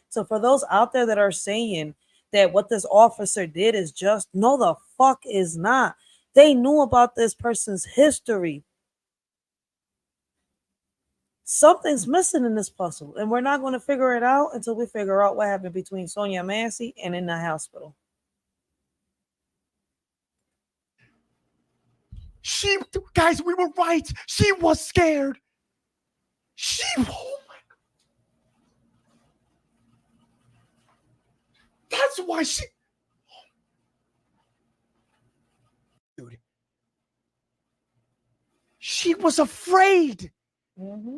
So for those out there that are saying that what this officer did is just, no, the fuck is not. They knew about this person's history. Something's missing in this puzzle, and we're not going to figure it out until we figure out what happened between Sonya Massey and in the hospital. Guys, we were right. She was scared. Oh my God. That's why dude. She was afraid. Mm-hmm.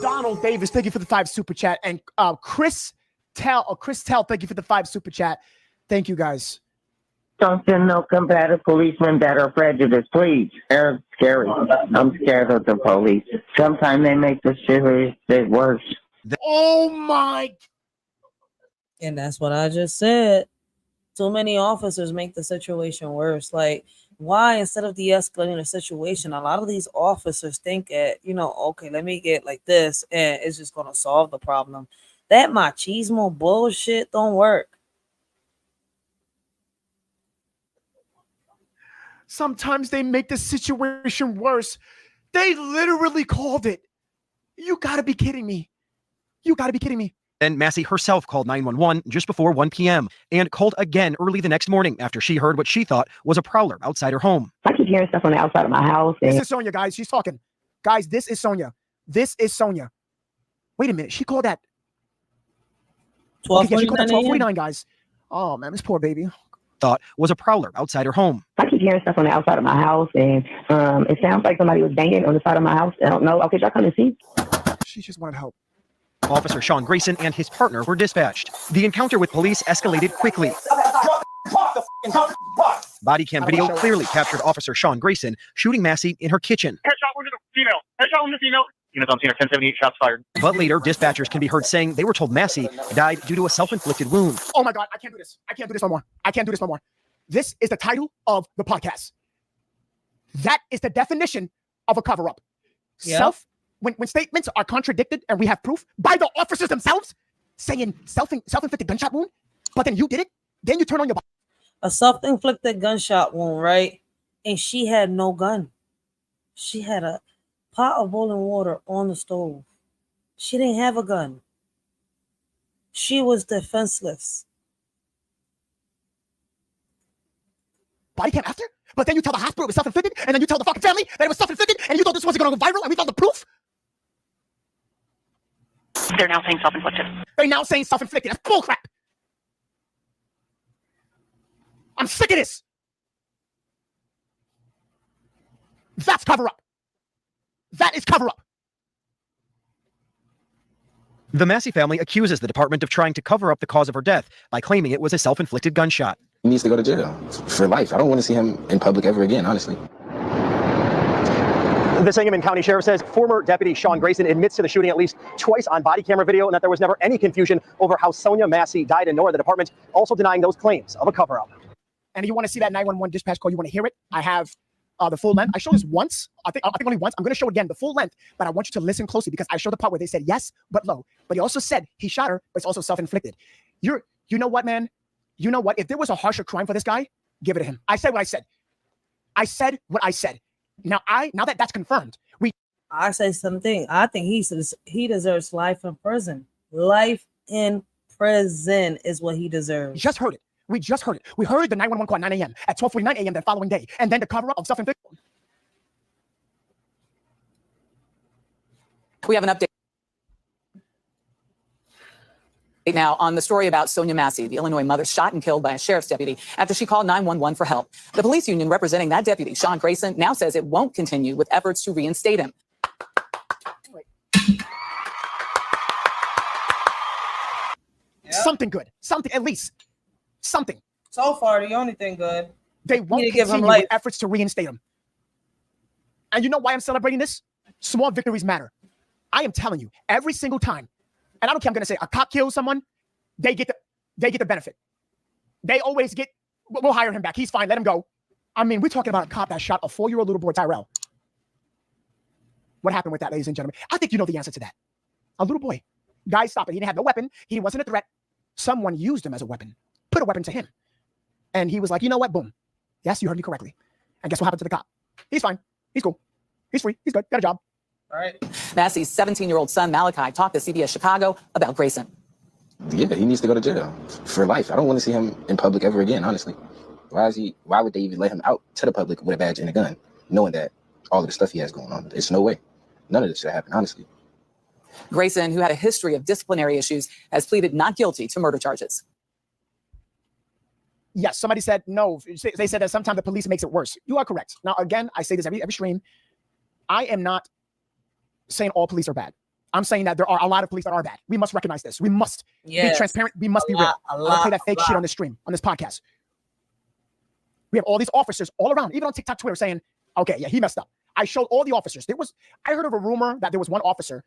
Donald Davis, thank you for the 5 super chat. And Chris Tell, thank you for the 5 super chat. Thank you, guys. Don't send no combative policemen that are prejudiced, please. They're scary. I'm scared of the police. Sometimes they make the shit worse. Oh my. And that's what I just said. Too many officers make the situation worse. Like, why, instead of de-escalating the situation, a lot of these officers think that, okay, let me get like this and it's just going to solve the problem. That machismo bullshit don't work. Sometimes they make the situation worse. They literally called it. You gotta be kidding me. You gotta be kidding me. Then Massey herself called 911 just before 1 p.m. and called again early the next morning after she heard what she thought was a prowler outside her home. I keep hearing stuff on the outside of my house. This is Sonya, guys. She's talking. Guys, this is Sonya. This is Sonya. Wait a minute. She called that 12:49, guys. Oh, man, this poor baby. Thought was a prowler outside her home. I keep hearing stuff on the outside of my house, and it sounds like somebody was banging on the side of my house. I don't know. Okay, y'all come and see. She just wanted help. Officer Sean Grayson and his partner were dispatched. The encounter with police escalated quickly. Body cam video clearly captured Officer Sean Grayson shooting Massey in her kitchen. Headshot wounded a female. Headshot wounded a female. Units on scene are 1078, shots fired. But later, dispatchers can be heard saying they were told Massey died due to a self-inflicted wound. Oh my God, I can't do this. I can't do this no more. I can't do this no more. This is the title of the podcast. That is the definition of a cover-up. Yep. When statements are contradicted and we have proof by the officers themselves saying self-inflicted gunshot wound, but then you did it, then you turn on your... A self-inflicted gunshot wound, right? And she had no gun. She had a pot of boiling water on the stove. She didn't have a gun. She was defenseless. Body cam after? But then you tell the hospital it was self-inflicted, and then you tell the fucking family that it was self-inflicted, and you thought this wasn't going to go viral, and we found the proof? They're now saying self-inflicted. They're now saying self-inflicted. That's bullcrap. I'm sick of this. That's cover-up. That is cover-up. The Massey family accuses the department of trying to cover up the cause of her death by claiming it was a self-inflicted gunshot. He needs to go to jail for life. I don't want to see him in public ever again, honestly. The Sangamon County Sheriff says former Deputy Sean Grayson admits to the shooting at least twice on body camera video and that there was never any confusion over how Sonya Massey died, and nor the department also denying those claims of a cover-up. And if you want to see that 911 dispatch call, you want to hear it, I have the full length. I showed this once. I think only once. I'm going to show it again, the full length, but I want you to listen closely because I showed the part where they said yes, but low. But he also said he shot her, but it's also self-inflicted. You know what, man? You know what? If there was a harsher crime for this guy, give it to him. I said what I said. I said what I said. Now that that's confirmed, I say something. I think he deserves life in prison. Life in prison is what he deserves. Just heard it. We just heard it. We heard the 911 call at 9 a.m. at 12:49 a.m. the following day, and then the cover-up of self-inflicted. We have an update now on the story about Sonya Massey, the Illinois mother shot and killed by a sheriff's deputy after she called 911 for help. The police union representing that deputy, Sean Grayson, now says it won't continue with efforts to reinstate him. something good, something at least, something. So far, the only thing good. They won't continue with efforts to reinstate him. And you know why I'm celebrating this? Small victories matter. I am telling you, every single time, and I don't care, I'm going to say a cop kills someone, they get the benefit. They always get, we'll hire him back. He's fine. Let him go. I mean, we're talking about a cop that shot a 4-year-old little boy, Tyrell. What happened with that, ladies and gentlemen? I think you know the answer to that. A little boy. Guy stopped it. He didn't have no weapon. He wasn't a threat. Someone used him as a weapon. Put a weapon to him. And he was like, you know what? Boom. Yes, you heard me correctly. And guess what happened to the cop? He's fine. He's cool. He's free. He's good. Got a job. All right. Massey's 17-year-old son, Malachi, talked to CBS Chicago about Grayson. Yeah, he needs to go to jail for life. I don't want to see him in public ever again, honestly. Why would they even let him out to the public with a badge and a gun, knowing that all of the stuff he has going on? There's no way. None of this should happen, honestly. Grayson, who had a history of disciplinary issues, has pleaded not guilty to murder charges. Yes, somebody said no. They said that sometimes the police makes it worse. You are correct. Now, again, I say this every stream. I am not saying all police are bad. I'm saying that there are a lot of police that are bad. We must recognize this. We must be transparent. We must be real. I don't play that fake shit on this stream, on this podcast. We have all these officers all around, even on TikTok, Twitter, saying, okay, yeah, he messed up. I showed all the officers. I heard of a rumor that there was one officer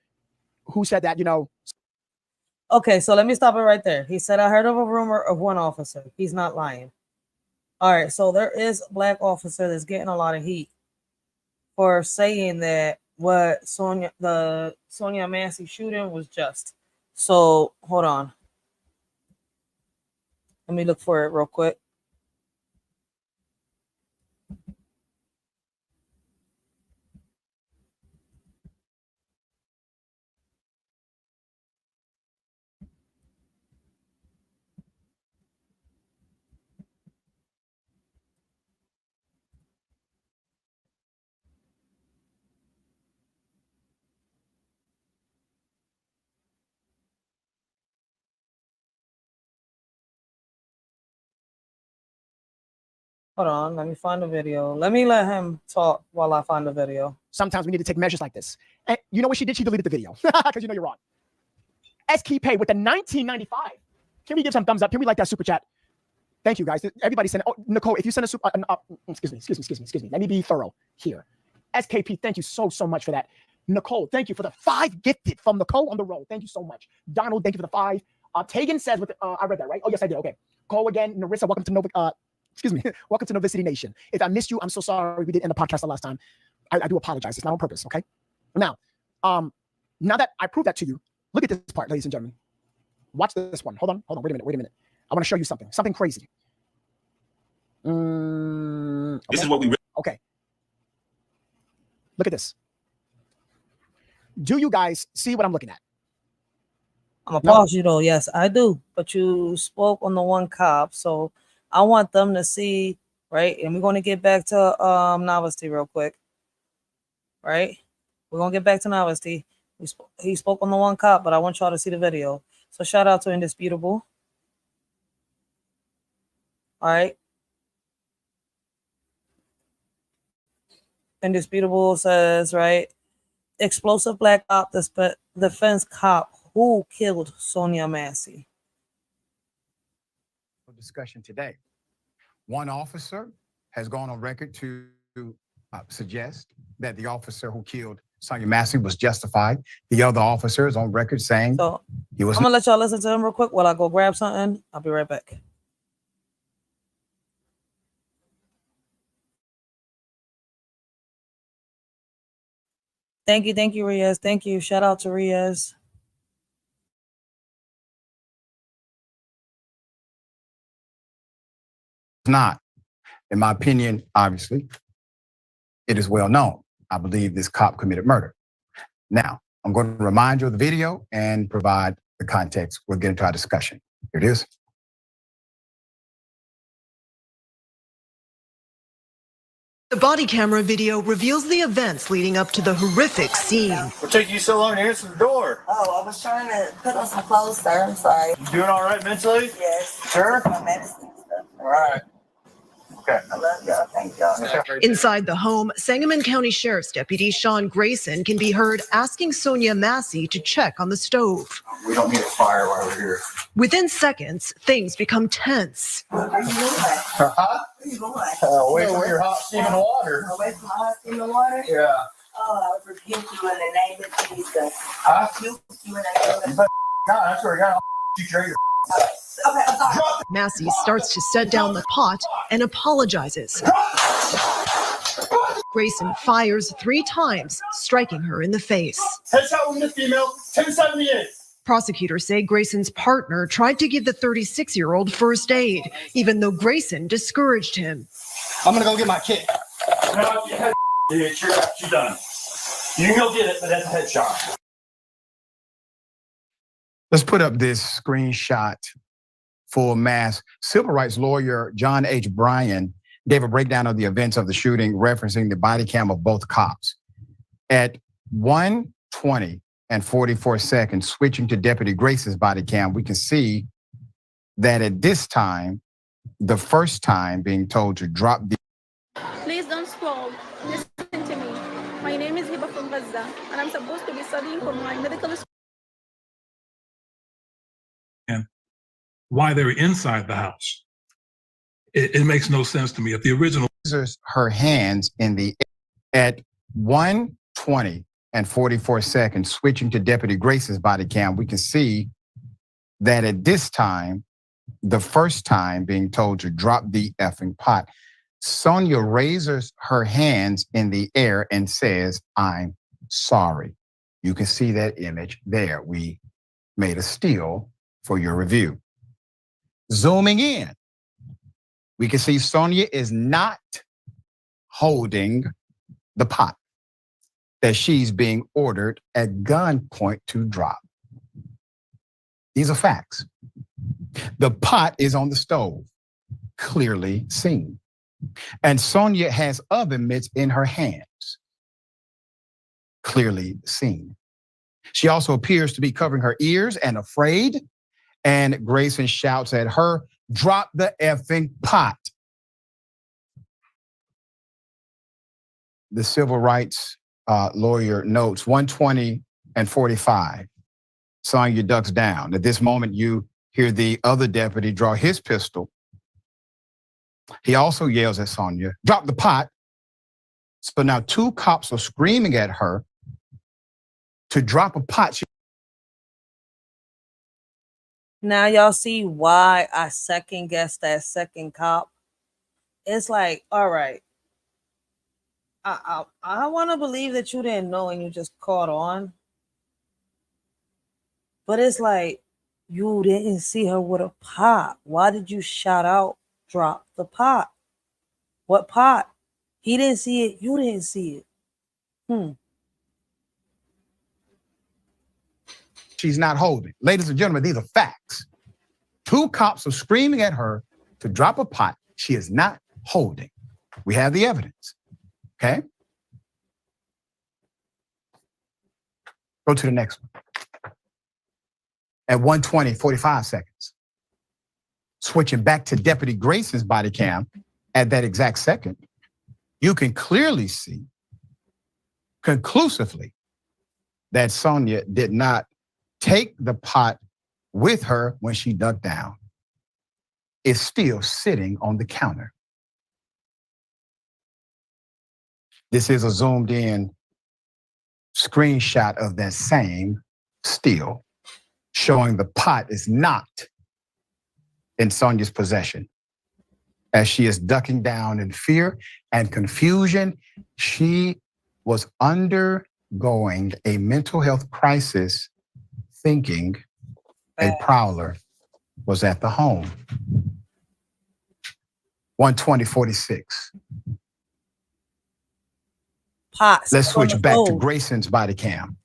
who said that, Okay, so let me stop it right there. He said, I heard of a rumor of one officer. He's not lying. All right, so there is a black officer that's getting a lot of heat for saying that what the Sonya Massey shooting was just. So hold on. Let me look for it real quick. Hold on, let me find the video. Let me let him talk while I find the video. Sometimes we need to take measures like this. And you know what she did? She deleted the video because you know you're wrong. SKP with the 1995. Can we give some thumbs up? Can we like that super chat? Thank you, guys. Everybody send it. Oh, Nicole, if you send a super, excuse me. Let me be thorough here. SKP, thank you so much for that. Nicole, thank you for the 5 gifted from Nicole on the roll. Thank you so much. Donald, thank you for the 5. Tegan says, I read that, right? Oh, yes, I did. Okay. Cole again. Narissa, welcome to welcome to Nova City Nation. If I missed you, I'm so sorry. We did end the podcast the last time. I do apologize. It's not on purpose, okay? Now that I proved that to you, look at this part, ladies and gentlemen. Watch this one. Hold on. Wait a minute. I want to show you something crazy. Okay. This is what we. Okay. Look at this. Do you guys see what I'm looking at? I'm gonna pause you though. Yes, I do. But you spoke on the one cop, so I want them to see, right? And we're going to get back to Novelty real quick, right? We're going to get back to Novelty. He spoke on the one cop, but I want y'all to see the video. So shout out to Indisputable. All right. Indisputable says, right? Explosive black op, defense cop who killed Sonya Massey. Discussion today. One officer has gone on record to suggest that the officer who killed Sonya Massey was justified. The other officer is on record saying he was. I'm gonna let y'all listen to him real quick while I go grab something. I'll be right back. Thank you, Riaz. Thank you. Shout out to Riaz. Not, in my opinion, obviously, it is well known. I believe this cop committed murder. Now, I'm going to remind you of the video and provide the context. We'll get into our discussion. Here it is. The body camera video reveals the events leading up to the horrific scene. What took you so long to answer the door? Oh, I was trying to put on some clothes, sir. I'm sorry. You doing all right mentally? Yes. Sure? My medicine and stuff. All right. Okay. I love y'all. Thank y'all. Inside the home, Sangamon County Sheriff's Deputy Sean Grayson can be heard asking Sonya Massey to check on the stove. We don't need a fire while we're here. Within seconds, things become tense. Where are you going? Where are you going? Away from your hot steaming water. Away from my hot steaming water? Yeah. Oh, I would rebuke you in the name of Jesus. I rebuke you in the name of Jesus. I swear to God, I'll shoot your ear. Okay, I'm sorry. Massey starts to set down the pot and apologizes. Grayson fires 3 times, striking her in the face. Headshot wounded female, 1078. Prosecutors say Grayson's partner tried to give the 36-year-old first aid, even though Grayson discouraged him. I'm gonna go get my kit. No, dude, you're done. You can go get it, but that's a headshot. Let's put up this screenshot for mass. Civil rights lawyer John H. Bryan gave a breakdown of the events of the shooting, referencing the body cam of both cops. At 1:20 and 44 seconds, switching to Deputy Grace's body cam, we can see that at this time, the first time being told to drop the... Please don't scroll. Listen to me. My name is Hiba from Gaza, and I'm supposed to be studying for my medical school. And why they're inside the house. It makes no sense to me. If the original... Her hands in the... At 1:20 and 44 seconds, switching to Deputy Grace's body cam, we can see that at this time, the first time being told to drop the effing pot, Sonya raises her hands in the air and says, "I'm sorry." You can see that image there. We made a still for your review. Zooming in, we can see Sonya is not holding the pot that she's being ordered at gunpoint to drop. These are facts. The pot is on the stove, clearly seen. And Sonya has oven mitts in her hands, clearly seen. She also appears to be covering her ears and afraid, and Grayson shouts at her, "Drop the effing pot." The civil rights lawyer notes 1:20 and 45. Sonya ducks down. At this moment, you hear the other deputy draw his pistol. He also yells at Sonya, "Drop the pot." So now 2 cops are screaming at her to drop a pot. Now y'all see why I second guess that second cop. It's like, all right, I want to believe that you didn't know and you just caught on. But it's like, you didn't see her with a pot. Why did you shout out, "Drop the pot"? What pot? He didn't see it. You didn't see it. She's not holding. Ladies and gentlemen, these are facts. 2 cops are screaming at her to drop a pot she is not holding. We have the evidence. Okay? Go to the next one. At 1:20, 45 seconds. Switching back to Deputy Grayson's body cam at that exact second, you can clearly see conclusively that Sonya did not take the pot with her when she ducked down. It's still sitting on the counter. This is a zoomed in screenshot of that same still, showing the pot is not in Sonya's possession. As she is ducking down in fear and confusion, she was undergoing a mental health crisis, thinking a prowler was at the home. 1:20:46. Pot. Let's switch back to Grayson's body cam.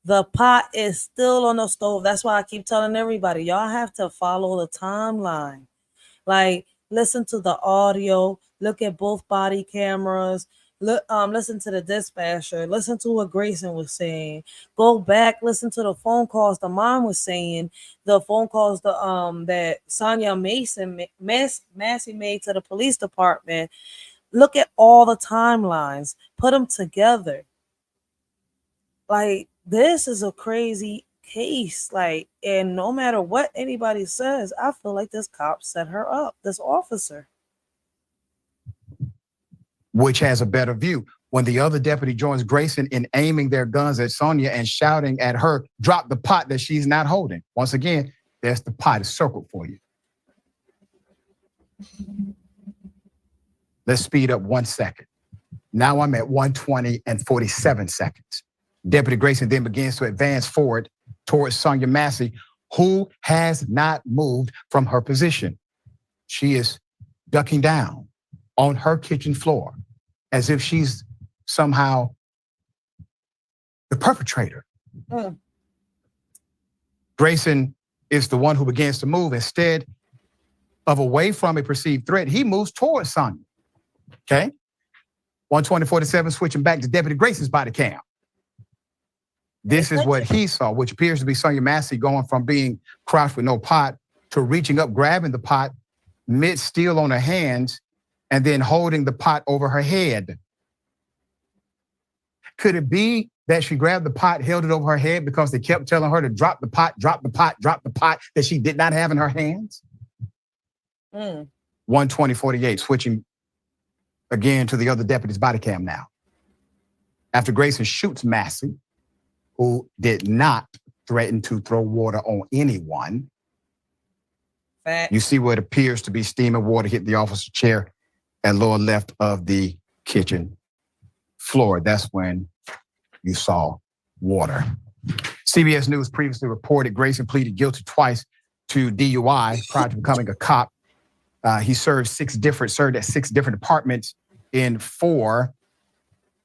The pot is still on the stove. That's why I keep telling everybody, y'all have to follow the timeline. Like, listen to the audio, look at both body cameras, listen to the dispatcher, listen to what Grayson was saying, go back, listen to the phone calls the mom was saying, the phone calls that Sonya Massey made to the police department. Look at all the timelines, put them together. Like, this is a crazy case. Like, and no matter what anybody says, I feel like this cop set her up, this officer. Which has a better view. When the other deputy joins Grayson in aiming their guns at Sonya and shouting at her, drop the pot that she's not holding. Once again, there's the pot. It's circled for you. Let's speed up 1 second. Now I'm at 1:20 and 47 seconds. Deputy Grayson then begins to advance forward towards Sonya Massey, who has not moved from her position. She is ducking down on her kitchen floor as if she's somehow the perpetrator. Grayson is the one who begins to move. Instead of away from a perceived threat, he moves towards Sonya. Okay? 1:20:47, switching back to Deputy Grayson's body cam. This is what he saw, which appears to be Sonya Massey going from being crouched with no pot to reaching up, grabbing the pot, mid-steal on her hands, and then holding the pot over her head. Could it be that she grabbed the pot, held it over her head because they kept telling her to drop the pot, drop the pot, drop the pot that she did not have in her hands? 1:20:48, switching again to the other deputy's body cam now. After Grayson shoots Massey, who did not threaten to throw water on anyone, you see what appears to be steaming water hit the officer's chair at lower left of the kitchen floor. That's when you saw water. CBS News previously reported Grayson pleaded guilty twice to DUI prior to becoming a cop. He served at 6 different departments in 4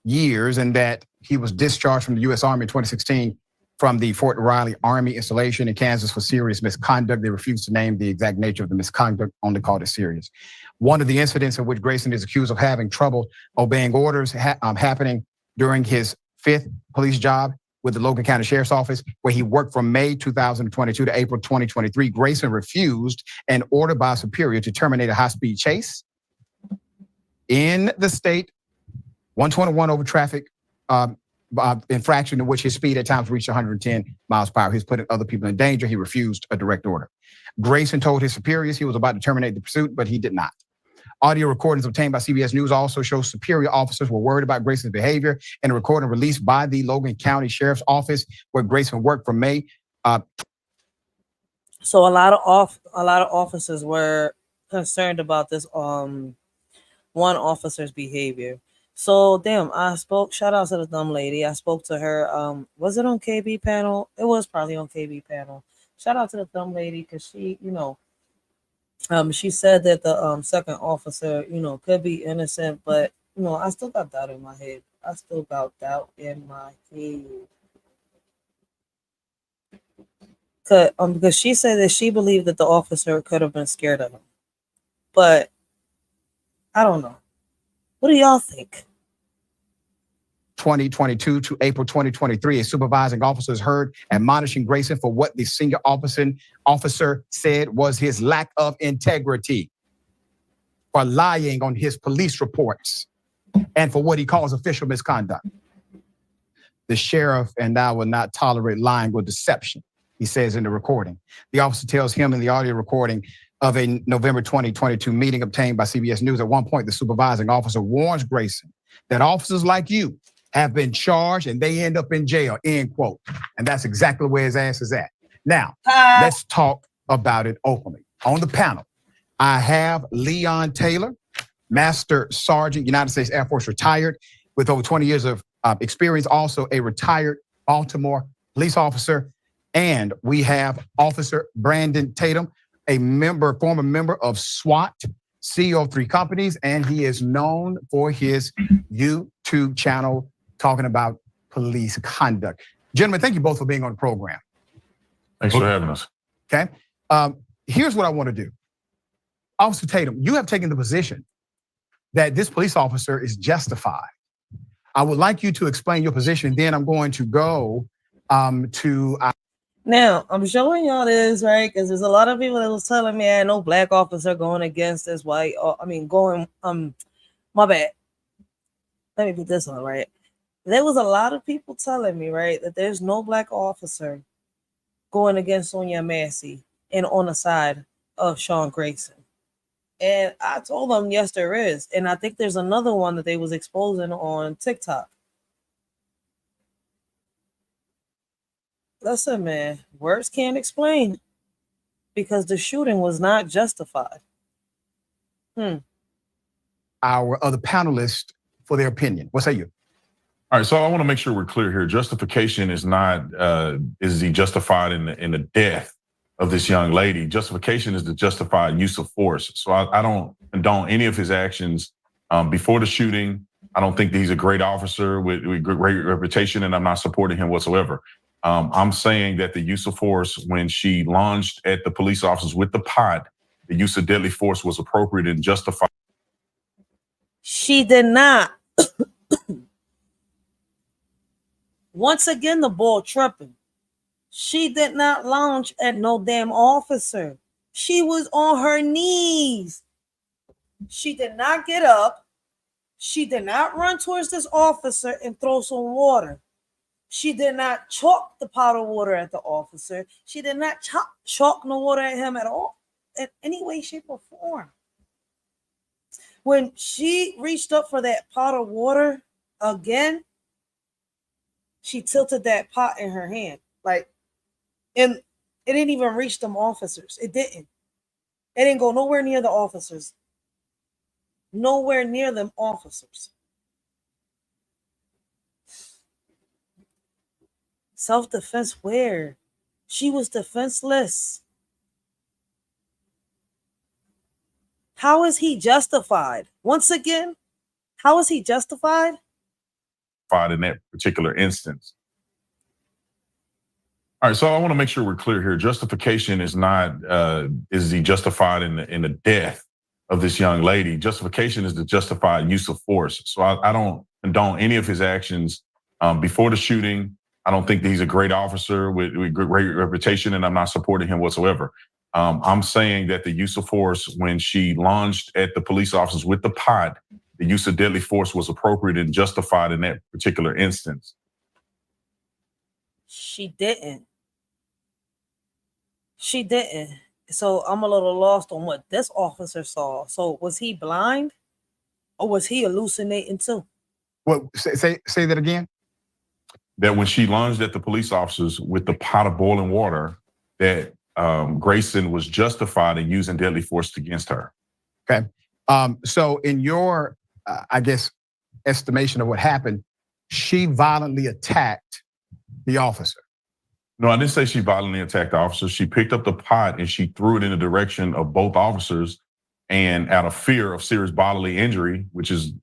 years, and that he was discharged from the U.S. Army in 2016 from the Fort Riley Army installation in Kansas for serious misconduct. They refused to name the exact nature of the misconduct, only called it serious. One of the incidents in which Grayson is accused of having trouble obeying orders happening during his 5th police job with the Logan County Sheriff's Office, where he worked from May 2022 to April 2023. Grayson refused an order by a superior to terminate a high-speed chase in the state, 121 over traffic infraction in which his speed at times reached 110 miles per hour. He's putting other people in danger. He refused a direct order. Grayson told his superiors he was about to terminate the pursuit, but he did not. Audio recordings obtained by CBS News also show superior officers were worried about Grayson's behavior, and a recording released by the Logan County Sheriff's Office, where Grayson worked from May. So a lot of officers were concerned about this one officer's behavior. So damn, shout out to the dumb lady. I spoke to her. Was it on KB panel? It was probably on KB panel. Shout out to the dumb lady, because she, she said that the second officer, could be innocent, but I still got doubt in my head. Because she said that she believed that the officer could have been scared of him. But I don't know. What do y'all think? 2022 to April 2023, a supervising officer is heard admonishing Grayson for what the senior officer said was his lack of integrity, for lying on his police reports, and for what he calls official misconduct. The sheriff and I will not tolerate lying or deception, he says in the recording. The officer tells him in the audio recording of a November 2022 meeting obtained by CBS News. At one point, the supervising officer warns Grayson that officers like you have been charged and they end up in jail, end quote. And that's exactly where his ass is at. Now, let's talk about it openly. On the panel, I have Leon Taylor, Master Sergeant, United States Air Force, retired with over 20 years of experience, also a retired Baltimore police officer. And we have Officer Brandon Tatum, a former member of SWAT, CEO of 3 companies, and he is known for his YouTube channel talking about police conduct. Gentlemen, thank you both for being on the program. Thanks for having us. Okay. Here's what I want to do. Officer Tatum, you have taken the position that this police officer is justified I would like you to explain your position. Then I'm going to go to. Now, I'm showing y'all this, right? Because there's a lot of people that was telling me, no black officer going against this white, my bad. Let me put this on, right? There was a lot of people telling me, right, that there's no black officer going against Sonya Massey and on the side of Sean Grayson. And I told them, yes, there is. And I think there's another one that they was exposing on TikTok. Listen, man, words can't explain because the shooting was not justified. Our other panelists for their opinion. What say you? All right, so I want to make sure we're clear here. Justification is not, is he justified in the death of this young lady? Justification is the justified use of force. So I don't condone any of his actions before the shooting. I don't think that he's a great officer with great reputation, and I'm not supporting him whatsoever. I'm saying that the use of force when she lunged at the police officers with the pot, the use of deadly force was appropriate and justified. She did not. Once again, the ball tripping. She did not lunge at no damn officer. She was on her knees. She did not get up. She did not run towards this officer and throw some water. She did not chalk the pot of water at the officer. She did not chalk no water at him at all, in any way, shape, or form. When she reached up for that pot of water again, she tilted that pot in her hand. And it didn't even reach them officers. It didn't. It didn't go nowhere near the officers. Nowhere near them officers. Self-defense where? She was defenseless. How is he justified? Once again, how is he justified? In that particular instance. All right, so I want to make sure we're clear here. Justification is not, is he justified in the death of this young lady? Justification is the justified use of force. So I don't condone any of his actions before the shooting. I don't think that he's a great officer with great reputation, and I'm not supporting him whatsoever. I'm saying that the use of force when she lunged at the police officers with the pot, the use of deadly force was appropriate and justified in that particular instance. She didn't. She didn't. So I'm a little lost on what this officer saw. So was he blind or was he hallucinating too? What? Say that again. That when she lunged at the police officers with the pot of boiling water, that Grayson was justified in using deadly force against her. Okay. So in your, I guess, estimation of what happened, she violently attacked the officer. No, I didn't say she violently attacked the officer. She picked up the pot and she threw it in the direction of both officers. And out of fear of serious bodily injury, which is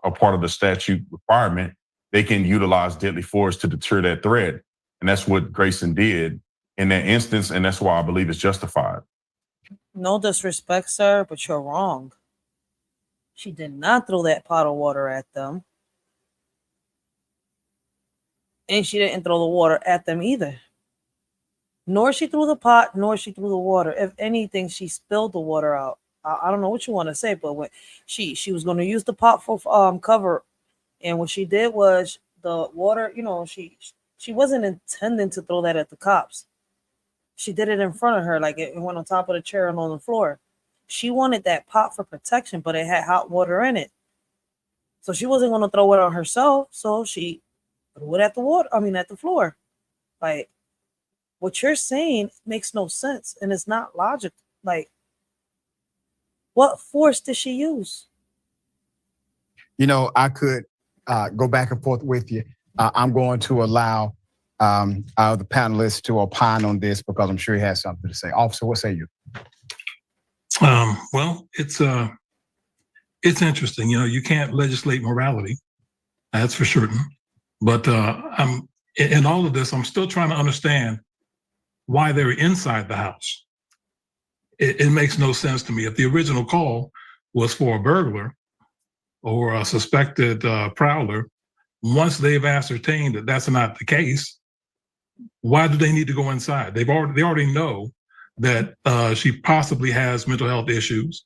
a part of the statute requirement, they can utilize deadly force to deter that threat. And that's what Grayson did in that instance. And that's why I believe it's justified. No disrespect, sir, but you're wrong. She did not throw that pot of water at them. And she didn't throw the water at them either. Nor she threw the pot, nor she threw the water. If anything, she spilled the water out. I don't know what you want to say, but when she was going to use the pot for cover, and what she did was the water, she wasn't intending to throw that at the cops. She did it in front of her, like it went on top of the chair and on the floor. She wanted that pot for protection, but it had hot water in it. So she wasn't going to throw it on herself. So she threw it at the floor. Like, what you're saying makes no sense. And it's not logical. Like, what force did she use? I could go back and forth with you. I'm going to allow the panelists to opine on this because I'm sure he has something to say. Officer, what say you? Well, it's interesting. You can't legislate morality, that's for certain. But in all of this, I'm still trying to understand why they're inside the house. It makes no sense to me. If the original call was for a burglar or a suspected prowler, Once they've ascertained that that's not the case, why do they need to go inside? They already know that she possibly has mental health issues.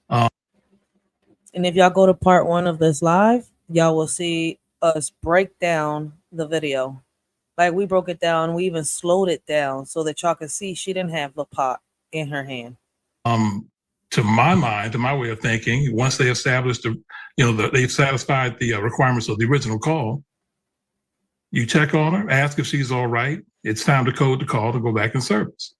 And if y'all go to part 1 of this live, y'all will see us break down the video. Like, we broke it down, we even slowed it down so that y'all could see she didn't have the pot in her hand. To my mind, to my way of thinking, once they established they've satisfied the requirements of the original call, you check on her, ask if she's all right. It's time to code the call to go back in service.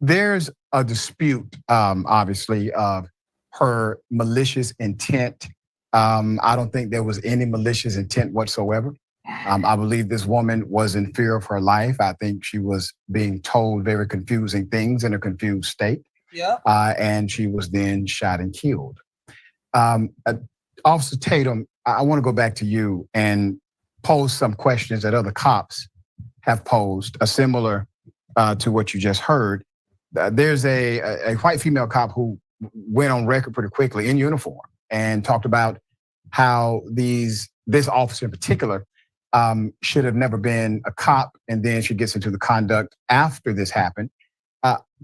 There's a dispute, obviously, of her malicious intent. I don't think there was any malicious intent whatsoever. I believe this woman was in fear of her life. I think she was being told very confusing things in a confused state. Yeah. And she was then shot and killed. Officer Tatum, I want to go back to you and pose some questions that other cops have posed, similar to what you just heard. There's a white female cop who went on record pretty quickly in uniform and talked about how this officer in particular should have never been a cop, and then she gets into the conduct after this happened.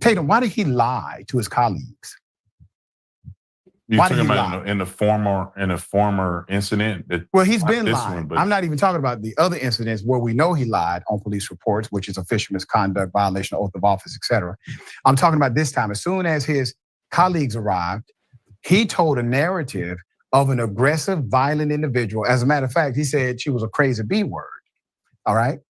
Tatum, why did he lie to his colleagues? You're talking about in the former incident? Well, he's been lying. I'm not even talking about the other incidents where we know he lied on police reports, which is official misconduct, violation of oath of office, et cetera. I'm talking about this time. As soon as his colleagues arrived, he told a narrative of an aggressive, violent individual. As a matter of fact, he said she was a crazy B word. All right.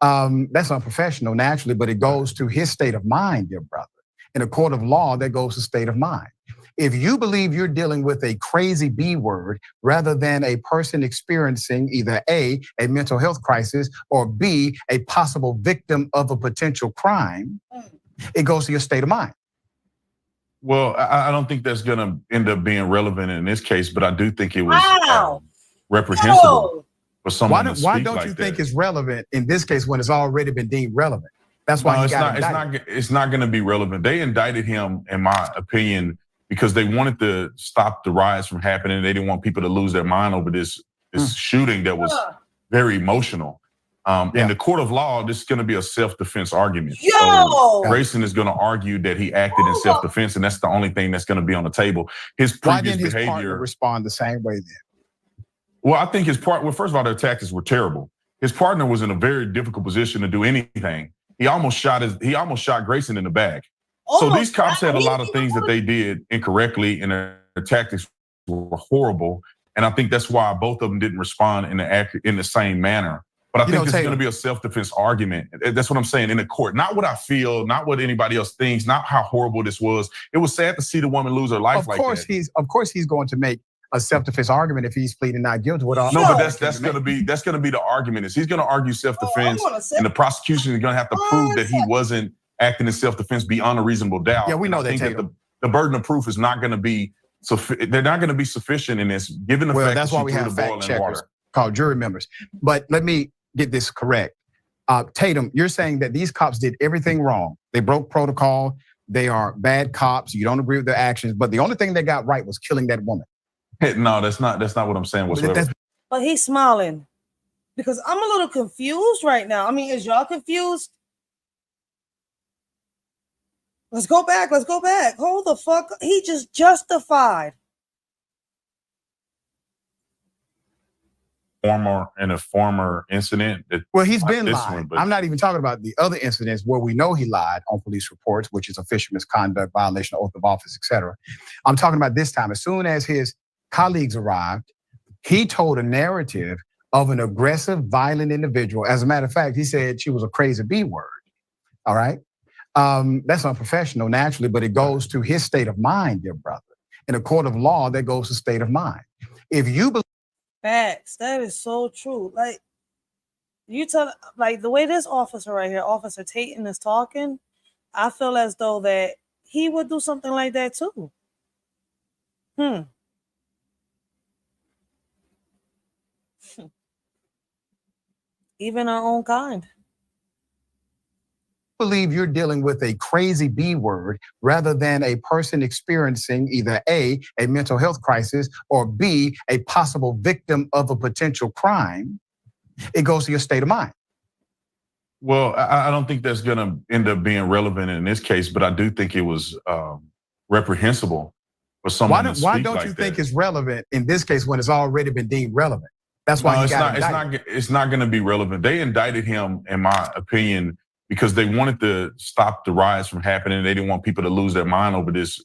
That's unprofessional, naturally, but it goes to his state of mind, dear brother. In a court of law, that goes to state of mind. If you believe you're dealing with a crazy B word rather than a person experiencing either A, a mental health crisis, or B, a possible victim of a potential crime, it goes to your state of mind. Well, I don't think that's going to end up being relevant in this case, but I do think it was reprehensible for someone to speak Why don't like you that. think it's relevant in this case when it's already been deemed relevant? That's why it's not going to be relevant. They indicted him, in my opinion, because they wanted to stop the riots from happening. They didn't want people to lose their mind over this shooting that was very emotional. In the court of law, this is going to be a self-defense argument. So Grayson is going to argue that he acted in self-defense, and that's the only thing that's going to be on the table. His previous Why didn't his behavior partner respond the same way then? Well, I think his well, first of all, their tactics were terrible. His partner was in a very difficult position to do anything. He almost shot Grayson in the back. So these cops had a lot of things that they did incorrectly, and their tactics were horrible. And I think that's why both of them didn't respond in the same manner. But I think this is going to be a self-defense argument. That's what I'm saying in the court. Not what I feel, not what anybody else thinks, not how horrible this was. It was sad to see the woman lose her life like that. Of course he's going to make a self-defense argument if he's pleading not guilty. No, but that's going to be the argument. Is he's going to argue self-defense, and the prosecution is going to have to prove that he wasn't acting in self-defense beyond a reasonable doubt. Yeah, we know that. The burden of proof is not going to be they're not going to be sufficient in this, given the fact that's that why we have fact checkers called jury members. But let me get this correct. Tatum, you're saying that these cops did everything wrong. They broke protocol. They are bad cops. You don't agree with their actions, but the only thing they got right was killing that woman. No, that's not what I'm saying whatsoever. But he's smiling because I'm a little confused right now. I mean, is y'all confused? Let's go back. Hold the fuck. He just justified. In a former incident. Well, he's been lying. I'm not even talking about the other incidents where we know he lied on police reports, which is official misconduct, violation of oath of office, et cetera. I'm talking about this time. As soon as his colleagues arrived, he told a narrative of an aggressive, violent individual. As a matter of fact, he said she was a crazy B word. All right. That's unprofessional, naturally, but it goes to his state of mind, dear brother. In a court of law, that goes to state of mind. If you believe facts, that is so true. Like the way this officer right here, Officer Tatum, is talking, I feel as though that he would do something like that too. Even our own kind. believe you're dealing with a crazy B word rather than a person experiencing either A, a mental health crisis, or B, a possible victim of a potential crime, it goes to your state of mind. Well, I don't think that's going to end up being relevant in this case, but I do think it was reprehensible for someone to speak Why don't like you think that. it's relevant in this case when it's already been deemed relevant? That's why No, you it's got not. indicted. It's not going to be relevant. They indicted him, in my opinion, because they wanted to stop the riots from happening. They didn't want people to lose their mind over this.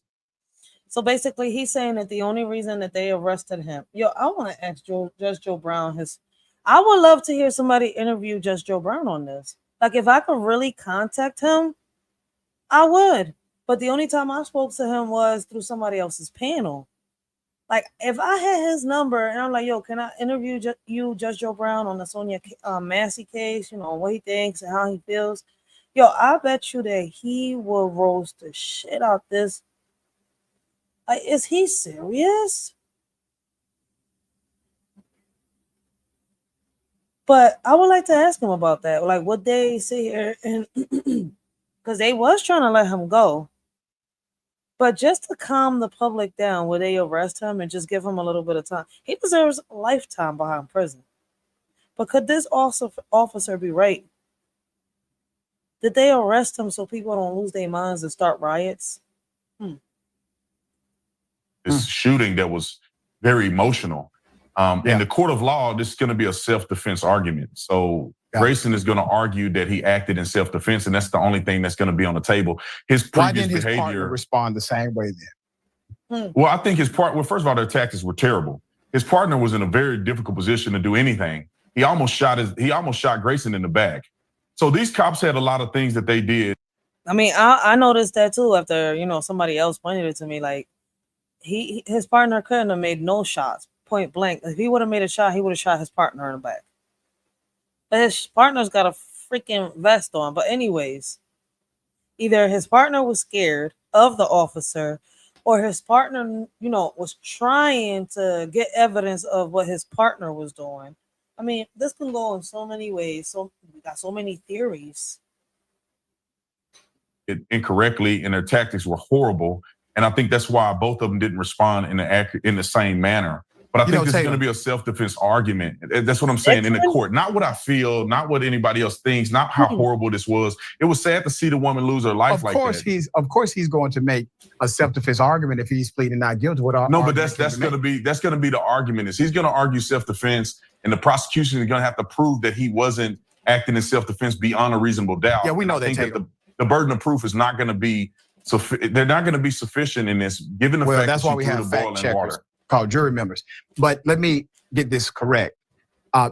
So basically, he's saying that the only reason that they arrested him. Yo, I want to ask Judge Joe Brown I would love to hear somebody interview Judge Joe Brown on this. Like, if I could really contact him, I would. But the only time I spoke to him was through somebody else's panel. Like, if I had his number and I'm like, yo, can I interview Judge Joe Brown, on the Sonya Massey case, what he thinks and how he feels? Yo, I bet you that he will roast the shit out this. Like, is he serious? But I would like to ask him about that. Like, would they sit here and because they was trying to let him go. But just to calm the public down, would they arrest him and just give him a little bit of time? He deserves a lifetime behind prison. But could this officer be right? Did they arrest him so people don't lose their minds and start riots? This shooting that was very emotional. In the court of law, this is going to be a self-defense argument. So Grayson is going to argue that he acted in self-defense, and that's the only thing that's going to be on the table. His previous Why didn't his behavior partner respond the same way then? Well, I think first of all, their tactics were terrible. His partner was in a very difficult position to do anything. He almost shot Grayson in the back. So these cops had a lot of things that they did. I mean, I noticed that too after, somebody else pointed it to me. Like, his partner couldn't have made no shots, point blank. If he would have made a shot, he would have shot his partner in the back. But his partner's got a freaking vest on. But anyways, either his partner was scared of the officer, or his partner, was trying to get evidence of what his partner was doing. I mean, this can go in so many ways. So we got so many theories. Incorrectly, and their tactics were horrible. And I think that's why both of them didn't respond in the same manner. But I think this is going to be a self-defense argument. That's what I'm saying in the court. Not what I feel, not what anybody else thinks, not how horrible this was. It was sad to see the woman lose her life like that. Of course he's going to make a self-defense argument if he's pleading not guilty. No, but that's going to be the argument. Is he's going to argue self-defense, and the prosecution is going to have to prove that he wasn't acting in self-defense beyond a reasonable doubt. Yeah, we know that. The burden of proof is not going to be. So they're not going to be sufficient in this, given the fact that's that why we have fact checkers called jury members. But let me get this correct.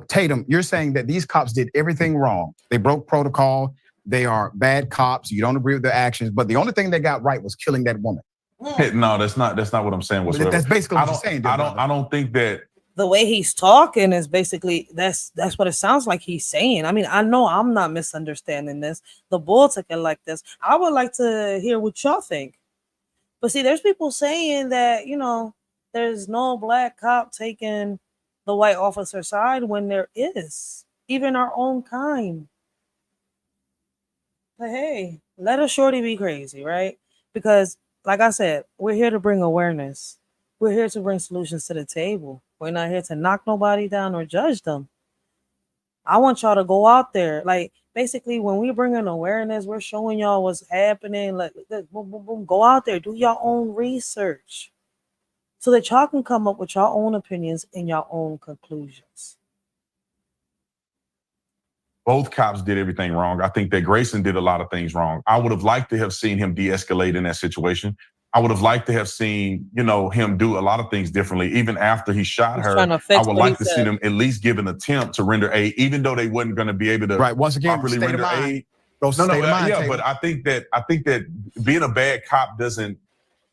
Tatum, you're saying that these cops did everything wrong. They broke protocol. They are bad cops. You don't agree with their actions, but the only thing they got right was killing that woman. No, that's not what I'm saying whatsoever. That's basically what you're saying. I don't think that. The way he's talking is basically that's what it sounds like he's saying. I mean, I know I'm not misunderstanding this. The bull took it like this. I would like to hear what y'all think. But see, there's people saying that, there's no black cop taking the white officer's side when there is, even our own kind. But hey, let a shorty be crazy, right? Because like I said, we're here to bring awareness. We're here to bring solutions to the table. We're not here to knock nobody down or judge them. I want y'all to go out there. Like, basically, when we bring in awareness, we're showing y'all what's happening. Like, boom, boom, boom. Go out there. Do your own research so that y'all can come up with your own opinions and your own conclusions. Both cops did everything wrong. I think that Grayson did a lot of things wrong. I would have liked to have seen him de-escalate in that situation. I would have liked to have seen, him do a lot of things differently. Even after he shot her, I would like to see them at least give an attempt to render aid, even though they wasn't going to be able to properly render aid. But I think that being a bad cop doesn't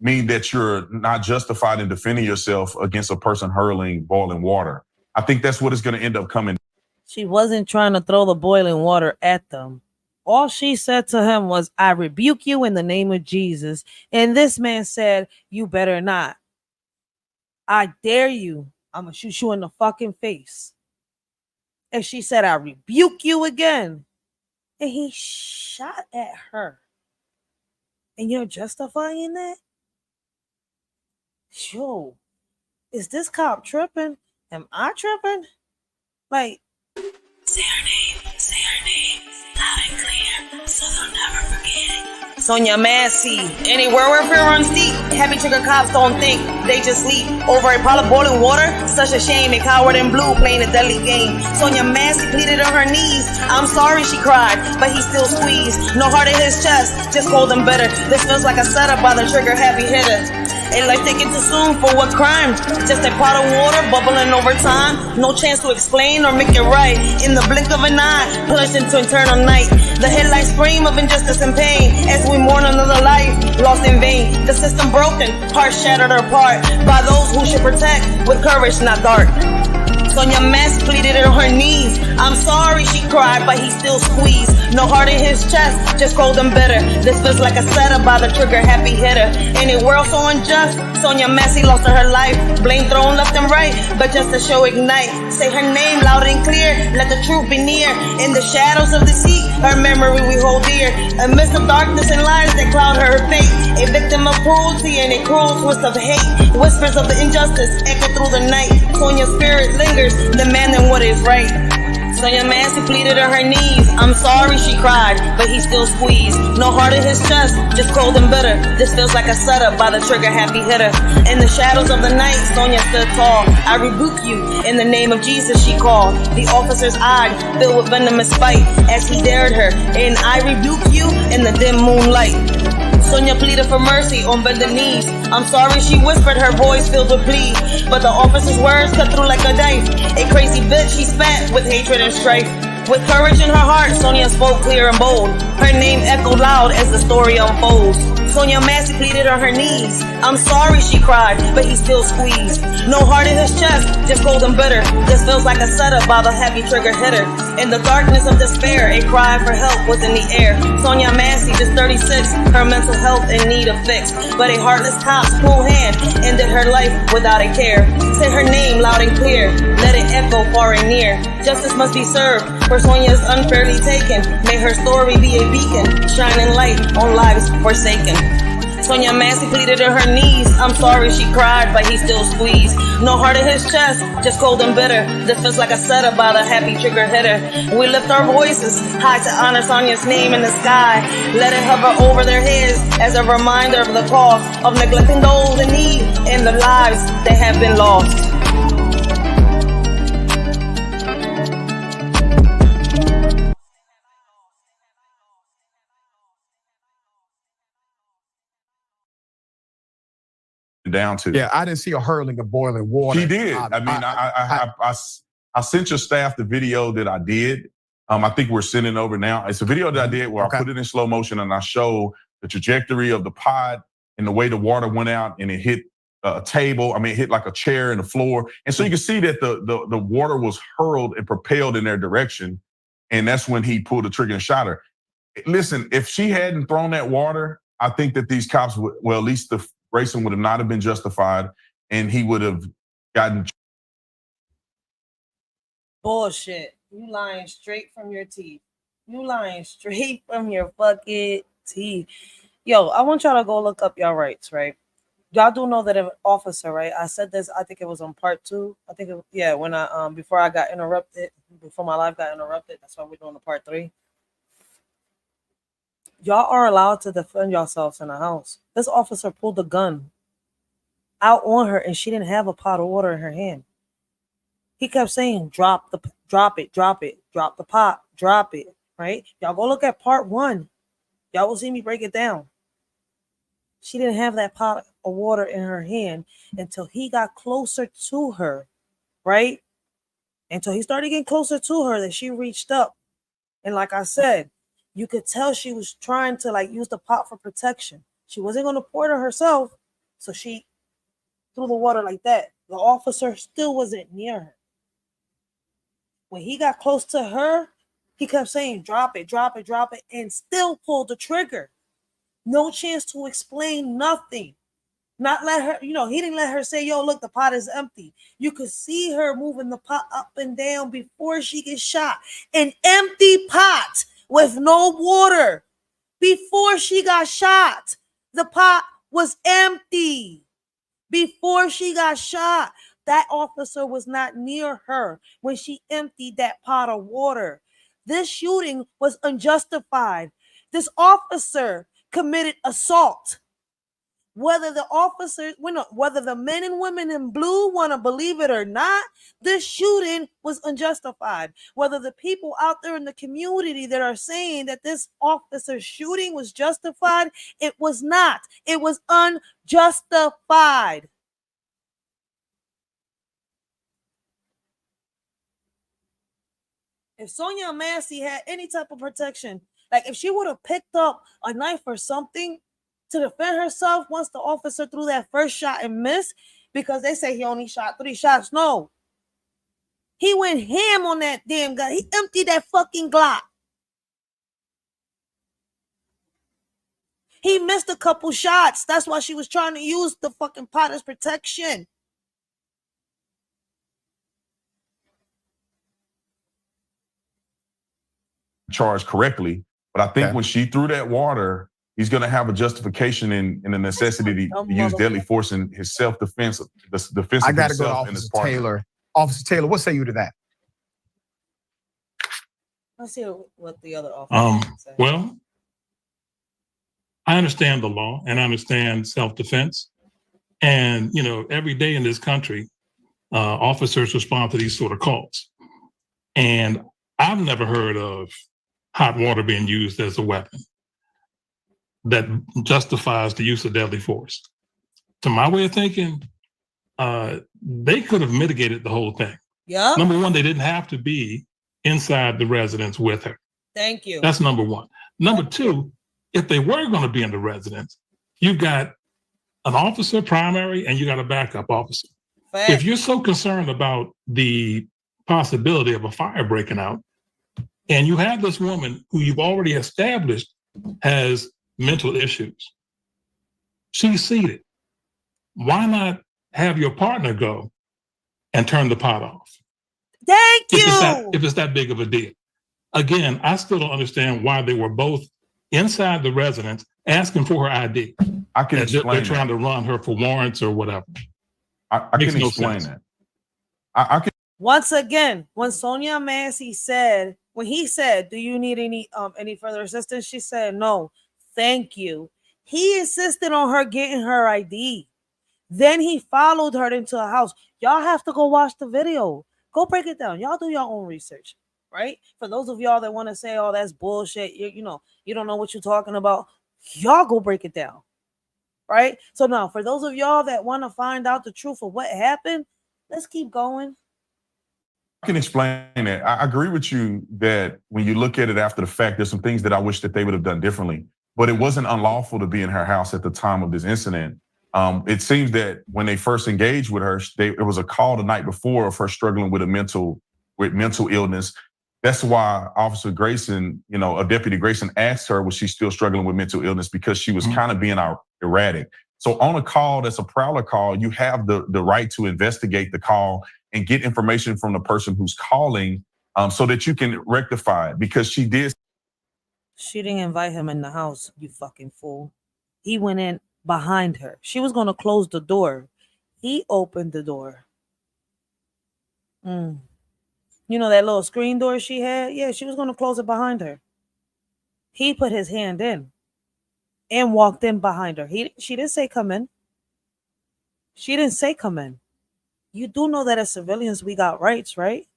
mean that you're not justified in defending yourself against a person hurling boiling water. I think that's what it's going to end up coming. She wasn't trying to throw the boiling water at them. All she said to him was, I rebuke you in the name of Jesus. And this man said, you better not. I dare you. I'm going to shoot you in the fucking face. And she said, I rebuke you again. and he shot at her. And you're justifying that? Yo, is this cop tripping? Am I tripping? Like, say her name, loud and clear, so they'll never forget it. Sonya Massey. Anywhere where fear runs deep, happy trigger cops don't think, they just sleep. Over a pot of boiling water, such a shame, a coward in blue playing a deadly game. Sonya Massey pleaded on her knees, I'm sorry, she cried, but he still squeezed. No heart in his chest, just cold and bitter. This feels like a setup by the trigger happy hitter. A life taken too soon for what crime? Just a pot of water bubbling over time. No chance to explain or make it right. In the blink of an eye, plunged into eternal night. The headlights scream of injustice and pain as we mourn another life lost in vain. The system broken, hearts shattered apart by those who should protect with courage, not dark. Sonya Massey pleaded on her knees. I'm sorry, she cried, but he still squeezed. No heart in his chest, just cold and bitter. This feels like a setup by the trigger happy hitter. In a world so unjust, Sonya Massey lost her life. Blame thrown left and right, but just to show ignite. Say her name loud and clear, let the truth be near. In the shadows of deceit, her memory we hold dear. Amidst the darkness and lies that cloud her fate. A victim of cruelty and a cruel twist of hate. Whispers of the injustice echo through the night. Sonya's spirit lingers, demanding what is right. Sonya Massey pleaded on her knees. I'm sorry, she cried, but he still squeezed. No heart in his chest, just cold and bitter. This feels like a setup by the trigger happy hitter. In the shadows of the night, Sonya stood tall. I rebuke you, in the name of Jesus, she called. The officer's eyes filled with venomous spite as he dared her. And I rebuke you in the dim moonlight. Sonya pleaded for mercy on bended knees. I'm sorry, she whispered, her voice filled with plea. But the officer's words cut through like a knife. A crazy bitch, she spat with hatred and strife. With courage in her heart, Sonya spoke clear and bold. Her name echoed loud as the story unfolds. Sonya Massey pleaded on her knees. I'm sorry, she cried, but he still squeezed. No heart in his chest, just cold and bitter. This feels like a setup by the heavy trigger hitter. In the darkness of despair, a cry for help was in the air. Sonya Massey, just 36, her mental health in need of fix. But a heartless cop's cruel hand ended her life without a care. Say her name loud and clear, let it echo far and near. Justice must be served, for Sonya's unfairly taken. May her story be a beacon, shining light on lives forsaken. Sonya Massey pleaded on her knees. I'm sorry, she cried, but he still squeezed. No heart in his chest, just cold and bitter. This feels like a setup by the happy trigger hitter. We lift our voices high to honor Sonya's name in the sky. Let it hover over their heads as a reminder of the cost of neglecting those in need and the lives that have been lost. Down to. Yeah, I didn't see a hurling of boiling water. She did. I sent your staff the video that I did. I think we're sending over now. It's a video that I did where I put it in slow motion and I show the trajectory of the pod and the way the water went out and it hit a table. I mean, it hit like a chair and the floor. And so you can see that the water was hurled and propelled in their direction. And that's when he pulled the trigger and shot her. Listen, if she hadn't thrown that water, I think that these cops would, well, at least the Grayson would have not have been justified, and he would have gotten. Bullshit. You lying straight from your teeth. You lying straight from your fucking teeth. Yo, I want y'all to go look up your rights, right? Y'all do know that an officer, right? I said this, I think it was on part 2. I think, when I, before I got interrupted, before my life got interrupted, that's why we're doing the part 3. Y'all are allowed to defend yourselves in the house. This officer pulled a gun out on her and she didn't have a pot of water in her hand. He kept saying, drop it, drop the pot, drop it, right? Y'all go look at part 1. Y'all will see me break it down. She didn't have that pot of water in her hand until he got closer to her, right? Until he started getting closer to her that she reached up. And like I said, you could tell she was trying to use the pot for protection. She wasn't going to pour it on herself, so she threw the water like that. The officer still wasn't near her. When he got close to her, he kept saying, drop it, and still pulled the trigger. No chance to explain nothing. Not let her, he didn't let her say, yo, look, the pot is empty. You could see her moving the pot up and down before she gets shot. An empty pot with no water. Before she got shot, the pot was empty. Before she got shot, that officer was not near her when she emptied that pot of water. This shooting was unjustified. This officer committed assault. Whether the men and women in blue want to believe it or not, this shooting was unjustified. Whether the people out there in the community that are saying that this officer's shooting was justified, it was not. It was unjustified. If Sonya Massey had any type of protection, like if she would have picked up a knife or something to defend herself once the officer threw that first shot and missed, because they say he only shot 3 shots. No. He went ham on that damn gun. He emptied that fucking Glock. He missed a couple shots. That's why she was trying to use the fucking pot as protection. Charged correctly, but I think when she threw that water, he's going to have a justification in the necessity to use deadly force in his self-defense. The defense. I got to go to Officer Taylor. Officer Taylor, what say you to that? Let's see what the other officer said. Well, I understand the law and I understand self-defense, and every day in this country, officers respond to these sort of calls, and I've never heard of hot water being used as a weapon that justifies the use of deadly force. To my way of thinking, they could have mitigated the whole thing. Yeah. Number one, they didn't have to be inside the residence with her. Thank you. That's number one. Number two, if they were going to be in the residence, you've got an officer primary and you got a backup officer. Fact. If you're so concerned about the possibility of a fire breaking out, and you have this woman who you've already established has mental issues, she's seated. Why not have your partner go and turn the pot off? Thank you. If it's that big of a deal. Again, I still don't understand why they were both inside the residence asking for her ID. I can explain. They're trying to run her for warrants or whatever. I can explain that. I can. Once again, when Sonya Massey said, when he said, "Do you need any further assistance?" she said, "No, thank you." He insisted on her getting her ID. Then he followed her into a house. Y'all have to go watch the video. Go break it down. Y'all do your own research, right? For those of y'all that want to say, "Oh, that's bullshit," you don't know what you're talking about. Y'all go break it down, right? So now, for those of y'all that want to find out the truth of what happened, let's keep going. I can explain that. I agree with you that when you look at it after the fact, there's some things that I wish that they would have done differently. But it wasn't unlawful to be in her house at the time of this incident. It seems that when they first engaged with her, it was a call the night before of her struggling with mental illness. That's why Officer Grayson, Deputy Grayson asked her, was she still struggling with mental illness, because she was kind of being erratic. So on a call that's a prowler call, you have the right to investigate the call and get information from the person who's calling, so that you can rectify it, because she did. She didn't invite him in the house, you fucking fool. He went in behind her. She was going to close the door. He opened the door. You know that little screen door she had? Yeah, she was going to close it behind her. He put his hand in and walked in behind her. She didn't say come in. She didn't say come in. You do know that as civilians, we got rights, right?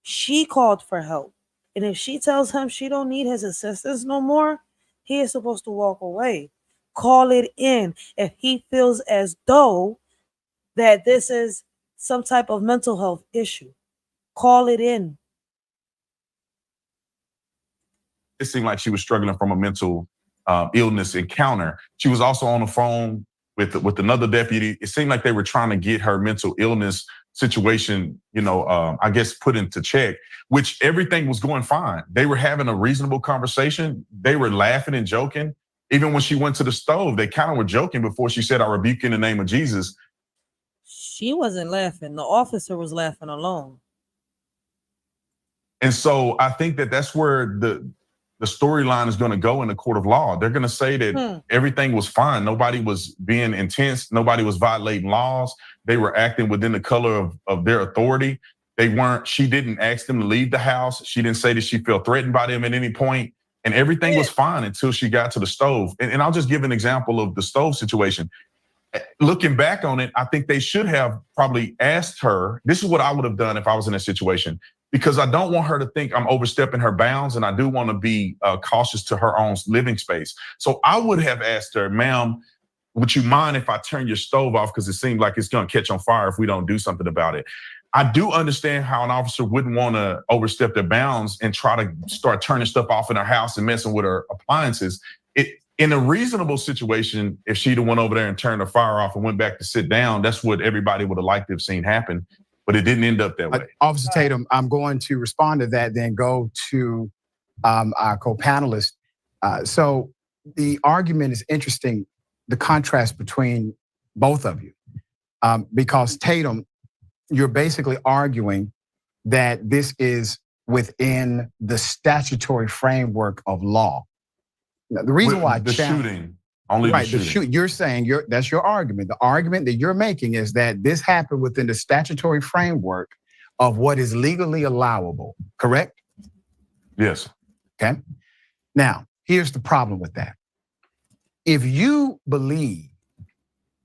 She called for help. And if she tells him she don't need his assistance no more, he is supposed to walk away. Call it in. If he feels as though that this is some type of mental health issue, call it in. It seemed like she was struggling from a mental illness encounter. She was also on the phone with another deputy. It seemed like they were trying to get her mental illness situation, I guess, put into check, which everything was going fine. They were having a reasonable conversation. They were laughing and joking. Even when she went to the stove, they kind of were joking before she said, "I rebuke you in the name of Jesus." She wasn't laughing. The officer was laughing alone. And so I think that that's where the storyline is going to go in the court of law. They're going to say that everything was fine. Nobody was being intense. Nobody was violating laws. They were acting within the color of their authority. She didn't ask them to leave the house. She didn't say that she felt threatened by them at any point. And everything was fine until she got to the stove. And I'll just give an example of the stove situation. Looking back on it, I think they should have probably asked her, this is what I would have done if I was in a situation, because I don't want her to think I'm overstepping her bounds, and I do want to be cautious to her own living space. So I would have asked her, ma'am, would you mind if I turn your stove off, because it seems like it's going to catch on fire if we don't do something about it. I do understand how an officer wouldn't want to overstep their bounds and try to start turning stuff off in her house and messing with her appliances. In a reasonable situation, if she'd have went over there and turned the fire off and went back to sit down, that's what everybody would have liked to have seen happen. But it didn't end up that way. Officer Tatum, I'm going to respond to that, then go to our co-panelist. So the argument is interesting, the contrast between both of you. Because Tatum, you're basically arguing that this is within the statutory framework of law. Now, the reason why the shooting, only right, the shooting. You're saying that's your argument. The argument that you're making is that this happened within the statutory framework of what is legally allowable, correct? Yes. Okay. Now, here's the problem with that. If you believe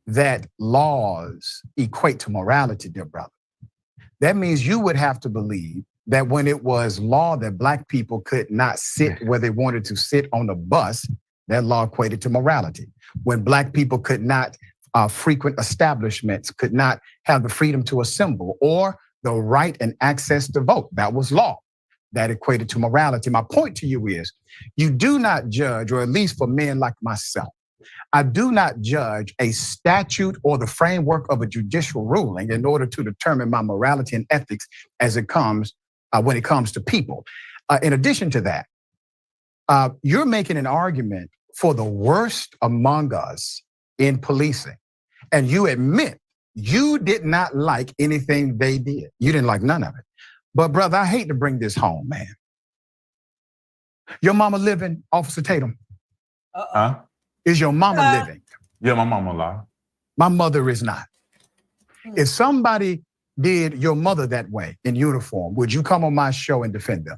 that laws equate to morality, dear brother, that means you would have to believe that when it was law that Black people could not sit where they wanted to sit on the bus, that law equated to morality. When Black people could not frequent establishments, could not have the freedom to assemble or the right and access to vote, that was law. That equated to morality. My point to you is, you do not judge, or at least for men like myself, I do not judge a statute or the framework of a judicial ruling in order to determine my morality and ethics as it comes when it comes to people. In addition to that, you're making an argument for the worst among us in policing. And you admit you did not like anything they did. You didn't like none of it. But brother, I hate to bring this home, man. Your mama living, Officer Tatum? Huh? Is your mama living? Yeah, my mama alive. My mother is not. If somebody did your mother that way in uniform, would you come on my show and defend them?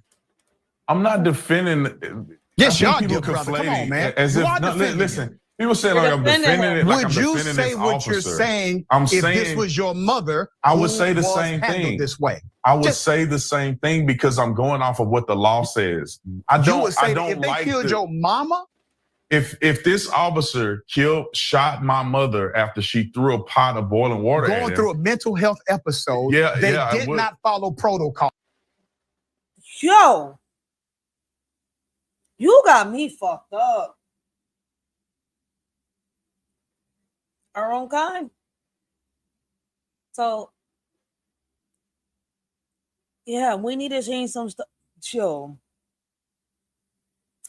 I'm not defending. Yes, y'all do, brother. Come on, man. As if, listen, people say like I'm defending it. Like Would you defending say this what officer. you're saying I'm if saying, this was your mother? I would say the same thing. This way. I would say the same thing because I'm going off of what the law says. You would say that if they killed your mama? If this officer shot my mother after she threw a pot of boiling water at him, going through a mental health episode, they did not follow protocol. Yo, you got me fucked up. Our own kind. So, yeah, we need to change some stuff. Yo,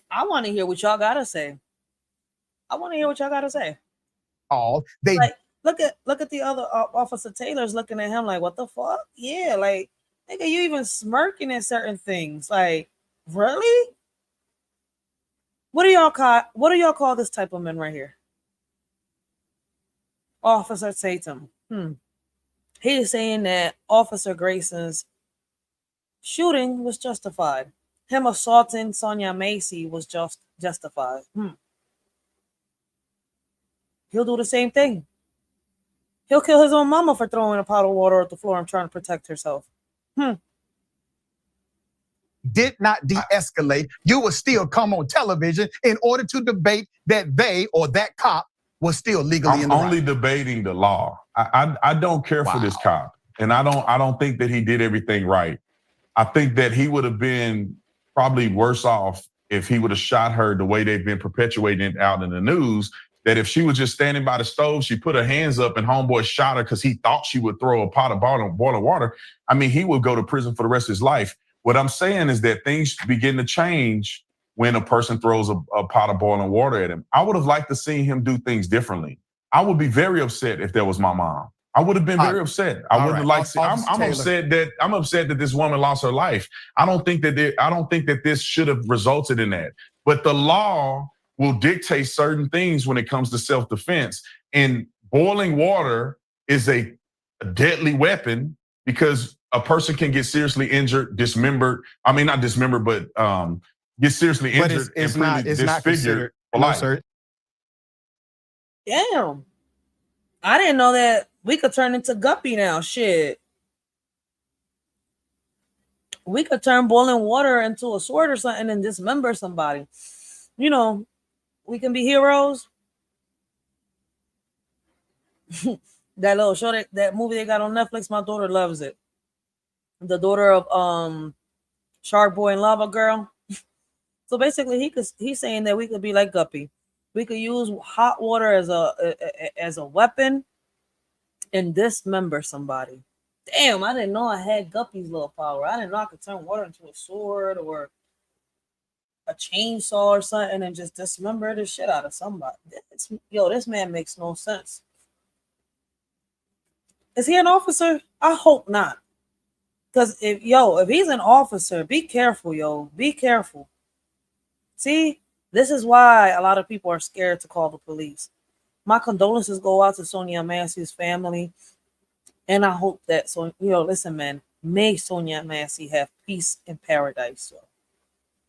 I want to hear what y'all gotta say. They like look at the other Officer Taylor's looking at him like, what the fuck? Yeah, like nigga, you even smirking at certain things. Like, really? What do y'all call this type of men right here? Officer Tatum. He is saying that Officer Grayson's shooting was justified. Him assaulting Sonya Massey was justified. He'll do the same thing. He'll kill his own mama for throwing a pot of water at the floor and trying to protect herself. Did not de-escalate. You will still come on television in order to debate that they or that cop was still legally in the right. I'm only debating the law. I don't care for this cop, and I don't think that he did everything right. I think that he would have been probably worse off if he would have shot her the way they've been perpetuating it out in the news. That if she was just standing by the stove, she put her hands up and homeboy shot her because he thought she would throw a pot of boiling water. I mean, he would go to prison for the rest of his life. What I'm saying is that things begin to change when a person throws a pot of boiling water at him. I would have liked to see him do things differently. I would be very upset if that was my mom. I would have been very upset. I wouldn't have liked. I'm upset that this woman lost her life. I don't think that this should have resulted in that. But the law will dictate certain things when it comes to self-defense. And boiling water is a deadly weapon because a person can get seriously injured, dismembered. I mean, not dismembered, but get seriously injured and pretty disfigured for life. Sir. Damn. I didn't know that we could turn into Guppy now. Shit. We could turn boiling water into a sword or something and dismember somebody. You know, we can be heroes. That little show, that movie they got on Netflix, my daughter loves it. The daughter of Shark Boy and Lava Girl. So basically he's saying that we could be like Guppy. We could use hot water as a weapon and dismember somebody. Damn, I didn't know I had Guppy's little power. I didn't know I could turn water into a sword or a chainsaw or something and just dismember the shit out of somebody. This man makes no sense. Is he an officer? I hope not. Because if he's an officer, be careful, yo. Be careful. See, this is why a lot of people are scared to call the police. My condolences go out to Sonya Massey's family. And I hope that, listen, man, may Sonya Massey have peace in paradise, yo.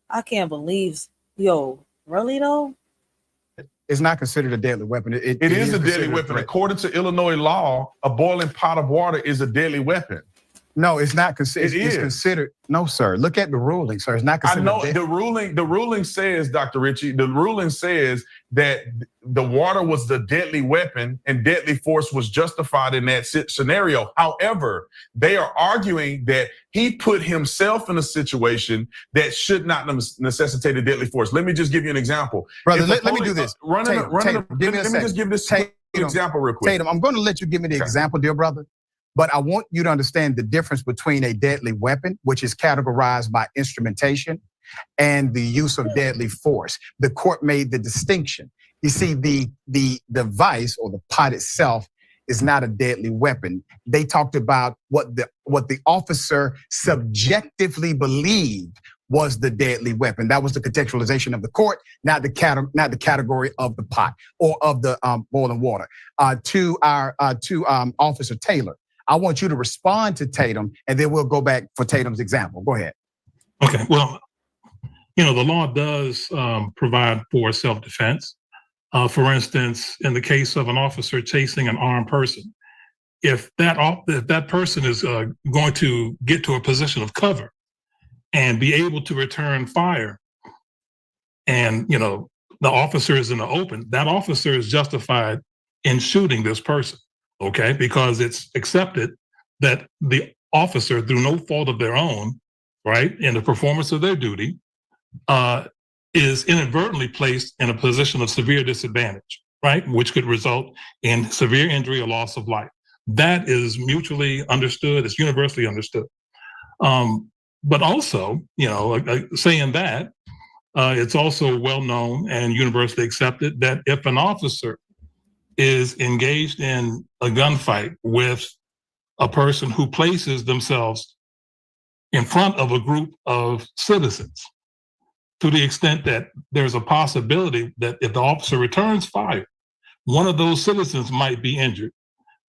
I can't believe, really though? It's not considered a deadly weapon. It is a deadly weapon. According to Illinois law, a boiling pot of water is a deadly weapon. No, it's not considered. It's considered. No, sir. Look at the ruling, sir. It's not considered. I know the ruling says, Dr. Ritchie, the ruling says that the water was the deadly weapon and deadly force was justified in that scenario. However, they are arguing that he put himself in a situation that should not necessitate a deadly force. Let me just give you an example. Brother, let me do this. Let me just give this example real quick. Tatum, I'm going to let you give me the example, dear brother. But I want you to understand the difference between a deadly weapon, which is categorized by instrumentation, and the use of deadly force. The court made the distinction. You see, the device or the pot itself is not a deadly weapon. They talked about what the officer subjectively believed was the deadly weapon. That was the contextualization of the court, not the category of the pot or of the boiling water. To Officer Taylor, I want you to respond to Tatum, and then we'll go back for Tatum's example. Go ahead. Okay, well, the law does provide for self-defense. For instance, in the case of an officer chasing an armed person, if that person is going to get to a position of cover and be able to return fire, and the officer is in the open, that officer is justified in shooting this person. Okay, because it's accepted that the officer, through no fault of their own, right, in the performance of their duty, is inadvertently placed in a position of severe disadvantage, right, which could result in severe injury or loss of life. That is mutually understood. It's universally understood. But also, saying that, it's also well known and universally accepted that if an officer is engaged in a gunfight with a person who places themselves in front of a group of citizens, to the extent that there's a possibility that if the officer returns fire, one of those citizens might be injured,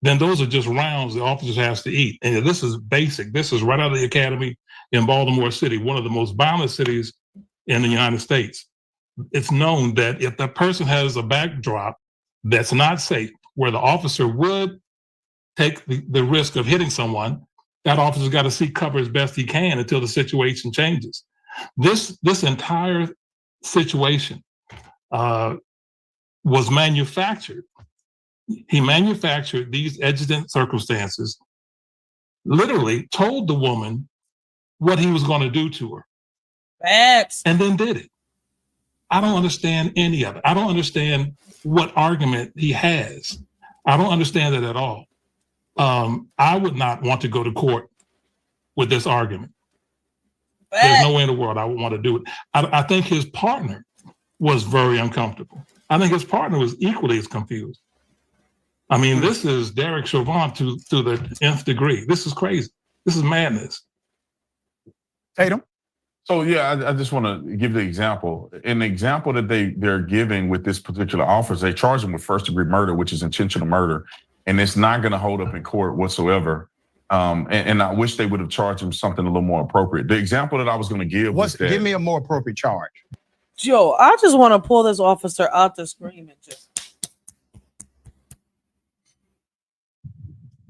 then those are just rounds the officer has to eat. And this is basic. This is right out of the academy in Baltimore City, one of the most violent cities in the United States. It's known that if that person has a backdrop that's not safe, where the officer would take the risk of hitting someone, that officer's got to seek cover as best he can until the situation changes. This entire situation was manufactured. He manufactured these exigent circumstances, literally told the woman what he was going to do to her. Facts. And then did it. I don't understand any of it. I don't understand what argument he has. I don't understand it at all. I would not want to go to court with this argument. There's no way in the world I would want to do it. I think his partner was very uncomfortable. I think his partner was equally as confused. I mean, this is Derek Chauvin to the nth degree. This is crazy. This is madness. Tatum? So yeah, I just want to give the example. An example that they're giving with this particular officer, they charge him with first-degree murder, which is intentional murder, and it's not going to hold up in court whatsoever. And I wish they would have charged him something a little more appropriate. The example that I was going to give was that, give me a more appropriate charge. Joe, I just want to pull this officer out the screen and just.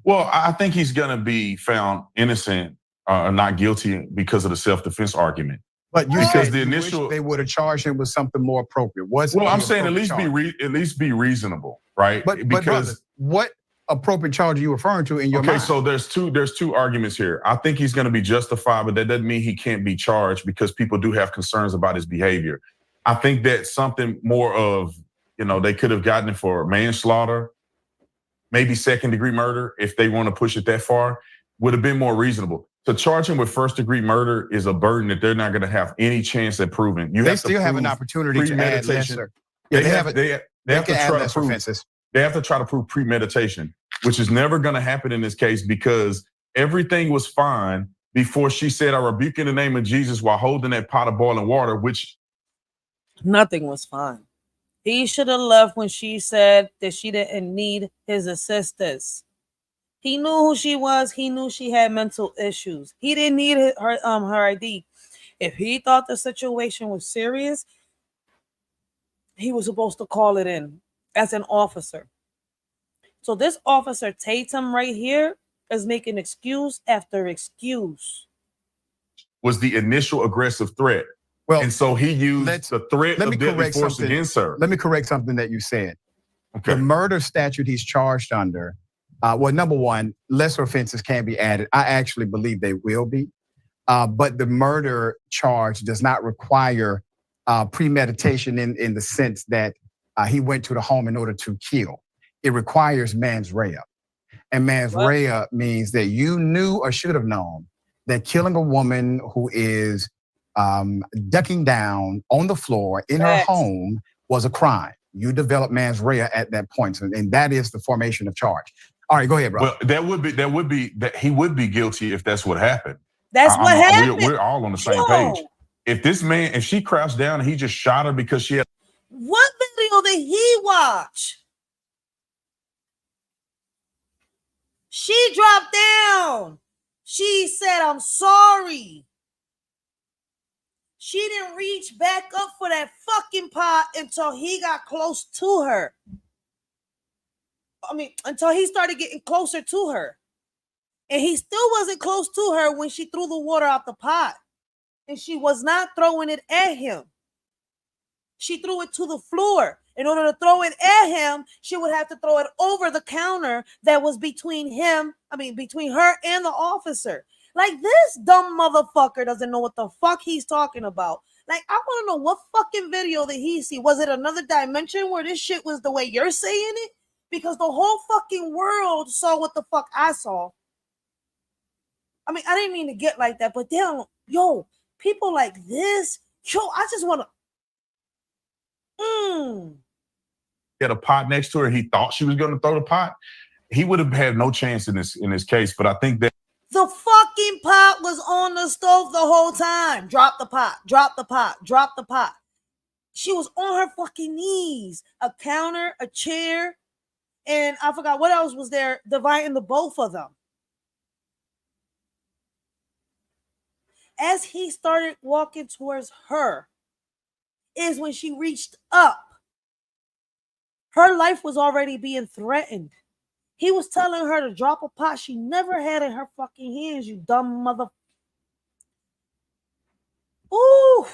Well, I think he's going to be found innocent or not guilty because of the self-defense argument. But you because said the you initial wish they would have charged him with something more appropriate. Well, I'm saying at least be reasonable, right? But because brother, what appropriate charge are you referring to in your mind? Okay, so there's two arguments here. I think he's going to be justified, but that doesn't mean he can't be charged because people do have concerns about his behavior. I think that something more of, they could have gotten it for manslaughter, maybe second-degree murder, if they want to push it that far, would have been more reasonable. To charge him with first-degree murder is a burden that they're not going to have any chance at proving. They still have an opportunity to add lesser. Yeah, they have to add lesser offenses. They have to try to prove premeditation, which is never going to happen in this case because everything was fine before she said, "I rebuke in the name of Jesus," while holding that pot of boiling water, which nothing was fine. He should have left when she said that she didn't need his assistance. He knew who she was. He knew she had mental issues. He didn't need her ID. If he thought the situation was serious, he was supposed to call it in as an officer. So this officer Tatum right here is making excuse after excuse. Was the initial aggressive threat. Well, and so he used the threat of deadly force against her. Let me correct something that you said. Okay. The murder statute he's charged under, well, number one, lesser offenses can be added. I actually believe they will be. But the murder charge does not require premeditation in the sense that he went to the home in order to kill. It requires mens rea. And mens rea means that you knew or should have known that killing a woman who is ducking down on the floor in her home was a crime. You develop mens rea at that point, and that is the formation of charge. All right, go ahead, bro. Well, that he would be guilty if that's what happened. That's what happened. We're all on the same page. If she crouched down and he just shot her because she had. What video did he watch? She dropped down. She said, "I'm sorry." She didn't reach back up for that fucking pot until he got close to her. Until he started getting closer to her. And he still wasn't close to her when she threw the water out the pot. And she was not throwing it at him. She threw it to the floor. In order to throw it at him, she would have to throw it over the counter that was between her and the officer. Like, this dumb motherfucker doesn't know what the fuck he's talking about. Like, I want to know what fucking video did he see? Was it another dimension where this shit was the way you're saying it? Because the whole fucking world saw what the fuck I saw. I didn't mean to get like that, but damn, people like this, I just want to. Had a pot next to her. He thought she was going to throw the pot. He would have had no chance in this case. But I think that the fucking pot was on the stove the whole time. Drop the pot. Drop the pot. Drop the pot. She was on her fucking knees. A counter, a chair, and I forgot what else was there dividing the both of them. As he started walking towards her is when she reached up. Her life was already being threatened. He was telling her to drop a pot she never had in her fucking hands, you dumb mother. Ooh.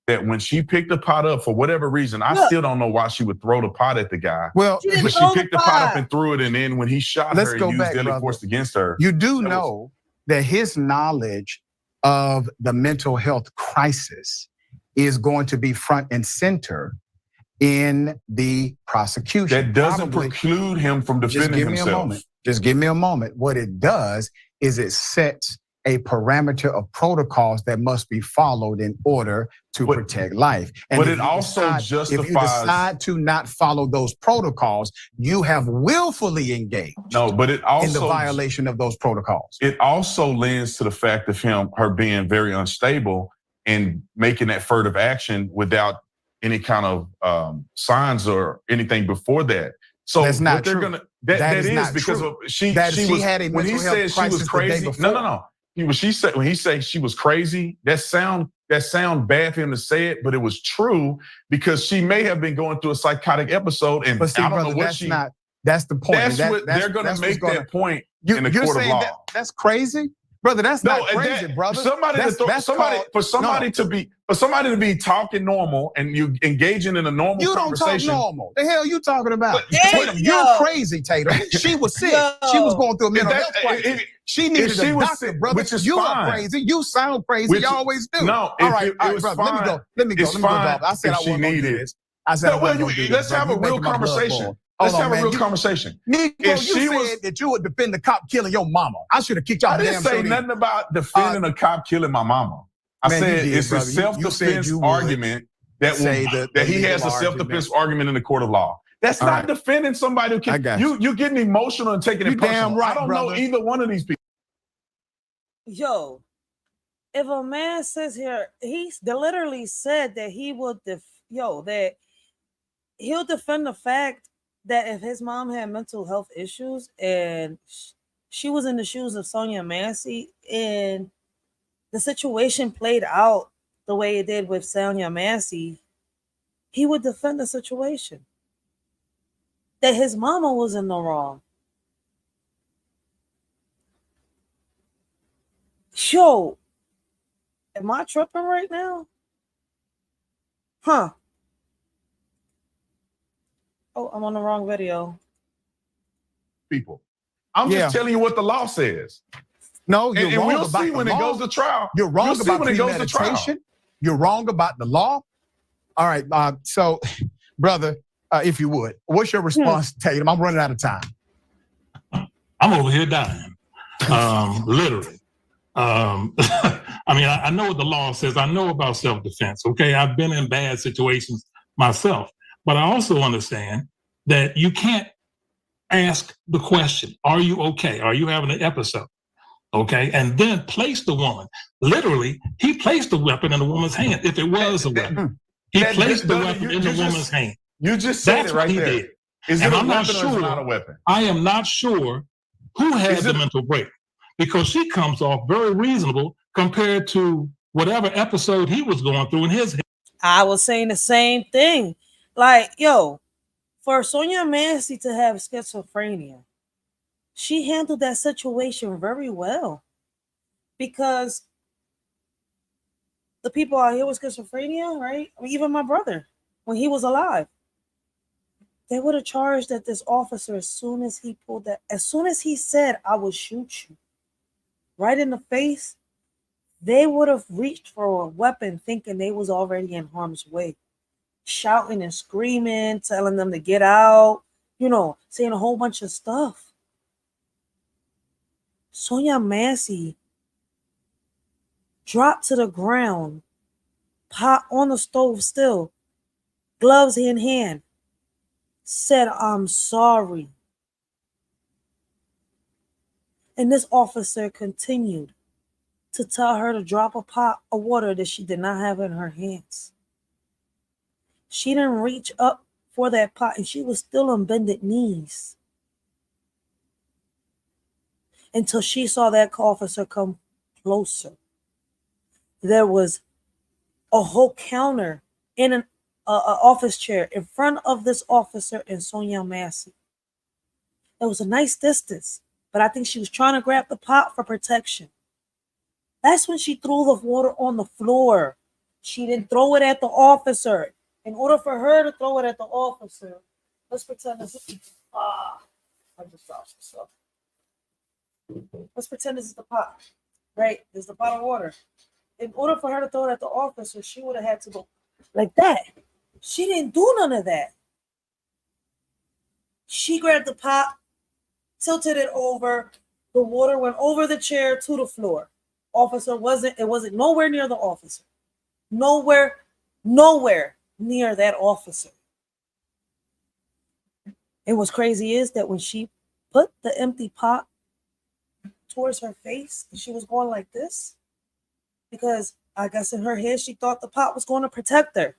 That when she picked the pot up, for whatever reason, I still don't know why she would throw the pot at the guy. Well, she picked the pot up and threw it, and then when he shot her and used deadly force against her. You do know that his knowledge of the mental health crisis is going to be front and center in the prosecution. That doesn't preclude him from defending himself. Just give me a moment. What it does is it sets a parameter of protocols that must be followed in order to protect life. And but if it you also decide, if you justifies. decide to not follow those protocols, you have willfully engaged No, but it also in the violation of those protocols. It also lends to the fact of her being very unstable and making that furtive action without any kind of signs or anything before that. So that's not what they're true. gonna that is not because true. of she she was had a when he mental health said she was crisis the day crazy. before. No. When he said she was crazy, that sound bad for him to say it, but it was true because she may have been going through a psychotic episode, and But see, I don't brother, know what that's she. not. That's the point. That's what they're going to make that point in the you're court of saying law. that's crazy, brother. That's not crazy, brother. For somebody to be talking normal and you engaging in a normal you conversation. don't talk normal. The hell you talking about? But, Tatum, you're crazy, Tatum. She was sick. She was going through a mental health crisis. She needed a doctor, brother. Which is you fine. are crazy. You sound crazy. You always do. No, all right, brother. Let me go. Dog. I said I wasn't going to do this. I said I wasn't going to do this. Let's have a real conversation. Let's have a real conversation. Nico, you said that you would defend the cop killing your mama. I should have kicked y'all. I didn't say nothing about defending a cop killing my mama. I said it's a self-defense argument that he has a self-defense argument in the court of law. That's not defending somebody who can. You're getting emotional and taking it personal. Damn right, I don't know either one of these people. Yo, if a man says here, they literally said that he will that he'll defend the fact that if his mom had mental health issues and she was in the shoes of Sonya Massey and the situation played out the way it did with Sonya Massey, he would defend the situation. That his mama was in the wrong. Yo, am I tripping right now? Huh. Oh, I'm on the wrong video. People. I'm just telling you what the law says. No, you're wrong we'll about see when the it law. goes to trial. You're wrong We'll see about when it goes to trial. premeditation. You're wrong about the law. All right, so, brother, if you would, what's your response, Tatum? I'm running out of time. I'm over here dying, literally. I mean, I know what the law says. I know about self-defense, okay? I've been in bad situations myself. But I also understand that you can't ask the question, are you okay? Are you having an episode? Okay, and then place the woman. Literally, he placed the weapon in the woman's hand. If it was a weapon, he placed the weapon in the woman's hand. You just said That's it right what he there. did. Is And it a I'm not weapon or is it not a sure. weapon? I am not sure who had the mental break because she comes off very reasonable compared to whatever episode he was going through in his head. I was saying the same thing. Like, yo, for Sonya Massey to have schizophrenia, she handled that situation very well because the people out here with schizophrenia, right? I mean, even my brother, when he was alive, they would have charged at this officer as soon as he said, I will shoot you right in the face, they would have reached for a weapon thinking they was already in harm's way, shouting and screaming, telling them to get out, saying a whole bunch of stuff. Sonya Massey dropped to the ground, pot on the stove still, gloves in hand, said, I'm sorry. And this officer continued to tell her to drop a pot of water that she did not have in her hands. She didn't reach up for that pot and she was still on bended knees until she saw that officer come closer. There was a whole counter in an office chair in front of this officer and Sonya Massey. It was a nice distance, but I think she was trying to grab the pot for protection. That's when she threw the water on the floor. She didn't throw it at the officer. In order for her to throw it at the officer, let's pretend this is I just dropped some stuff. Let's pretend this is the pot, right? There's the pot of water. In order for her to throw it at the officer, she would have had to go like that. She didn't do none of that. She grabbed the pot, tilted it over. The water went over the chair to the floor. Officer wasn't nowhere near the officer. Nowhere near that officer. And what's crazy is that when she put the empty pot towards her face, she was going like this because I guess in her head she thought the pot was going to protect her.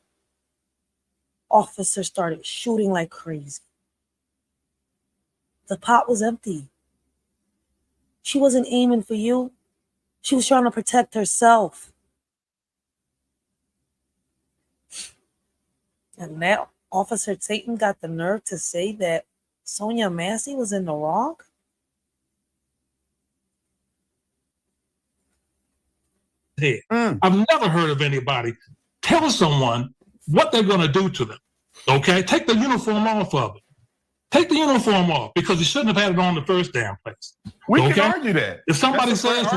Officer started shooting like crazy. The pot was empty. She wasn't aiming for you. She was trying to protect herself. And now Officer Tatum got the nerve to say that Sonya Massey was in the wrong? I've never heard of anybody tell someone what they're going to do to them. Okay? Take the uniform off of it. Take the uniform off because you shouldn't have had it on the first damn place. We can argue that. If somebody says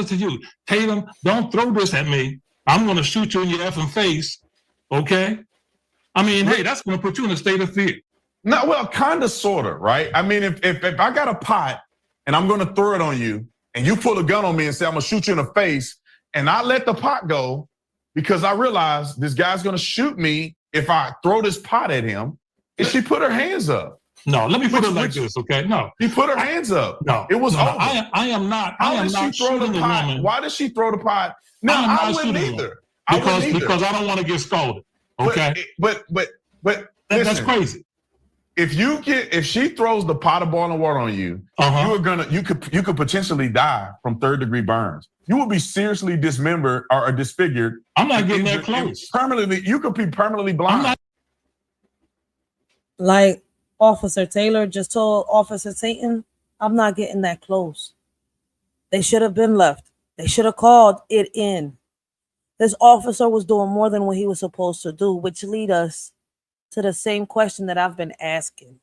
to you, Tatum, don't throw this at me. I'm going to shoot you in your effing face. Okay? I mean, hey, that's going to put you in a state of fear. No, well, kind of, sort of, right? I mean, if I got a pot and I'm going to throw it on you and you pull a gun on me and say, I'm going to shoot you in the face, and I let the pot go because I realize this guy's going to shoot me if I throw this pot at him, and she put her hands up. No, let me put it like this, okay? No. She put her hands up. No. It was over. I am not shooting the woman. Why did she throw the pot? No, I wouldn't either. Because I don't want to get scolded. Okay. But that's crazy. If she throws the pot of boiling water on you, you could potentially die from 3rd-degree burns. You will be seriously dismembered or disfigured. I'm not getting that close. Permanently, you could be permanently blind. Like Officer Taylor just told Officer Tatum, I'm not getting that close. They should have been left. They should have called it in. This officer was doing more than what he was supposed to do, which lead us to the same question that I've been asking.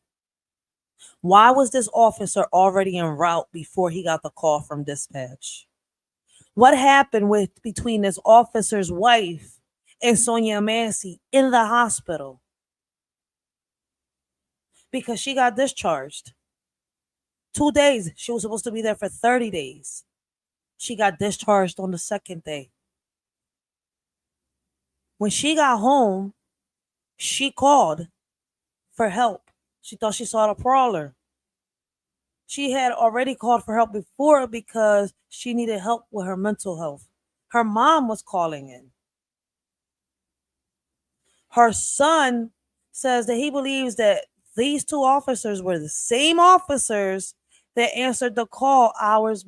Why was this officer already en route before he got the call from dispatch? What happened between this officer's wife and Sonya Massey in the hospital? Because she got discharged. 2 days. She was supposed to be there for 30 days. She got discharged on the 2nd day. When she got home, she called for help. She thought she saw the prowler. She had already called for help before because she needed help with her mental health. Her mom was calling in. Her son says that he believes that these 2 officers were the same officers that answered the call hours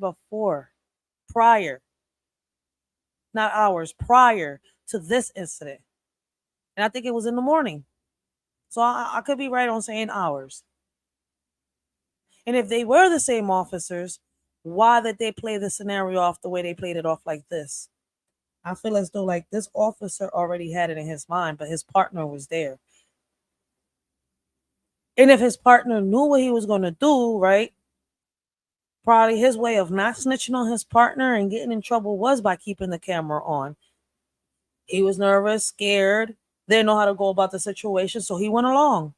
prior to this incident. And I think it was in the morning. So I could be right on saying hours. And if they were the same officers, why did they play the scenario off the way they played it off like this? I feel as though like this officer already had it in his mind, but his partner was there. And if his partner knew what he was going to do, right? Probably his way of not snitching on his partner and getting in trouble was by keeping the camera on. He was nervous, scared, didn't know how to go about the situation, so he went along.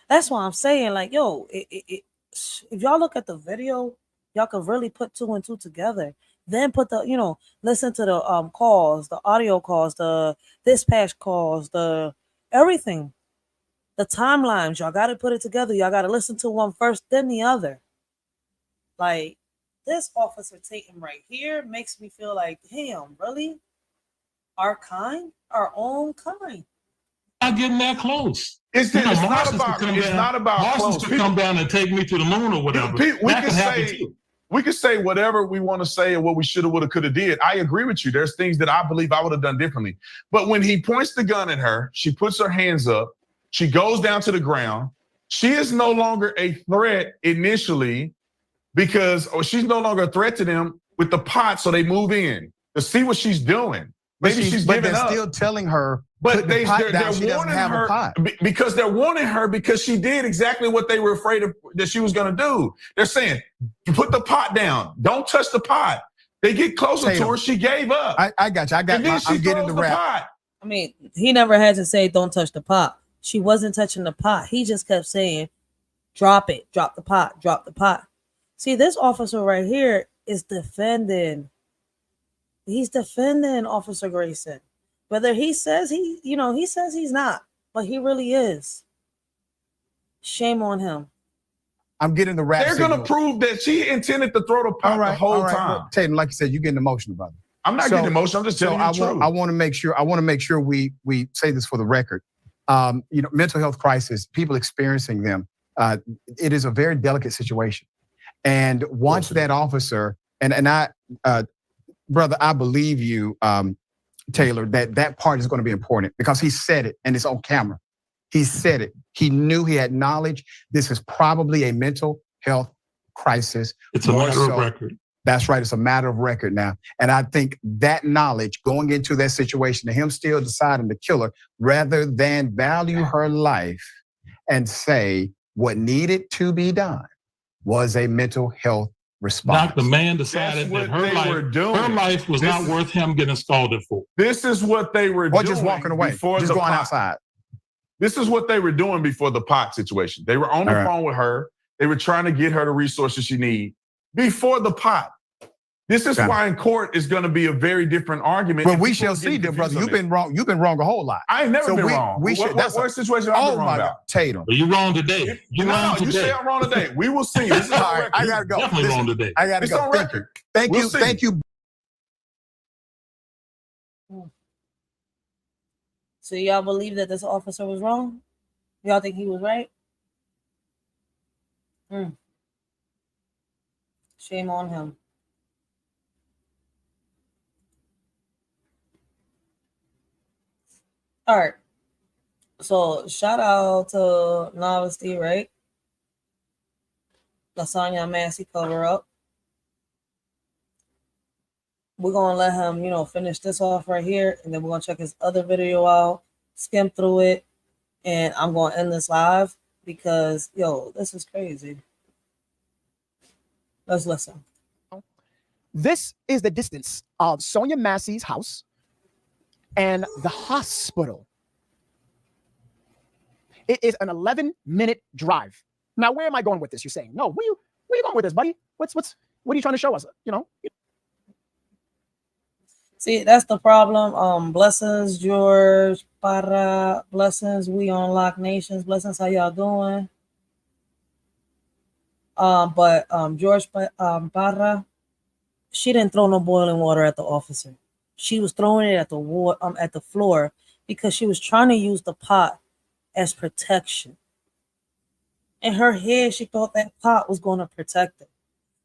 That's why I'm saying, like, yo, if y'all look at the video, y'all can really put 2 and 2 together. Then put the, listen to the calls, the audio calls, the dispatch calls, the everything, the timelines. Y'all got to put it together. Y'all got to listen to one first, then the other. Like, this Officer Tatum right here makes me feel like, damn, really? Our own kind. Not getting that close. It's not about close. Could come down and take me to the moon or whatever. We can say whatever we want to say and what we should have, would have, could have did. I agree with you. There's things that I believe I would have done differently. But when he points the gun at her, she puts her hands up. She goes down to the ground. She is no longer a threat initially because she's no longer a threat to them with the pot. So they move in to see what she's doing. Maybe she's giving up. Still telling her, but they're warning her because they're warning her because she did exactly what they were afraid of that she was going to do. They're saying, put the pot down. Don't touch the pot. They get closer to her. She gave up. I got you. I'm getting the rap. I mean, he never had to say, don't touch the pot. She wasn't touching the pot. He just kept saying, drop it, drop the pot, drop the pot. See, this officer right here is defending. He's defending Officer Grayson. Whether he says he says he's not, but he really is. Shame on him. I'm getting the rap. They're going to prove that she intended to throw the pot the whole time. Well, Tatum, like you said, you're getting emotional, brother. I'm not getting emotional. I'm just telling you the truth. I want to make sure we say this for the record. Mental health crisis, people experiencing them, it is a very delicate situation. And once that officer, and I, brother, I believe you, Taylor, that part is going to be important because he said it and it's on camera. He said it. He knew, he had knowledge. This is probably a mental health crisis. It's a matter of record. That's right. It's a matter of record now. And I think that knowledge going into that situation, to him still deciding to kill her rather than value her life and say what needed to be done was a mental health response. The man decided that her life was not worth him getting scalded for. This is what they were doing. Or just walking away, just going outside. This is what they were doing before the pot situation. They were on the phone with her. They were trying to get her the resources she needs before the pot. This is why in court is going to be a very different argument. Well, we shall see, dear brother. You've been wrong. You've been wrong a whole lot. I ain't never been wrong. What situation I've been wrong about? Tatum. You wrong today. You say I'm wrong today. We will see. This is all right. I gotta go. Definitely wrong today. I gotta go. Thank you. Thank you. So y'all believe that this officer was wrong? Y'all think he was right? Shame on him. All right. So shout out to Novelty, right? The Sonya Massey cover up. We're gonna let him, finish this off right here, and then we're gonna check his other video out, skim through it, and I'm gonna end this live because this is crazy. Let's listen. This is the distance of Sonya Massey's house and the hospital. It is an 11-minute drive. Now, where am I going with this? You're saying, no, where you going with this, buddy? What are you trying to show us? See, that's the problem. Blessings, George Parra. Blessings, we on Lock Nations. Blessings, how y'all doing? But George Parra, she didn't throw no boiling water at the officer. She was throwing it at the floor because she was trying to use the pot as protection. In her head, she thought that pot was going to protect her.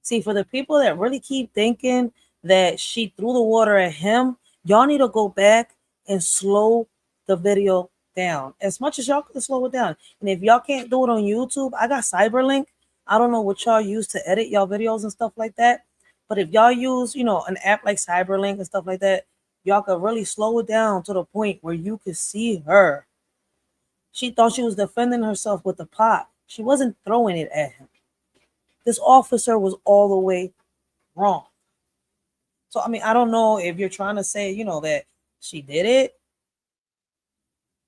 See, for the people that really keep thinking that she threw the water at him, y'all need to go back and slow the video down as much as y'all can slow it down. And if y'all can't do it on YouTube, I got Cyberlink. I don't know what y'all use to edit y'all videos and stuff like that. But if y'all use, an app like Cyberlink and stuff like that, y'all could really slow it down to the point where you could see her. She thought she was defending herself with the pot. She wasn't throwing it at him. This officer was all the way wrong. So, I don't know if you're trying to say, that she did it,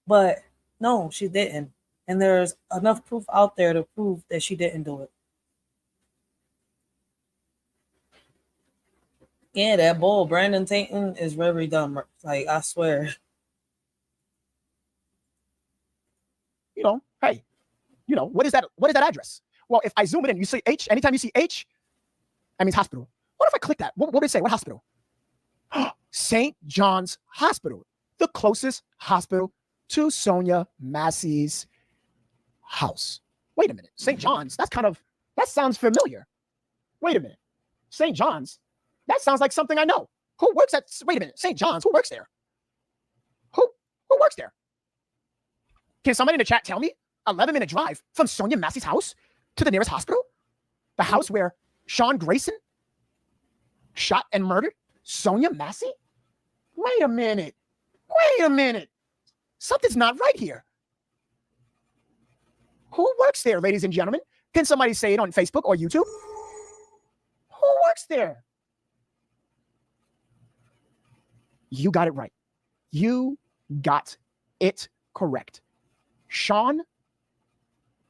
but no, she didn't. And there's enough proof out there to prove that she didn't do it. Yeah, that bull, Brandon Tatum, is very dumb. Like, I swear. Hey, what is that? What is that address? Well, if I zoom it in, you see H. Anytime you see H, that means hospital. What if I click that? What would it say? What hospital? St. John's Hospital, the closest hospital to Sonya Massey's house. Wait a minute. St. John's? That sounds familiar. Wait a minute. St. John's? That sounds like something I know. Who works at, wait a minute, St. John's? Who works there? Who works there? Can somebody in the chat tell me? 11-minute drive from Sonya Massey's house to the nearest hospital? The house where Sean Grayson shot and murdered Sonya Massey? Wait a minute. Something's not right here. Who works there, ladies and gentlemen? Can somebody say it on Facebook or YouTube? Who works there? You got it right. You got it correct. Sean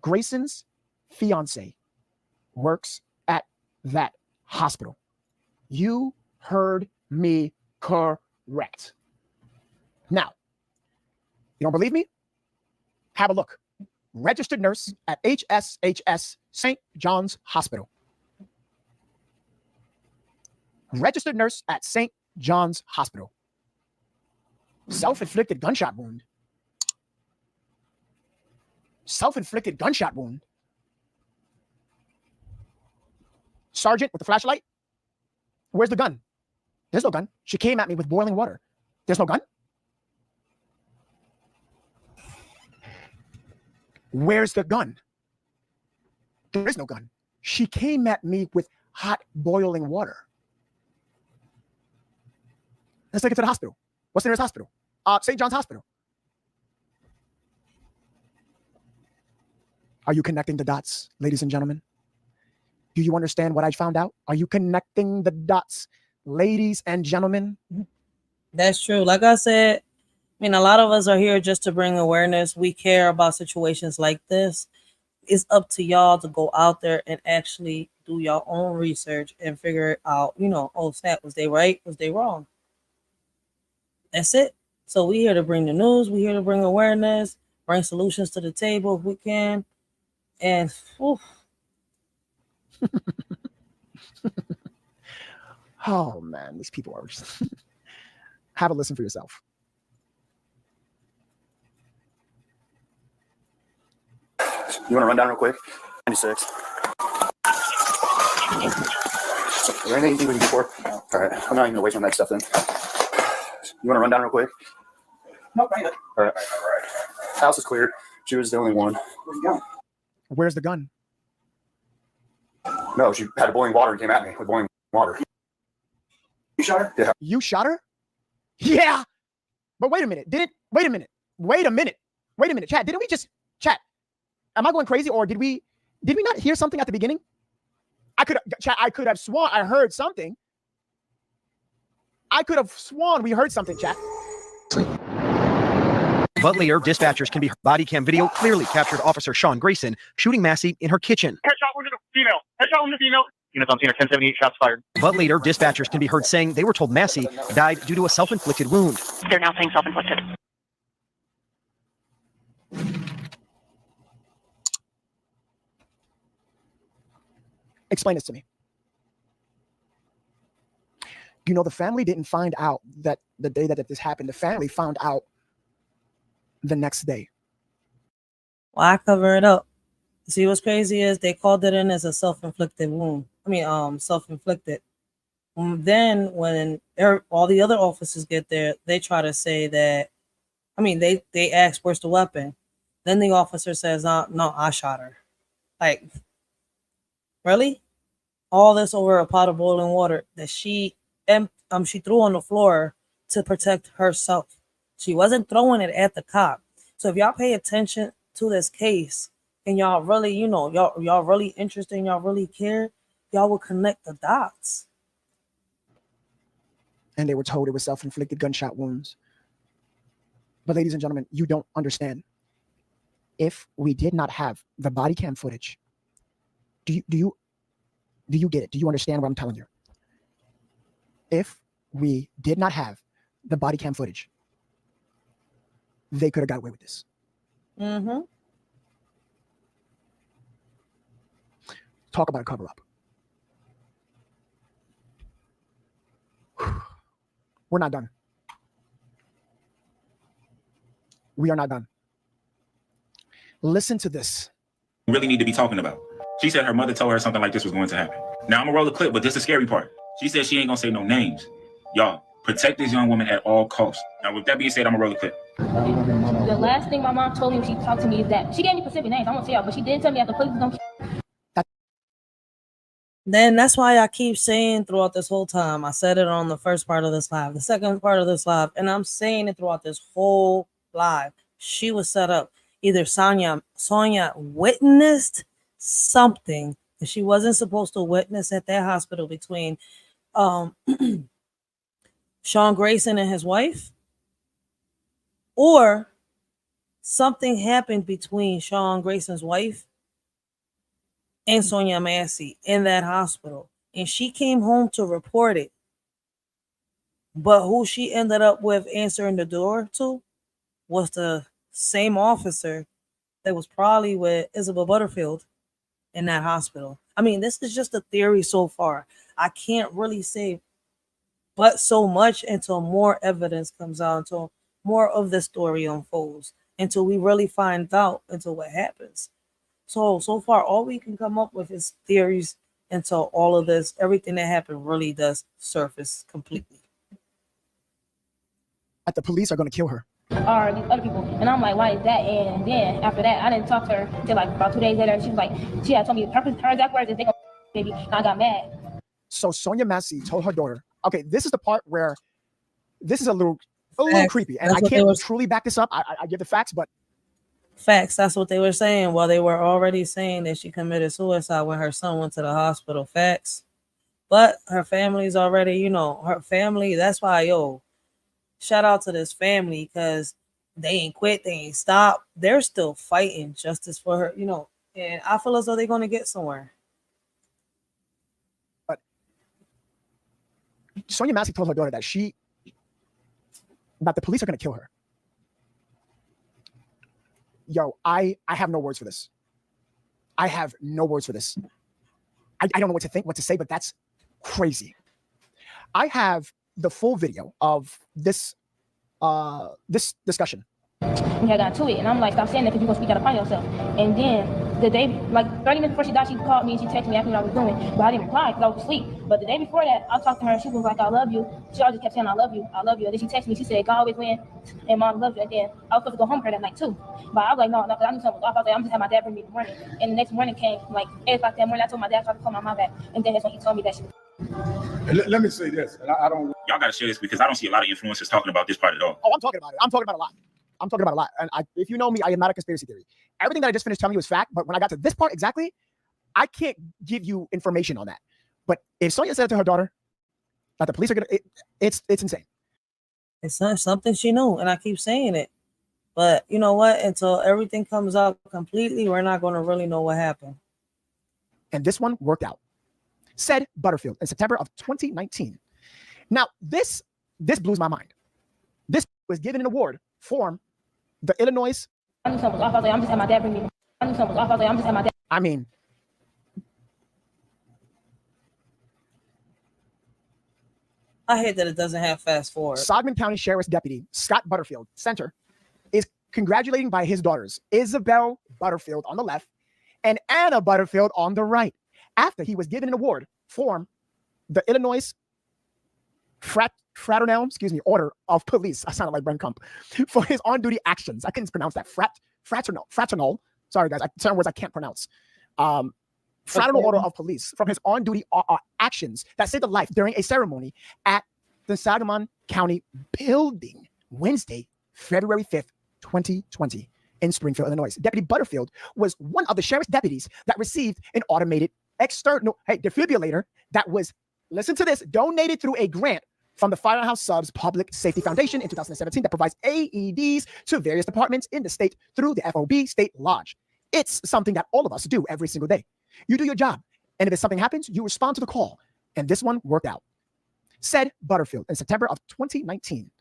Grayson's fiance works at that hospital. You heard me correct. Now, you don't believe me? Have a look. Registered nurse at HSHS St. John's Hospital. Registered nurse at St. John's Hospital. Self-inflicted gunshot wound. Self-inflicted gunshot wound. Sergeant with the flashlight. Where's the gun? There's no gun. She came at me with boiling water. There's no gun. Where's the gun? There is no gun. She came at me with hot boiling water. Let's take it to the hospital. What's the nearest hospital? St. John's Hospital. Are you connecting the dots, ladies and gentlemen? Do you understand what I found out? Are you connecting the dots, ladies and gentlemen? That's true. Like I said, I mean, a lot of us are here just to bring awareness. We care about situations like this. It's up to y'all to go out there and actually do your own research and figure it out. You know, oh, snap, was they right? Was they wrong? That's it. So we're here to bring the news. We're here to bring awareness, bring solutions to the table if we can. And oh man, these people are just have a listen for yourself. You want to run down real quick? 96. Is there anything we can do for? All right, I'm not even gonna waste on that stuff then. You want to run down real quick? Nope, right. All right. House is cleared. She was the only one. Where's the gun? No, she had boiling water and came at me with boiling water. You shot her? Yeah. You shot her? Yeah. But wait a minute. Wait a minute. Chat, didn't we just chat? Am I going crazy, or did we not hear something at the beginning? I could have sworn I heard something. I could have sworn we heard something, chat. But later, dispatchers can be heard. Body cam video clearly captured Officer Sean Grayson shooting Massey in her kitchen. Headshot wounded female. Headshot wounded female. Units on scene are 1078, shots fired. But later, dispatchers can be heard saying they were told Massey died due to a self-inflicted wound. They're now saying self-inflicted. Explain this to me. You know, the family didn't find out that the day that this happened. The family found out the next day. why cover it up? See, what's crazy is they called it in as a self-inflicted wound. Self-inflicted. Then when all the other officers get there, they try to say that, they ask, where's the weapon? Then the officer says, no, I shot her. Like, really? All this over a pot of boiling water that she threw on the floor to protect herself. She wasn't throwing it at the cop. So if y'all pay attention to this case and y'all really, y'all really interested and y'all really care, y'all will connect the dots. And they were told it was self-inflicted gunshot wounds. But ladies and gentlemen, you don't understand. If we did not have the body cam footage, do you get it? Do you understand what I'm telling you? If we did not have the body cam footage, they could have got away with this. Mm-hmm. Talk about a cover up. We're not done. We are not done. Listen to this. Really need to be talking about. She said her mother told her something like this was going to happen. Now I'm gonna roll the clip, but this is the scary part. She said she ain't gonna say no names. Y'all, protect this young woman at all costs. Now with that being said, I'm gonna roll the clip. The last thing my mom told me when she talked to me is that she gave me specific names. I won't say y'all, but she did tell me that the police was gonna. Then that's why I keep saying throughout this whole time, I said it on the first part of this live, the second part of this live, and I'm saying it throughout this whole live. She was set up. Either Sonya witnessed something that she wasn't supposed to witness at that hospital between Sean Grayson and his wife, or something happened between Sean Grayson's wife and Sonya Massey in that hospital. and she came home to report it. But who she ended up with answering the door to was the same officer that was probably with Isabel Butterfield in that hospital. I mean, this is just a theory so far. I can't really say but so much until more evidence comes out, until more of the story unfolds, until we really find out into what happens. So far, all we can come up with is theories until all of this, everything that happened really does surface completely. That the police are going to kill her. Or these other people. And I'm like, why is that? And then after that, I didn't talk to her until like about 2 days later. She was like, she had told me her exact words is they gonna baby. And I got mad. So Sonya Massey told her daughter, okay, this is the part where this is a little creepy. And I can't truly back this up. I give the facts, but facts. That's what they were saying. Well, they were already saying that she committed suicide when her son went to the hospital. Facts. But her family's already, her family. That's why, shout out to this family because they ain't quit. They ain't stopped. They're still fighting justice for her, and I feel as though they're going to get somewhere. But Sonya Massey told her daughter that the police are going to kill her. Yo, I have no words for this. I have no words for this. I don't know what to think, what to say, but that's crazy. I have the full video of this discussion. We had got to it, and I'm like, stop saying that because you're gonna speak out of find yourself. And then the day, like 30 minutes before she died, she called me and she texted me asking what I was doing, but I didn't reply because I was asleep. But the day before that, I talked to her and she was like, I love you. She always kept saying, I love you, I love you. And then she texted me, she said, God always win, and mom loves you. And then I was supposed to go home with her that night too. But I was like, no, because I knew something was off. I was like, I'm just having my dad bring me in the morning. And the next morning came, like 8 o'clock that morning, I told my dad, I tried to call my mom back. And then that's when he told me that she was. Let me say this, and I don't. Y'all gotta share this because I don't see a lot of influencers talking about this part at all. Oh, I'm talking about it. I'm talking about a lot. And if you know me, I am not a conspiracy theory. Everything that I just finished telling you is fact, but when I got to this part exactly, I can't give you information on that. But if Sonya said to her daughter that the police are it's insane. It's not something she knew, and I keep saying it. But you know what? Until everything comes out completely, we're not going to really know what happened. And this one worked out. Said Butterfield in September of 2019. Now, this blows my mind. This was given an award for the Illinois. I knew something was off. I was like, I'm just having my dad bring me. I knew something was off. I was like, I'm just having my dad. I mean, I hate that it doesn't have fast forward. Sangamon County Sheriff's Deputy Scott Butterfield, center, is congratulating by his daughters, Isabel Butterfield on the left and Anna Butterfield on the right, after he was given an award for the Illinois Order of Police. I sounded like Brent Kump for his on-duty actions. I couldn't pronounce that. Fraternal. Sorry, guys. Certain words I can't pronounce. Fraternal Order of Police from his on-duty actions that saved a life during a ceremony at the Sangamon County building Wednesday, February 5th, 2020 in Springfield, Illinois. Deputy Butterfield was one of the sheriff's deputies that received an automated external defibrillator that was, listen to this, donated through a grant from the Firehouse Subs Public Safety Foundation in 2017 that provides AEDs to various departments in the state through the FOB State Lodge. It's something that all of us do every single day. You do your job, and if something happens, you respond to the call, and this one worked out. Said Butterfield in September of 2019.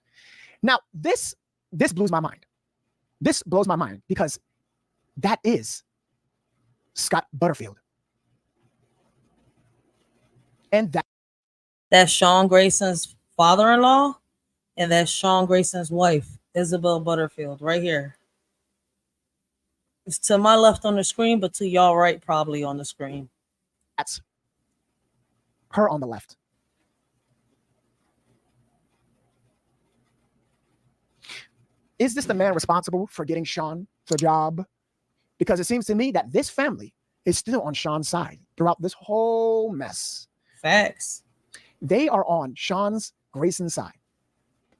Now, this blows my mind. This blows my mind because that is Scott Butterfield. And that's Sean Grayson's father-in-law, and that's Sean Grayson's wife, Isabel Butterfield, right here. It's to my left on the screen, but to y'all right probably on the screen. That's her on the left. Is this the man responsible for getting Sean the job? Because it seems to me that this family is still on Sean's side throughout this whole mess. Facts. They are on Sean's Grayson's side.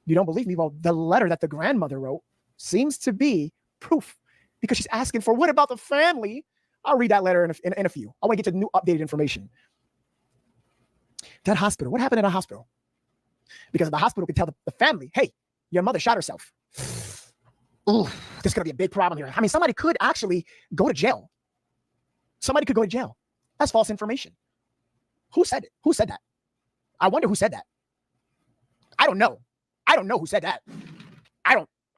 You don't believe me? Well, the letter that the grandmother wrote seems to be proof because she's asking for, what about the family? I'll read that letter in a few. I want to get to new updated information. That hospital, what happened at a hospital? Because the hospital could tell the family, hey, your mother shot herself. Ooh, there's going to be a big problem here. I mean, somebody could actually go to jail. Somebody could go to jail. That's false information. Who said it? Who said that? I wonder who said that. I don't know. I don't know who said that.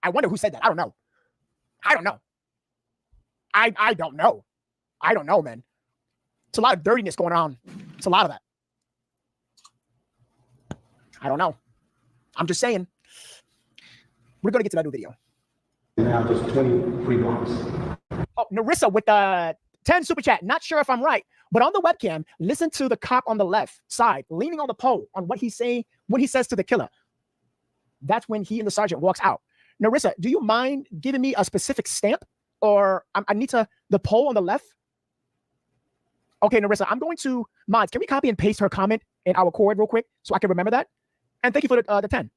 I wonder who said that. I don't know. I don't know. I don't know. I don't know, man. It's a lot of dirtiness going on. It's a lot of that. I don't know. I'm just saying. We're going to get to that new video. Now just 23 blocks. Oh, Narissa with the 10 super chat. Not sure if I'm right, but on the webcam, listen to the cop on the left side, leaning on the pole on what he's saying, what he says to the killer. That's when he and the sergeant walks out. Narissa, do you mind giving me a specific stamp? Or I need to, the poll on the left? Okay, Narissa, I'm going to, mods, can we copy and paste her comment in our cord real quick so I can remember that? And thank you for the 10.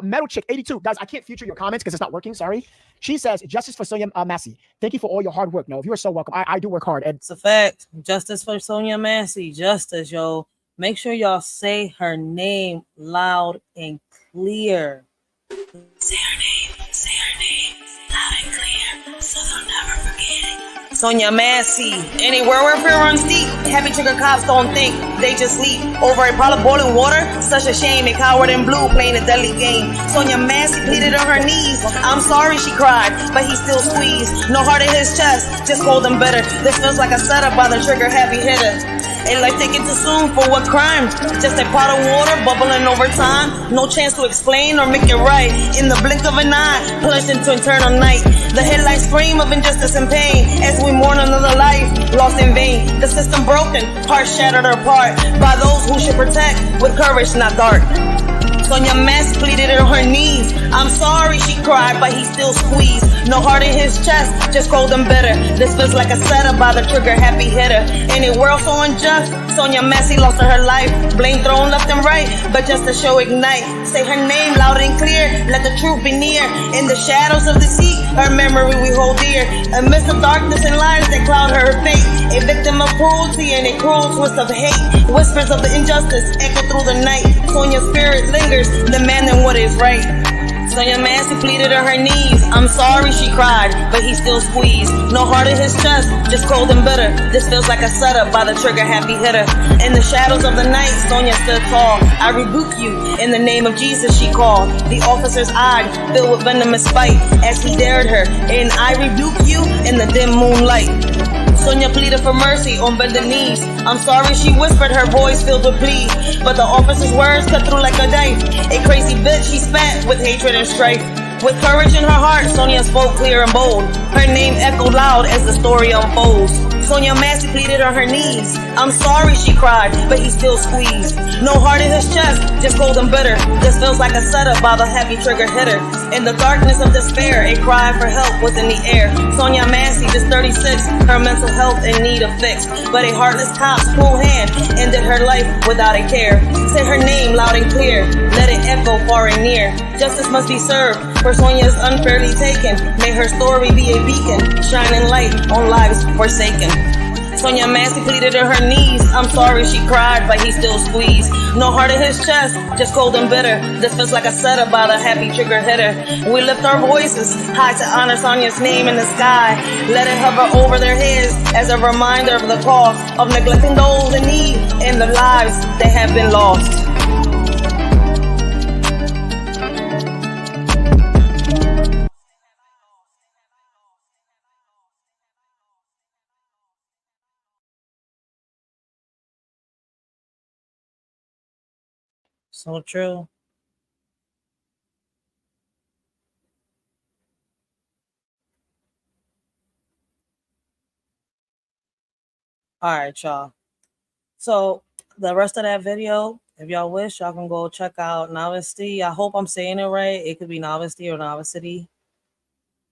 Metal Chick 82. Guys, I can't feature your comments because it's not working. Sorry. She says, justice for Sonya Massey. Thank you for all your hard work. No, you are so welcome. I do work hard. And it's a fact. Justice for Sonya Massey. Justice, yo. Make sure y'all say her name loud and clear. Say her name loud and clear so they'll never forget it. Sonya Massey. Anywhere where fear runs deep, heavy trigger cops don't think, they just leap over a pot of boiling water. Such a shame, a coward in blue playing a deadly game. Sonya Massey pleaded on her knees. I'm sorry, she cried, but he still squeezed. No heart in his chest, just cold and bitter. This feels like a setup by the trigger happy hitter. A life taken too soon for what crime? Just a pot of water bubbling over time. No chance to explain or make it right. In the blink of an eye, plunged into eternal night. The headlights scream of injustice and pain as we mourn another life lost in vain. The system broken, hearts shattered apart by those who should protect with courage, not dart. Sonya Massey pleaded on her knees. I'm sorry, she cried, but he still squeezed. No heart in his chest, just cold and bitter. This feels like a setup by the trigger happy hitter. In a world so unjust, Sonya Massey lost her life. Blame thrown left and right, but just to show ignite. Say her name loud and clear, let the truth be near. In the shadows of the sea, her memory we hold dear. Amidst the darkness and lies that cloud her fate. A victim of cruelty and a cruel twist of hate. Whispers of the injustice echo through the night. Sonya's spirit lingers, demanding what is right. Sonya Massey pleaded on her knees. I'm sorry, she cried, but he still squeezed. No heart in his chest, just cold and bitter. This feels like a setup by the trigger happy hitter. In the shadows of the night, Sonya stood tall. I rebuke you, in the name of Jesus she called. The officer's eyes filled with venomous spite as he dared her. And I rebuke you in the dim moonlight. Sonya pleaded for mercy on bended knees. I'm sorry, she whispered, her voice filled with plea. But the officer's words cut through like a knife. A crazy bitch, she spat with hatred and strife. With courage in her heart, Sonya spoke clear and bold. Her name echoed loud as the story unfolds. Sonya Massey pleaded on her knees. I'm sorry, she cried, but he still squeezed. No heart in his chest, just cold and bitter. This feels like a setup by the heavy trigger hitter. In the darkness of despair, a cry for help was in the air. Sonya Massey, just 36, her mental health in need of fix. But a heartless cop's cruel hand ended her life without a care. Say her name loud and clear, let it echo far and near. Justice must be served, for Sonya's unfairly taken. May her story be a beacon, shining light on lives forsaken. Sonya Massey pleaded on her knees. I'm sorry, she cried, but he still squeezed. No heart in his chest, just cold and bitter. This feels like a setup by the happy trigger hitter. We lift our voices high to honor Sonya's name in the sky. Let it hover over their heads as a reminder of the cost of neglecting those in need and the lives that have been lost. So true. All right, y'all. So the rest of that video, if y'all wish, y'all can go check out Novity. I hope I'm saying it right. It could be Novity or Novity.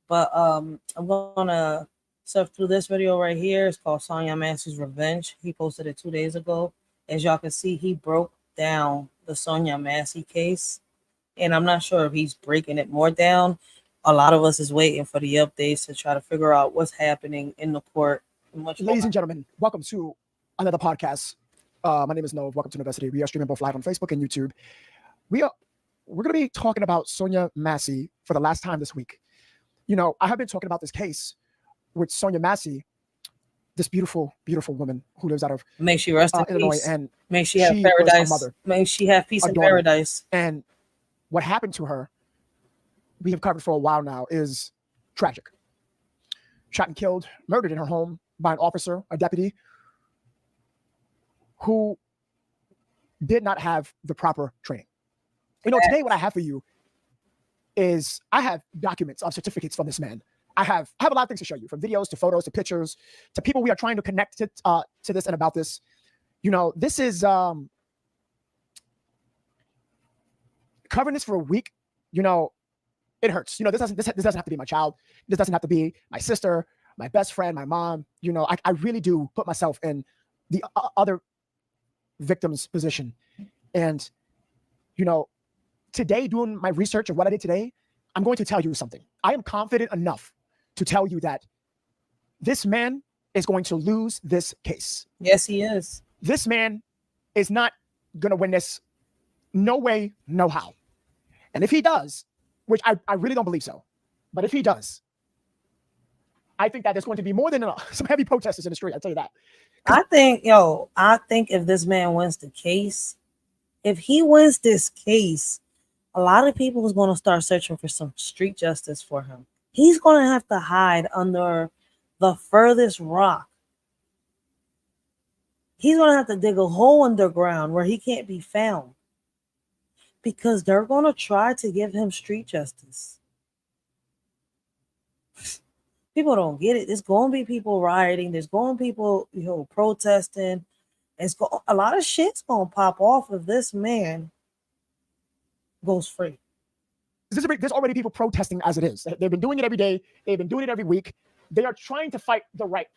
But I'm gonna surf through this video right here. It's called Sonya Massey's Revenge. He posted it 2 days ago. As y'all can see, he broke down the Sonya Massey case, and I'm not sure if he's breaking it more down. A lot of us is waiting for the updates to try to figure out what's happening in the court. Ladies and gentlemen, welcome to another podcast. My name is Noah. Welcome to University. We are streaming both live on Facebook and YouTube. We're going to be talking about Sonya Massey for the last time this week. You know, I have been talking about this case with Sonya Massey this beautiful, beautiful woman who lives out of May she rest in Illinois, peace. and May she have was a paradise. mother, May she have peace a in daughter. paradise. And what happened to her, we have covered for a while now, is tragic. Shot and killed, murdered in her home by an officer, a deputy, who did not have the proper training. You know, today what I have for you is I have documents of certificates from this man. I have a lot of things to show you, from videos to photos to pictures to people we are trying to connect to this and about this. You know, this is covering this for a week. You know, it hurts. You know, this doesn't have to be my child. This doesn't have to be my sister, my best friend, my mom. You know, I really do put myself in the other victim's position. And, you know, today, doing my research of what I did today, I'm going to tell you something. I am confident enough to tell you that this man is going to lose this case. Yes, he is. This man is not going to win this. No way, no how. And if he does, which I really don't believe so, but if he does, I think that there's going to be more than some heavy protesters in the street. I'll tell you that. I think if this man wins the case, if he wins this case, a lot of people is going to start searching for some street justice for him. He's going to have to hide under the furthest rock. He's going to have to dig a hole underground where he can't be found, because they're going to try to give him street justice. People don't get it. There's going to be people rioting. There's going to be people, you know, protesting. A lot of shit's going to pop off if this man goes free. There's already people protesting as it is. They've been doing it every day. They've been doing it every week. They are trying to fight the right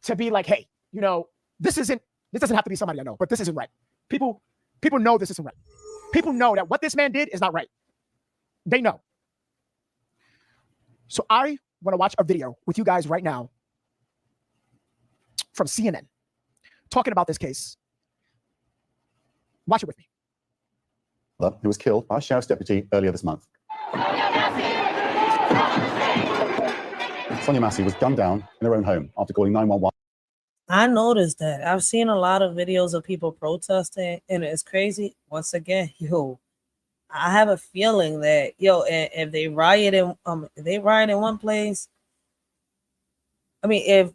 to be like, hey, you know, this doesn't have to be somebody I know, but this isn't right. People know this isn't right. People know that what this man did is not right. They know. So I want to watch a video with you guys right now from CNN talking about this case. Watch it with me. Who was killed by a sheriff's deputy earlier this month. Sonya Massey was gunned down in her own home after calling 911. I noticed that. I've seen a lot of videos of people protesting, and it's crazy. Once again, I have a feeling that if they riot in one place, I mean, if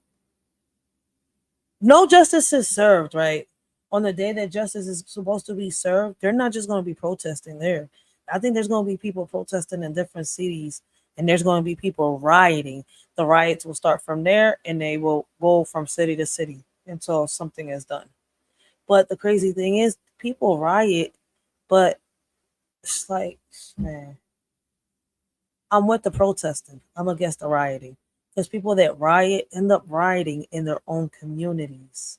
no justice is served, right, on the day that justice is supposed to be served, they're not just going to be protesting there. I think there's going to be people protesting in different cities, and there's going to be people rioting. The riots will start from there, and they will go from city to city until something is done. But the crazy thing is, people riot, but it's like, man, I'm with the protesting. I'm against the rioting, because people that riot end up rioting in their own communities.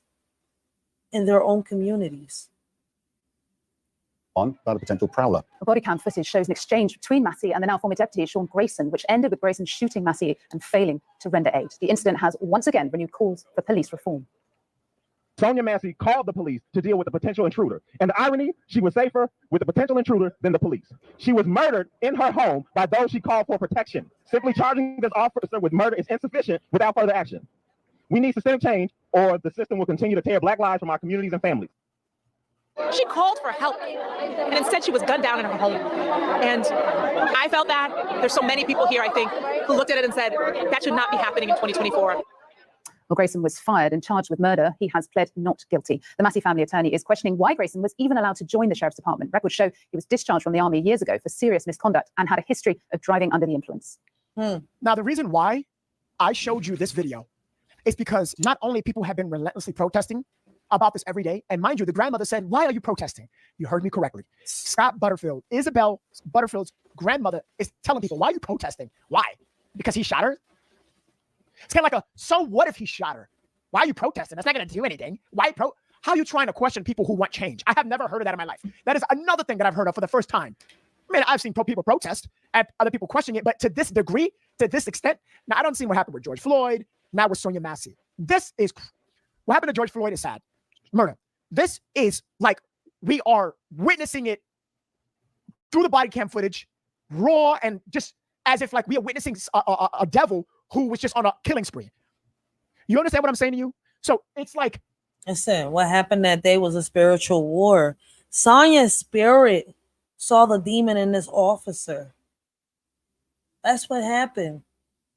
On about a potential prowler. The body cam footage shows an exchange between Massey and the now former deputy Sean Grayson, which ended with Grayson shooting Massey and failing to render aid. The incident has once again renewed calls for police reform. Sonya Massey called the police to deal with the potential intruder. And the irony, she was safer with the potential intruder than the police. She was murdered in her home by those she called for protection. Simply charging this officer with murder is insufficient without further action. We need systemic change, or the system will continue to tear Black lives from our communities and families. She called for help, and instead she was gunned down in her home. And I felt that. There's so many people here, I think, who looked at it and said, that should not be happening in 2024. Well, Grayson was fired and charged with murder. He has pled not guilty. The Massey family attorney is questioning why Grayson was even allowed to join the sheriff's department. Records show he was discharged from the army years ago for serious misconduct and had a history of driving under the influence. Now, the reason why I showed you this video is because not only people have been relentlessly protesting about this every day, and mind you, the grandmother said, why are you protesting? You heard me correctly. Scott Butterfield, Isabel Butterfield's grandmother, is telling people, why are you protesting? Why? Because he shot her? It's kind of like so what if he shot her? Why are you protesting? That's not going to do anything. How are you trying to question people who want change? I have never heard of that in my life. That is another thing that I've heard of for the first time. I mean, I've seen people protest and other people questioning it, but to this degree, to this extent, now I don't see what happened with George Floyd, now with Sonya Massey. What happened to George Floyd is sad. Murder. This is like we are witnessing it through the body cam footage, raw, and just as if like we are witnessing a devil who was just on a killing spree. You understand what I'm saying to you? So it's like, listen, what happened that day was a spiritual war. Sonya's spirit saw the demon in this officer. That's what happened.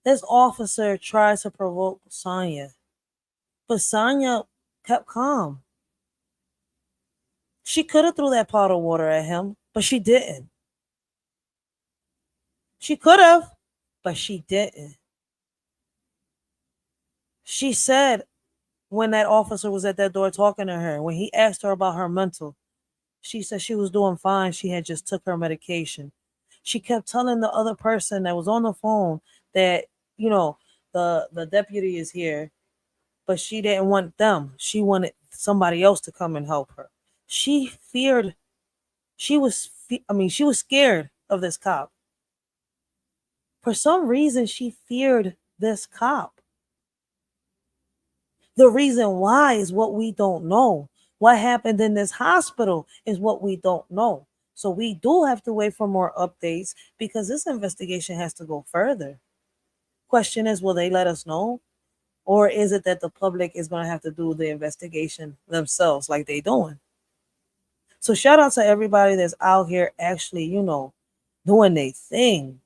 This officer tried to provoke Sonya, but Sonya kept calm. She could have threw that pot of water at him, but she didn't. She could have, but she didn't. She said when that officer was at that door talking to her, when he asked her about her mental, she said she was doing fine. She had just took her medication. She kept telling the other person that was on the phone that, you know, the deputy is here, but she didn't want them. She wanted somebody else to come and help her. She feared. She was scared of this cop. For some reason, she feared this cop. The reason why is what we don't know. What happened in this hospital is what we don't know. So we do have to wait for more updates because this investigation has to go further. Question is, will they let us know? Or is it that the public is going to have to do the investigation themselves like they doing? So shout out to everybody that's out here actually, you know, doing their thing.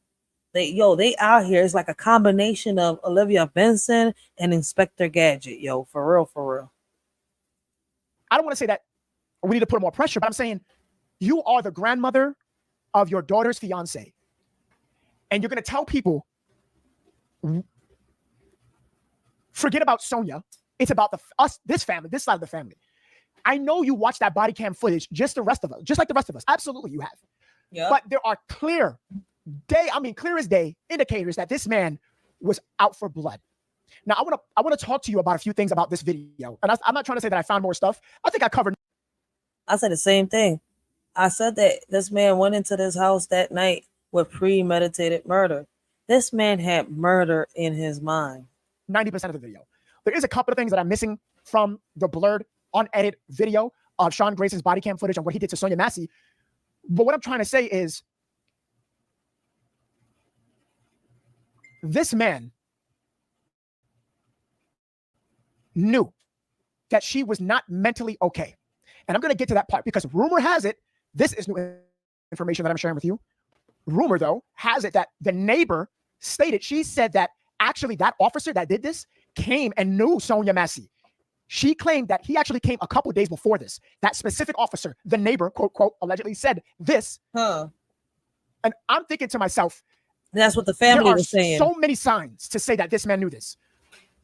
They out here. It's like a combination of Olivia Benson and Inspector Gadget, yo, for real, for real. I don't want to say that we need to put more pressure, but I'm saying you are the grandmother of your daughter's fiance. And you're going to tell people, forget about Sonya. It's about us, this family, this side of the family. I know you watched that body cam footage, just like the rest of us. Absolutely, you have. Yep. But there are clear as day indicators that this man was out for blood. Now, I want to talk to you about a few things about this video. And I'm not trying to say that I found more stuff. I think I covered. I said the same thing. I said that this man went into this house that night with premeditated murder. This man had murder in his mind. 90% of the video. There is a couple of things that I'm missing from the blurred, unedited video of Sean Grayson's body cam footage and what he did to Sonya Massey. But what I'm trying to say is this man knew that she was not mentally okay. And I'm going to get to that part because rumor has it, this is new information that I'm sharing with you. Rumor, though, has it that the neighbor stated, she said that actually that officer that did this came and knew Sonya Massey. She claimed that he actually came a couple days before this. That specific officer, the neighbor, quote, quote, allegedly said this. Huh. And I'm thinking to myself, that's what the family was saying. So many signs to say that this man knew this.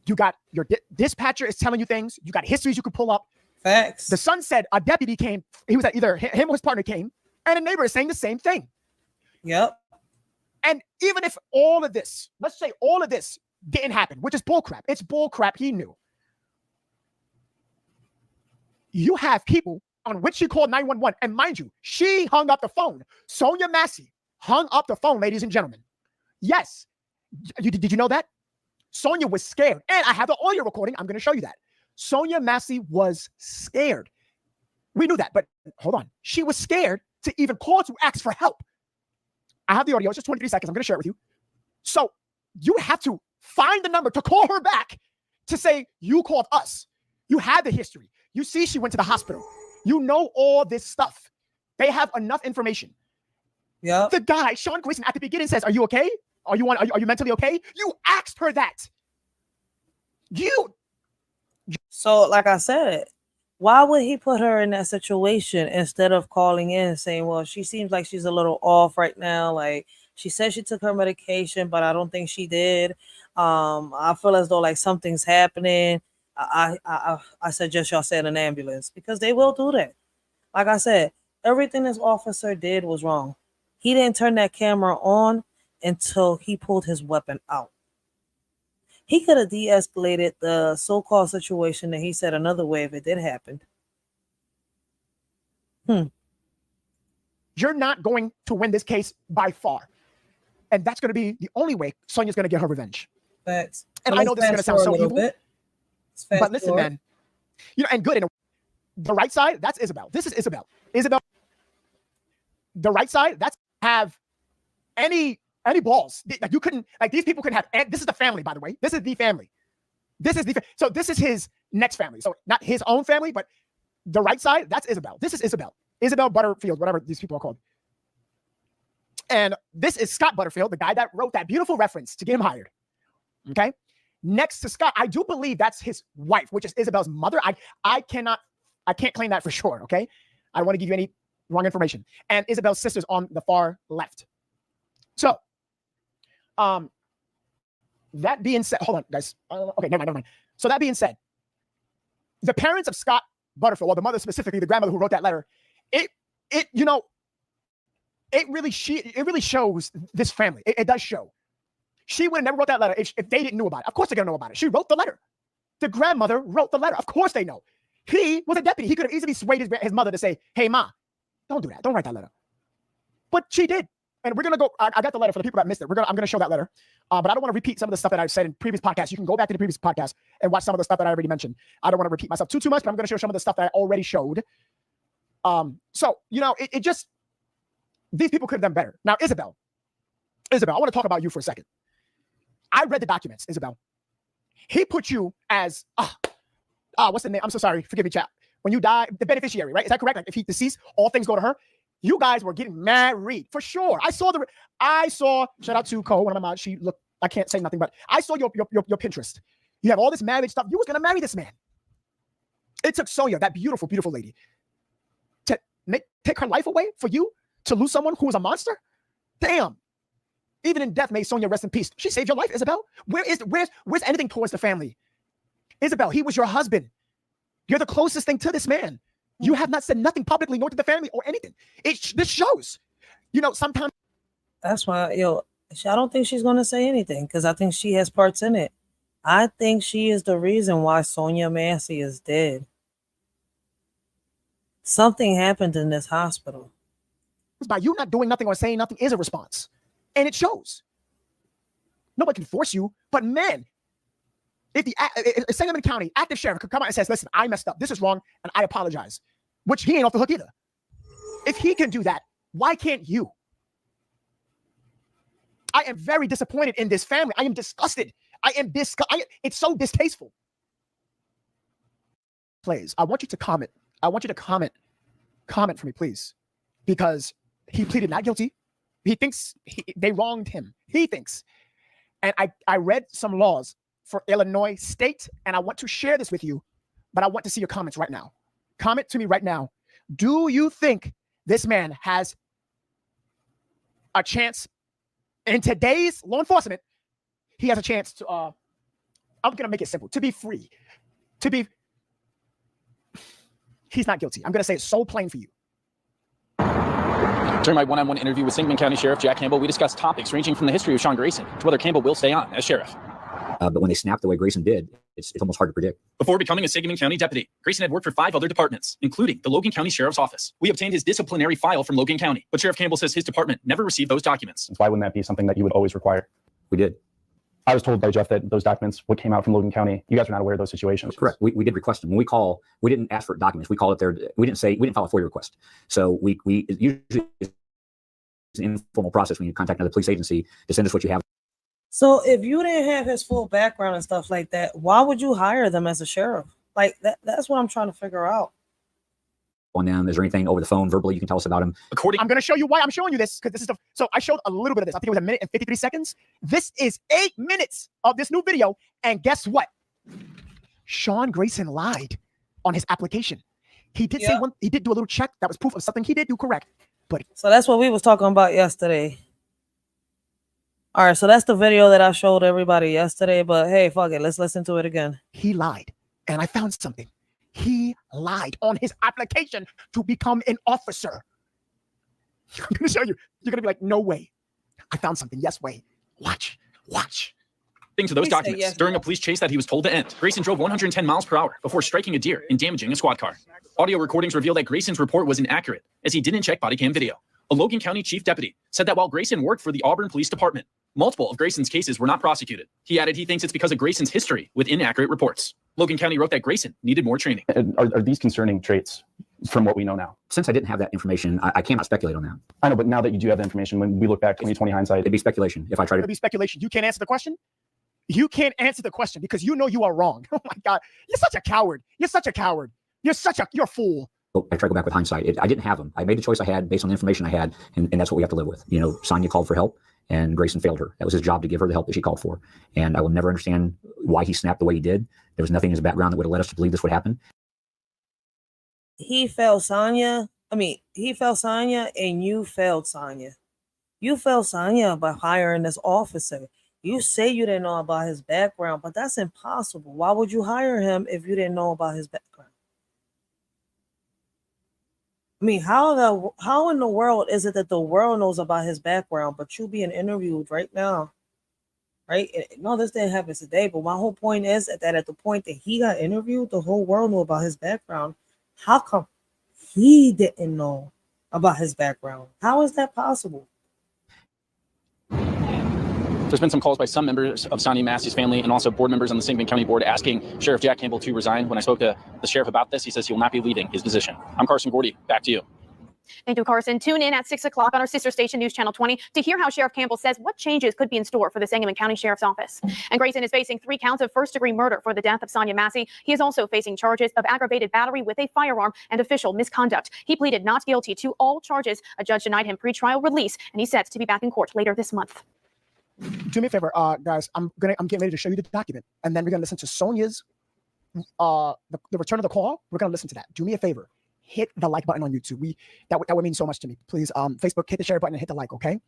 You got your dispatcher is telling you things. You got histories you could pull up. Facts. The son said a deputy came. He was at either him or his partner came, and a neighbor is saying the same thing. Yep. And even if all of this, let's say all of this didn't happen, which is bullcrap. It's bullcrap. He knew. You have people on which she called 911, and mind you, she hung up the phone. Sonya Massey hung up the phone, ladies and gentlemen. Yes. Did you know that? Sonya was scared. And I have the audio recording. I'm going to show you that. Sonya Massey was scared. We knew that, but hold on. She was scared to even call to ask for help. I have the audio. It's just 23 seconds. I'm going to share it with you. So you have to find the number to call her back to say, you called us. You had the history. You see she went to the hospital. You know all this stuff. They have enough information. Yeah. The guy, Sean Grayson, at the beginning says, are you okay? Are you mentally okay? You asked her that. So, like I said, why would he put her in that situation instead of calling in and saying, well, she seems like she's a little off right now. Like she said she took her medication, but I don't think she did. I feel as though like something's happening. I suggest y'all send an ambulance because they will do that. Like I said, everything this officer did was wrong. He didn't turn that camera on until he pulled his weapon out. He could have de-escalated the so-called situation that he said another way if it did happen. You're not going to win this case by far. And that's going to be the only way Sonya's going to get her revenge. Facts. And I know this is going to sound so evil, but listen, man, and good. The right side, that's Isabel. This is Isabel. Isabel. The right side, that's have any balls. Like you couldn't, like these people couldn't have, and this is the family, by the way. This is the family. This is so this is his next family. So not his own family, but the right side, that's Isabel. This is Isabel. Isabel Butterfield, whatever these people are called. And this is Scott Butterfield, the guy that wrote that beautiful reference to get him hired. Okay. Next to Scott, I do believe that's his wife, which is Isabel's mother. I can't claim that for sure. Okay. I don't want to give you any wrong information. And Isabel's sister's on the far left. So, that being said, hold on, guys. Okay, never mind. So that being said, the parents of Scott Butterfield, or the mother specifically, the grandmother who wrote that letter, it really shows this family. It does show. She would have never wrote that letter if they didn't know about it. Of course they're gonna know about it. She wrote the letter. The grandmother wrote the letter. Of course they know. He was a deputy. He could have easily swayed his mother to say, "Hey, ma, don't do that. Don't write that letter." But she did. And we're gonna go. I got the letter for the people that missed it. I'm gonna show that letter. But I don't want to repeat some of the stuff that I've said in previous podcasts. You can go back to the previous podcast and watch some of the stuff that I already mentioned. I don't want to repeat myself too much, but I'm gonna show some of the stuff that I already showed. So it just, these people could have done better. Now, Isabel, I want to talk about you for a second. I read the documents, Isabel. He put you as what's the name? I'm so sorry. Forgive me, chat. When you die, the beneficiary, right? Is that correct? Like if he deceased, all things go to her. You guys were getting married for sure. I saw shout out to Cole, one of my moms. She looked, I can't say nothing, but I saw your Pinterest. You have all this marriage stuff. You was gonna marry this man. It took Sonya, that beautiful, beautiful lady, to take her life away for you to lose someone who was a monster. Damn. Even in death, may Sonya rest in peace. She saved your life, Isabel. Where's anything towards the family? Isabel, he was your husband. You're the closest thing to this man. You have not said nothing publicly, nor to the family or anything. This shows. Sometimes. That's why, I don't think she's going to say anything because I think she has parts in it. I think she is the reason why Sonya Massey is dead. Something happened in this hospital. By you not doing nothing or saying nothing is a response. And it shows. Nobody can force you, but man, if Sangamon County active sheriff could come out and says, "Listen, I messed up. This is wrong, and I apologize," which he ain't off the hook either. If he can do that, why can't you? I am very disappointed in this family. I am disgusted. It's so distasteful. Please, I want you to comment. I want you to comment for me, please, because he pleaded not guilty. He thinks they wronged him. He thinks, and I read some laws for Illinois state, and I want to share this with you, but I want to see your comments right now. Comment to me right now. Do you think this man has a chance in today's law enforcement? He has a chance to, I'm going to make it simple, to be free, he's not guilty. I'm going to say it so plain for you. During my one-on-one interview with Sangamon County Sheriff Jack Campbell, we discussed topics ranging from the history of Sean Grayson to whether Campbell will stay on as sheriff. But when they snap the way Grayson did, it's almost hard to predict. Before becoming a Sangamon County deputy, Grayson had worked for 5 other departments, including the Logan County Sheriff's Office. We obtained his disciplinary file from Logan County, but Sheriff Campbell says his department never received those documents. Why wouldn't that be something that you would always require? We did. I was told by Jeff that those documents, what came out from Logan County, you guys are not aware of those situations. Correct. We did request them. When we call, we didn't ask for documents. We call it there. We didn't file a FOIA request. So we usually, it's an informal process when you contact another police agency to send us what you have. So if you didn't have his full background and stuff like that, why would you hire them as a sheriff? Like that's what I'm trying to figure out. On them, is there anything over the phone verbally you can tell us about him? I'm going to show you why I'm showing you this, because this is so I showed a little bit of this. I think it was 1 minute and 53 seconds. This is 8 minutes of this new video, and guess what? Sean Grayson lied on his application. He did say he did do a little check that was proof of something he did do correct. But so that's what we was talking about yesterday. All right, so that's the video that I showed everybody yesterday, but hey, fuck it, let's listen to it again. He lied, and I found something. He lied on his application to become an officer. I'm going to show you. You're going to be like, no way. I found something. Yes way. Watch. To those documents during a police chase that he was told to end. Grayson drove 110 miles per hour before striking a deer and damaging a squad car. Audio recordings reveal that Grayson's report was inaccurate as he didn't check body cam video. A Logan County chief deputy said that while Grayson worked for the Auburn Police Department, multiple of Grayson's cases were not prosecuted. He added he thinks it's because of Grayson's history with inaccurate reports. Logan County wrote that Grayson needed more training. Are these concerning traits from what we know now? Since I didn't have that information, I cannot speculate on that. I know, but now that you do have the information, when we look back 2020 hindsight, it'd be speculation if I tried to. It'd be speculation. You can't answer the question? You can't answer the question because you know you are wrong. Oh my God. You're such a coward. You're such a coward. You're a fool. I try to go back with hindsight. I didn't have them. I made the choice I had based on the information I had, and that's what we have to live with. You know, Sonya called for help, and Grayson failed her. That was his job to give her the help that she called for. And I will never understand why he snapped the way he did. There was nothing in his background that would have led us to believe this would happen. He failed Sonya. He failed Sonya, and you failed Sonya. You failed Sonya by hiring this officer. You say you didn't know about his background, but that's impossible. Why would you hire him if you didn't know about his background? I mean, how in the world is it that the world knows about his background, but you being interviewed right now, right? No, this didn't happen today, but my whole point is that at the point that he got interviewed, the whole world knew about his background. How come he didn't know about his background? How is that possible? There's been some calls by some members of Sonya Massey's family and also board members on the Sangamon County Board asking Sheriff Jack Campbell to resign. When I spoke to the sheriff about this, he says he will not be leaving his position. I'm Carson Gordy. Back to you. Thank you, Carson. Tune in at 6 o'clock on our sister station, News Channel 20, to hear how Sheriff Campbell says what changes could be in store for the Sangamon County Sheriff's Office. And Grayson is facing 3 counts of first-degree murder for the death of Sonya Massey. He is also facing charges of aggravated battery with a firearm and official misconduct. He pleaded not guilty to all charges. A judge denied him pretrial release, and he's set to be back in court later this month. Do me a favor, guys. I'm getting ready to show you the document, and then we're gonna listen to Sonya's the return of the call. We're gonna listen to that. Do me a favor, hit the like button on YouTube. That would mean so much to me. Please, Facebook, hit the share button and hit the like. Okay,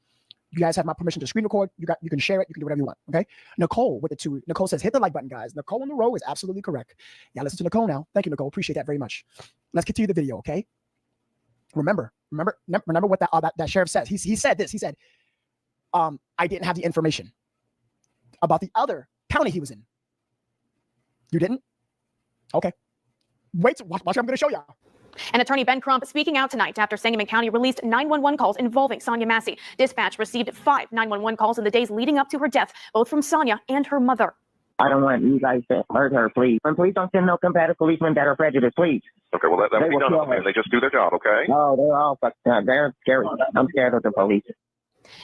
you guys have my permission to screen record. You can share it. You can do whatever you want. Okay, Nicole with the 2. Nicole says hit the like button, guys. Nicole on the row is absolutely correct. Yeah, listen to Nicole now. Thank you, Nicole. Appreciate that very much. Let's continue the video. Okay. Remember what that sheriff says. He said this. He said, I didn't have the information about the other county he was in. You didn't? Okay. Watch what I'm going to show y'all. And attorney Ben Crump speaking out tonight after Sangamon County released 911 calls involving Sonya Massey. Dispatch received 5 911 calls in the days leading up to her death, both from Sonya and her mother. I don't want you guys to hurt her, please. And please don't send no combative policemen that are prejudiced, please. Okay, well, let them be done. They just do their job, okay? No, they're all fucked up. They're scary. I'm scared of the police.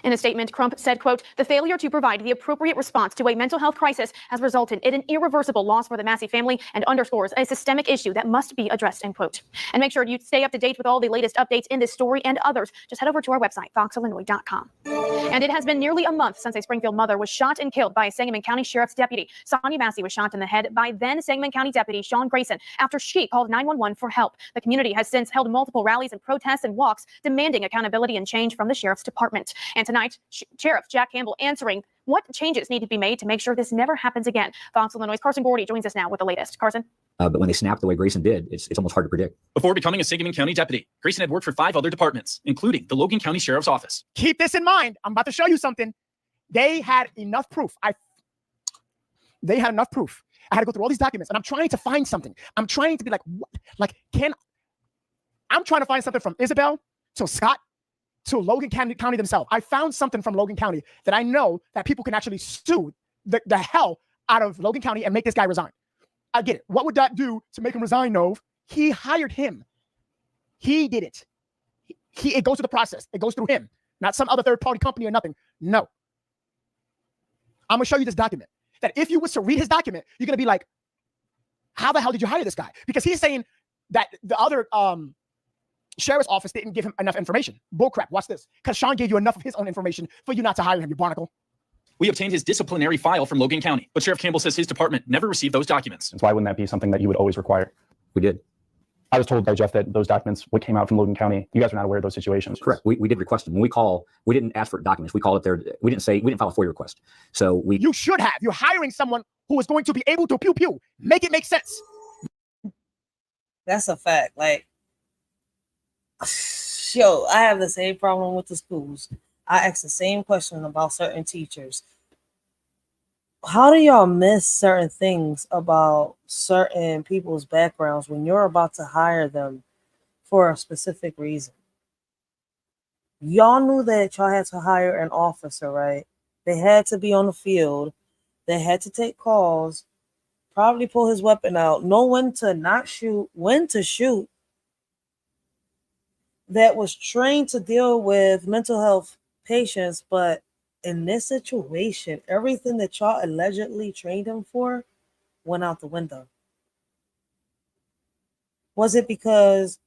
In a statement, Crump said, quote, the failure to provide the appropriate response to a mental health crisis has resulted in an irreversible loss for the Massey family and underscores a systemic issue that must be addressed, end quote. And make sure you stay up to date with all the latest updates in this story and others. Just head over to our website, foxillinois.com. And it has been nearly a month since a Springfield mother was shot and killed by a Sangamon County Sheriff's deputy. Sonya Massey was shot in the head by then Sangamon County Deputy Sean Grayson after she called 911 for help. The community has since held multiple rallies and protests and walks demanding accountability and change from the Sheriff's Department. And tonight, Sheriff Jack Campbell answering what changes need to be made to make sure this never happens again. Fox Illinois' Carson Gordy joins us now with the latest. Carson? But when they snap the way Grayson did, it's almost hard to predict. Before becoming a Sangamon County deputy, Grayson had worked for 5 other departments, including the Logan County Sheriff's Office. Keep this in mind. I'm about to show you something. They had enough proof. They had enough proof. I had to go through all these documents, and I'm trying to find something. I'm trying to be like, what? I'm trying to find something from Isabel to Scott to Logan County themselves. I found something from Logan County that I know that people can actually sue the hell out of Logan County and make this guy resign. I get it. What would that do to make him resign, Nove? He hired him. He did it. It goes through the process. It goes through him, not some other third-party company or nothing. No. I'm going to show you this document. That if you was to read his document, you're going to be like, how the hell did you hire this guy? Because he's saying that the other sheriff's office didn't give him enough information. Bullcrap. Watch this. Because Sean gave you enough of his own information for you not to hire him, you barnacle. We obtained his disciplinary file from Logan County, but Sheriff Campbell says his department never received those documents. So why wouldn't that be something that you would always require? We did. I was told by Jeff that those documents, what came out from Logan County, you guys are not aware of those situations. Correct. We did request them. When we call, we didn't ask for documents. We called it there. We didn't file a FOIA request. So you should have. You're hiring someone who is going to be able to pew pew. Make it make sense. That's a fact. Like, yo, I have the same problem with the schools. I ask the same question about certain teachers. How do y'all miss certain things about certain people's backgrounds when you're about to hire them for a specific reason? Y'all knew that y'all had to hire an officer, right? They had to be on the field. They had to take calls, probably pull his weapon out, know when to not shoot, when to shoot. That was trained to deal with mental health patients, but in this situation, everything that y'all allegedly trained him for went out the window. Was it because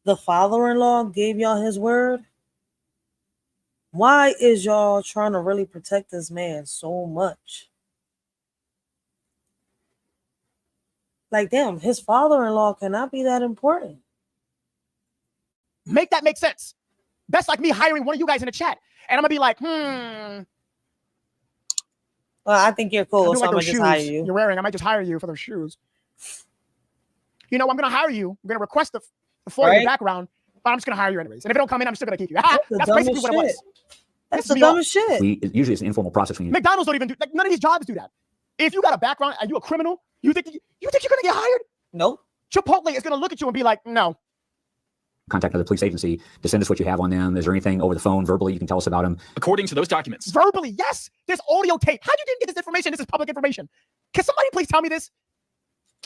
the father-in-law gave y'all his word? Why is y'all trying to really protect this man so much? Like, damn, his father-in-law cannot be that important. Make that make sense. That's like me hiring one of you guys in the chat, and I'm gonna be like, Well, I think you're cool, so I'm gonna just hire you. You're wearing. I might just hire you for those shoes. You know, I'm gonna hire you. I'm gonna request the for your background, but I'm just gonna hire you anyways. And if it don't come in, I'm still gonna keep you. That's basically what it was. That's the dumbest shit. Usually it's an informal process. McDonald's don't even do, like, none of these jobs do that. If you got a background and you a criminal, you think you're gonna get hired? Nope. Chipotle is gonna look at you and be like, no. Contact another police agency to send us what you have on them. Is there anything over the phone, verbally, you can tell us about them? According to those documents. Verbally, yes. There's audio tape. How you didn't get this information? This is public information. Can somebody please tell me this?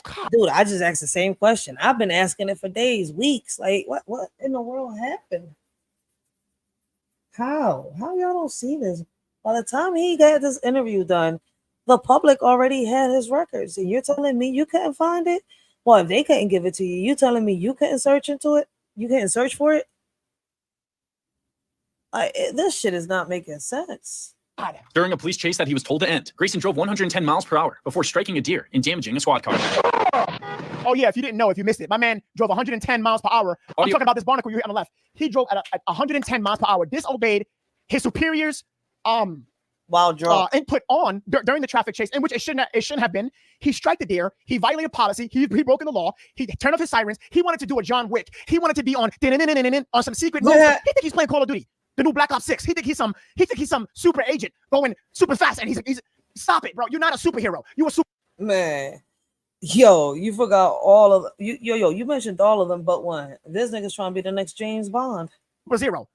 God. Dude, I just asked the same question. I've been asking it for days, weeks. Like, what in the world happened? How y'all don't see this? By the time he got this interview done, the public already had his records. And you're telling me you couldn't find it? Well, if they couldn't give it to you, you telling me you couldn't search into it? You couldn't search for it? This shit is not making sense. During a police chase that he was told to end, Grayson drove 110 miles per hour before striking a deer and damaging a squad car. Oh, yeah, if you didn't know, if you missed it, my man drove 110 miles per hour. I'm talking about this barnacle you hit on the left. He drove at 110 miles per hour, disobeyed his superiors' input on during the traffic chase, in which it shouldn't have been. He struck the deer. He violated policy. He broke the law. He turned off his sirens. He wanted to do a John Wick. He wanted to be on some secret. He think he's playing Call of Duty, the new Black Ops 6. He think he's some super agent going super fast. And he's stop it, bro. You're not a superhero. You a super man. Yo, you forgot all of you mentioned all of them but one. This nigga's trying to be the next James Bond. Zero.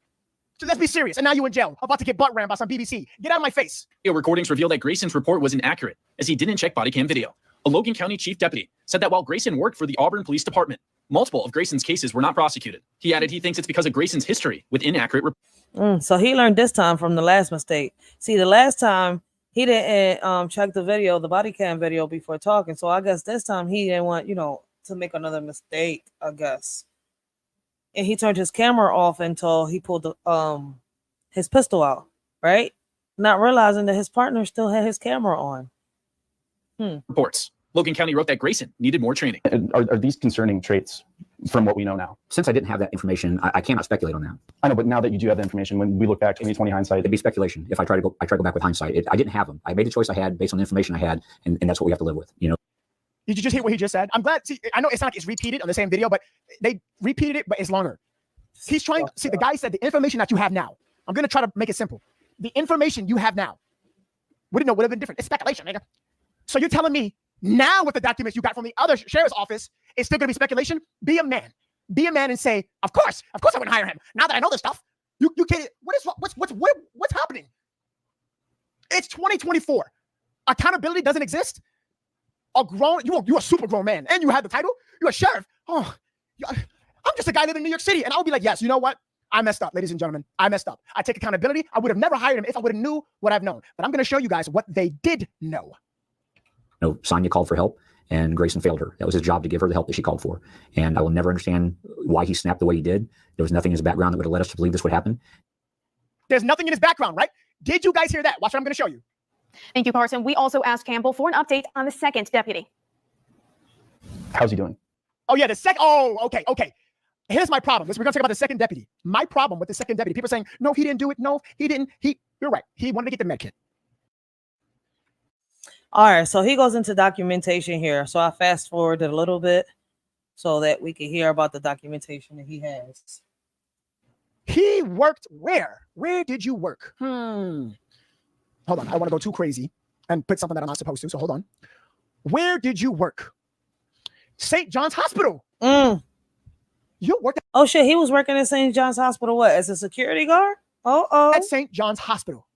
So let's be serious. And now you in jail, about to get butt rammed by some BBC. Get out of my face. Video recordings reveal that Grayson's report was inaccurate, as he didn't check body cam video. A Logan County chief deputy said that while Grayson worked for the Auburn Police Department, multiple of Grayson's cases were not prosecuted. He added he thinks it's because of Grayson's history with inaccurate reports. So he learned this time from the last mistake. See, the last time he didn't check the video, the body cam video, before talking. So I guess this time he didn't want, to make another mistake, I guess. And he turned his camera off until he pulled his pistol out, right? Not realizing that his partner still had his camera on. Reports. Logan County wrote that Grayson needed more training. Are these concerning traits from what we know now? Since I didn't have that information, I cannot speculate on that. I know, but now that you do have the information, when we look back 20/20 hindsight, it'd be speculation. If I try to go back with hindsight. I didn't have them. I made the choice I had based on the information I had, and that's what we have to live with. Did you just hear what he just said? I'm glad. See, I know it's not like it's repeated on the same video, but they repeated it, but it's longer. He's trying. See, the guy said the information that you have now. I'm gonna try to make it simple. The information you have now would have been different. It's speculation, nigga. So you're telling me now with the documents you got from the other sheriff's office, it's still gonna be speculation? Be a man. Be a man and say, of course I wouldn't hire him. Now that I know this stuff, you can't. What's happening? It's 2024. Accountability doesn't exist. You're a super grown man, and you have the title. You're a sheriff. Oh, I'm just a guy living in New York City, and I'll be like, yes, you know what? I messed up, ladies and gentlemen. I messed up. I take accountability. I would have never hired him if I would have knew what I've known. But I'm going to show you guys what they did know. Sonya called for help, and Grayson failed her. That was his job, to give her the help that she called for. And I will never understand why he snapped the way he did. There was nothing in his background that would have led us to believe this would happen. There's nothing in his background, right? Did you guys hear that? Watch what I'm going to show you. Thank you, Carson. We also asked Campbell for an update on the second deputy. How's he doing? Oh, yeah, the second. Oh, okay. Here's my problem. We're going to talk about the second deputy. My problem with the second deputy. People saying, no, he didn't do it. No, he didn't. You're right. He wanted to get the med kit. All right, so he goes into documentation here. So I fast forwarded a little bit so that we can hear about the documentation that he has. He worked where? Where did you work? Hold on. I want to go too crazy and put something that I'm not supposed to. So hold on. Where did you work? St. John's Hospital. You worked. Oh, shit. He was working at St. John's Hospital. What? As a security guard? At St. John's Hospital.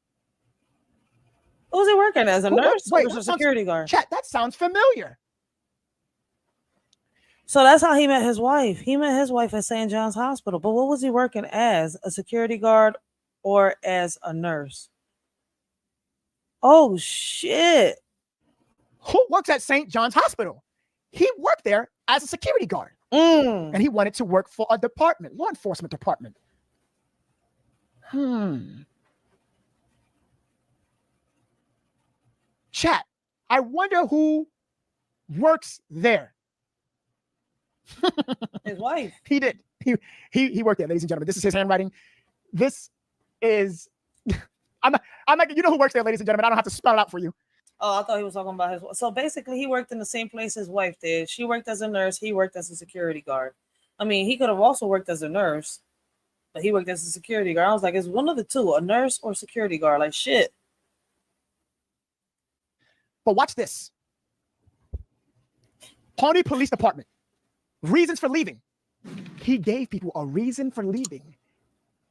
What was he working as? A nurse? Wait, or a security guard? Chat, that sounds familiar. So that's how he met his wife. He met his wife at St. John's Hospital. But what was he working as? A security guard or as a nurse? Oh, shit. Who works at St. John's Hospital? He worked there as a security guard. And he wanted to work for a department, law enforcement department. Chat, I wonder who works there. His wife. He did. He worked there, ladies and gentlemen. This is his handwriting. This is I'm not, you know who works there, ladies and gentlemen. I don't have to spell it out for you. Oh, I thought he was talking about his. So basically, he worked in the same place his wife did. She worked as a nurse. He worked as a security guard. I mean, he could have also worked as a nurse, but he worked as a security guard. I was like, it's one of the two, a nurse or security guard. Like, shit. But watch this. Pawnee Police Department. Reasons for leaving. He gave people a reason for leaving.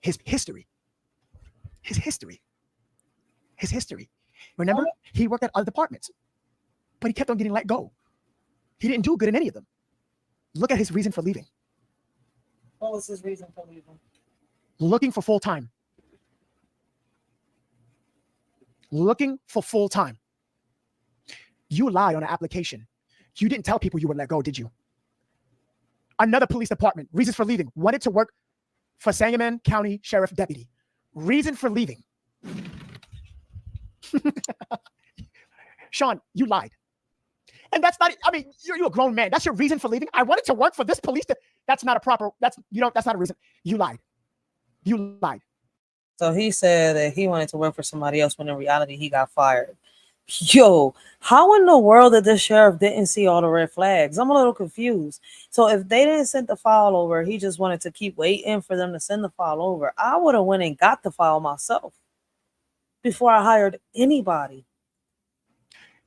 His history. His history. His history. Remember, he worked at other departments, but he kept on getting let go. He didn't do good in any of them. Look at his reason for leaving. What was his reason for leaving? Looking for full time. Looking for full time. You lied on an application. You didn't tell people you would let go, did you? Another police department. Reasons for leaving. Wanted to work for Sangamon County Sheriff Deputy. Reason for leaving. Sean, you lied. And that's not, I mean, you're a grown man. That's your reason for leaving. I wanted to work for this police. That's not a proper, that's not a reason. You lied. You lied. So he said that he wanted to work for somebody else when in reality he got fired. Yo, how in the world that this sheriff didn't see all the red flags? I'm a little confused. So if they didn't send the file over, he just wanted to keep waiting for them to send the file over. I would have went and got the file myself before I hired anybody.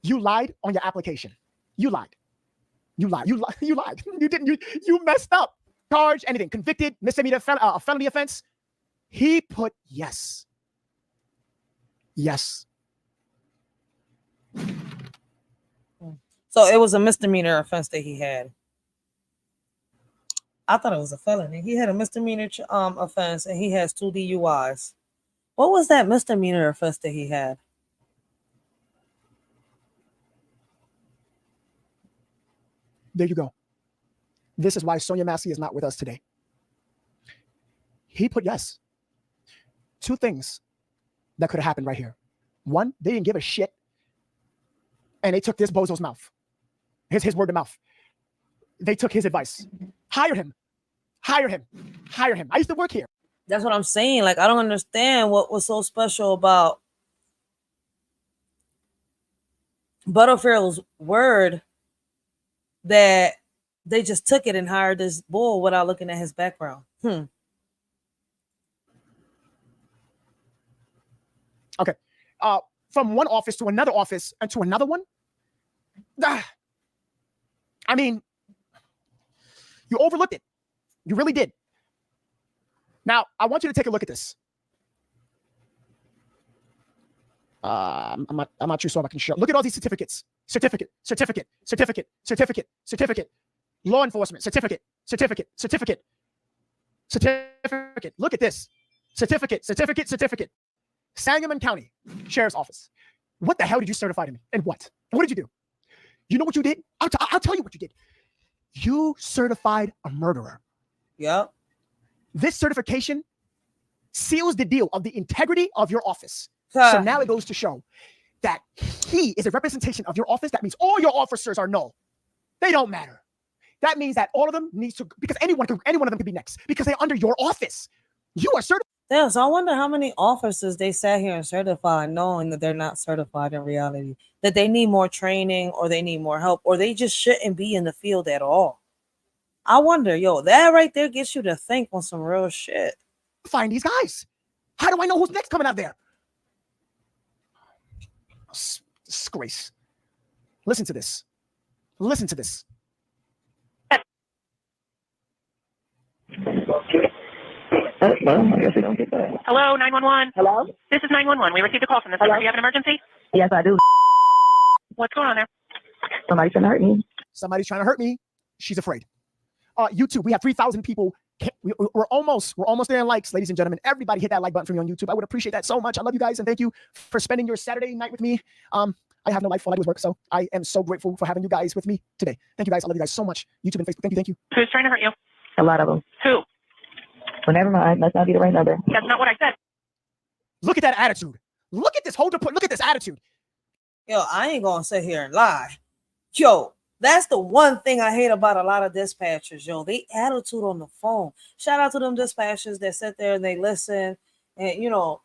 You lied on your application. You lied. You lied. You lied. You lied. You didn't. You messed up. Charge anything. Convicted. Misdemeanor. Felony offense. He put yes. Yes. So it was a misdemeanor offense that he had. I thought it was a felony. He had a misdemeanor offense and he has 2 DUIs. What was that misdemeanor offense that he had? There you go. This is why Sonya Massey is not with us today. He put yes. 2 things that could have happened right here. 1, they didn't give a shit. And they took this bozo's mouth. His word of mouth. They took his advice. Hired him. Hire him. Hire him. I used to work here. That's what I'm saying. Like, I don't understand what was so special about Butterfield's word that they just took it and hired this bull without looking at his background. Okay. From one office to another office and to another one. I mean, you overlooked it. You really did. Now, I want you to take a look at this. I'm not too sure if I can show. Look at all these certificates. Certificate. Law enforcement. Certificate. Look at this. Certificate. Sangamon County Sheriff's Office. What the hell did you certify to me? And what? And what did you do? You know what you did? I'll tell you what you did. You certified a murderer. Yep. This certification seals the deal of the integrity of your office. So now it goes to show that he is a representation of your office. That means all your officers are null. They don't matter. That means that all of them needs to, because any one of them could be next because they're under your office. You are certified. Yeah, so I wonder how many officers they sat here and certified knowing that they're not certified in reality, that they need more training or they need more help or they just shouldn't be in the field at all. I wonder, that right there gets you to think on some real shit. Find these guys. How do I know who's next coming out there? Disgrace. Listen to this. Well, I guess we don't get that. Hello, 911. Hello? This is 911. We received a call from this number. Do you have an emergency? Yes, I do. What's going on there? Somebody's trying to hurt me. Somebody's trying to hurt me. She's afraid. YouTube, we have 3,000 people We're almost there in likes, ladies and gentlemen. Everybody hit that like button for me on YouTube. I would appreciate that so much. I love you guys, and thank you for spending your Saturday night with me. I have no life, all I do is work, so I am so grateful for having you guys with me today. Thank you guys. I love you guys so much. YouTube and Facebook. Thank you. Who's trying to hurt you? A lot of them. Who? Well, never mind. Must not be the right number. That's not what I said. Look at that attitude. Look at this look at this attitude. Yo, I ain't gonna sit here and lie. Yo, that's the one thing I hate about a lot of dispatchers. Yo, they attitude on the phone. Shout out to them dispatchers that sit there and they listen, and you know,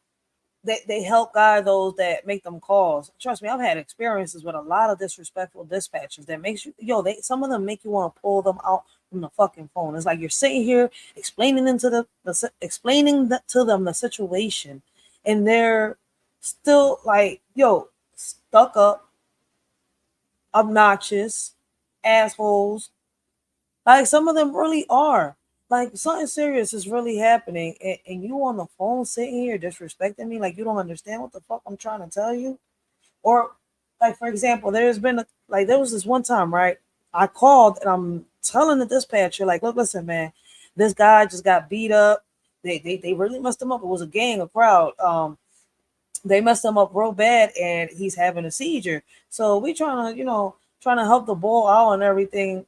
they help guide those that make them calls. Trust me, I've had experiences with a lot of disrespectful dispatchers that makes you, some of them make you want to pull them out from the fucking phone. It's like you're sitting here explaining to them the situation, and they're still like, stuck up, obnoxious, assholes. Like some of them really are. Like something serious is really happening, and you on the phone sitting here disrespecting me, like you don't understand what the fuck I'm trying to tell you. Or like, for example, there was this one time, right? I called and I'm telling the dispatcher, like, look, listen, man, this guy just got beat up. They really messed him up. It was a gang, a crowd. They messed him up real bad, and he's having a seizure. So we trying to help the ball out and everything.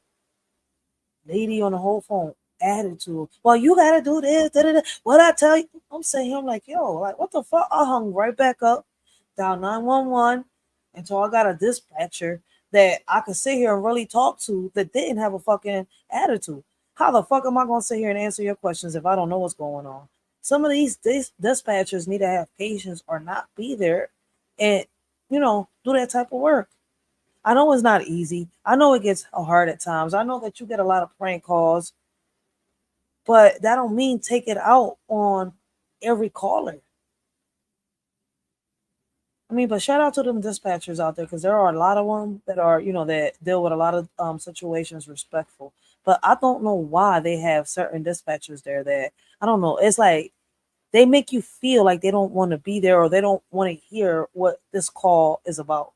Lady on the whole phone. Attitude. Well, you gotta do this. What I tell you, I'm like, like what the fuck? I hung right back up, dial 911, until I got a dispatcher that I could sit here and really talk to that didn't have a fucking attitude. How the fuck am I gonna sit here and answer your questions if I don't know what's going on? Some of these dispatchers need to have patience or not be there and do that type of work. I know it's not easy. I know it gets hard at times. I know that you get a lot of prank calls. But that don't mean take it out on every caller. I mean, but shout out to them dispatchers out there, because there are a lot of them that are, that deal with a lot of situations respectful. But I don't know why they have certain dispatchers there that, I don't know. It's like they make you feel like they don't want to be there, or they don't want to hear what this call is about.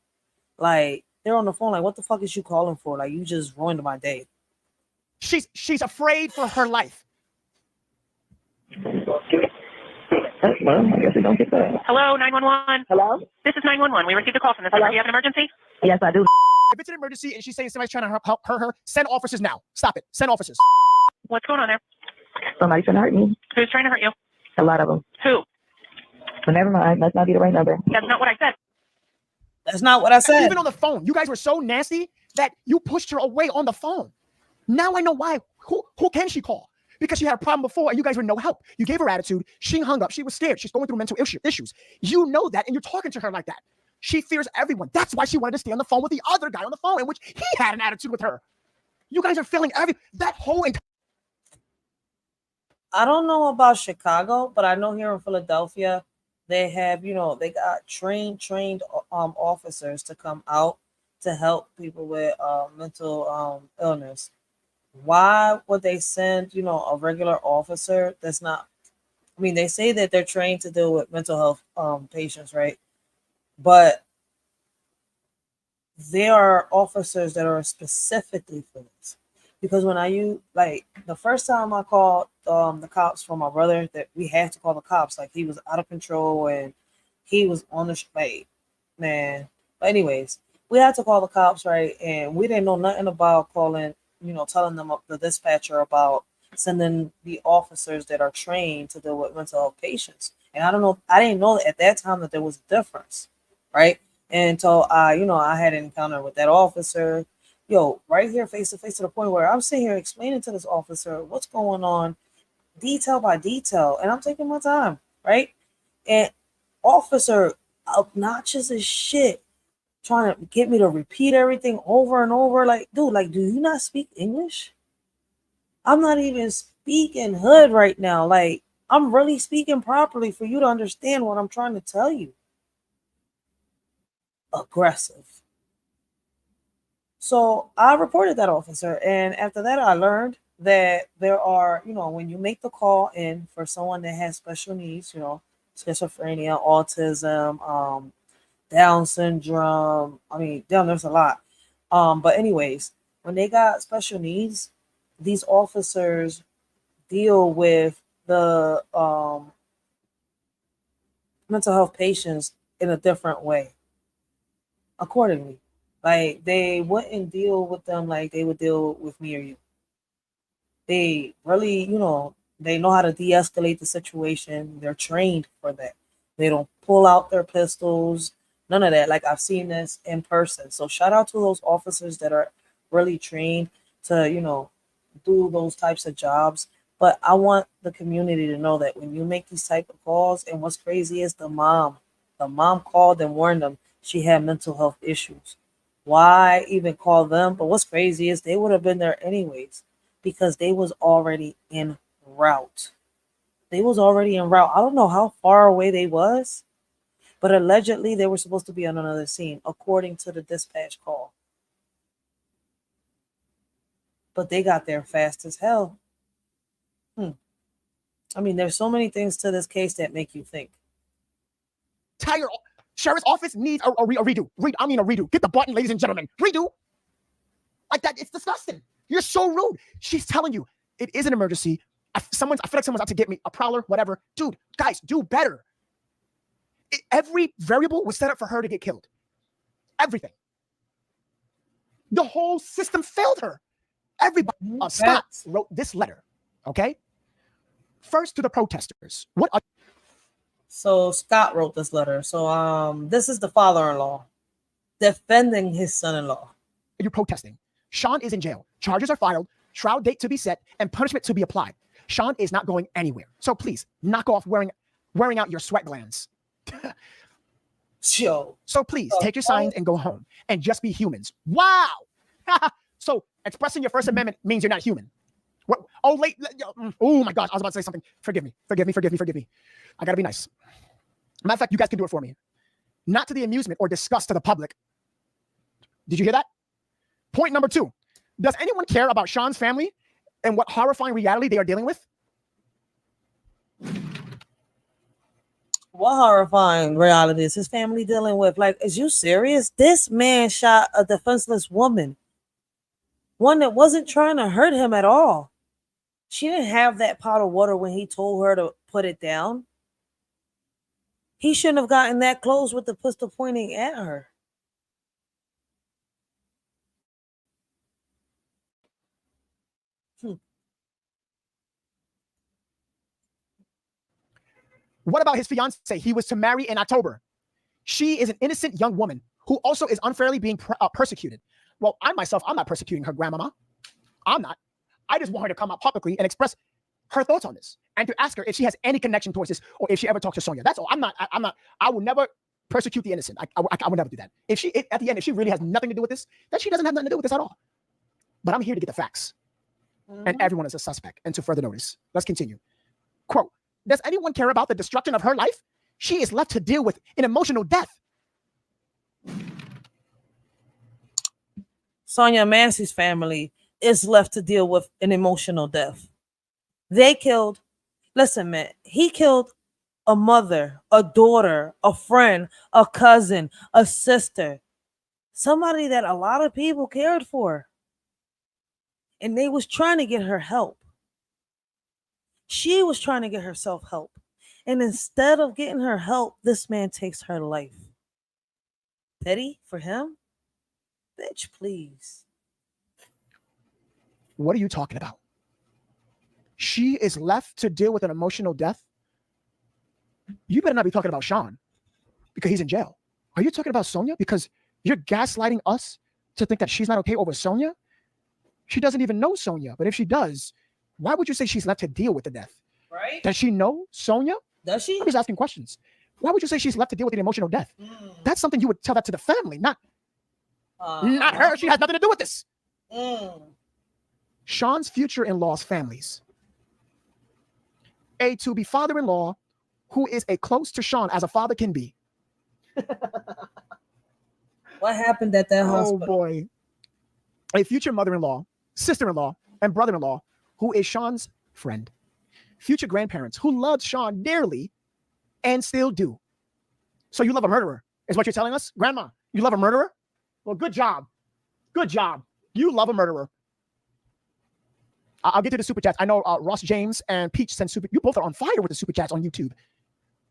Like they're on the phone like, what the fuck is you calling for? Like you just ruined my day. She's afraid for her life. Well, I guess we don't get that. Hello, 911. Hello? This is 911. We received a call from this number. Do you have an emergency? Yes, I do. If it's an emergency and she's saying somebody's trying to hurt her, send officers now. Stop it. Send officers. What's going on there? Somebody's trying to hurt me. Who's trying to hurt you? A lot of them. Who? But never mind. Must not be the right number. That's not what I said. That's not what I said. Even on the phone, you guys were so nasty that you pushed her away on the phone. Now I know why. Who can she call? Because she had a problem before and you guys were no help. You gave her attitude. She hung up. She was scared. She's going through mental issues. You know that, and you're talking to her like that. She fears everyone. That's why she wanted to stay on the phone with the other guy on the phone, in which he had an attitude with her. You guys are failing that whole entire. I don't know about Chicago, but I know here in Philadelphia, they have, they got trained officers to come out to help people with mental illness. Why would they send, a regular officer that's not, I mean, they say that they're trained to deal with mental health patients, right? But there are officers that are specifically for this. Because when the first time I called the cops for my brother, that we had to call the cops, like he was out of control and he was on the straight, man. But anyways, we had to call the cops, right? And we didn't know nothing about calling, telling them the dispatcher about sending the officers that are trained to deal with mental health patients. And I didn't know at that time that there was a difference, right? And so I had an encounter with that officer. Right here, face to face, to the point where I'm sitting here explaining to this officer what's going on, detail by detail, and I'm taking my time, right? And officer obnoxious as shit, trying to get me to repeat everything over and over. Like, dude, do you not speak English? I'm not even speaking hood right now. Like, I'm really speaking properly for you to understand what I'm trying to tell you. Aggressive. So I reported that officer, and after that I learned that there are, when you make the call in for someone that has special needs, schizophrenia, autism, Down syndrome, there's a lot. But anyways, when they got special needs, these officers deal with the mental health patients in a different way accordingly. Like, they wouldn't deal with them like they would deal with me or you. They really, they know how to de-escalate the situation. They're trained for that. They don't pull out their pistols, none of that. Like, I've seen this in person. So shout out to those officers that are really trained to, do those types of jobs. But I want the community to know that when you make these type of calls, and what's crazy is the mom called and warned them she had mental health issues. Why even call them? But what's crazy is they would have been there anyways, because they was already en route. I don't know how far away they was, but allegedly they were supposed to be on another scene, according to the dispatch call. But they got there fast as hell. I mean, there's so many things to this case that make you think. Entire sheriff's office needs a redo. A redo. Get the button, ladies and gentlemen. Redo. Like that, it's disgusting. You're so rude. She's telling you it is an emergency. I feel like someone's out to get me. A prowler, whatever. Dude, guys, do better. Every variable was set up for her to get killed. Everything. The whole system failed her. Everybody. Scott wrote this letter. Okay. First to the protesters. So Scott wrote this letter. So this is the father-in-law defending his son-in-law. You're protesting. Sean is in jail. Charges are filed, trial date to be set, and punishment to be applied. Sean is not going anywhere. So please, knock off wearing out your sweat glands. Yo. So please, take your signs and go home and just be humans. Wow. So expressing your First Amendment means you're not human. What? Oh my gosh, I was about to say something. Forgive me. I gotta be nice. Matter of fact, you guys can do it for me. Not to the amusement or disgust to the public. Did you hear that? Point number 2. Does anyone care about Sean's family and what horrifying reality they are dealing with? What horrifying reality is his family dealing with? Like, is you serious? This man shot a defenseless woman. One that wasn't trying to hurt him at all. She didn't have that pot of water when he told her to put it down. He shouldn't have gotten that close with the pistol pointing at her. What about his fiancée he was to marry in October? She is an innocent young woman who also is unfairly being persecuted. Well, I'm not persecuting her grandmama. I'm not. I just want her to come out publicly and express her thoughts on this and to ask her if she has any connection towards this or if she ever talked to Sonya. That's all. I will never persecute the innocent. I would never do that. If she really has nothing to do with this, then she doesn't have nothing to do with this at all. But I'm here to get the facts. And everyone is a suspect. And to further notice, let's continue. Quote, does anyone care about the destruction of her life? She is left to deal with an emotional death. Sonya Massey's family is left to deal with an emotional death. They killed, listen, man, he killed a mother, a daughter, a friend, a cousin, a sister, somebody that a lot of people cared for. And they was trying to get her help. She was trying to get herself help. And instead of getting her help, this man takes her life. Petty for him? Bitch, please. What are you talking about? She is left to deal with an emotional death? You better not be talking about Sean because he's in jail. Are you talking about Sonya? Because you're gaslighting us to think that she's not okay over Sonya? She doesn't even know Sonya, but if she does, why would you say she's left to deal with the death? Right? Does she know Sonya? Does she? I'm just asking questions. Why would you say she's left to deal with an emotional death? That's something you would tell that to the family, not her. She has nothing to do with this. Sean's future-in-law's families. A to-be father-in-law who is a close to Sean as a father can be. What happened at that hospital? Oh, boy. A future mother-in-law, sister-in-law, and brother-in-law who is Sean's friend. Future grandparents who loved Sean dearly and still do. So you love a murderer, is what you're telling us? Grandma, you love a murderer? Well, good job. Good job. You love a murderer. I'll get to the super chats. I know Ross James and Peach sent super. You both are on fire with the super chats on YouTube.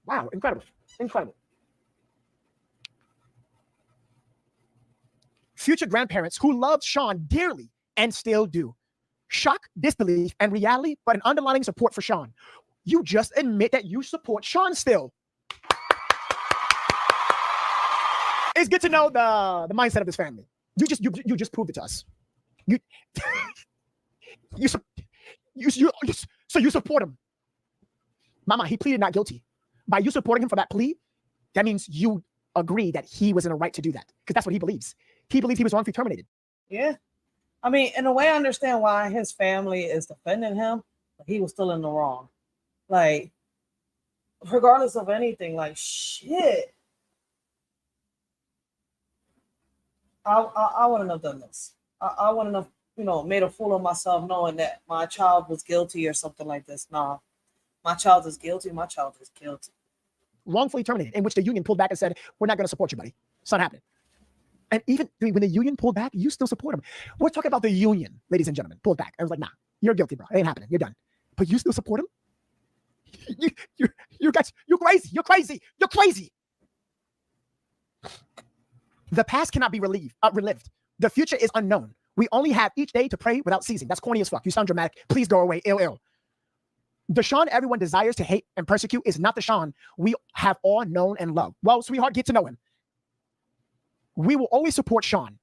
Wow, incredible, incredible. Future grandparents who loved Sean dearly and still do. Shock, disbelief, and reality, but an underlying support for Sean. You just admit that you support Sean still. It's good to know the mindset of this family. You just proved it to us. So you support him. Mama, he pleaded not guilty. By you supporting him for that plea, that means you agree that he was in the right to do that, because that's what he believes. He believes he was wrongfully terminated. Yeah. I mean, in a way, I understand why his family is defending him, but he was still in the wrong. Like, regardless of anything, like, shit. I wouldn't have done this. I wouldn't have, made a fool of myself knowing that my child was guilty or something like this. Nah, my child is guilty. My child is guilty. Wrongfully terminated, in which the union pulled back and said, we're not going to support you, buddy. It's not happening. And even when the union pulled back, you still support him. We're talking about the union, ladies and gentlemen, pulled back. I was like, nah, you're guilty, bro. It ain't happening. You're done. But you still support him? You guys, you're crazy. You're crazy. You're crazy. The past cannot be relived. The future is unknown. We only have each day to pray without ceasing. That's corny as fuck. You sound dramatic. Please go away. Ill. The Sean everyone desires to hate and persecute is not the Sean we have all known and loved. Well, sweetheart, get to know him. We will always support Sean.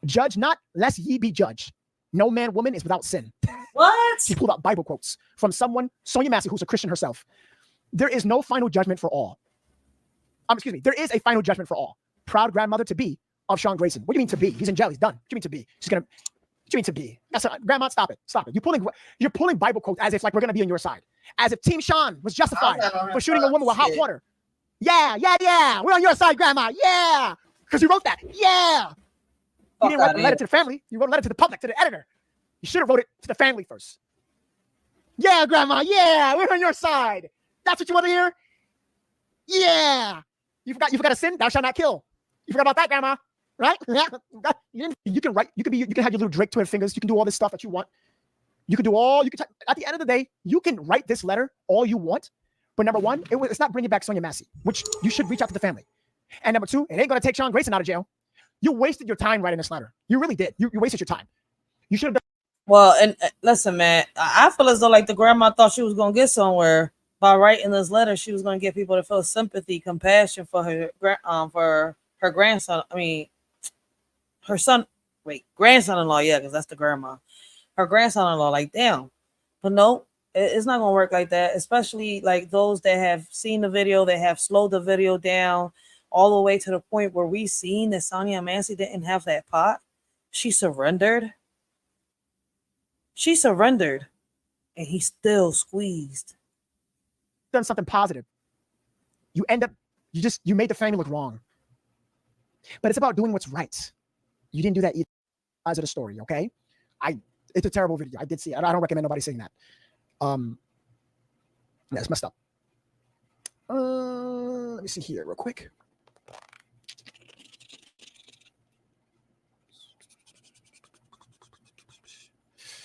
Judge not, lest ye be judged. No man, woman is without sin. What? She pulled out Bible quotes from someone, Sonya Massey, who's a Christian herself. There is no final judgment for all. There is a final judgment for all. Proud grandmother to be of Sean Grayson. What do you mean to be? He's in jail. He's done. What do you mean to be? What do you mean to be? Grandma, stop it. Stop it. You're pulling Bible quotes as if like we're going to be on your side. As if Team Sean was justified for shooting a woman with hot water. Yeah. We're on your side, Grandma. Yeah. Because you wrote that. Yeah. You didn't write a letter to the family. You wrote a letter to the public, to the editor. You should have wrote it to the family first. Yeah, Grandma. Yeah. We're on your side. That's what you want to hear? Yeah. You forgot to sin? Thou shalt not kill. You forgot about that, Grandma. Right? You can write. You can have your little Drake Twitter fingers. You can do all this stuff that you want. At the end of the day, you can write this letter all you want. But number one, it's not bringing back Sonya Massey, which you should reach out to the family. And number two, it ain't going to take Sean Grayson out of jail. You wasted your time writing this letter. You really did. You wasted your time. You should have done. Well, and listen, man, I feel as though like the grandma thought she was going to get somewhere by writing this letter. She was going to get people to feel sympathy, compassion for her grandson. I mean, her grandson-in-law. Yeah, because that's the grandma. Her grandson-in-law, like, damn. But no. It's not going to work like that, especially like those that have seen the video, that have slowed the video down all the way to the point where we seen that Sonya Massey didn't have that pot. She surrendered. And he still squeezed. Done something positive. You made the family look wrong. But it's about doing what's right. You didn't do that either. Eyes of the story, okay? It's a terrible video. I did see it. I don't recommend nobody seeing that. It's messed up. Let me see here real quick.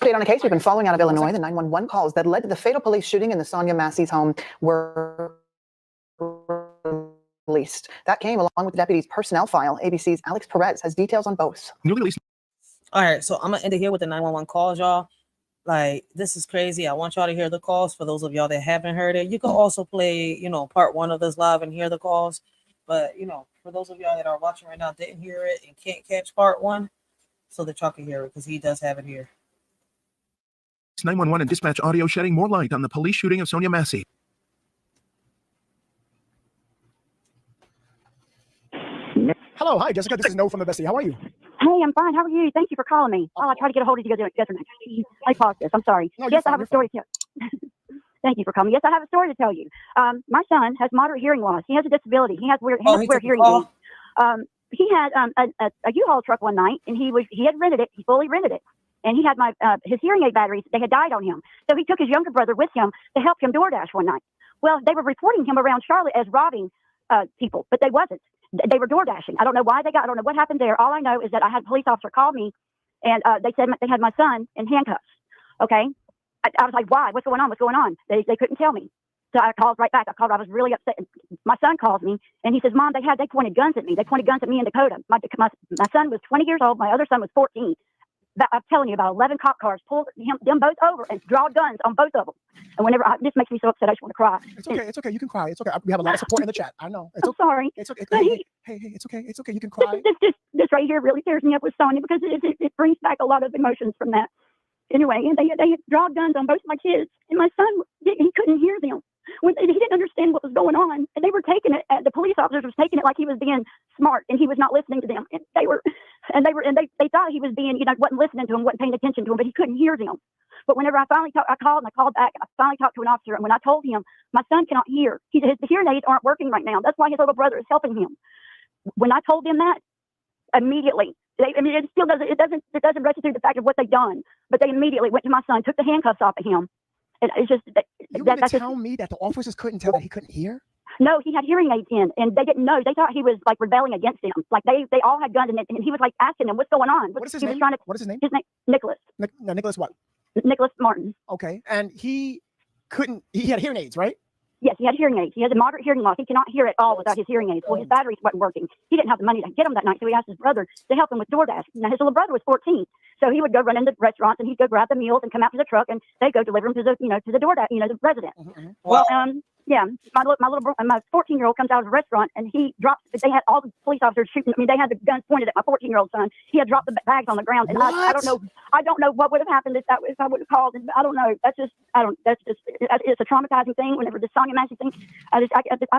Update on a case we've been following out of Illinois. The 911 calls that led to the fatal police shooting in the Sonya Massey's home were released. That came along with the deputy's personnel file. ABC's Alex Perez has details on both. Newly released. All right, so I'm gonna end it here with the 911 calls, y'all. Like, this is crazy. I want y'all to hear the calls. For those of y'all that haven't heard it, you can also play, part one of this live and hear the calls. But, for those of y'all that are watching right now, didn't hear it and can't catch part one, so that y'all can hear it, because he does have it here. 911 and dispatch audio shedding more light on the police shooting of Sonya Massey. Hello, hi, Jessica. This is No from the Bestie. How are you? Hey, I'm fine. How are you? Thank you for calling me. I tried to get a hold of you yesterday. I paused this. I'm sorry. No, yes, I have a story to tell. Thank you for calling me. Yes, I have a story to tell you. My son has moderate hearing loss. He has a disability. He has weird hearing aids. He had a U-Haul truck one night, and he had rented it. He fully rented it. And he had his hearing aid batteries. They had died on him. So he took his younger brother with him to help him DoorDash one night. Well, they were reporting him around Charlotte as robbing people, but they wasn't. They were door dashing. I don't know why I don't know what happened there. All I know is that I had a police officer call me and they said they had my son in handcuffs. Okay, I was like, why? What's going on? What's going on? They couldn't tell me. So I called right back. I was really upset. My son calls me and he says, Mom, they pointed guns at me. They pointed guns at me and Dakota. My son was 20 years old. My other son was 14. I'm telling you, about 11 cop cars pulled them both over and drawed guns on both of them. And whenever this makes me so upset, I just want to cry. It's okay. It's okay. You can cry. It's okay. We have a lot of support in the chat. I know. I'm sorry. It's okay. Hey, it's okay. It's okay. You can cry. This right here really tears me up with Sonya because it brings back a lot of emotions from that. Anyway, and they draw guns on both my kids, and my son, he couldn't hear them. He didn't understand what was going on, and they were taking it. The police officers was taking it like he was being smart, and he was not listening to them. And they thought he was being, wasn't listening to him, wasn't paying attention to him, but he couldn't hear them. But whenever I finally I called back, and I finally talked to an officer, and when I told him my son cannot hear, his hearing aids aren't working right now. That's why his little brother is helping him. When I told them that, immediately. It still doesn't register the fact of what they've done, but they immediately went to my son, took the handcuffs off of him, and it's just. You want to tell me that the officers couldn't tell that he couldn't hear? No, he had hearing aids in, and they didn't know. They thought he was like rebelling against them. Like they all had guns, and he was like asking them, "What's going on?" What is his name? What is his name? His name Nicholas. No, Nicholas what? Nicholas Martin. Okay, and he had hearing aids, right? Yes, he had hearing aids. He has a moderate hearing loss. He cannot hear at all without his hearing aids. Well, his batteries wasn't working. He didn't have the money to get them that night, so he asked his brother to help him with DoorDash. Now, his little brother was 14, so he would go run into restaurants and he'd go grab the meals and come out to the truck and they'd go deliver them to the DoorDash, the resident. Mm-hmm. Well, yeah, my 14-year-old comes out of the restaurant and he drops. They had all the police officers shooting. They had the guns pointed at my 14-year-old son. He had dropped the bags on the ground, and I don't know. I don't know what would have happened if I would have called. I don't know. It's a traumatizing thing. Whenever the Sonya Massey thing, I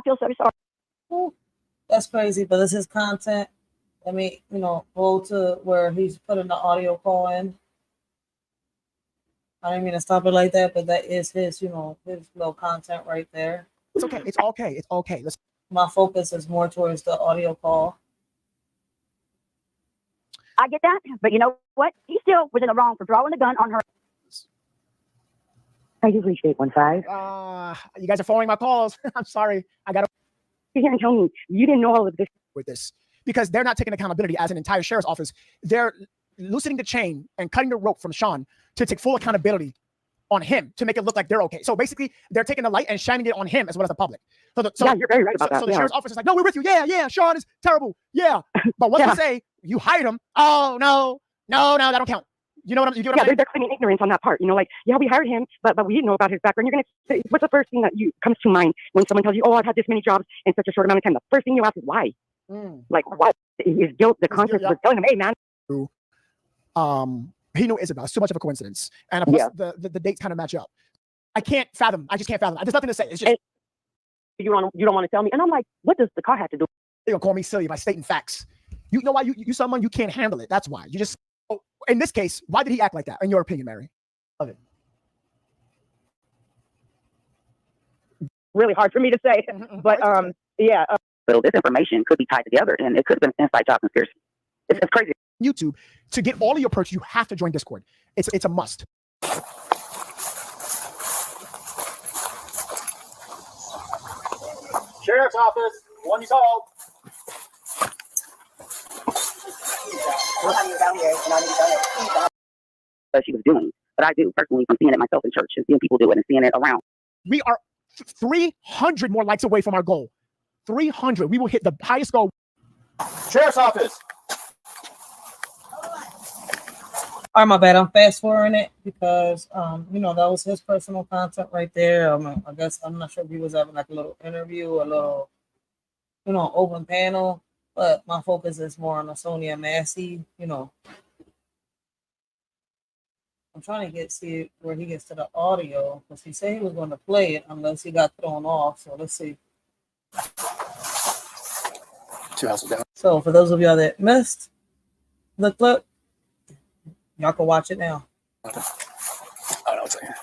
feel so sorry. That's crazy, but this is content. Let me, go to where he's putting the audio call in. I didn't mean to stop it like that, but that is his, his little content right there. It's okay. It's okay. It's okay. My focus is more towards the audio call. I get that, but you know what? He still was in the wrong for drawing the gun on her. I just reached 815. You guys are following my calls. I'm sorry. I got to. You can't tell me you didn't know all of this. With this, because they're not taking accountability as an entire sheriff's office. They're loosening the chain and cutting the rope from Sean to take full accountability on him to make it look like they're okay. So basically, they're taking the light and shining it on him as well as the public. So yeah, you're very right about that. So the sheriff's office is like, no, we're with you. Yeah, Sean is terrible. Yeah. But once you say you hired him, oh, no, that don't count. You know what I'm saying? They're claiming ignorance on that part. We hired him, but we didn't know about his background. You're going to say, what's the first thing that comes to mind when someone tells you, oh, I've had this many jobs in such a short amount of time? The first thing you ask is why? Like, what? His guilt, the conscience was telling him, hey, man. He knew Isabel. It's too much of a coincidence. And plus, the dates kind of match up. I just can't fathom. There's nothing to say. It's just you don't want to tell me. And I'm like, what does the car have to do? They're gonna call me silly by stating facts. You know why? You someone you can't handle it. That's why. You just in this case, why did he act like that? In your opinion, Mary? Love it. Really hard for me to say, but yeah. So this information could be tied together, and it could have been an inside job conspiracy. It's crazy. YouTube, to get all of your perks, you have to join Discord. It's a must. Sheriff's office, one you called. She was doing, but I do personally from seeing it myself in church and seeing people do it and seeing it around. We are 300 more likes away from our goal. 300. We will hit the highest goal. Sheriff's office. All right, my bad. I'm fast forwarding it because, that was his personal content right there. I guess I'm not sure if he was having like a little interview, a little, open panel. But my focus is more on the Sonya Massey. I'm trying to see where he gets to the audio because he said he was going to play it unless he got thrown off. So let's see. 2 houses down. So for those of y'all that missed the clip, y'all can watch it now. Okay. One second.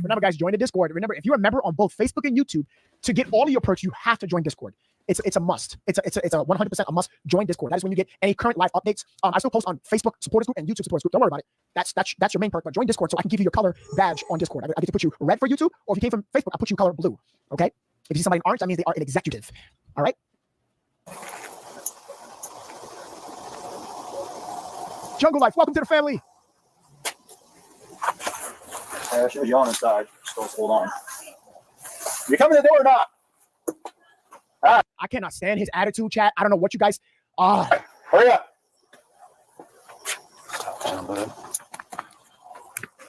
Remember, guys, join the Discord. Remember, if you're a member on both Facebook and YouTube, to get all of your perks, you have to join Discord. It's a must. It's a 100% a must. Join Discord. That is when you get any current live updates. I still post on Facebook supporters group and YouTube supporters group. Don't worry about it. That's your main perk. But join Discord so I can give you your color badge on Discord. I get to put you red for YouTube, or if you came from Facebook, I put you color blue. Okay. If you see somebody in orange, that means they are an executive. All right? Jungle Life, welcome to the family. I should be on inside. Just hold on. You coming to the door or not? I cannot stand his attitude, chat. I don't know what you guys. Hurry up.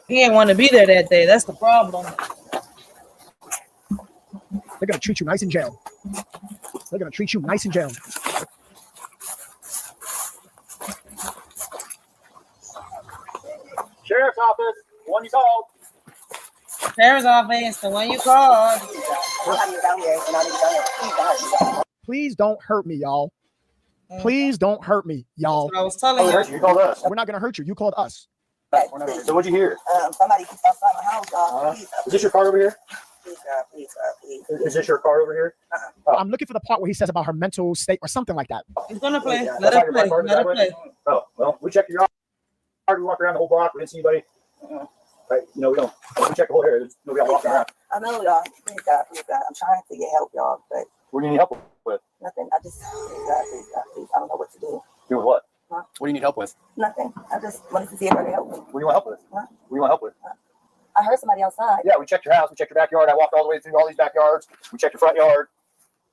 He didn't want to be there that day. That's the problem. They're gonna treat you nice in jail. They're gonna treat you nice in jail. Sheriff's office, the one you called. Sheriff's office, the one you called. Please don't hurt me, y'all. Please don't hurt me, y'all. I was telling you. You called us. We're not gonna hurt you. You called us. So what'd you hear? Somebody keeps outside my house, Is this your car over here? Please, Is this your car over here? I'm looking for the part where he says about her mental state or something like that. He's gonna play. Yeah. Let her play. Let her play. Oh, well, we checked your yard. We walked around the whole block. We didn't see anybody. Right? We don't. We checked the whole area. There's nobody out walking around. I know, y'all. Please, God. I'm trying to get help, y'all, but What do you need help with? nothing. I just, please, God. I don't know what to do. Do with what? Huh? What do you need help with? Nothing. I just wanted to see if I could help me. What do you want help with? Huh? What do you want help with? I heard somebody outside. Yeah, we checked your house. We checked your backyard. I walked all the way through all these backyards. We checked your front yard.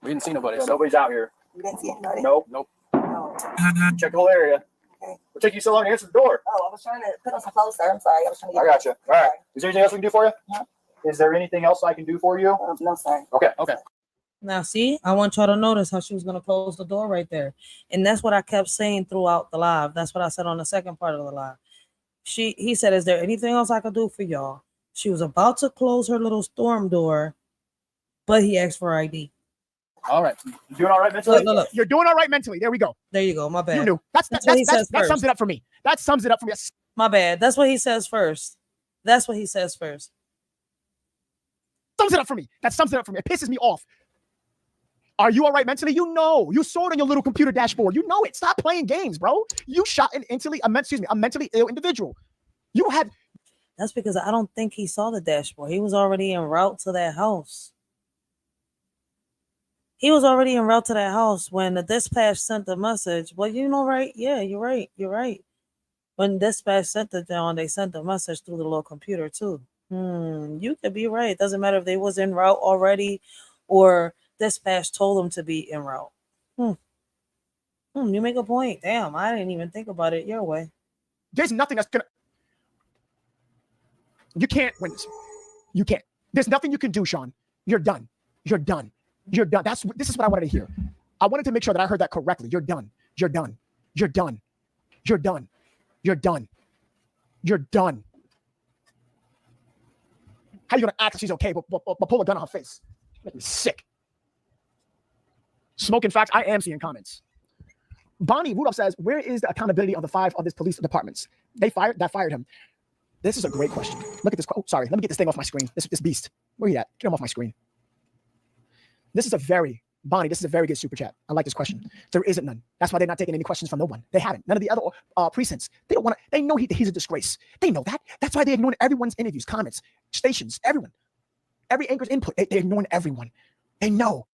We didn't see nobody. So nobody's out here. You didn't see anybody? Nope. Check the whole area. Okay. What took you so long to answer the door? Oh, I was trying to put on some clothes, sir. I'm sorry. I was trying to get. I got you. All right. Is there anything else we can do for you? Huh? Is there anything else I can do for you? No, sir. Okay. Okay. Now, see, I want y'all to notice how she was going to close the door right there. And that's what I kept saying throughout the live. That's what I said on the second part of the live. He said, is there anything else I could do for y'all? She was about to close her little storm door, but he asked for ID. All right. You doing all right mentally? Look. You're doing all right mentally. There we go. There you go. My bad. You knew. That sums it up for me. That sums it up for me. My bad. That's what he says first. That's what he says first. Sums it up for me. That sums it up for me. It pisses me off. Are you all right mentally? You know. You saw it on your little computer dashboard. You know it. Stop playing games, bro. You shot a mentally ill individual. You had. That's because I don't think he saw the dashboard. He was already en route to that house. He was already en route to that house when the dispatch sent the message. Well, you know, right? Yeah, you're right. You're right. When dispatch sent it down, they sent the message through the little computer too. You could be right. It doesn't matter if they was en route already or dispatch told them to be en route. You make a point. Damn, I didn't even think about it your way. There's nothing that's gonna. You can't win this. You can't. There's nothing you can do, Sean. You're done. You're done. You're done. This is what I wanted to hear. I wanted to make sure that I heard that correctly. You're done. You're done. You're done. You're done. You're done. You're done. How you gonna act if she's okay, but pull a gun on her face? Make me sick. Smoking facts. I am seeing comments. Bonnie Rudolph says, "Where is the accountability of the 5 of this police departments? They fired him." This is a great question. Look at this. Oh, sorry. Let me get this thing off my screen. This beast. Where are you at? Get him off my screen. This is a very good super chat. I like this question. There isn't none. That's why they're not taking any questions from no one. They haven't. None of the other precincts. They don't want to. They know he's a disgrace. They know that. That's why they're ignoring everyone's interviews, comments, stations, everyone. Every anchor's input. They're ignoring everyone. They know.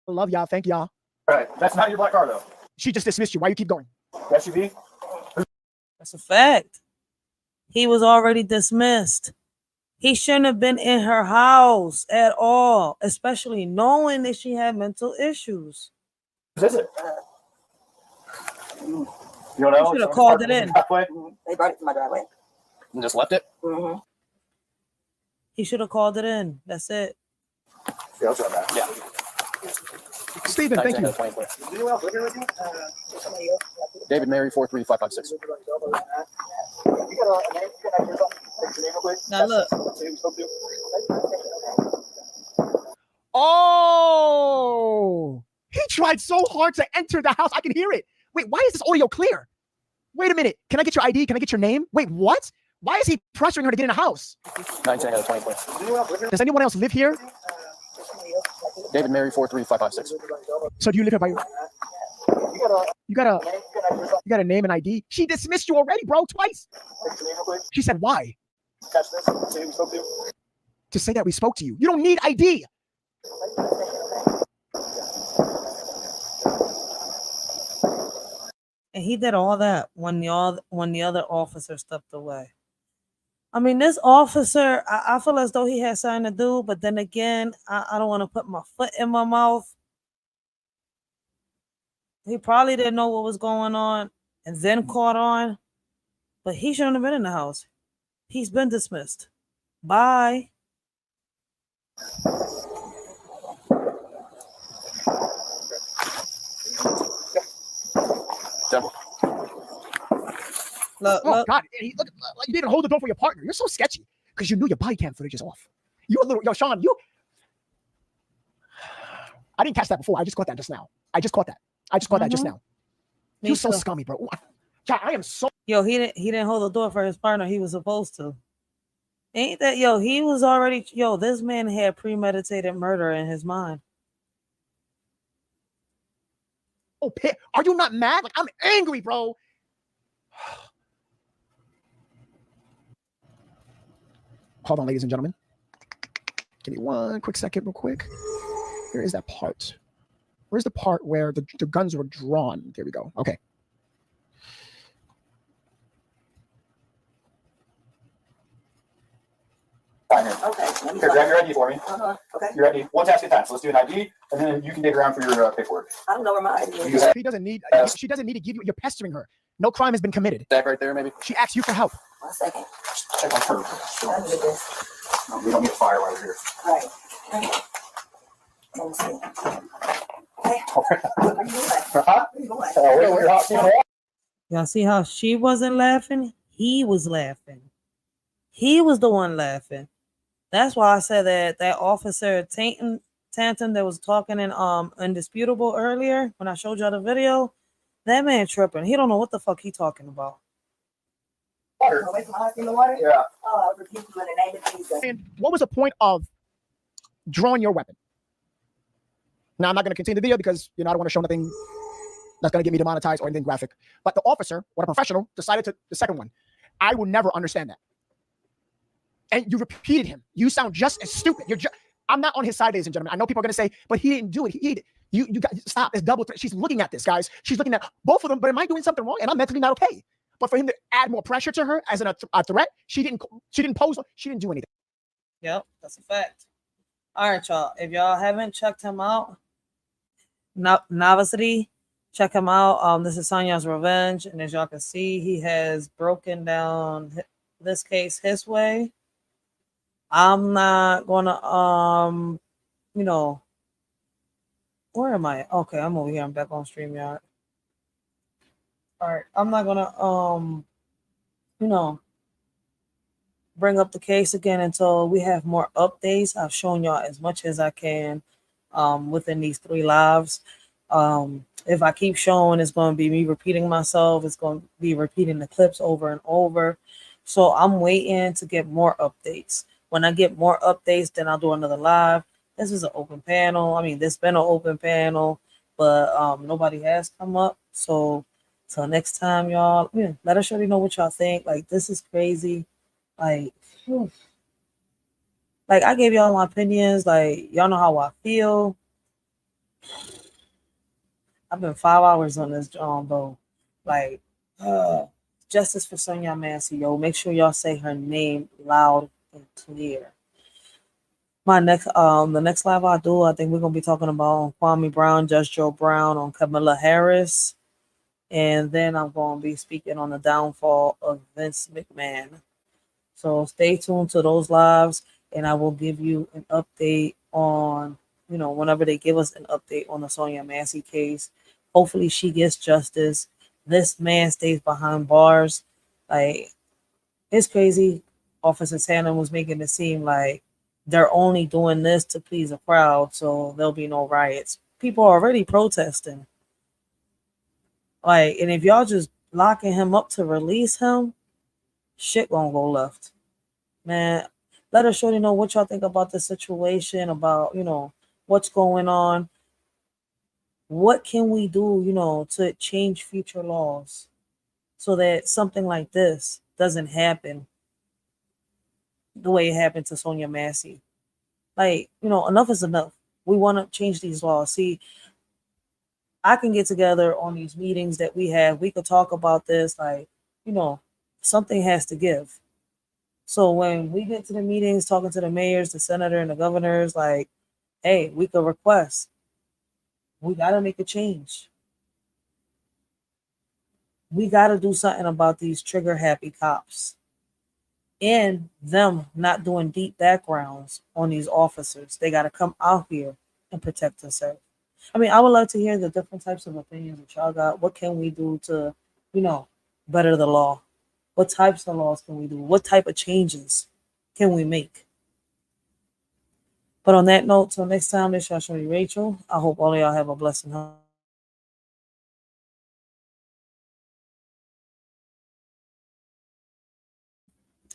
I love y'all. Thank y'all. All right. That's not your black car, though. She just dismissed you. Why you keep going? SUV? That's a fact. He was already dismissed. He shouldn't have been in her house at all, especially knowing that she had mental issues. What is it? You don't know? Should have called it in. They brought it to my driveway. And just left it? Mm-hmm. He should have called it in. That's it. Yeah, I'll try that. Yeah. Stephen, thank you. David Mary 43556. Now look. Oh, he tried so hard to enter the house. I can hear it. Wait, why is this audio clear? Wait a minute. Can I get your ID? Can I get your name? Wait, what? Why is he pressuring her to get in the house? 19 out of 20 points. Does anyone else live here? David Mary 43556. So do you live here by yourself? You got a name and ID? She dismissed you already, bro, twice. She said, why? To say that we spoke to you. You don't need ID. And he did all that when the other officer stepped away. I mean, this officer, I feel as though he had something to do, but then again, I don't want to put my foot in my mouth. He probably didn't know what was going on and then caught on, but he shouldn't have been in the house. He's been dismissed. Bye. Look, oh God! Look, you didn't even hold the door for your partner. You're so sketchy because you knew your body cam footage is off. You a little, yo, Sean. I didn't catch that before. I just caught that just now. I just caught that just now. You're so scummy, bro. God, I am so. Yo, he didn't hold the door for his partner. He was supposed to. Ain't that yo? He was already yo. This man had premeditated murder in his mind. Oh, are you not mad? Like, I'm angry, bro. Hold on, ladies and gentlemen. Give me one quick second, real quick. Here is that part. Where's the part where the guns were drawn? There we go. Okay. Okay. Here, grab your ID for me. Okay. Your ID. One task at a time. So let's do an ID, and then you can dig around for your paperwork. I don't know where my ID is. She doesn't need. She doesn't need to give you. You're pestering her. No crime has been committed. That right there, maybe. She asks you for help. 1 second. Check on her. I need this. No, we don't need a fire while we're here. All right. Let me see. Hey, where are you going? Y'all see how she wasn't laughing? He was laughing. He was the one laughing. That's why I said that officer Tanton that was talking in Indisputable earlier when I showed y'all the video, that man tripping. He don't know what the fuck he talking about. Water. Away from my in the water? Yeah. Oh, I rebuke you in the name of Jesus. And what was the point of drawing your weapon? Now, I'm not going to continue the video because, I don't want to show nothing that's going to get me demonetized or anything graphic. But the officer, what a professional, decided to the second one. I will never understand that. And you repeated him. You sound just as stupid. I'm not on his side, ladies and gentlemen. I know people are going to say, but he didn't do it. You got stop. It's double threat. She's looking at this, guys. She's looking at both of them. But am I doing something wrong? And I'm mentally not okay. But for him to add more pressure to her as a threat, she didn't pose. She didn't do anything. Yep, that's a fact. All right, y'all. If y'all haven't checked him out, Novacity, check him out. This is Sonya's Revenge, and as y'all can see, he has broken down this case his way. I'm not gonna where am I? Okay, I'm over here. I'm back on StreamYard. All right, I'm not gonna bring up the case again until we have more updates. I've shown y'all as much as I can within these 3 lives. If I keep showing, it's going to be me repeating myself. It's going to be repeating the clips over and over. So I'm waiting to get more updates. When I get more updates, then I'll do another live. This is an open panel. I mean, this been an open panel, but nobody has come up. So till next time, y'all, let us surely know what y'all think. Like, this is crazy. Like I gave y'all my opinions. Like, y'all know how I feel. I've been 5 hours on this bro. Like, justice for Sonya Massey, yo. Make sure y'all say her name loud and clear. My next the next live I do, I think we're gonna be talking about Kwame Brown, Judge Joe Brown, on Kamala Harris, and then I'm gonna be speaking on the downfall of Vince McMahon. So stay tuned to those lives, and I will give you an update on, whenever they give us an update on the Sonya Massey case. Hopefully she gets justice. This man stays behind bars. Like, it's crazy. Officer Tanner was making it seem like they're only doing this to please a crowd, so there'll be no riots. People are already protesting. Like, and if y'all just locking him up to release him, shit gonna go left. Man, let us surely know what y'all think about the situation, about, what's going on. What can we do, to change future laws so that something like this doesn't happen the way it happened to Sonya Massey? Like, enough is enough. We want to change these laws. See, I can get together on these meetings that we have. We could talk about this. Like, you know, something has to give. So when we get to the meetings, talking to the mayors, the senator, and the governors, like, hey, we could request. We got to make a change. We got to do something about these trigger happy cops and them not doing deep backgrounds on these officers. They got to come out here and protect themselves. I mean, I would love to hear the different types of opinions that y'all got. What can we do to, you know, better the law? What types of laws can we do? What type of changes can we make? But on that note, till next time, this is your shorty Rachel. I hope all of y'all have a blessing.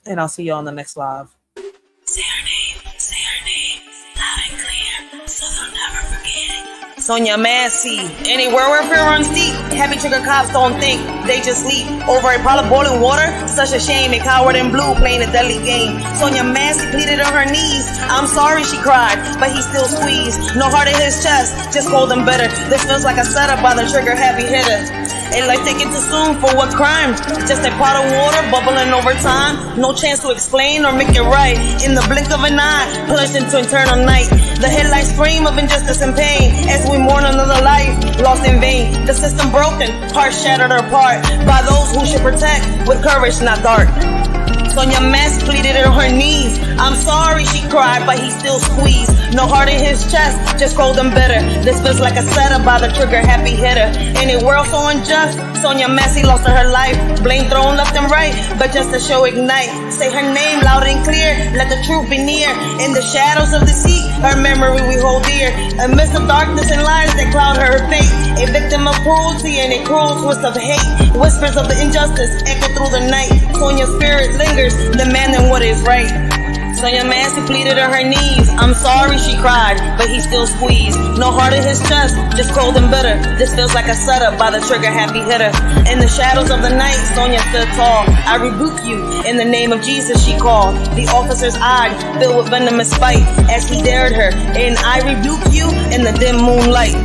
And I'll see you on the next live. Say her name, loud and clear, so they'll never forget it. Sonya Massey. Anywhere where fear runs deep, happy trigger cops don't think, they just leap over a pot of boiling water. Such a shame, a coward in blue playing a deadly game. Sonya Massey pleaded on her knees. I'm sorry, she cried, but he still squeezed. No heart in his chest, just cold and bitter. This feels like a setup by the trigger happy hitter. A life taken too soon for what crime? Just a pot of water bubbling over time. No chance to explain or make it right. In the blink of an eye, plunged into eternal night. The headlights scream of injustice and pain as we mourn another life lost in vain. The system broken, hearts shattered apart by those who should protect with courage, not dark. Sonya Massey pleaded on her knees. I'm sorry, she cried, but he still squeezed. No heart in his chest, just cold and bitter. This feels like a setup by the trigger happy hitter. In a world so unjust, Sonya Massey lost her life. Blame thrown left and right, but just to show ignite. Say her name loud and clear, let the truth be near. In the shadows of the sea, her memory we hold dear. Amidst the darkness and lies that cloud her fate. A victim of cruelty and a cruel twist of hate. Whispers of the injustice echo through the night. Sonya's spirit lingers, demanding what is right. Sonya Massey pleaded on her knees. I'm sorry, she cried, but he still squeezed. No heart in his chest, just cold and bitter. This feels like a setup by the trigger happy hitter. In the shadows of the night, Sonya stood tall. I rebuke you, in the name of Jesus she called. The officer's eyes filled with venomous spite as he dared her. And I rebuke you in the dim moonlight.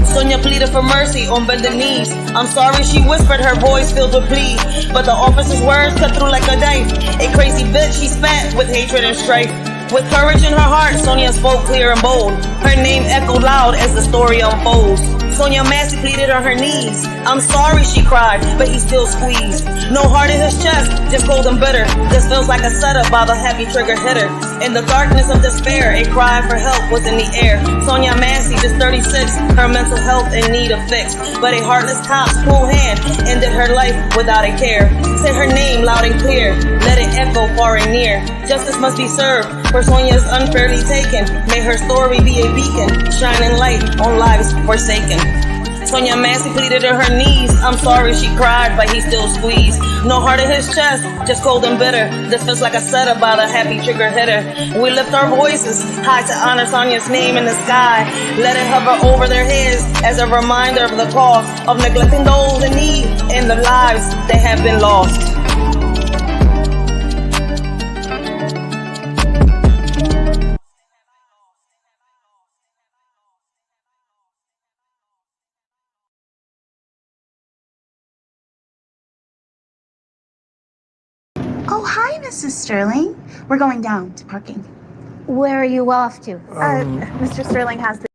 Sonya pleaded for mercy on bended knees. I'm sorry, she whispered, her voice filled with plea. But the officer's words cut through like a knife. A crazy bitch, she spat with hatred and strife. With courage in her heart, Sonya spoke clear and bold. Her name echoed loud as the story unfolds. Sonya Massey pleaded on her knees. I'm sorry, she cried, but he still squeezed. No heart in his chest, just cold and bitter. This feels like a setup by the happy trigger hitter. In the darkness of despair, a cry for help was in the air. Sonya Massey, just 36, her mental health in need of fix. But a heartless cop's cruel hand ended her life without a care. Say her name loud and clear, let it echo far and near. Justice must be served for Sonya's unfairly taken. May her story be a beacon, shining light on lives forsaken. Sonya Massey pleaded on her knees. I'm sorry, she cried, but he still squeezed. No heart in his chest, just cold and bitter. This feels like a setup by the happy trigger hitter. We lift our voices high to honor Sonya's name in the sky. Let it hover over their heads as a reminder of the cost of neglecting those in need and the lives that have been lost. Oh, hi, Mrs. Sterling. We're going down to parking. Where are you off to? Mr. Sterling has the